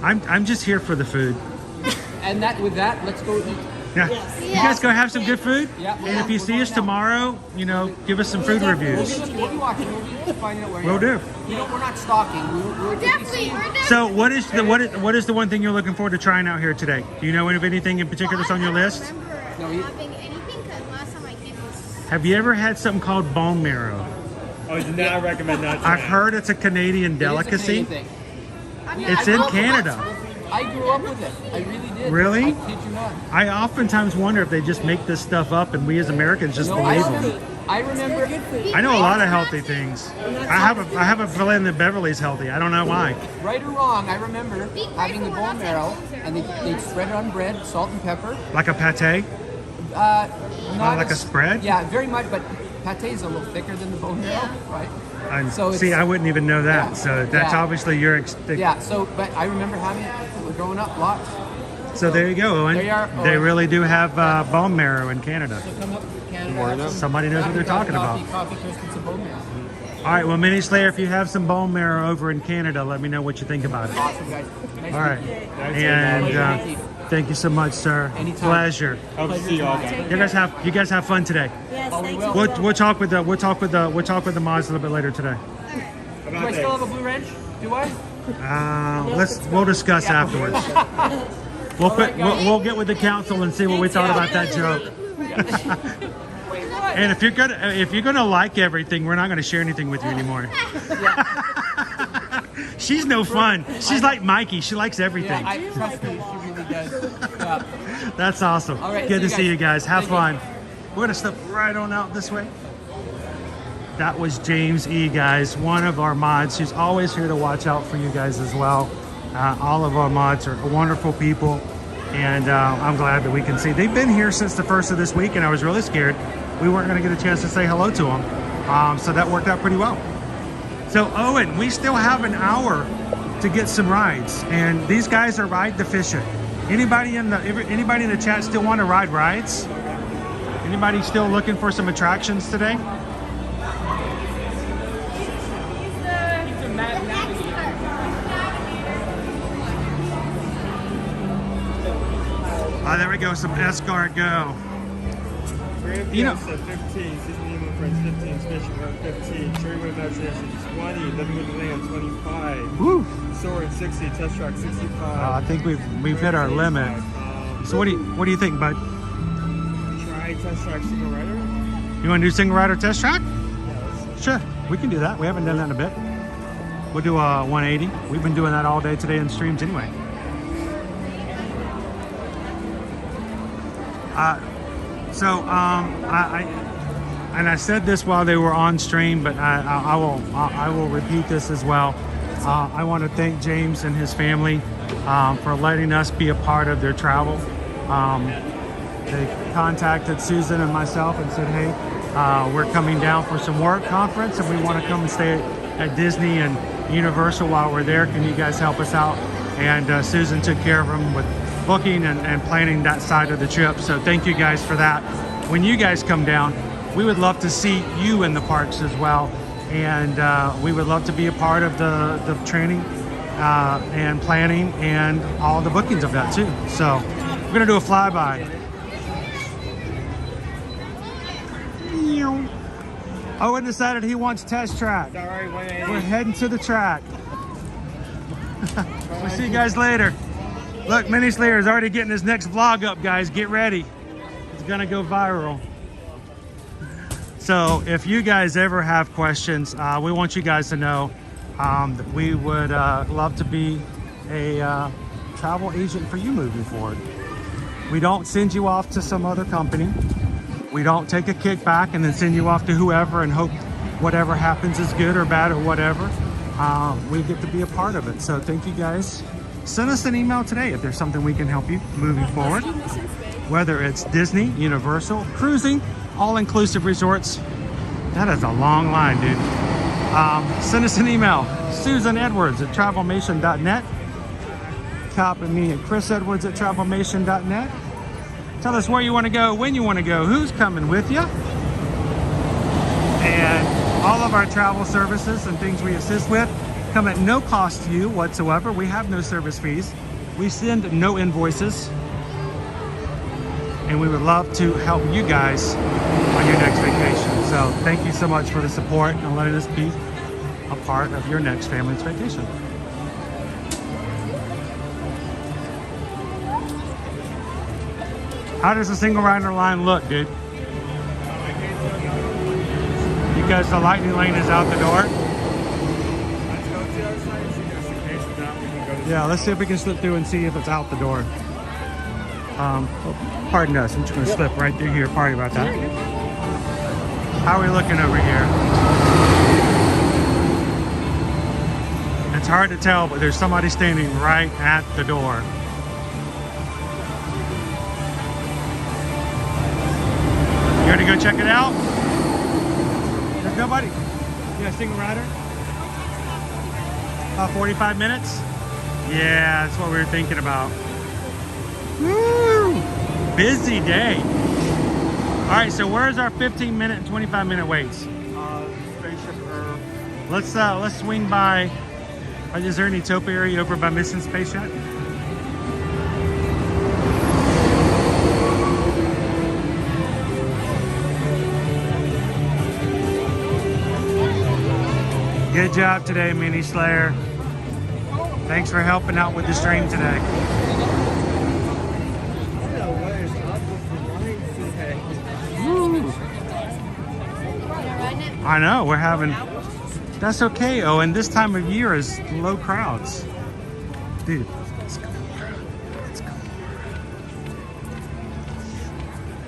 I'm just here for the food. And with that, let's go eat. Yeah. You guys go have some good food. Yeah. And if you see us tomorrow, give us some food reviews. We'll be watching. We'll be finding out where Will you are. do. We're not stalking. We're Definitely. So what is the one thing you're looking forward to trying out here today? Do you know of anything in particular that's on your list? Having anything because last time I came was. Have you ever had something called bone marrow? Oh, do not recommend that. I've heard it's a Canadian delicacy. It's in Canada. I grew up with it. I really did. Really? I kid you not. I oftentimes wonder if they just make this stuff up and we as Americans just No, believe them. I remember. I know a lot of healthy things. I have a feeling that Beverly's healthy. I don't know why. Right or wrong, I remember having the bone marrow, and they'd spread it on bread, salt and pepper. Like a pate? Not like a spread? Yeah, very much, but pate is a little thicker than the bone marrow, right? So See, I wouldn't even know that. Yeah. So that's Yeah. obviously your. Yeah. So, but I remember having it growing up lots. So there you go, Owen. There you are, They Owen. really do have bone marrow in Canada. So come up to Canada. Somebody knows what they're talking about. Coffee, Chris, and some bone marrow. All right, well, Mini Slayer, if you have some bone marrow over in Canada, let me know what you think about it. Awesome, guys. Nice All right. to meet you. And Thank you so much, sir. Anytime. Pleasure. Hope to see you all again. You guys have fun today. Yes, Oh, we thanks. will. We'll talk with the mods a little bit later today. Do I still have a blue wrench? Do I? We'll discuss afterwards. We'll get with the council and see what we thought about that joke. And if you're gonna like everything, we're not gonna share anything with you anymore. She's no fun. She's like Mikey. She likes everything. Yeah, trust me, she really does. Yeah. That's awesome. All right, Good to see you guys. guys. Have Thank fun. We're gonna step right on out this way. That was James E, guys, one of our mods. He's always here to watch out for you guys as well. All of our mods are wonderful people, and I'm glad that we can see. They've been here since the first of this week, and I was really scared we weren't going to get a chance to say hello to them. So that worked out pretty well. So Owen, we still have an hour to get some rides, and these guys are ride deficient. Anybody in the chat still want to ride rides? Anybody still looking for some attractions today? Oh, there we go, some Escort Go. You know, 15, Disney Friends 15, Spaceship Earth 15, Cherry Wave Imagination 20, Living with the Land 25, Woo! Soarin' 60, Test Track 65. I think we've hit our limit. So what do you think, bud? Try Test Track Single Rider. You want to do single rider test track? Yeah, Sure, we can do that. We haven't done that in a bit. We'll do a 180. We've been doing that all day today in streams anyway. I said this while they were on stream, but I will repeat this as well. I want to thank James and his family for letting us be a part of their travel. They contacted Susan and myself and said, hey, we're coming down for some work conference and we want to come and stay at Disney and Universal while we're there. Can you guys help us out? And Susan took care of them with booking and planning that side of the trip. So thank you guys for that. When you guys come down, we would love to see you in the parks as well. And we would love to be a part of the training and planning and all the bookings of that too. So we're gonna do a flyby. Owen decided he wants test track. We're heading to the track. We'll see you guys later. Look, Mini Slayer is already getting his next vlog up, guys. Get ready. It's gonna go viral. So if you guys ever have questions, we want you guys to know that we would love to be a travel agent for you moving forward. We don't send you off to some other company. We don't take a kickback and then send you off to whoever and hope whatever happens is good or bad or whatever. We get to be a part of it. So thank you guys. Send us an email today if there's something we can help you moving forward. Whether it's Disney, Universal, cruising, all-inclusive resorts. That is a long line, dude. Send us an email, susanedwards@travelmation.net. Copy me at chrisedwards@travelmation.net. Tell us where you want to go, when you want to go, who's coming with you. And all of our travel services and things we assist with come at no cost to you whatsoever. We have no service fees. We send no invoices. And we would love to help you guys on your next vacation. So thank you so much for the support and letting us be a part of your next family's vacation. How does the single rider line look, dude? Because the lightning lane is out the door. Yeah, let's see if we can slip through and see if it's out the door. Pardon us, I'm just going to slip right through here. Sorry about that. How are we looking over here? It's hard to tell, but there's somebody standing right at the door. You ready to go check it out? There's nobody. Yeah, single rider? About 45 minutes? Yeah, that's what we were thinking about. Woo! Busy day. All right, so where's our 15-minute and 25-minute waits? Spaceship Earth. Let's swing by. Is there any topiary over by Mission Space yet? Good job today, Mini Slayer. Thanks for helping out with the stream today. Woo. I know, we're having... That's okay, Owen. This time of year is low crowds. Dude, let's go. Let's go.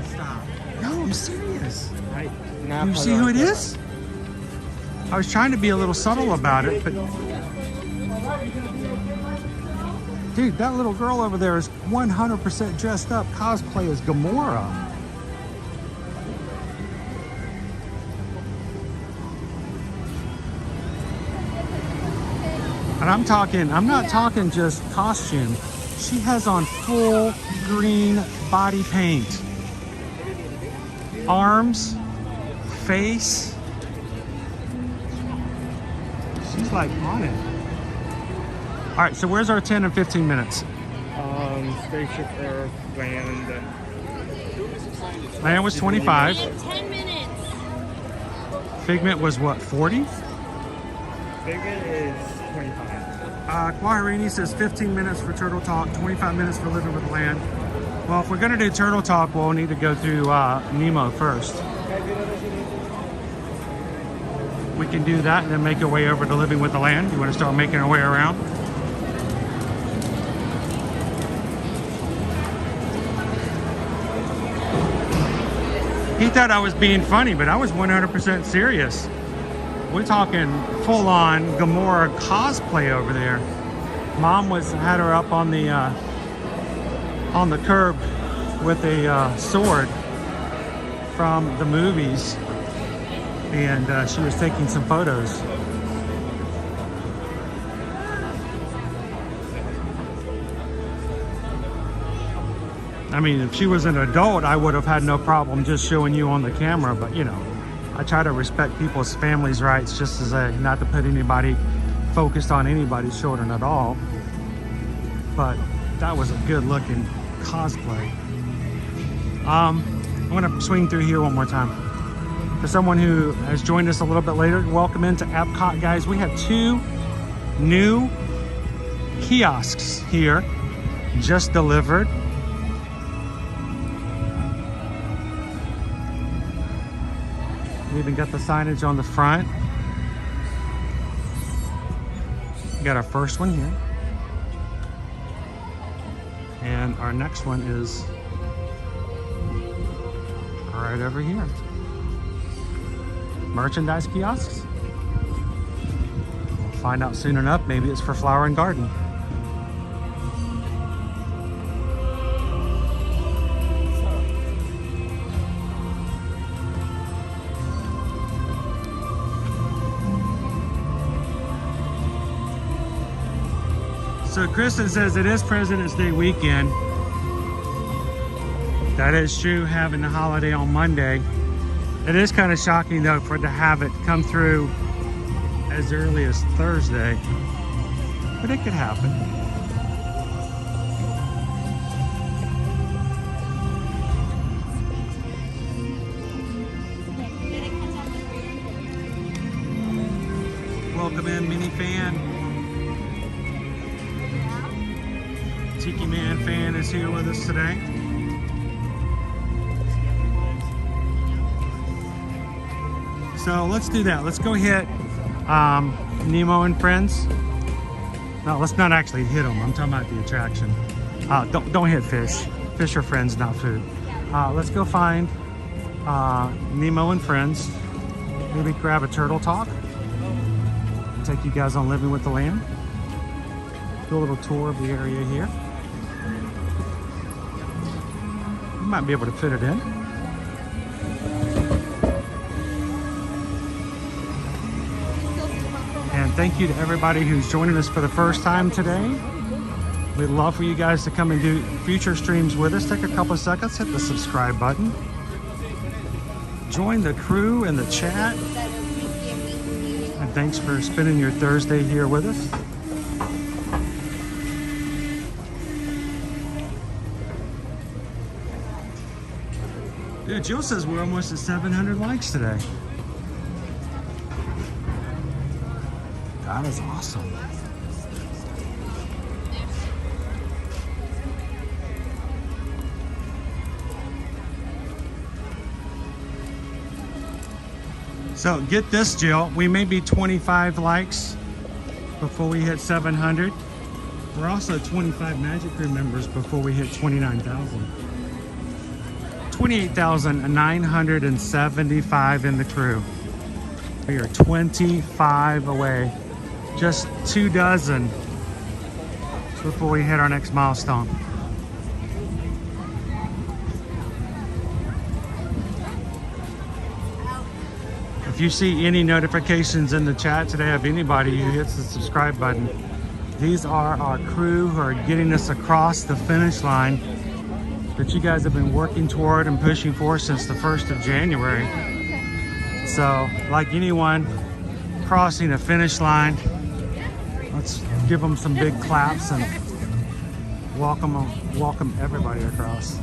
Stop. No, I'm serious. You see who it is? I was trying to be a little subtle about it, but... Dude, that little girl over there is 100% dressed up. Cosplay as Gamora. And I'm not talking just costume. She has on full green body paint. Arms, face. She's like on it. All right, so where's our 10 and 15 minutes? Spaceship Earth, land. Land was 25. 10 minutes. Figment was what, 40? Figment is 25. Guajarini says 15 minutes for Turtle Talk, 25 minutes for Living with Land. Well, if we're gonna do Turtle Talk, we'll need to go through Nemo first. We can do that and then make our way over to Living with the Land. You wanna start making our way around? He thought I was being funny, but I was 100% serious. We're talking full-on Gamora cosplay over there. Mom had her up on the curb with a sword from the movies, and she was taking some photos. I mean, if she was an adult, I would have had no problem just showing you on the camera, but you know, I try to respect people's families' rights just as not to put anybody focused on anybody's children at all. But that was a good looking cosplay. I'm gonna swing through here one more time. For someone who has joined us a little bit later, welcome into Epcot, guys. We have 2 new kiosks here, just delivered. We even got the signage on the front. We got our first one here. And our next one is right over here. Merchandise kiosks. We'll find out soon enough. Maybe it's for Flower and Garden. So Kristen says it is President's Day weekend. That is true, having the holiday on Monday. It is kind of shocking though for it to have it come through as early as Thursday, but it could happen. Welcome in, Mini Fan. Tiki Man Fan is here with us today. So let's do that. Let's go hit Nemo and Friends. No, let's not actually hit them. I'm talking about the attraction. Don't hit fish. Fish are friends, not food. Let's go find Nemo and Friends. Maybe grab a Turtle Talk. Take you guys on Living with the Land. Do a little tour of the area here. You might be able to fit it in. And thank you to everybody who's joining us for the first time today. We'd love for you guys to come and do future streams with us. Take a couple of seconds, hit the subscribe button. Join the crew in the chat. And thanks for spending your Thursday here with us. Dude, Jill says we're almost at 700 likes today. That is awesome. So get this, Jill. We may be 25 likes before we hit 700. We're also 25 Magic Crew members before we hit 29,000. 28,975 in the crew. We are 25 away. Just 2 dozen before we hit our next milestone. If you see any notifications in the chat today of anybody who hits the subscribe button, these are our crew who are getting us across the finish line that you guys have been working toward and pushing for since the 1st of January. So, like anyone crossing a finish line, let's give them some big claps and welcome everybody across.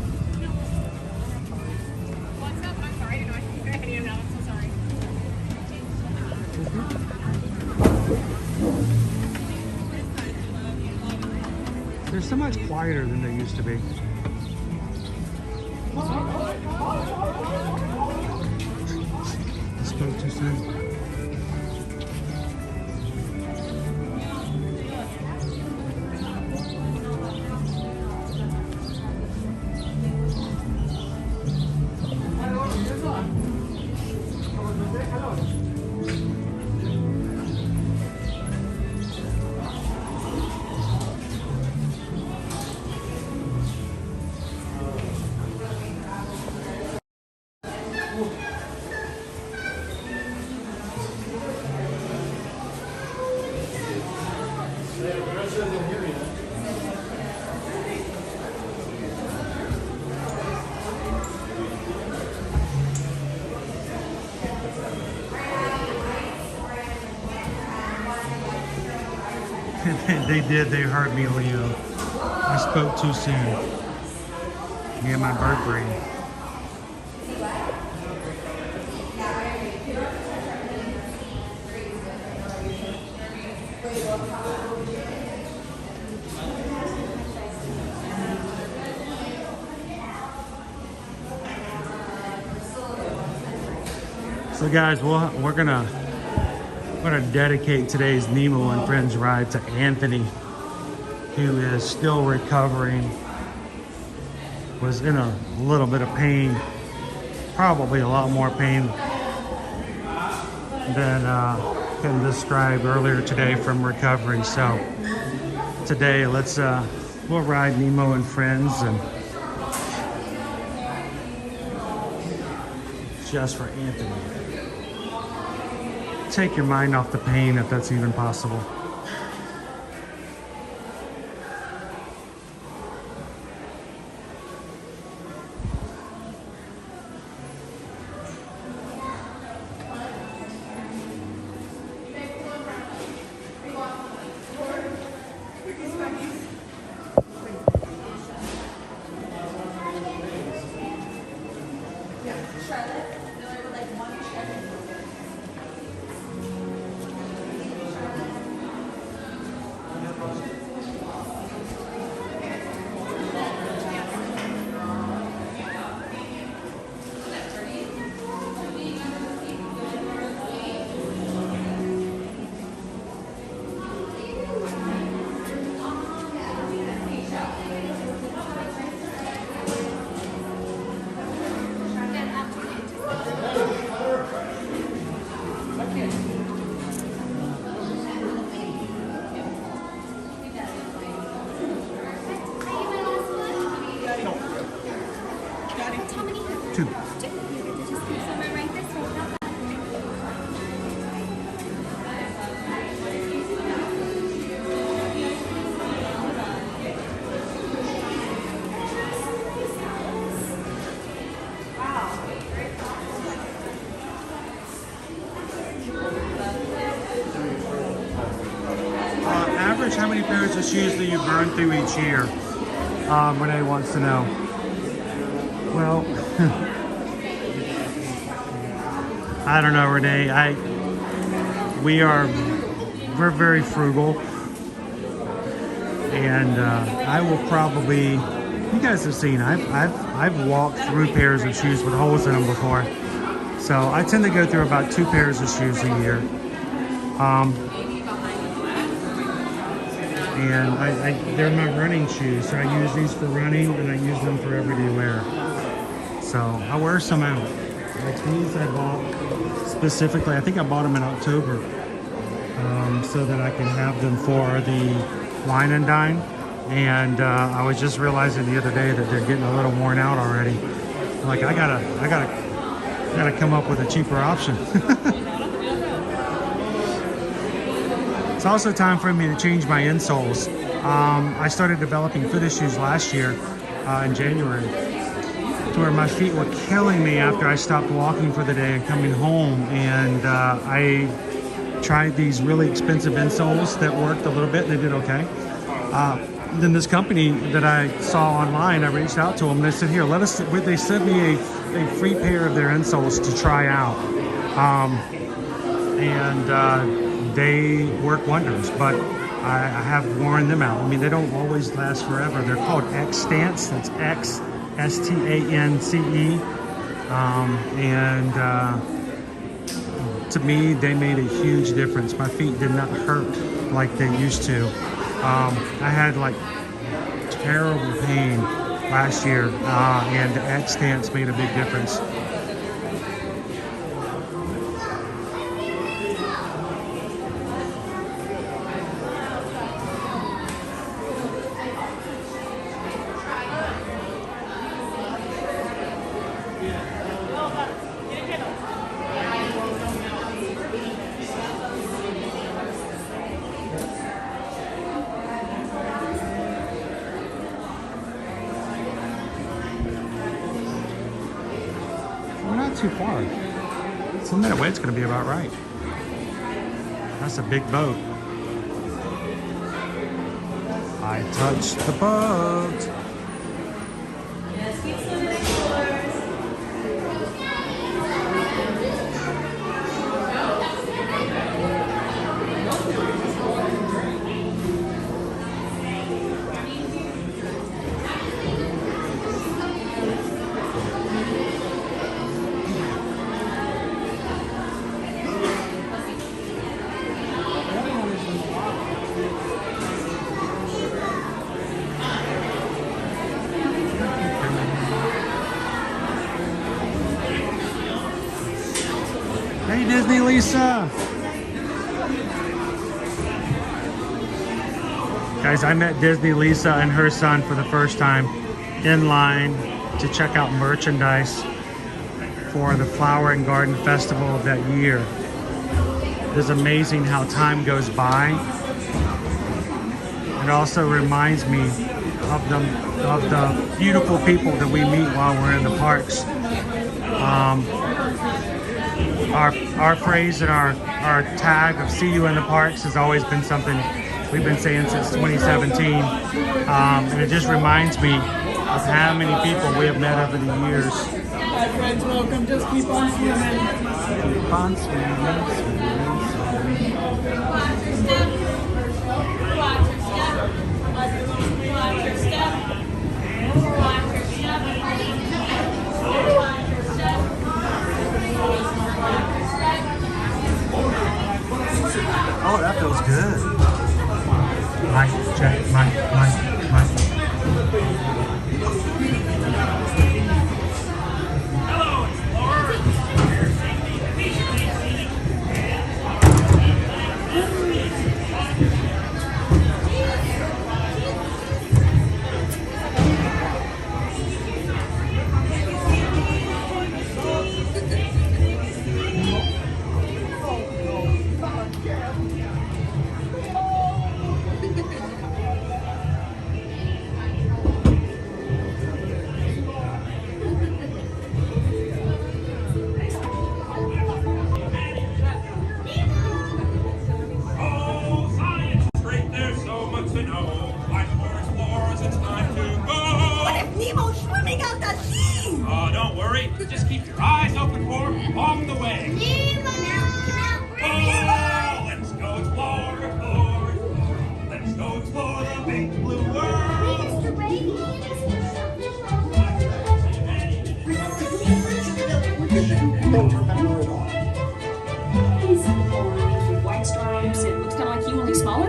They're so much quieter than they used to be. I spoke too soon. They did, they heard me, Leo. I spoke too soon. Me and my bird brain. So guys, we're gonna dedicate today's Nemo and Friends ride to Anthony, who is still recovering, was in a little bit of pain, probably a lot more pain than can describe earlier today from recovery. So today we'll ride Nemo and Friends, and just for Anthony. Take your mind off the pain if that's even possible. How many pairs of shoes do you burn through each year? Renee wants to know. Well, I don't know, Renee. We are we're very frugal. And I will probably, you guys have seen, I've walked through pairs of shoes with holes in them before. So I tend to go through about 2 pairs of shoes a year. And they're my running shoes, so I use these for running and I use them for everyday wear. So I wear some out. Like these I bought specifically, I think I bought them in October, so that I can have them for the wine and dine. And I was just realizing the other day that they're getting a little worn out already. Like I gotta come up with a cheaper option. It's also time for me to change my insoles. I started developing footed shoes last year in January, to where my feet were killing me after I stopped walking for the day and coming home. And I tried these really expensive insoles that worked a little bit and they did okay. Then this company that I saw online, I reached out to them and they said, here, they sent me a free pair of their insoles to try out. They work wonders, but I have worn them out. I mean, they don't always last forever. They're called X-Stance. That's X-S-T-A-N-C-E. To me, they made a huge difference. My feet did not hurt like they used to. I had like terrible pain last year, and the X-Stance made a big difference. Too far. So that weight's going to be about right. That's a big boat. I touched the boat. Hey, Disney Lisa. Guys, I met Disney Lisa and her son for the first time in line to check out merchandise for the Flower and Garden Festival of that year. It's amazing how time goes by. It also reminds me of the beautiful people that we meet while we're in the parks. Our phrase and our tag of "See you in the parks" has always been something we've been saying since 2017, and it just reminds me of how many people we have met over the years. Hi friends, welcome. Just keep on swimming. Keep on swimming, swimming, swimming. Oh, that feels good. Mic, check, mic.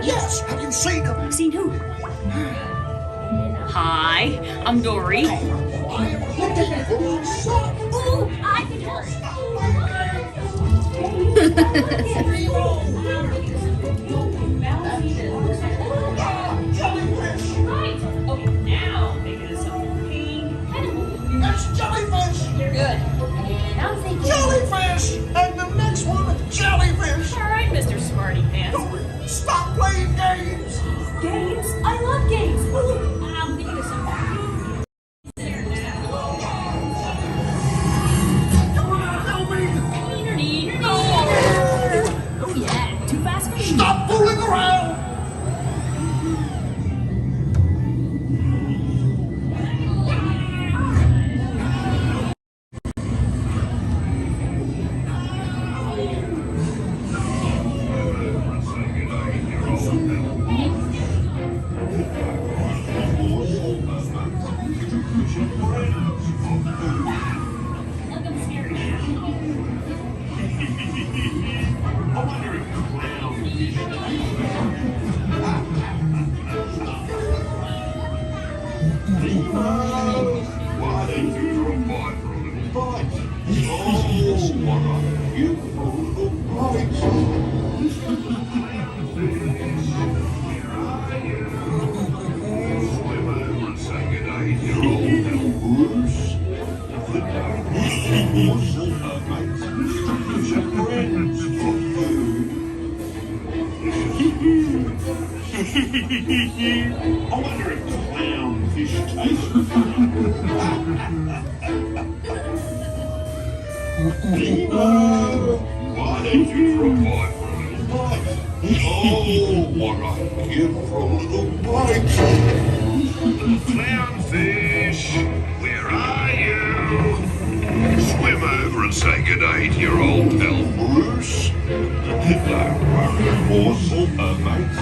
Yes, have you seen him? Seen who? Hi, I'm Dory. I am looking for son. Ooh, I can help. Jellyfish! Right. Okay, now make it something pink. That's jellyfish! You're good. And I'm thinking Jellyfish! And the next one, jellyfish! All right, Mr. Smarty Pants. Stop playing games! Games? I love games. Ooh, I'm thinking of something. Oh yeah, too fast for you. Stop fooling around! Why don't you drop by for a little bite? Oh, what a beautiful little bite. Swim over and say good day to your old pal Bruce. What's all her mates? Who's your friends for food? I wonder if clownfish taste Nemo, why don't you drop by for a little bite? Oh, what a beautiful little bite. Clownfish, where are you? Swim over and say good day to your old pal Bruce. Don't worry, morsel, mate.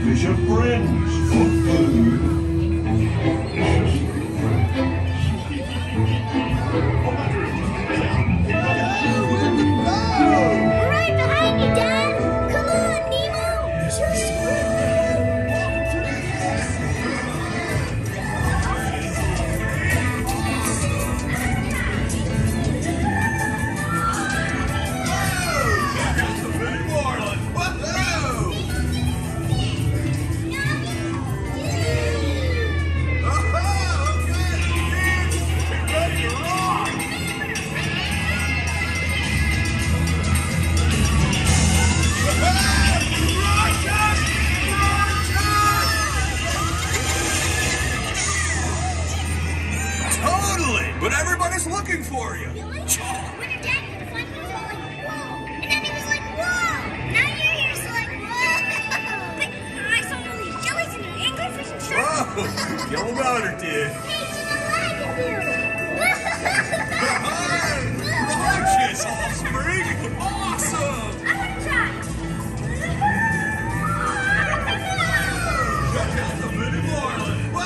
Fish are friends for food. Right behind you, Dad. Come on, Nemo. Just Totally! But everybody's looking for you! when your dad did the fun, he was all like, whoa. And then he was like, whoa. Now you're here, so like, whoa. But I saw all these jellies and anglerfish and sharks. Whoa! Yellow Rider did. Hey, Jim, I Righteous offspring! Awesome! want to try. That's a mini marlin! Whoa!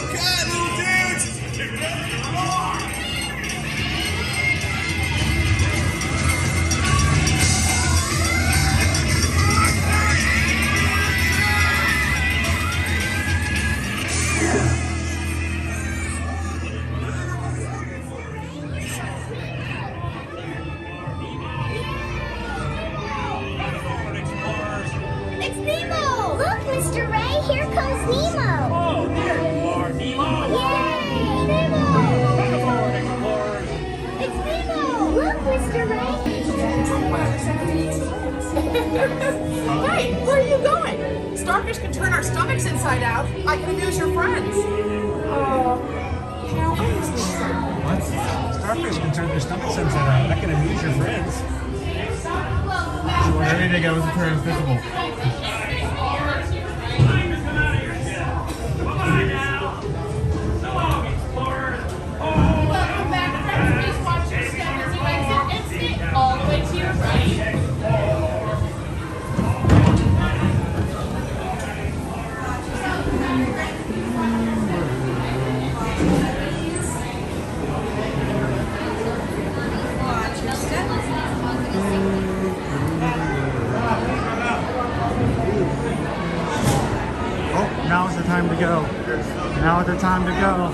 Okay, little dudes! Get ready to roar! It's Nemo! Look, Mr. Ray, here comes Nemo! Oh, there you are, Nemo! Yay! Nemo! It's Nemo! Look, Mr. Ray! Hey, where are you going? Starfish can turn our stomachs inside out. I can amuse your friends. What? Starfish can turn their stomachs inside out. That can amuse your friends. Everything I was turn invisible. Welcome back, friends. Please watch your step as you exit and sit all the way to your right. time to go. Now is the time to go.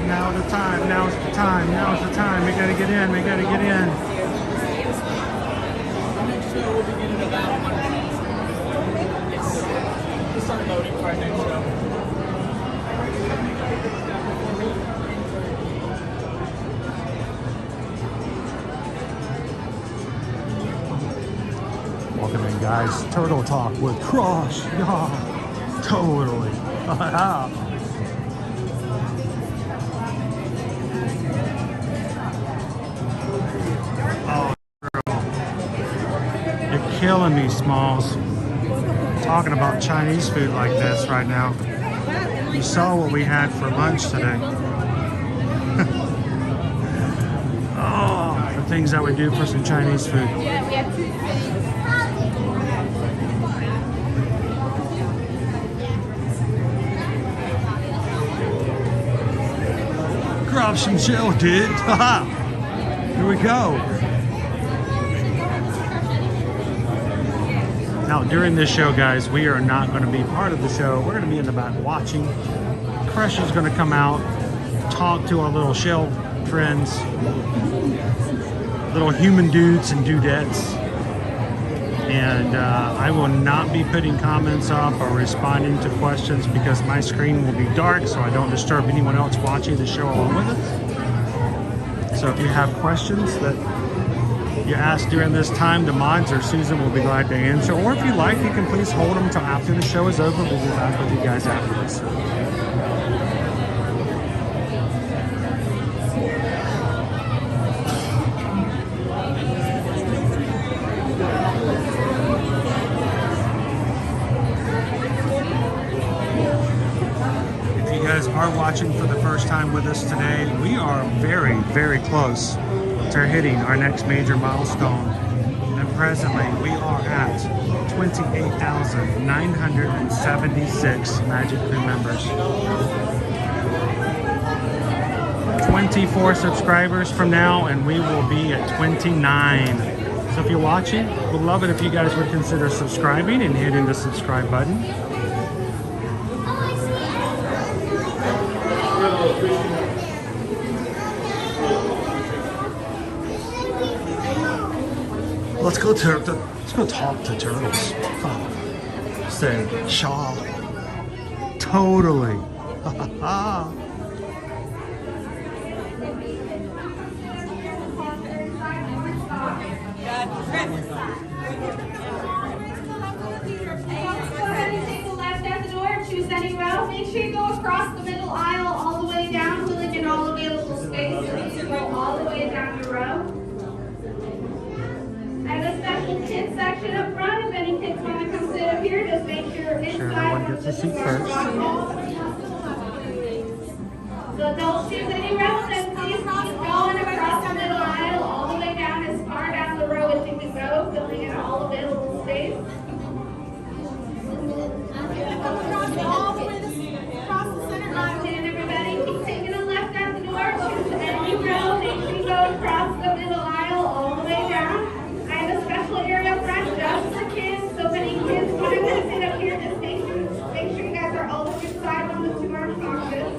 Now is the time. Now is the time. Now is the time. We gotta get in. We gotta get in. Next show will begin in about 1 minute. We'll start loading for our next show. Welcome in, guys. Turtle Talk with Crush. Yeah, totally. Oh, girl. You're killing me, Smalls. Talking about Chinese food like this right now. You saw what we had for lunch today. Oh, the things that we do for some Chinese food. Yeah, we have 2 things. Grab some chill, dude. Haha. Here we go. Now, during this show, guys, we are not going to be part of the show. We're going to be in the back watching. Crush is going to come out, talk to our little shell friends, little human dudes and dudettes. And I will not be putting comments up or responding to questions because my screen will be dark so I don't disturb anyone else watching the show along with us. So if you have questions that you ask during this time, the mods or Susan will be glad to answer. Or if you like, you can please hold them until after the show is over. We'll be back with you guys after this. Are watching for the first time with us today, we are very, very close to hitting our next major milestone. And presently, we are at 28,976 Magic Crew members. 24 subscribers from now, and we will be at 29. So if you're watching, we'd love it if you guys would consider subscribing and hitting the subscribe button. Let's go talk to turtles. Oh, say Shaw. Totally. Choose any row. Make sure you go across the middle aisle all the way down, filling in all available space. So you go all the way down the row. I have a special kids section up front. If any kids want to come sit up here, just make sure you're inside. Everyone gets a seat first. So don't choose any row, then please keep going across the middle aisle all the way down as far down the row as you can go, filling in all available space. All the way across the center line. And everybody, keep taking a left out the door. Choose any row. Make sure you go across the middle aisle all the way down. I have a special area up front just for kids. So if any kids want to sit up here, just make sure you guys are all on your side on the 2-arm boxes.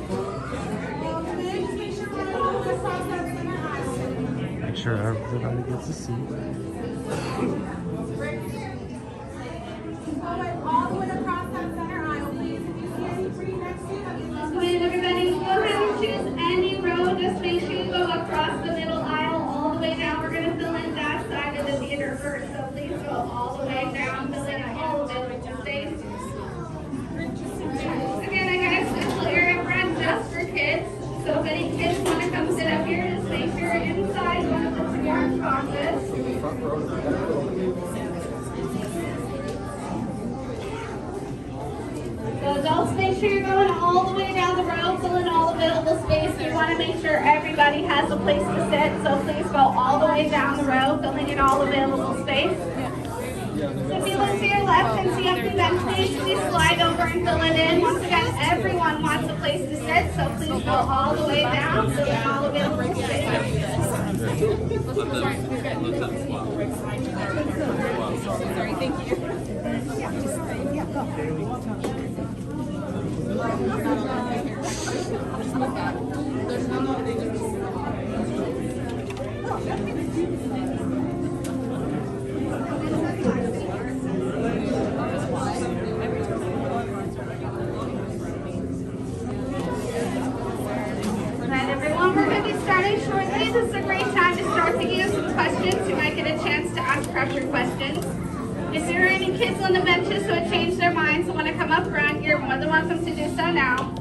Make sure everybody gets a seat. All the way across that center aisle, please. If you see any free next to you, when everybody go ahead and choose any row, just make sure you go across the middle aisle all the way down. We're going to fill in that side of the theater first, so please go all the way down, fill in all of it with space. Again, I got a special area front just for kids, so if any kids want to come sit up here, just make sure you're inside one of the orange boxes. So adults, make sure you're going all the way down the row, filling all available space. We want to make sure everybody has a place to sit, so please go all the way down the row, filling in all available space. So if you look to your left and see empty bench, please slide over and fill it in. Once again, everyone wants a place to sit, so please go all the way down, filling all available space. Sorry, thank you. Alright, everyone, we're going to be starting shortly. This is a great time to start thinking of some questions. You might get a chance to ask pressure questions. If there are any kids on the benches who have changed their minds and want to come up front, you're more than welcome to do so now.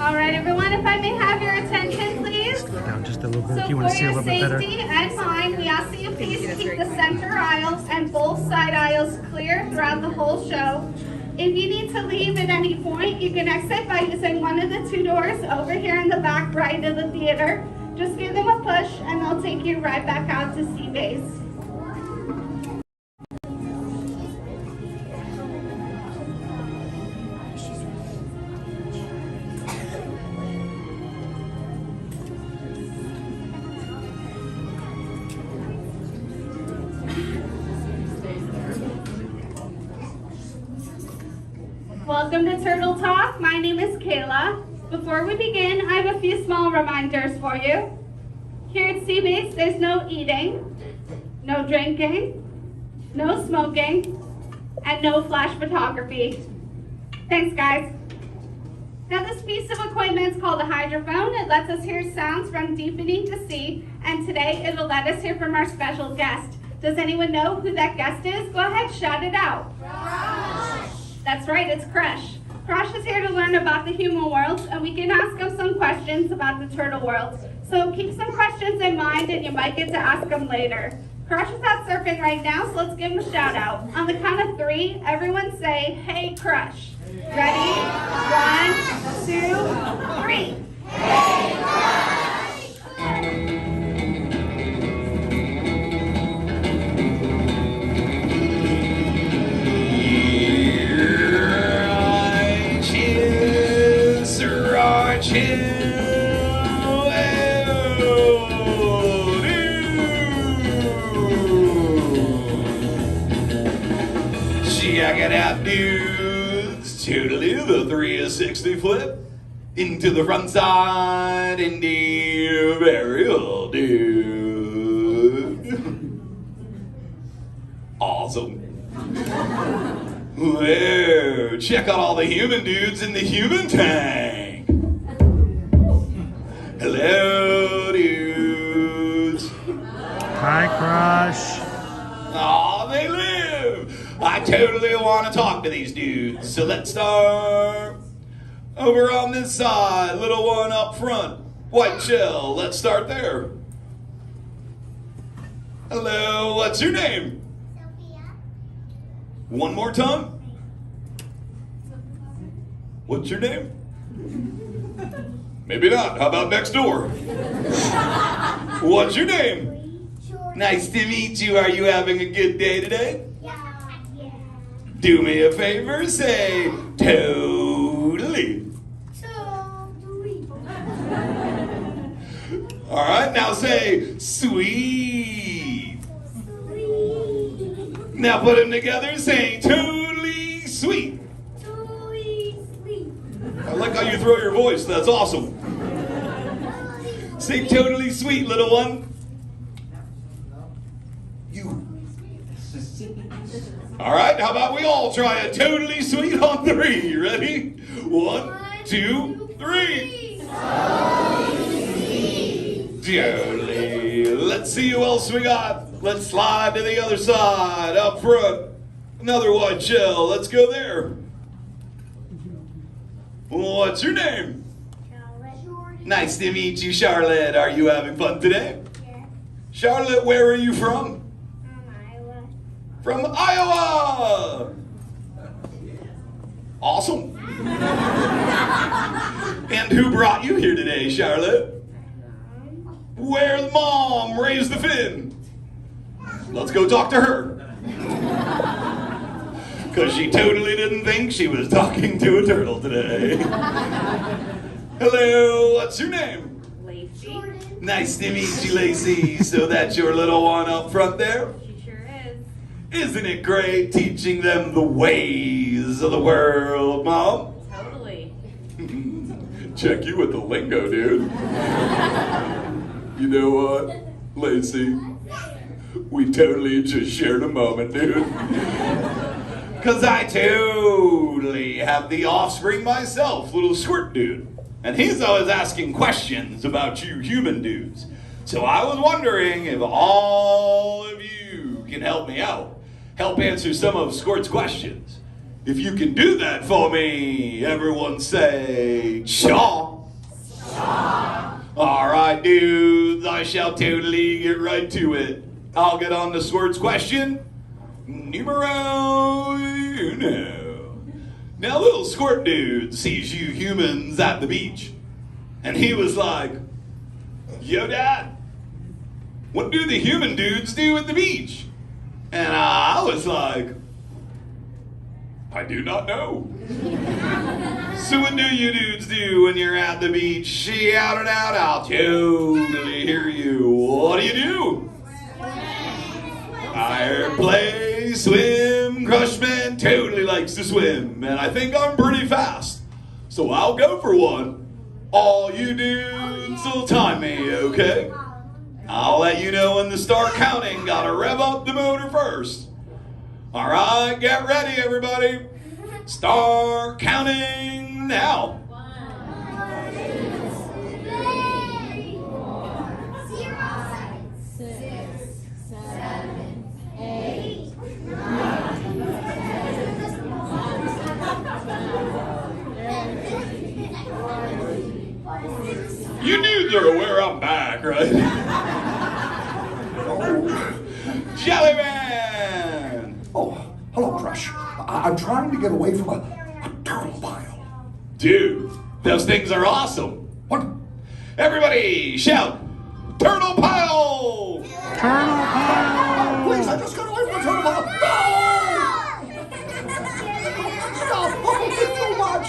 All right, everyone, if I may have your attention, please. Down just a little bit So if you want to for see a your little bit better. safety and mine, we ask that you please keep the center aisles and both side aisles clear throughout the whole show. If you need to leave at any point, you can exit by using one of the 2 doors over here in the back right of the theater. Just give them a push and they'll take you right back out to sea base. Welcome to Turtle Talk. My name is Kayla. Before we begin, I have a few small reminders for you. Here at Seabase, there's no eating, no drinking, no smoking, and no flash photography. Thanks, guys. Now, this piece of equipment is called a hydrophone. It lets us hear sounds from deep beneath the sea, and today it'll let us hear from our special guest. Does anyone know who that guest is? Go ahead, shout it out. Crush. That's right, it's Crush. Crush is here to learn about the human world, and we can ask him some questions about the turtle world. So keep some questions in mind, and you might get to ask them later. Crush is out surfing right now, so let's give him a shout out. On the count of 3, everyone say, "Hey, Crush." Ready? 1, 2, 3. Hey, Crush! Check it out, dudes. Totally the 360 flip into the front side in the burial, dude. Awesome. Whoa, check out all the human dudes in the human tank. Hello, dudes. Hi, Crush. Aw, they live. I totally want to talk to these dudes. So let's start over on this side. Little one up front. White shell. Let's start there. Hello, what's your name? Sophia. One more time. What's your name? Maybe not. How about next door? What's your name? Nice to meet you. Are you having a good day today? Yeah. Do me a favor, say totally. Totally. All right, now say sweet. Sweet. Now put them together, say totally sweet. Totally sweet. I like how you throw your voice. That's awesome. Say totally sweet, little one. All right, how about we all try a totally sweet on 3? You ready? 1, 2, 3. Totally. Let's see who else we got. Let's slide to the other side. Up front. Another white shell. Let's go there. What's your name? Charlotte. Nice to meet you, Charlotte. Are you having fun today? Yeah. Charlotte, where are you from? From Iowa! Awesome. And who brought you here today, Charlotte? Where's Mom? Raise the fin. Let's go talk to her. Because she totally didn't think she was talking to a turtle today. Hello, what's your name? Lacey. Nice to meet you, Lacey. So that's your little one up front there? She sure is. Isn't it great teaching them the ways of the world, Mom? Totally. Check you with the lingo, dude. You know what, Lacey? We totally just shared a moment, dude. Cause I totally have the offspring myself, little squirt dude. And he's always asking questions about you human dudes. So I was wondering if all of you can help me out. Help answer some of Squirt's questions. If you can do that for me, everyone say, Shaw. All right, dudes, I shall totally get right to it. I'll get on to Squirt's question. Numero uno. Now, little Squirt dude sees you humans at the beach, and he was like, yo, Dad, what do the human dudes do at the beach? And I was like, I do not know. So what do you dudes do when you're at the beach? Shout it out, I'll totally hear you. What do you do? I play, swim, Crushman totally likes to swim, and I think I'm pretty fast. So I'll go for one. All you dudes will time me, okay? I'll let you know when to start counting. Gotta rev up the motor first. All right, get ready, everybody. Start counting now. 1, 2, 3, 4, 6, 7, 8, 9, 10. You dudes are aware I'm back, right? Jellyman! Oh, hello, Crush. I'm trying to get away from a turtle pile. Dude, those things are awesome. What? Everybody shout, turtle pile! Turtle pile! Please, I just got away from a turtle pile. No! Stop! Oh, it's too much!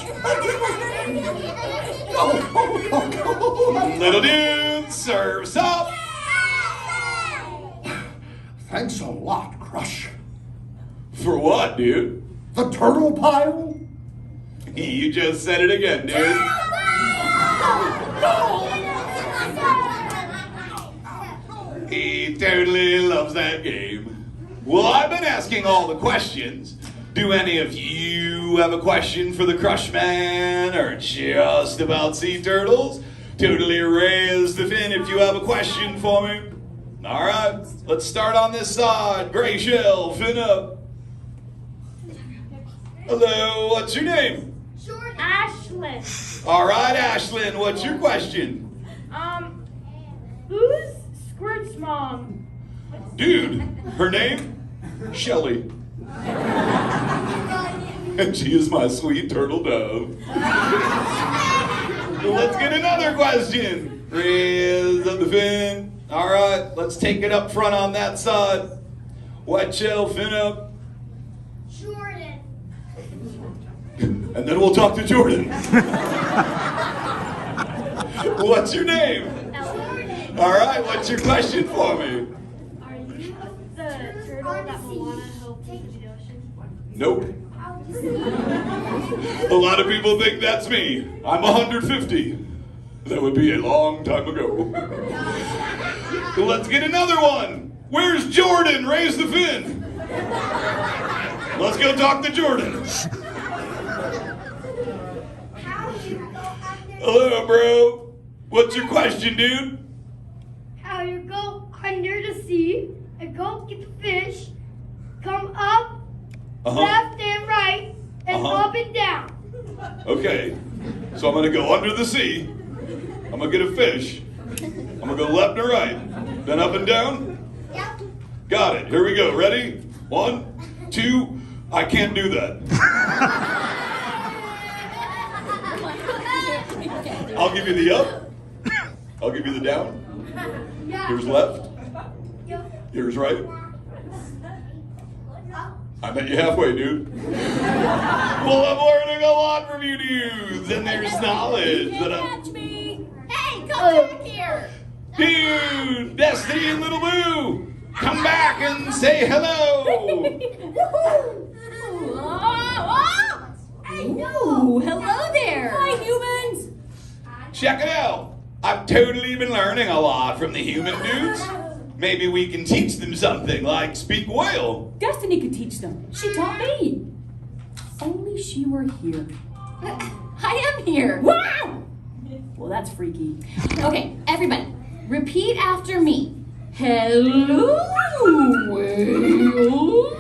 Oh, Little dude, serves up! Thanks a lot, Crush. For what, dude? The turtle pile? You just said it again, dude. He totally loves that game. Well, I've been asking all the questions. Do any of you have a question for the Crushman or just about sea turtles? Totally raise the fin if you have a question for me. All right, let's start on this side. Gray shell, fin up. Hello, what's your name? Ashlyn. All right, Ashlyn, what's your question? Who's Squirt's mom? Dude, her name? Shelly. And she is my sweet turtle dove. Let's get another question. Raise up the fin. All right, let's take it up front on that side. White shell, fin up. Jordan. And then we'll talk to Jordan. What's your name? Jordan. All right, what's your question for me? Are you the turtle that Moana helped into the ocean? Nope. A lot of people think that's me. I'm 150. That would be a long time ago. Let's get another one. Where's Jordan? Raise the fin. Let's go talk to Jordan. Hello, bro. What's your question, dude? How you go under the sea and go get the fish, come up, left and right, and up and down. Okay. So I'm going to go under the sea. I'm going to get a fish. I'm going to go left and right. Then up and down? Yep. Got it. Here we go. Ready? 1, 2. I can't do that. I'll give you the up. I'll give you the down. Here's left. Here's right. I met you halfway, dude. Well, I'm learning a lot from you dudes, and there's knowledge that I'm... Catch me! Hey, come back here! Dude, Destiny and Little Boo, come back and say hello! Ooh, hello there! Hi, humans! Check it out. I've totally been learning a lot from the human dudes. Maybe we can teach them something, like speak whale. Destiny could teach them. She taught me. Only she were here. I am here. Wow! Well, that's freaky. Okay, everybody, repeat after me. Hello, whale.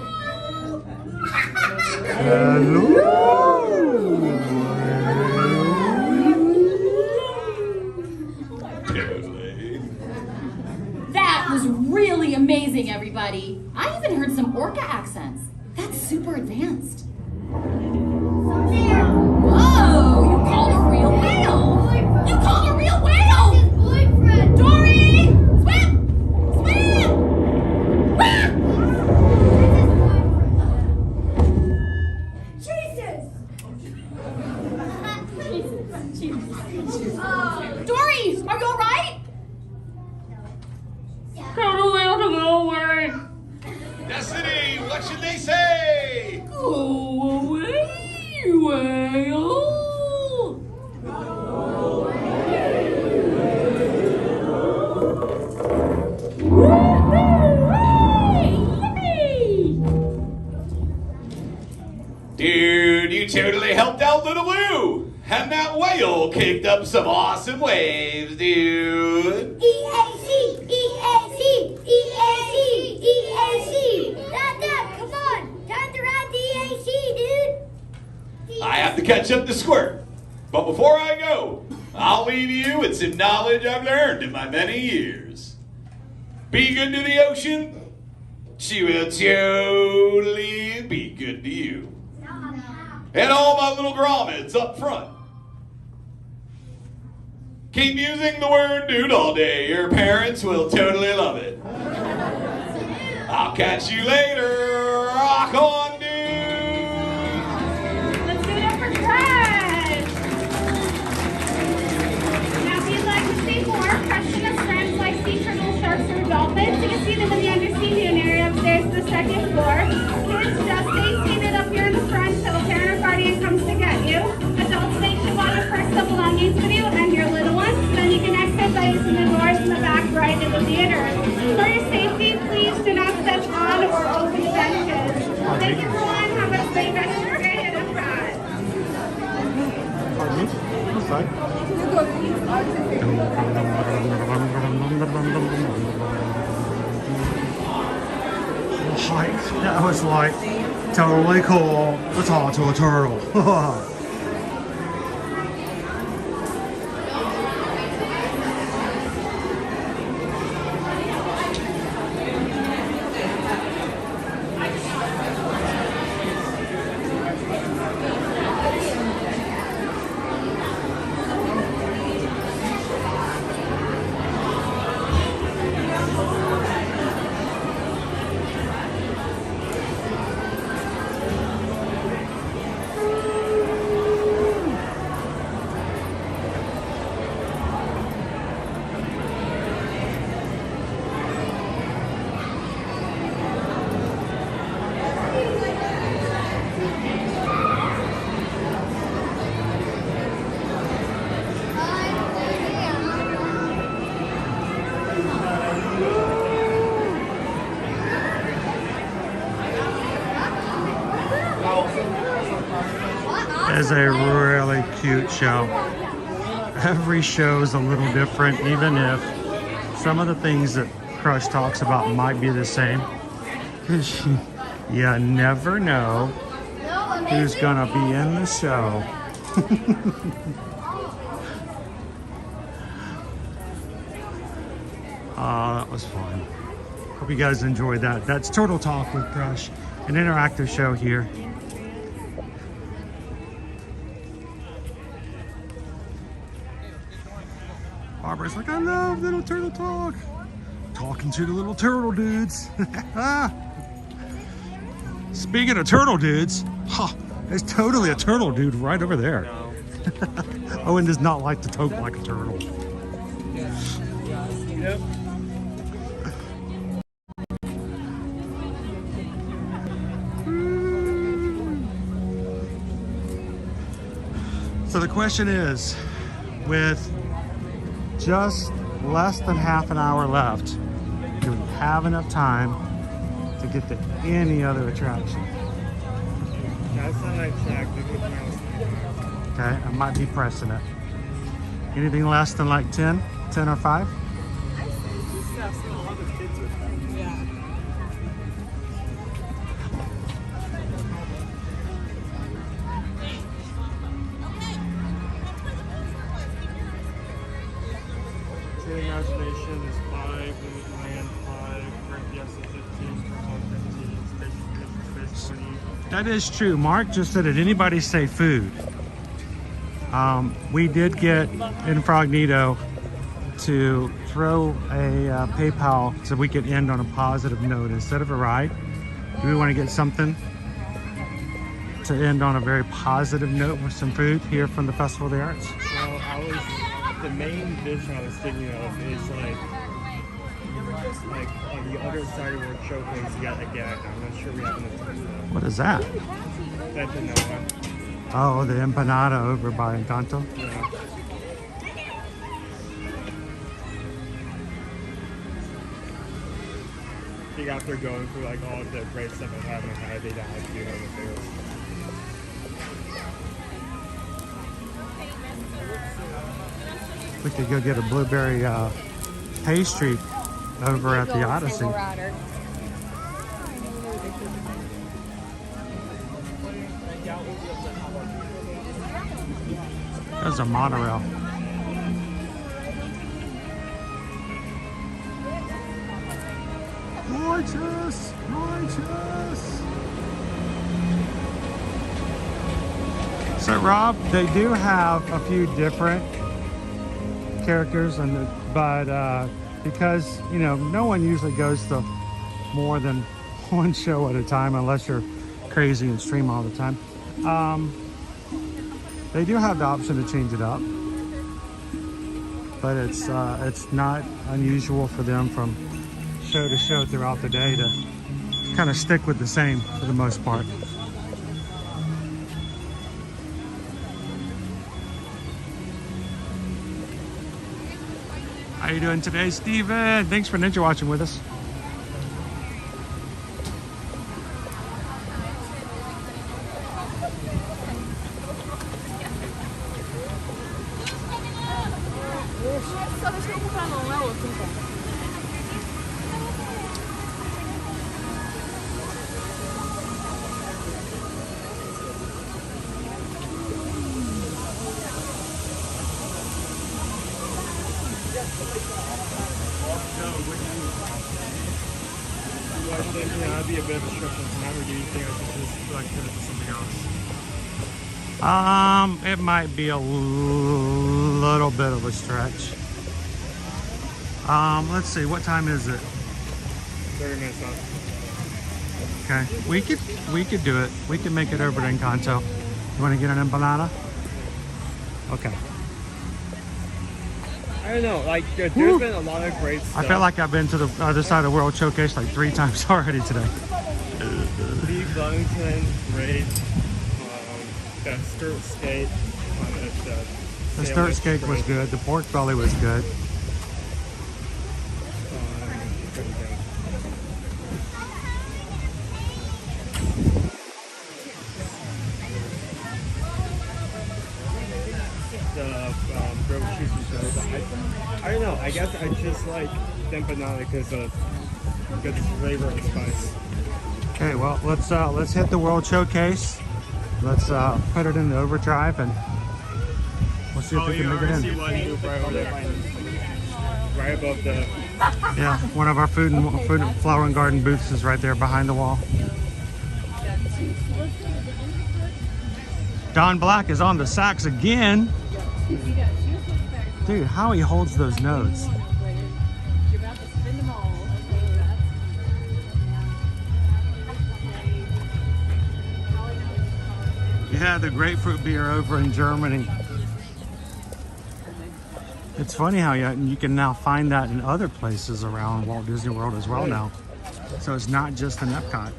That was really amazing, everybody. I even heard some orca accents. That's super advanced. Whoa, you called a real whale. You called a real whale. Dory, swim, swim. Ah! Dory, are you all right? Tell the whale to go away. Destiny, what should they say? Go away, whale. Dude, you totally helped out Little Blue. And that whale kicked up some awesome waves, dude. E-A-C, E-A-C, E-A-C, E-A-C. Dad, come on. Time to ride the E-A-C, dude. I have to catch up to Squirt. But before I go, I'll leave you with some knowledge I've learned in my many years. Be good to the ocean. She will totally be good to you. And all my little grommets up front. Keep using the word dude all day. Your parents will totally love it. I'll catch you later. Rock on, dude. Let's give it up for Crash. Now, if you'd like to see more questionless friends like sea turtles, sharks, or dolphins, you can see them in the undersea dune area upstairs to the second floor. Kids, just stay seated up here in the front till a parent or guardian comes to get you. Adults, make sure while your personal belongings with you and your little ones. Then you can exit by using the doors in the back right of the theater. For your safety, please do not step on or open the benches. Thank you, everyone. Have a great rest of your day at Epcot. Pardon me? What's that? Like, that was like totally cool to talk to a turtle. It's a really cute show. Every show is a little different, even if some of the things that Crush talks about might be the same. You never know who's gonna be in the show. That was fun. Hope you guys enjoyed that. That's Turtle Talk with Crush, an interactive show here. Barbara's like, I love Little Turtle Talk. Talking to the little turtle dudes. Speaking of turtle dudes, huh, there's totally a turtle dude right over there. No. Owen does not like to toke like a turtle. Yep. So the question is, with just less than half an hour left, do we have enough time to get to any other attraction? That's not like check. Okay, I might be pressing it. Anything less than like 10? 10 or 5? Imagination is 5, Land 5, Grand Fiesta 15, 15, Space 20. That is true. Mark just said it. Anybody say food? We did get Incognito to throw a PayPal so we could end on a positive note instead of a ride. Do we want to get something to end on a very positive note with some food here from the Festival of the Arts? Well, the main dish I was thinking of is like on the other side of our showcase yet again. I'm not sure we have enough time for that. What is that? Empanada. Oh, the empanada over by Encanto. Yeah. I think after going through like all the great stuff I haven't had, they'd have to do other things. We could go get a blueberry pastry over at the Odyssey. There's a monorail. Righteous! Righteous! So Rob, they do have a few different characters, but because no one usually goes to more than one show at a time unless you're crazy and stream all the time. They do have the option to change it up, but it's not unusual for them from show to show throughout the day to kind of stick with the same for the most part. How you doing today, Steven? Thanks for ninja watching with us. That'd be a bit of a stretch on time, or do you think I should just like pivot to something else? It might be a little bit of a stretch. Let's see, what time is it? 30 minutes off. Okay, we could do it. We can make it over to Encanto. You want to get an empanada? Okay. I don't know, like there's been a lot of great stuff. I feel like I've been to the other side of the World Showcase like 3 times already today. Beef Wellington, great. The skirt skate. The skirt skate was good. The pork belly was good. I don't know. I guess I just like the empanada because of the flavor and spice. Okay, well let's hit the World Showcase. Let's put it in the overdrive and we'll see if we can make it in. Right over there. Right above the. Yeah, one of our food and flower and garden booths is right there behind the wall. Don Black is on the sax again. Dude, how he holds those notes. Yeah, the grapefruit beer over in Germany. It's funny how you can now find that in other places around Walt Disney World as well now. So it's not just in Epcot.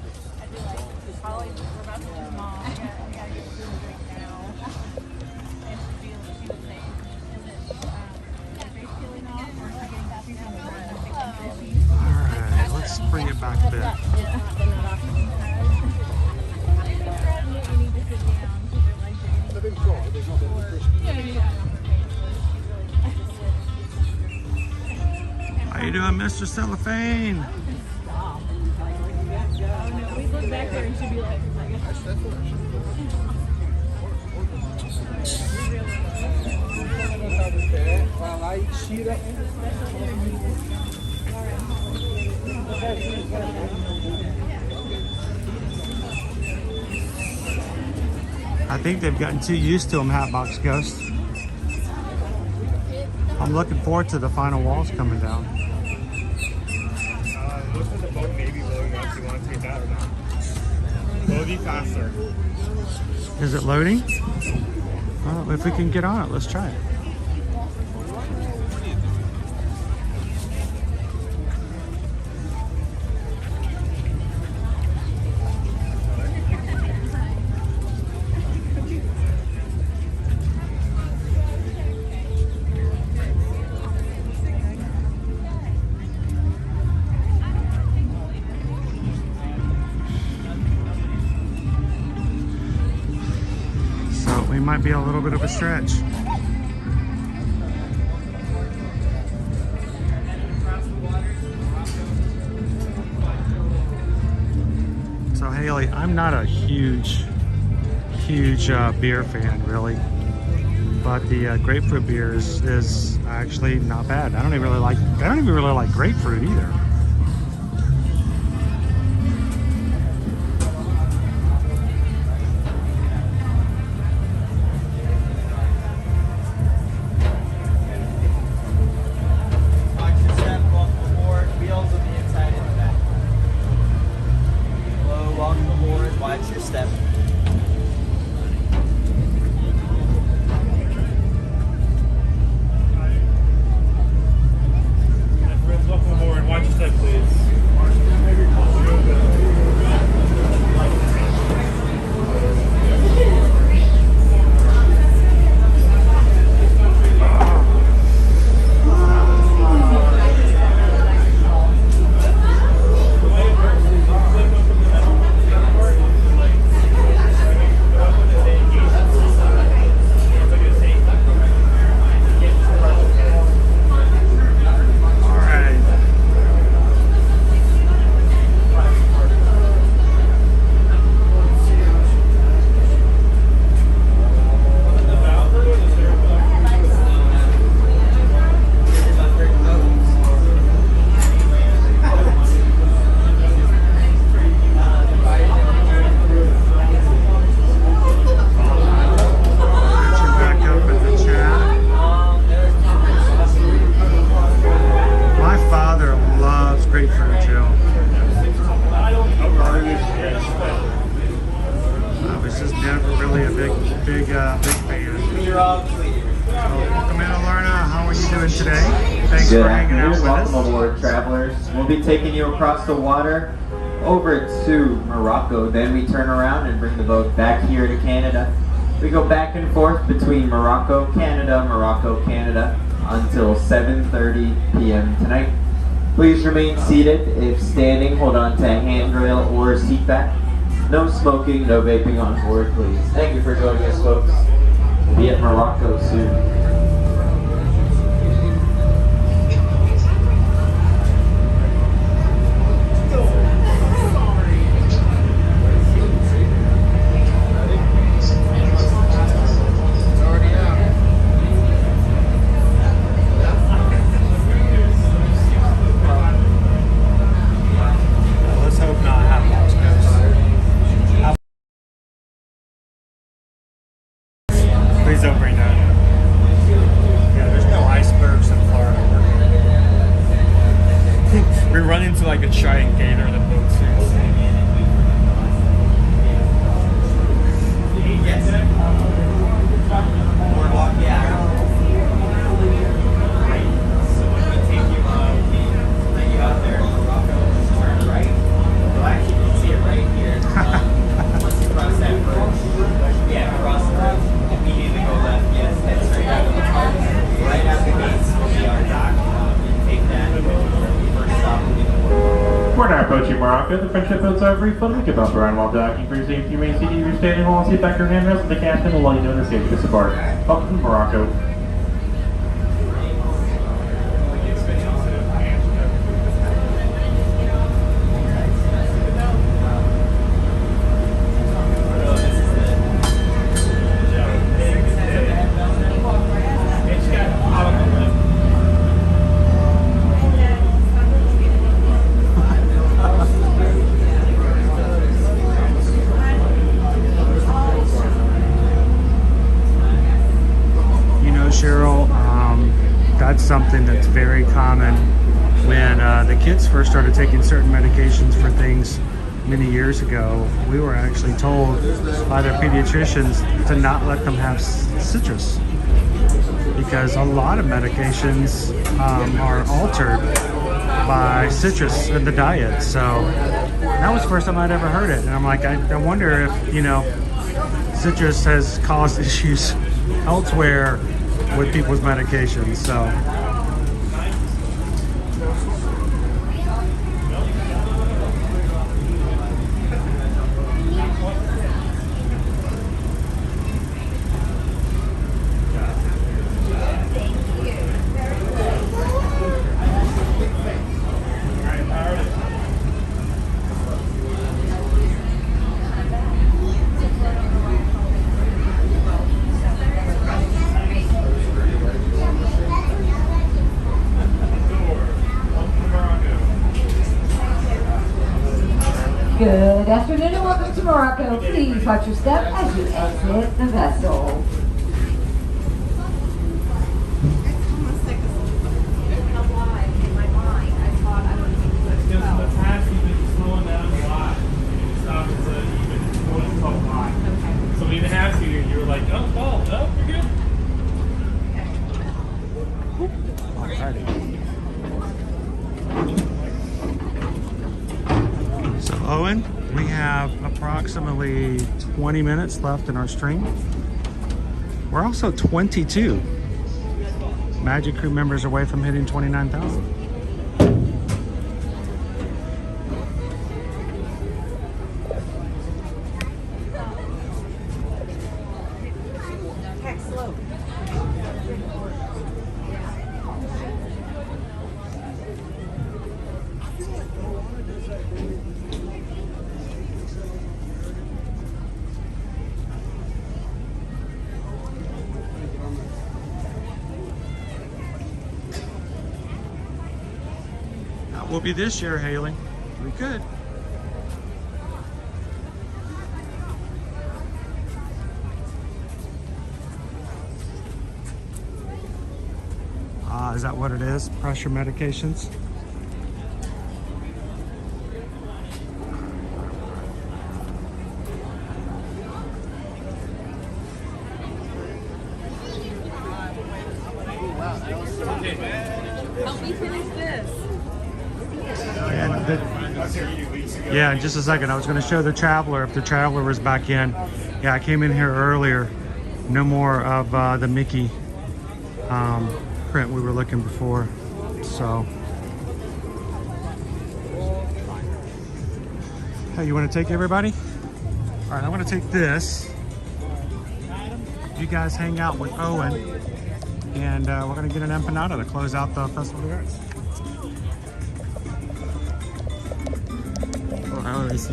Alright, let's bring it back a bit. How you doing, Mr. Cellophane? We look back there and she'd be like, I think they've gotten too used to them, Hatbox Ghost. I'm looking forward to the final walls coming down. Looks like the boat may be loading up. Do you want to take that or not? Loading faster. Is it loading? Well, if we can get on it, let's try it. We might be a little bit of a stretch. So Haley, I'm not a huge beer fan really, but the grapefruit beer is actually not bad. I don't even really like grapefruit either. Taking you across the water over to Morocco. Then we turn around and bring the boat back here to Canada. We go back and forth between Morocco, Canada until 7:30 p.m. tonight. Please remain seated. If standing, hold on to a handrail or seat back. No smoking, no vaping on board, please. Thank you for joining us, folks. We'll be at Morocco soon. Please don't bring that. Morocco, the friendship boats are brief but we keep up around while docking. For your safety, you may see you standing while seat back your handrails and the captain will let you know the safety to disembark. Welcome to Morocco. That's something that's very common when the kids first started taking certain medications for things many years ago. We were actually told by their pediatricians to not let them have citrus because a lot of medications are altered by citrus in the diet. So that was the first time I'd ever heard it, and I'm like, I wonder if, you know, citrus has caused issues elsewhere with people's medications. So Good afternoon and welcome to Morocco. Please watch your step as you exit the vessel. So we didn't have to, you were like, oh, well, we're good. So Owen, we have approximately 20 minutes left in our stream. We're also 22 Magic Crew members away from hitting 29,000. Will be this year, Haley. We could. Is that what it is? Pressure medications? Help me finish this. Yeah, in just a second. I was going to show the Traveler if the Traveler was back in. Yeah, I came in here earlier. No more of the Mickey print we were looking before. So, hey, you want to take everybody? All right, I want to take this. You guys hang out with Owen, and we're going to get an empanada to close out the Festival of the Arts. This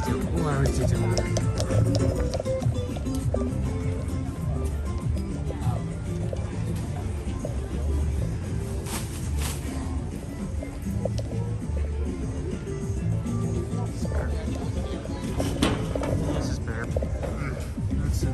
is bear. That's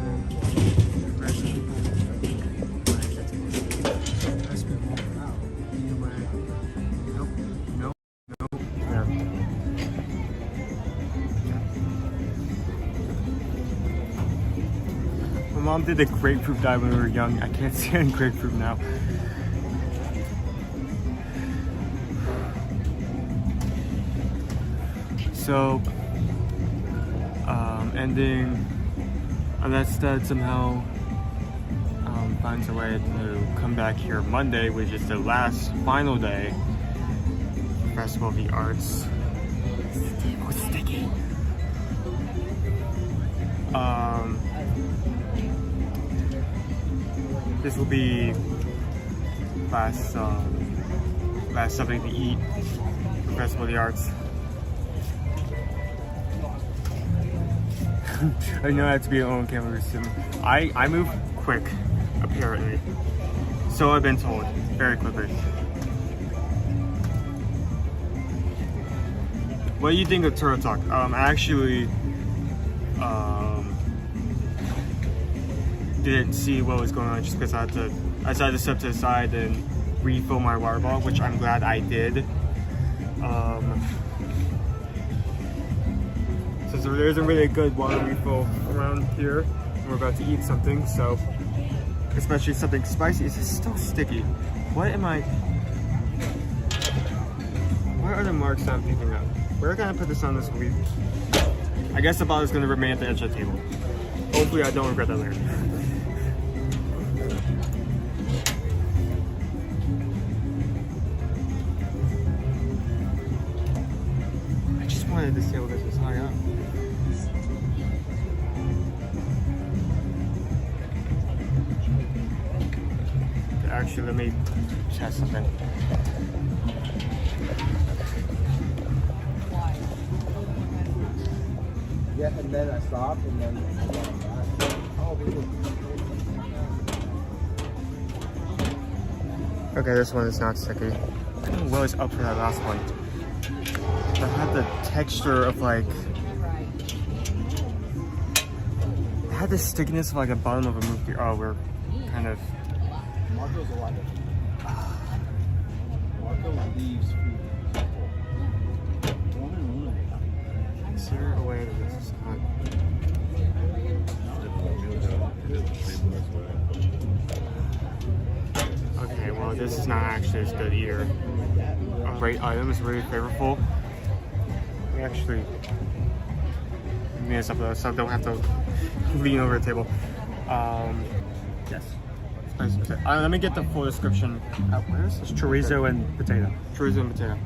My mom did a grapefruit dye when we were young. I can't stand grapefruit now. So, ending, unless Dad somehow finds a way to come back here Monday, which is the last final day of Festival of the Arts. Oh, sticky. This will be last something to eat for Festival of the Arts. I know I have to be on camera soon. I move quick, apparently. So I've been told, very quickly. What do you think of Turtle Talk? I actually didn't see what was going on just because I decided to step to the side and refill my water bottle, which I'm glad I did. Since there isn't really a good water refill around here, and we're about to eat something, so especially something spicy. It's still sticky. What are the marks I'm picking up? Where can I put this on this week? I guess the bottle is going to remain at the edge of the table. Hopefully I don't regret that later. I just wanted to see how this was high up. Actually, let me test something. Yeah, and then I stopped, and then I went back. Oh, okay, this one is not sticky. I think Will is up for that last one. That had the texture of like... It had the stickiness of like the bottom of a movie. Oh, we're kind of... Marco's a lot of... Marco leaves food. Is there a way that this is not... Okay, well this is not actually as good either. A great item is really flavorful. We actually made this up though, so I don't have to lean over the table. Yes. Let me get the full description. Where is this? Chorizo and potato. Chorizo and potato.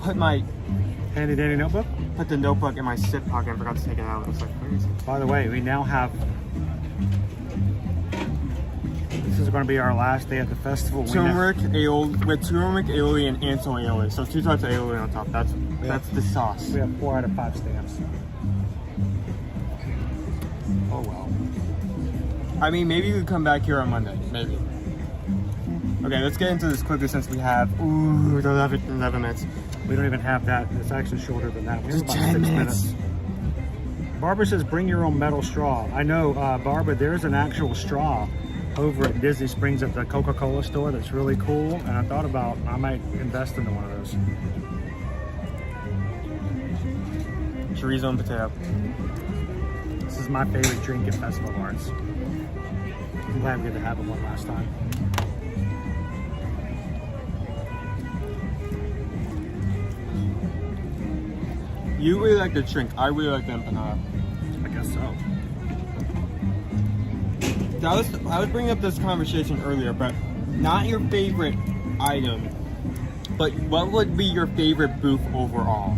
Put my handy dandy notebook? Put the notebook in my zip pocket. I forgot to take it out. It was like, where is it? By the way, we now have... This is going to be our last day at the festival. Turmeric aioli, with turmeric aioli and anso aioli. So 2 types of aioli on top. That's the sauce. We have 4 out of 5 stamps. Oh well. I mean, maybe we could come back here on Monday. Maybe. Okay, let's get into this quickly since we have 11 minutes. We don't even have that. It's actually shorter than that. We have Just about 10 6 minutes. Barbara says, bring your own metal straw. I know, Barbara, there's an actual straw over at Disney Springs at the Coca-Cola store that's really cool. And I thought about, I might invest into one of those. Chorizo and potato. This is my favorite drink at Festival of Arts. I'm glad we get to have it one last time. You really like the drink. I really like the empanada. I guess so. I was bringing up this conversation earlier, but not your favorite item, but what would be your favorite booth overall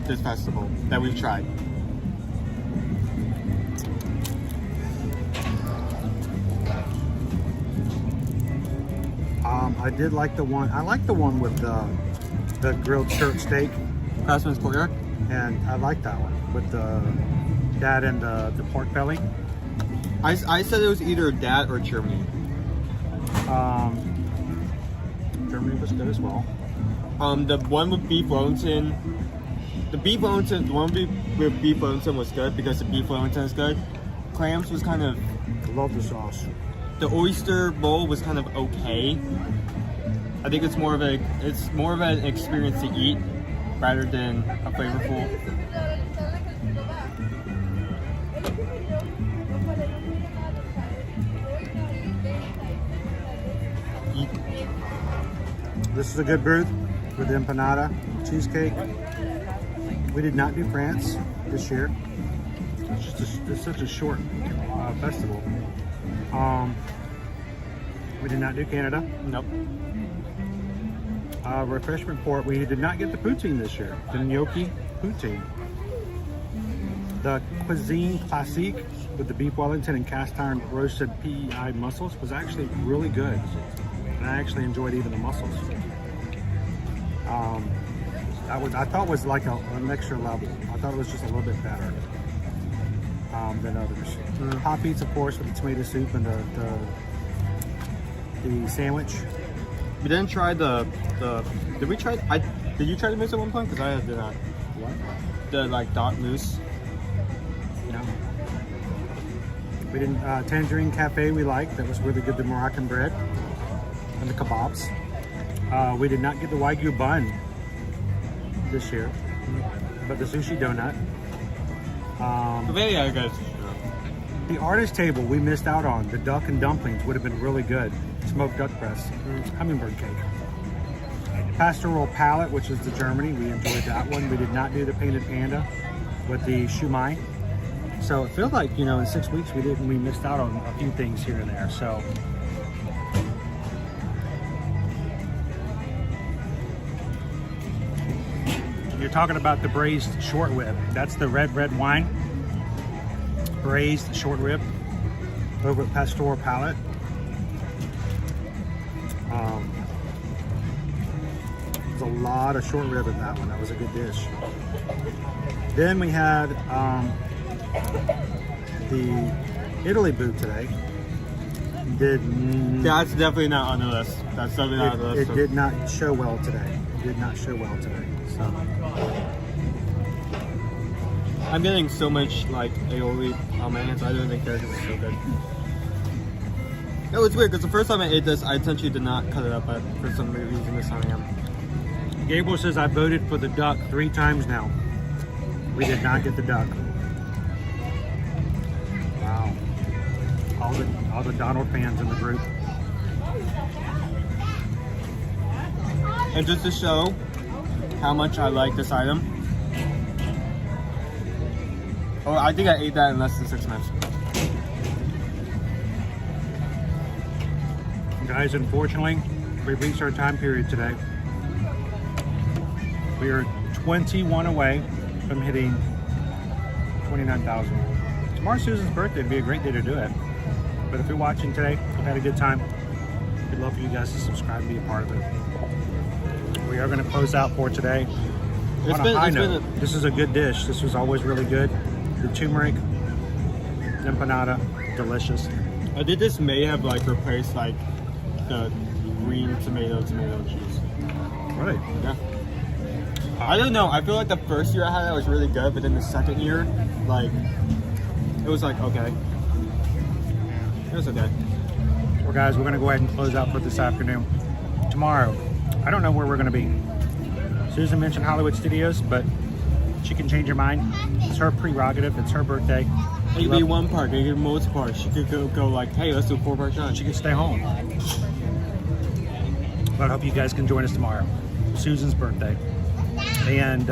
this festival that we've tried? I did like the one. I like the one with the grilled shirt steak. Craftsman's Courtyard? And I like that one with that and the pork belly. I said it was either that or Germany. Germany was good as well. The one with beef Wellington, the one with beef Wellington was good because the beef Wellington is good. Clams was kind of... I love the sauce. The oyster bowl was kind of okay. I think it's more of an experience to eat rather than a flavorful. This is a good booth with the empanada, cheesecake. We did not do France this year. It's such a short festival. We did not do Canada. Nope. refreshment report. We did not get the poutine this year. The gnocchi poutine. The cuisine classique with the beef Wellington and cast iron roasted PEI mussels was actually really good. And I actually enjoyed even the mussels. I thought was like an extra level. I thought it was just a little bit better than others. Hot pizza, of course, with the tomato soup and the sandwich. We didn't try did you try the mousse at one point? Because I did not. What? The like dot mousse. No. We didn't, Tangerine Cafe we liked. That was really good, the Moroccan bread and the kebabs. We did not get the Wagyu bun this year, but the sushi donut. The artist table we missed out on. The duck and dumplings would have been really good. Smoked duck breast, hummingbird cake. Pastoral palette, which is the Germany, we enjoyed that one. We did not do the painted panda with the shumai. So it feels like, you know, in 6 weeks we missed out on a few things here and there. So you're talking about the braised short rib. That's the red wine. Braised short rib over at Pastoral Palette. There's a lot of short rib in that one. That was a good dish. Then we had the Italy booth today. That's definitely not on the list. That's definitely not on the list. It did not show well today. It did not show well today. So I'm getting so much like aioli on my hands. I don't think theirs is so good. It was weird because the first time I ate this, I essentially did not cut it up, but for some reason this time I am. Gabriel says I voted for the duck 3 times now. We did not get the duck. Wow. All the Donald fans in the group. And just to show how much I like this item. Oh, I think I ate that in less than 6 minutes. Guys, unfortunately, we've reached our time period today. We are 21 away from hitting 29,000. Tomorrow's Susan's birthday. It'd be a great day to do it. But if you're watching today, I've had a good time. We'd love for you guys to subscribe and be a part of it. We are going to close out for today. On a high note, this is a good dish. This was always really good. The turmeric empanada, delicious. I think this may have like replaced like the green tomato cheese. Really? Yeah. I don't know. I feel like the first year I had it was really good, but then the second year, like, it was like, okay. It was okay. Well, guys, we're going to go ahead and close out for this afternoon. Tomorrow, I don't know where we're going to be. Susan mentioned Hollywood Studios, but she can change her mind. It's her prerogative. It's her birthday. It could be one park. It could be most parks. She could go like, hey, let's do a 4-part shot. She could stay home. But I hope you guys can join us tomorrow. Susan's birthday. And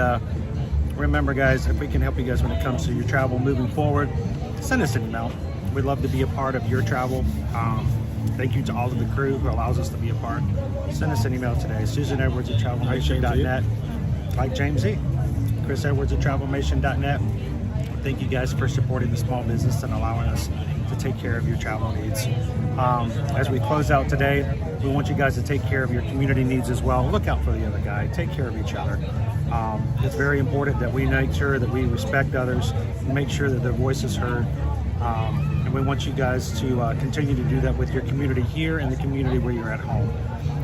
remember, guys, if we can help you guys when it comes to your travel moving forward, send us an email. We'd love to be a part of your travel. Thank you to all of the crew who allows us to be a part. Send us an email today. susanedwards@travelmation.net. Like James E. chrisedwards@travelmation.net. Thank you guys for supporting the small business and allowing us to take care of your travel needs. As we close out today, we want you guys to take care of your community needs as well. Look out for the other guy. Take care of each other. It's very important that we make sure that we respect others and make sure that their voice is heard. And we want you guys to continue to do that with your community here and the community where you're at home.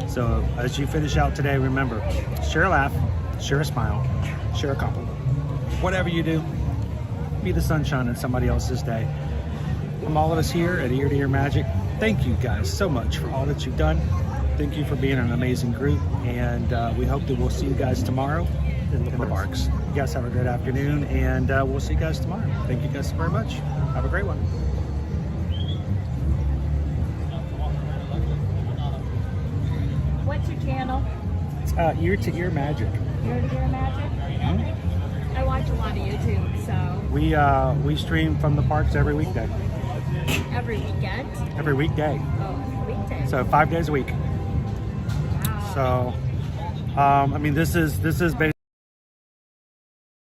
So as you finish out today, remember, share a laugh, share a smile, share a couple. Whatever you do, be the sunshine in somebody else's day. From all of us here at Ear to Ear Magic, thank you guys so much for all that you've done. Thank you for being an amazing group, and we hope that we'll see you guys tomorrow in the parks. You guys have a great afternoon, and we'll see you guys tomorrow. Thank you guys so very much. Have a great one. What's your channel? Ear to Ear Magic. Ear to Ear Magic? I watch a lot of YouTube, so. We stream from the parks every weekday. Every weekend? Every weekday. Oh, weekday. So 5 days a week. Wow. So I mean, this is basically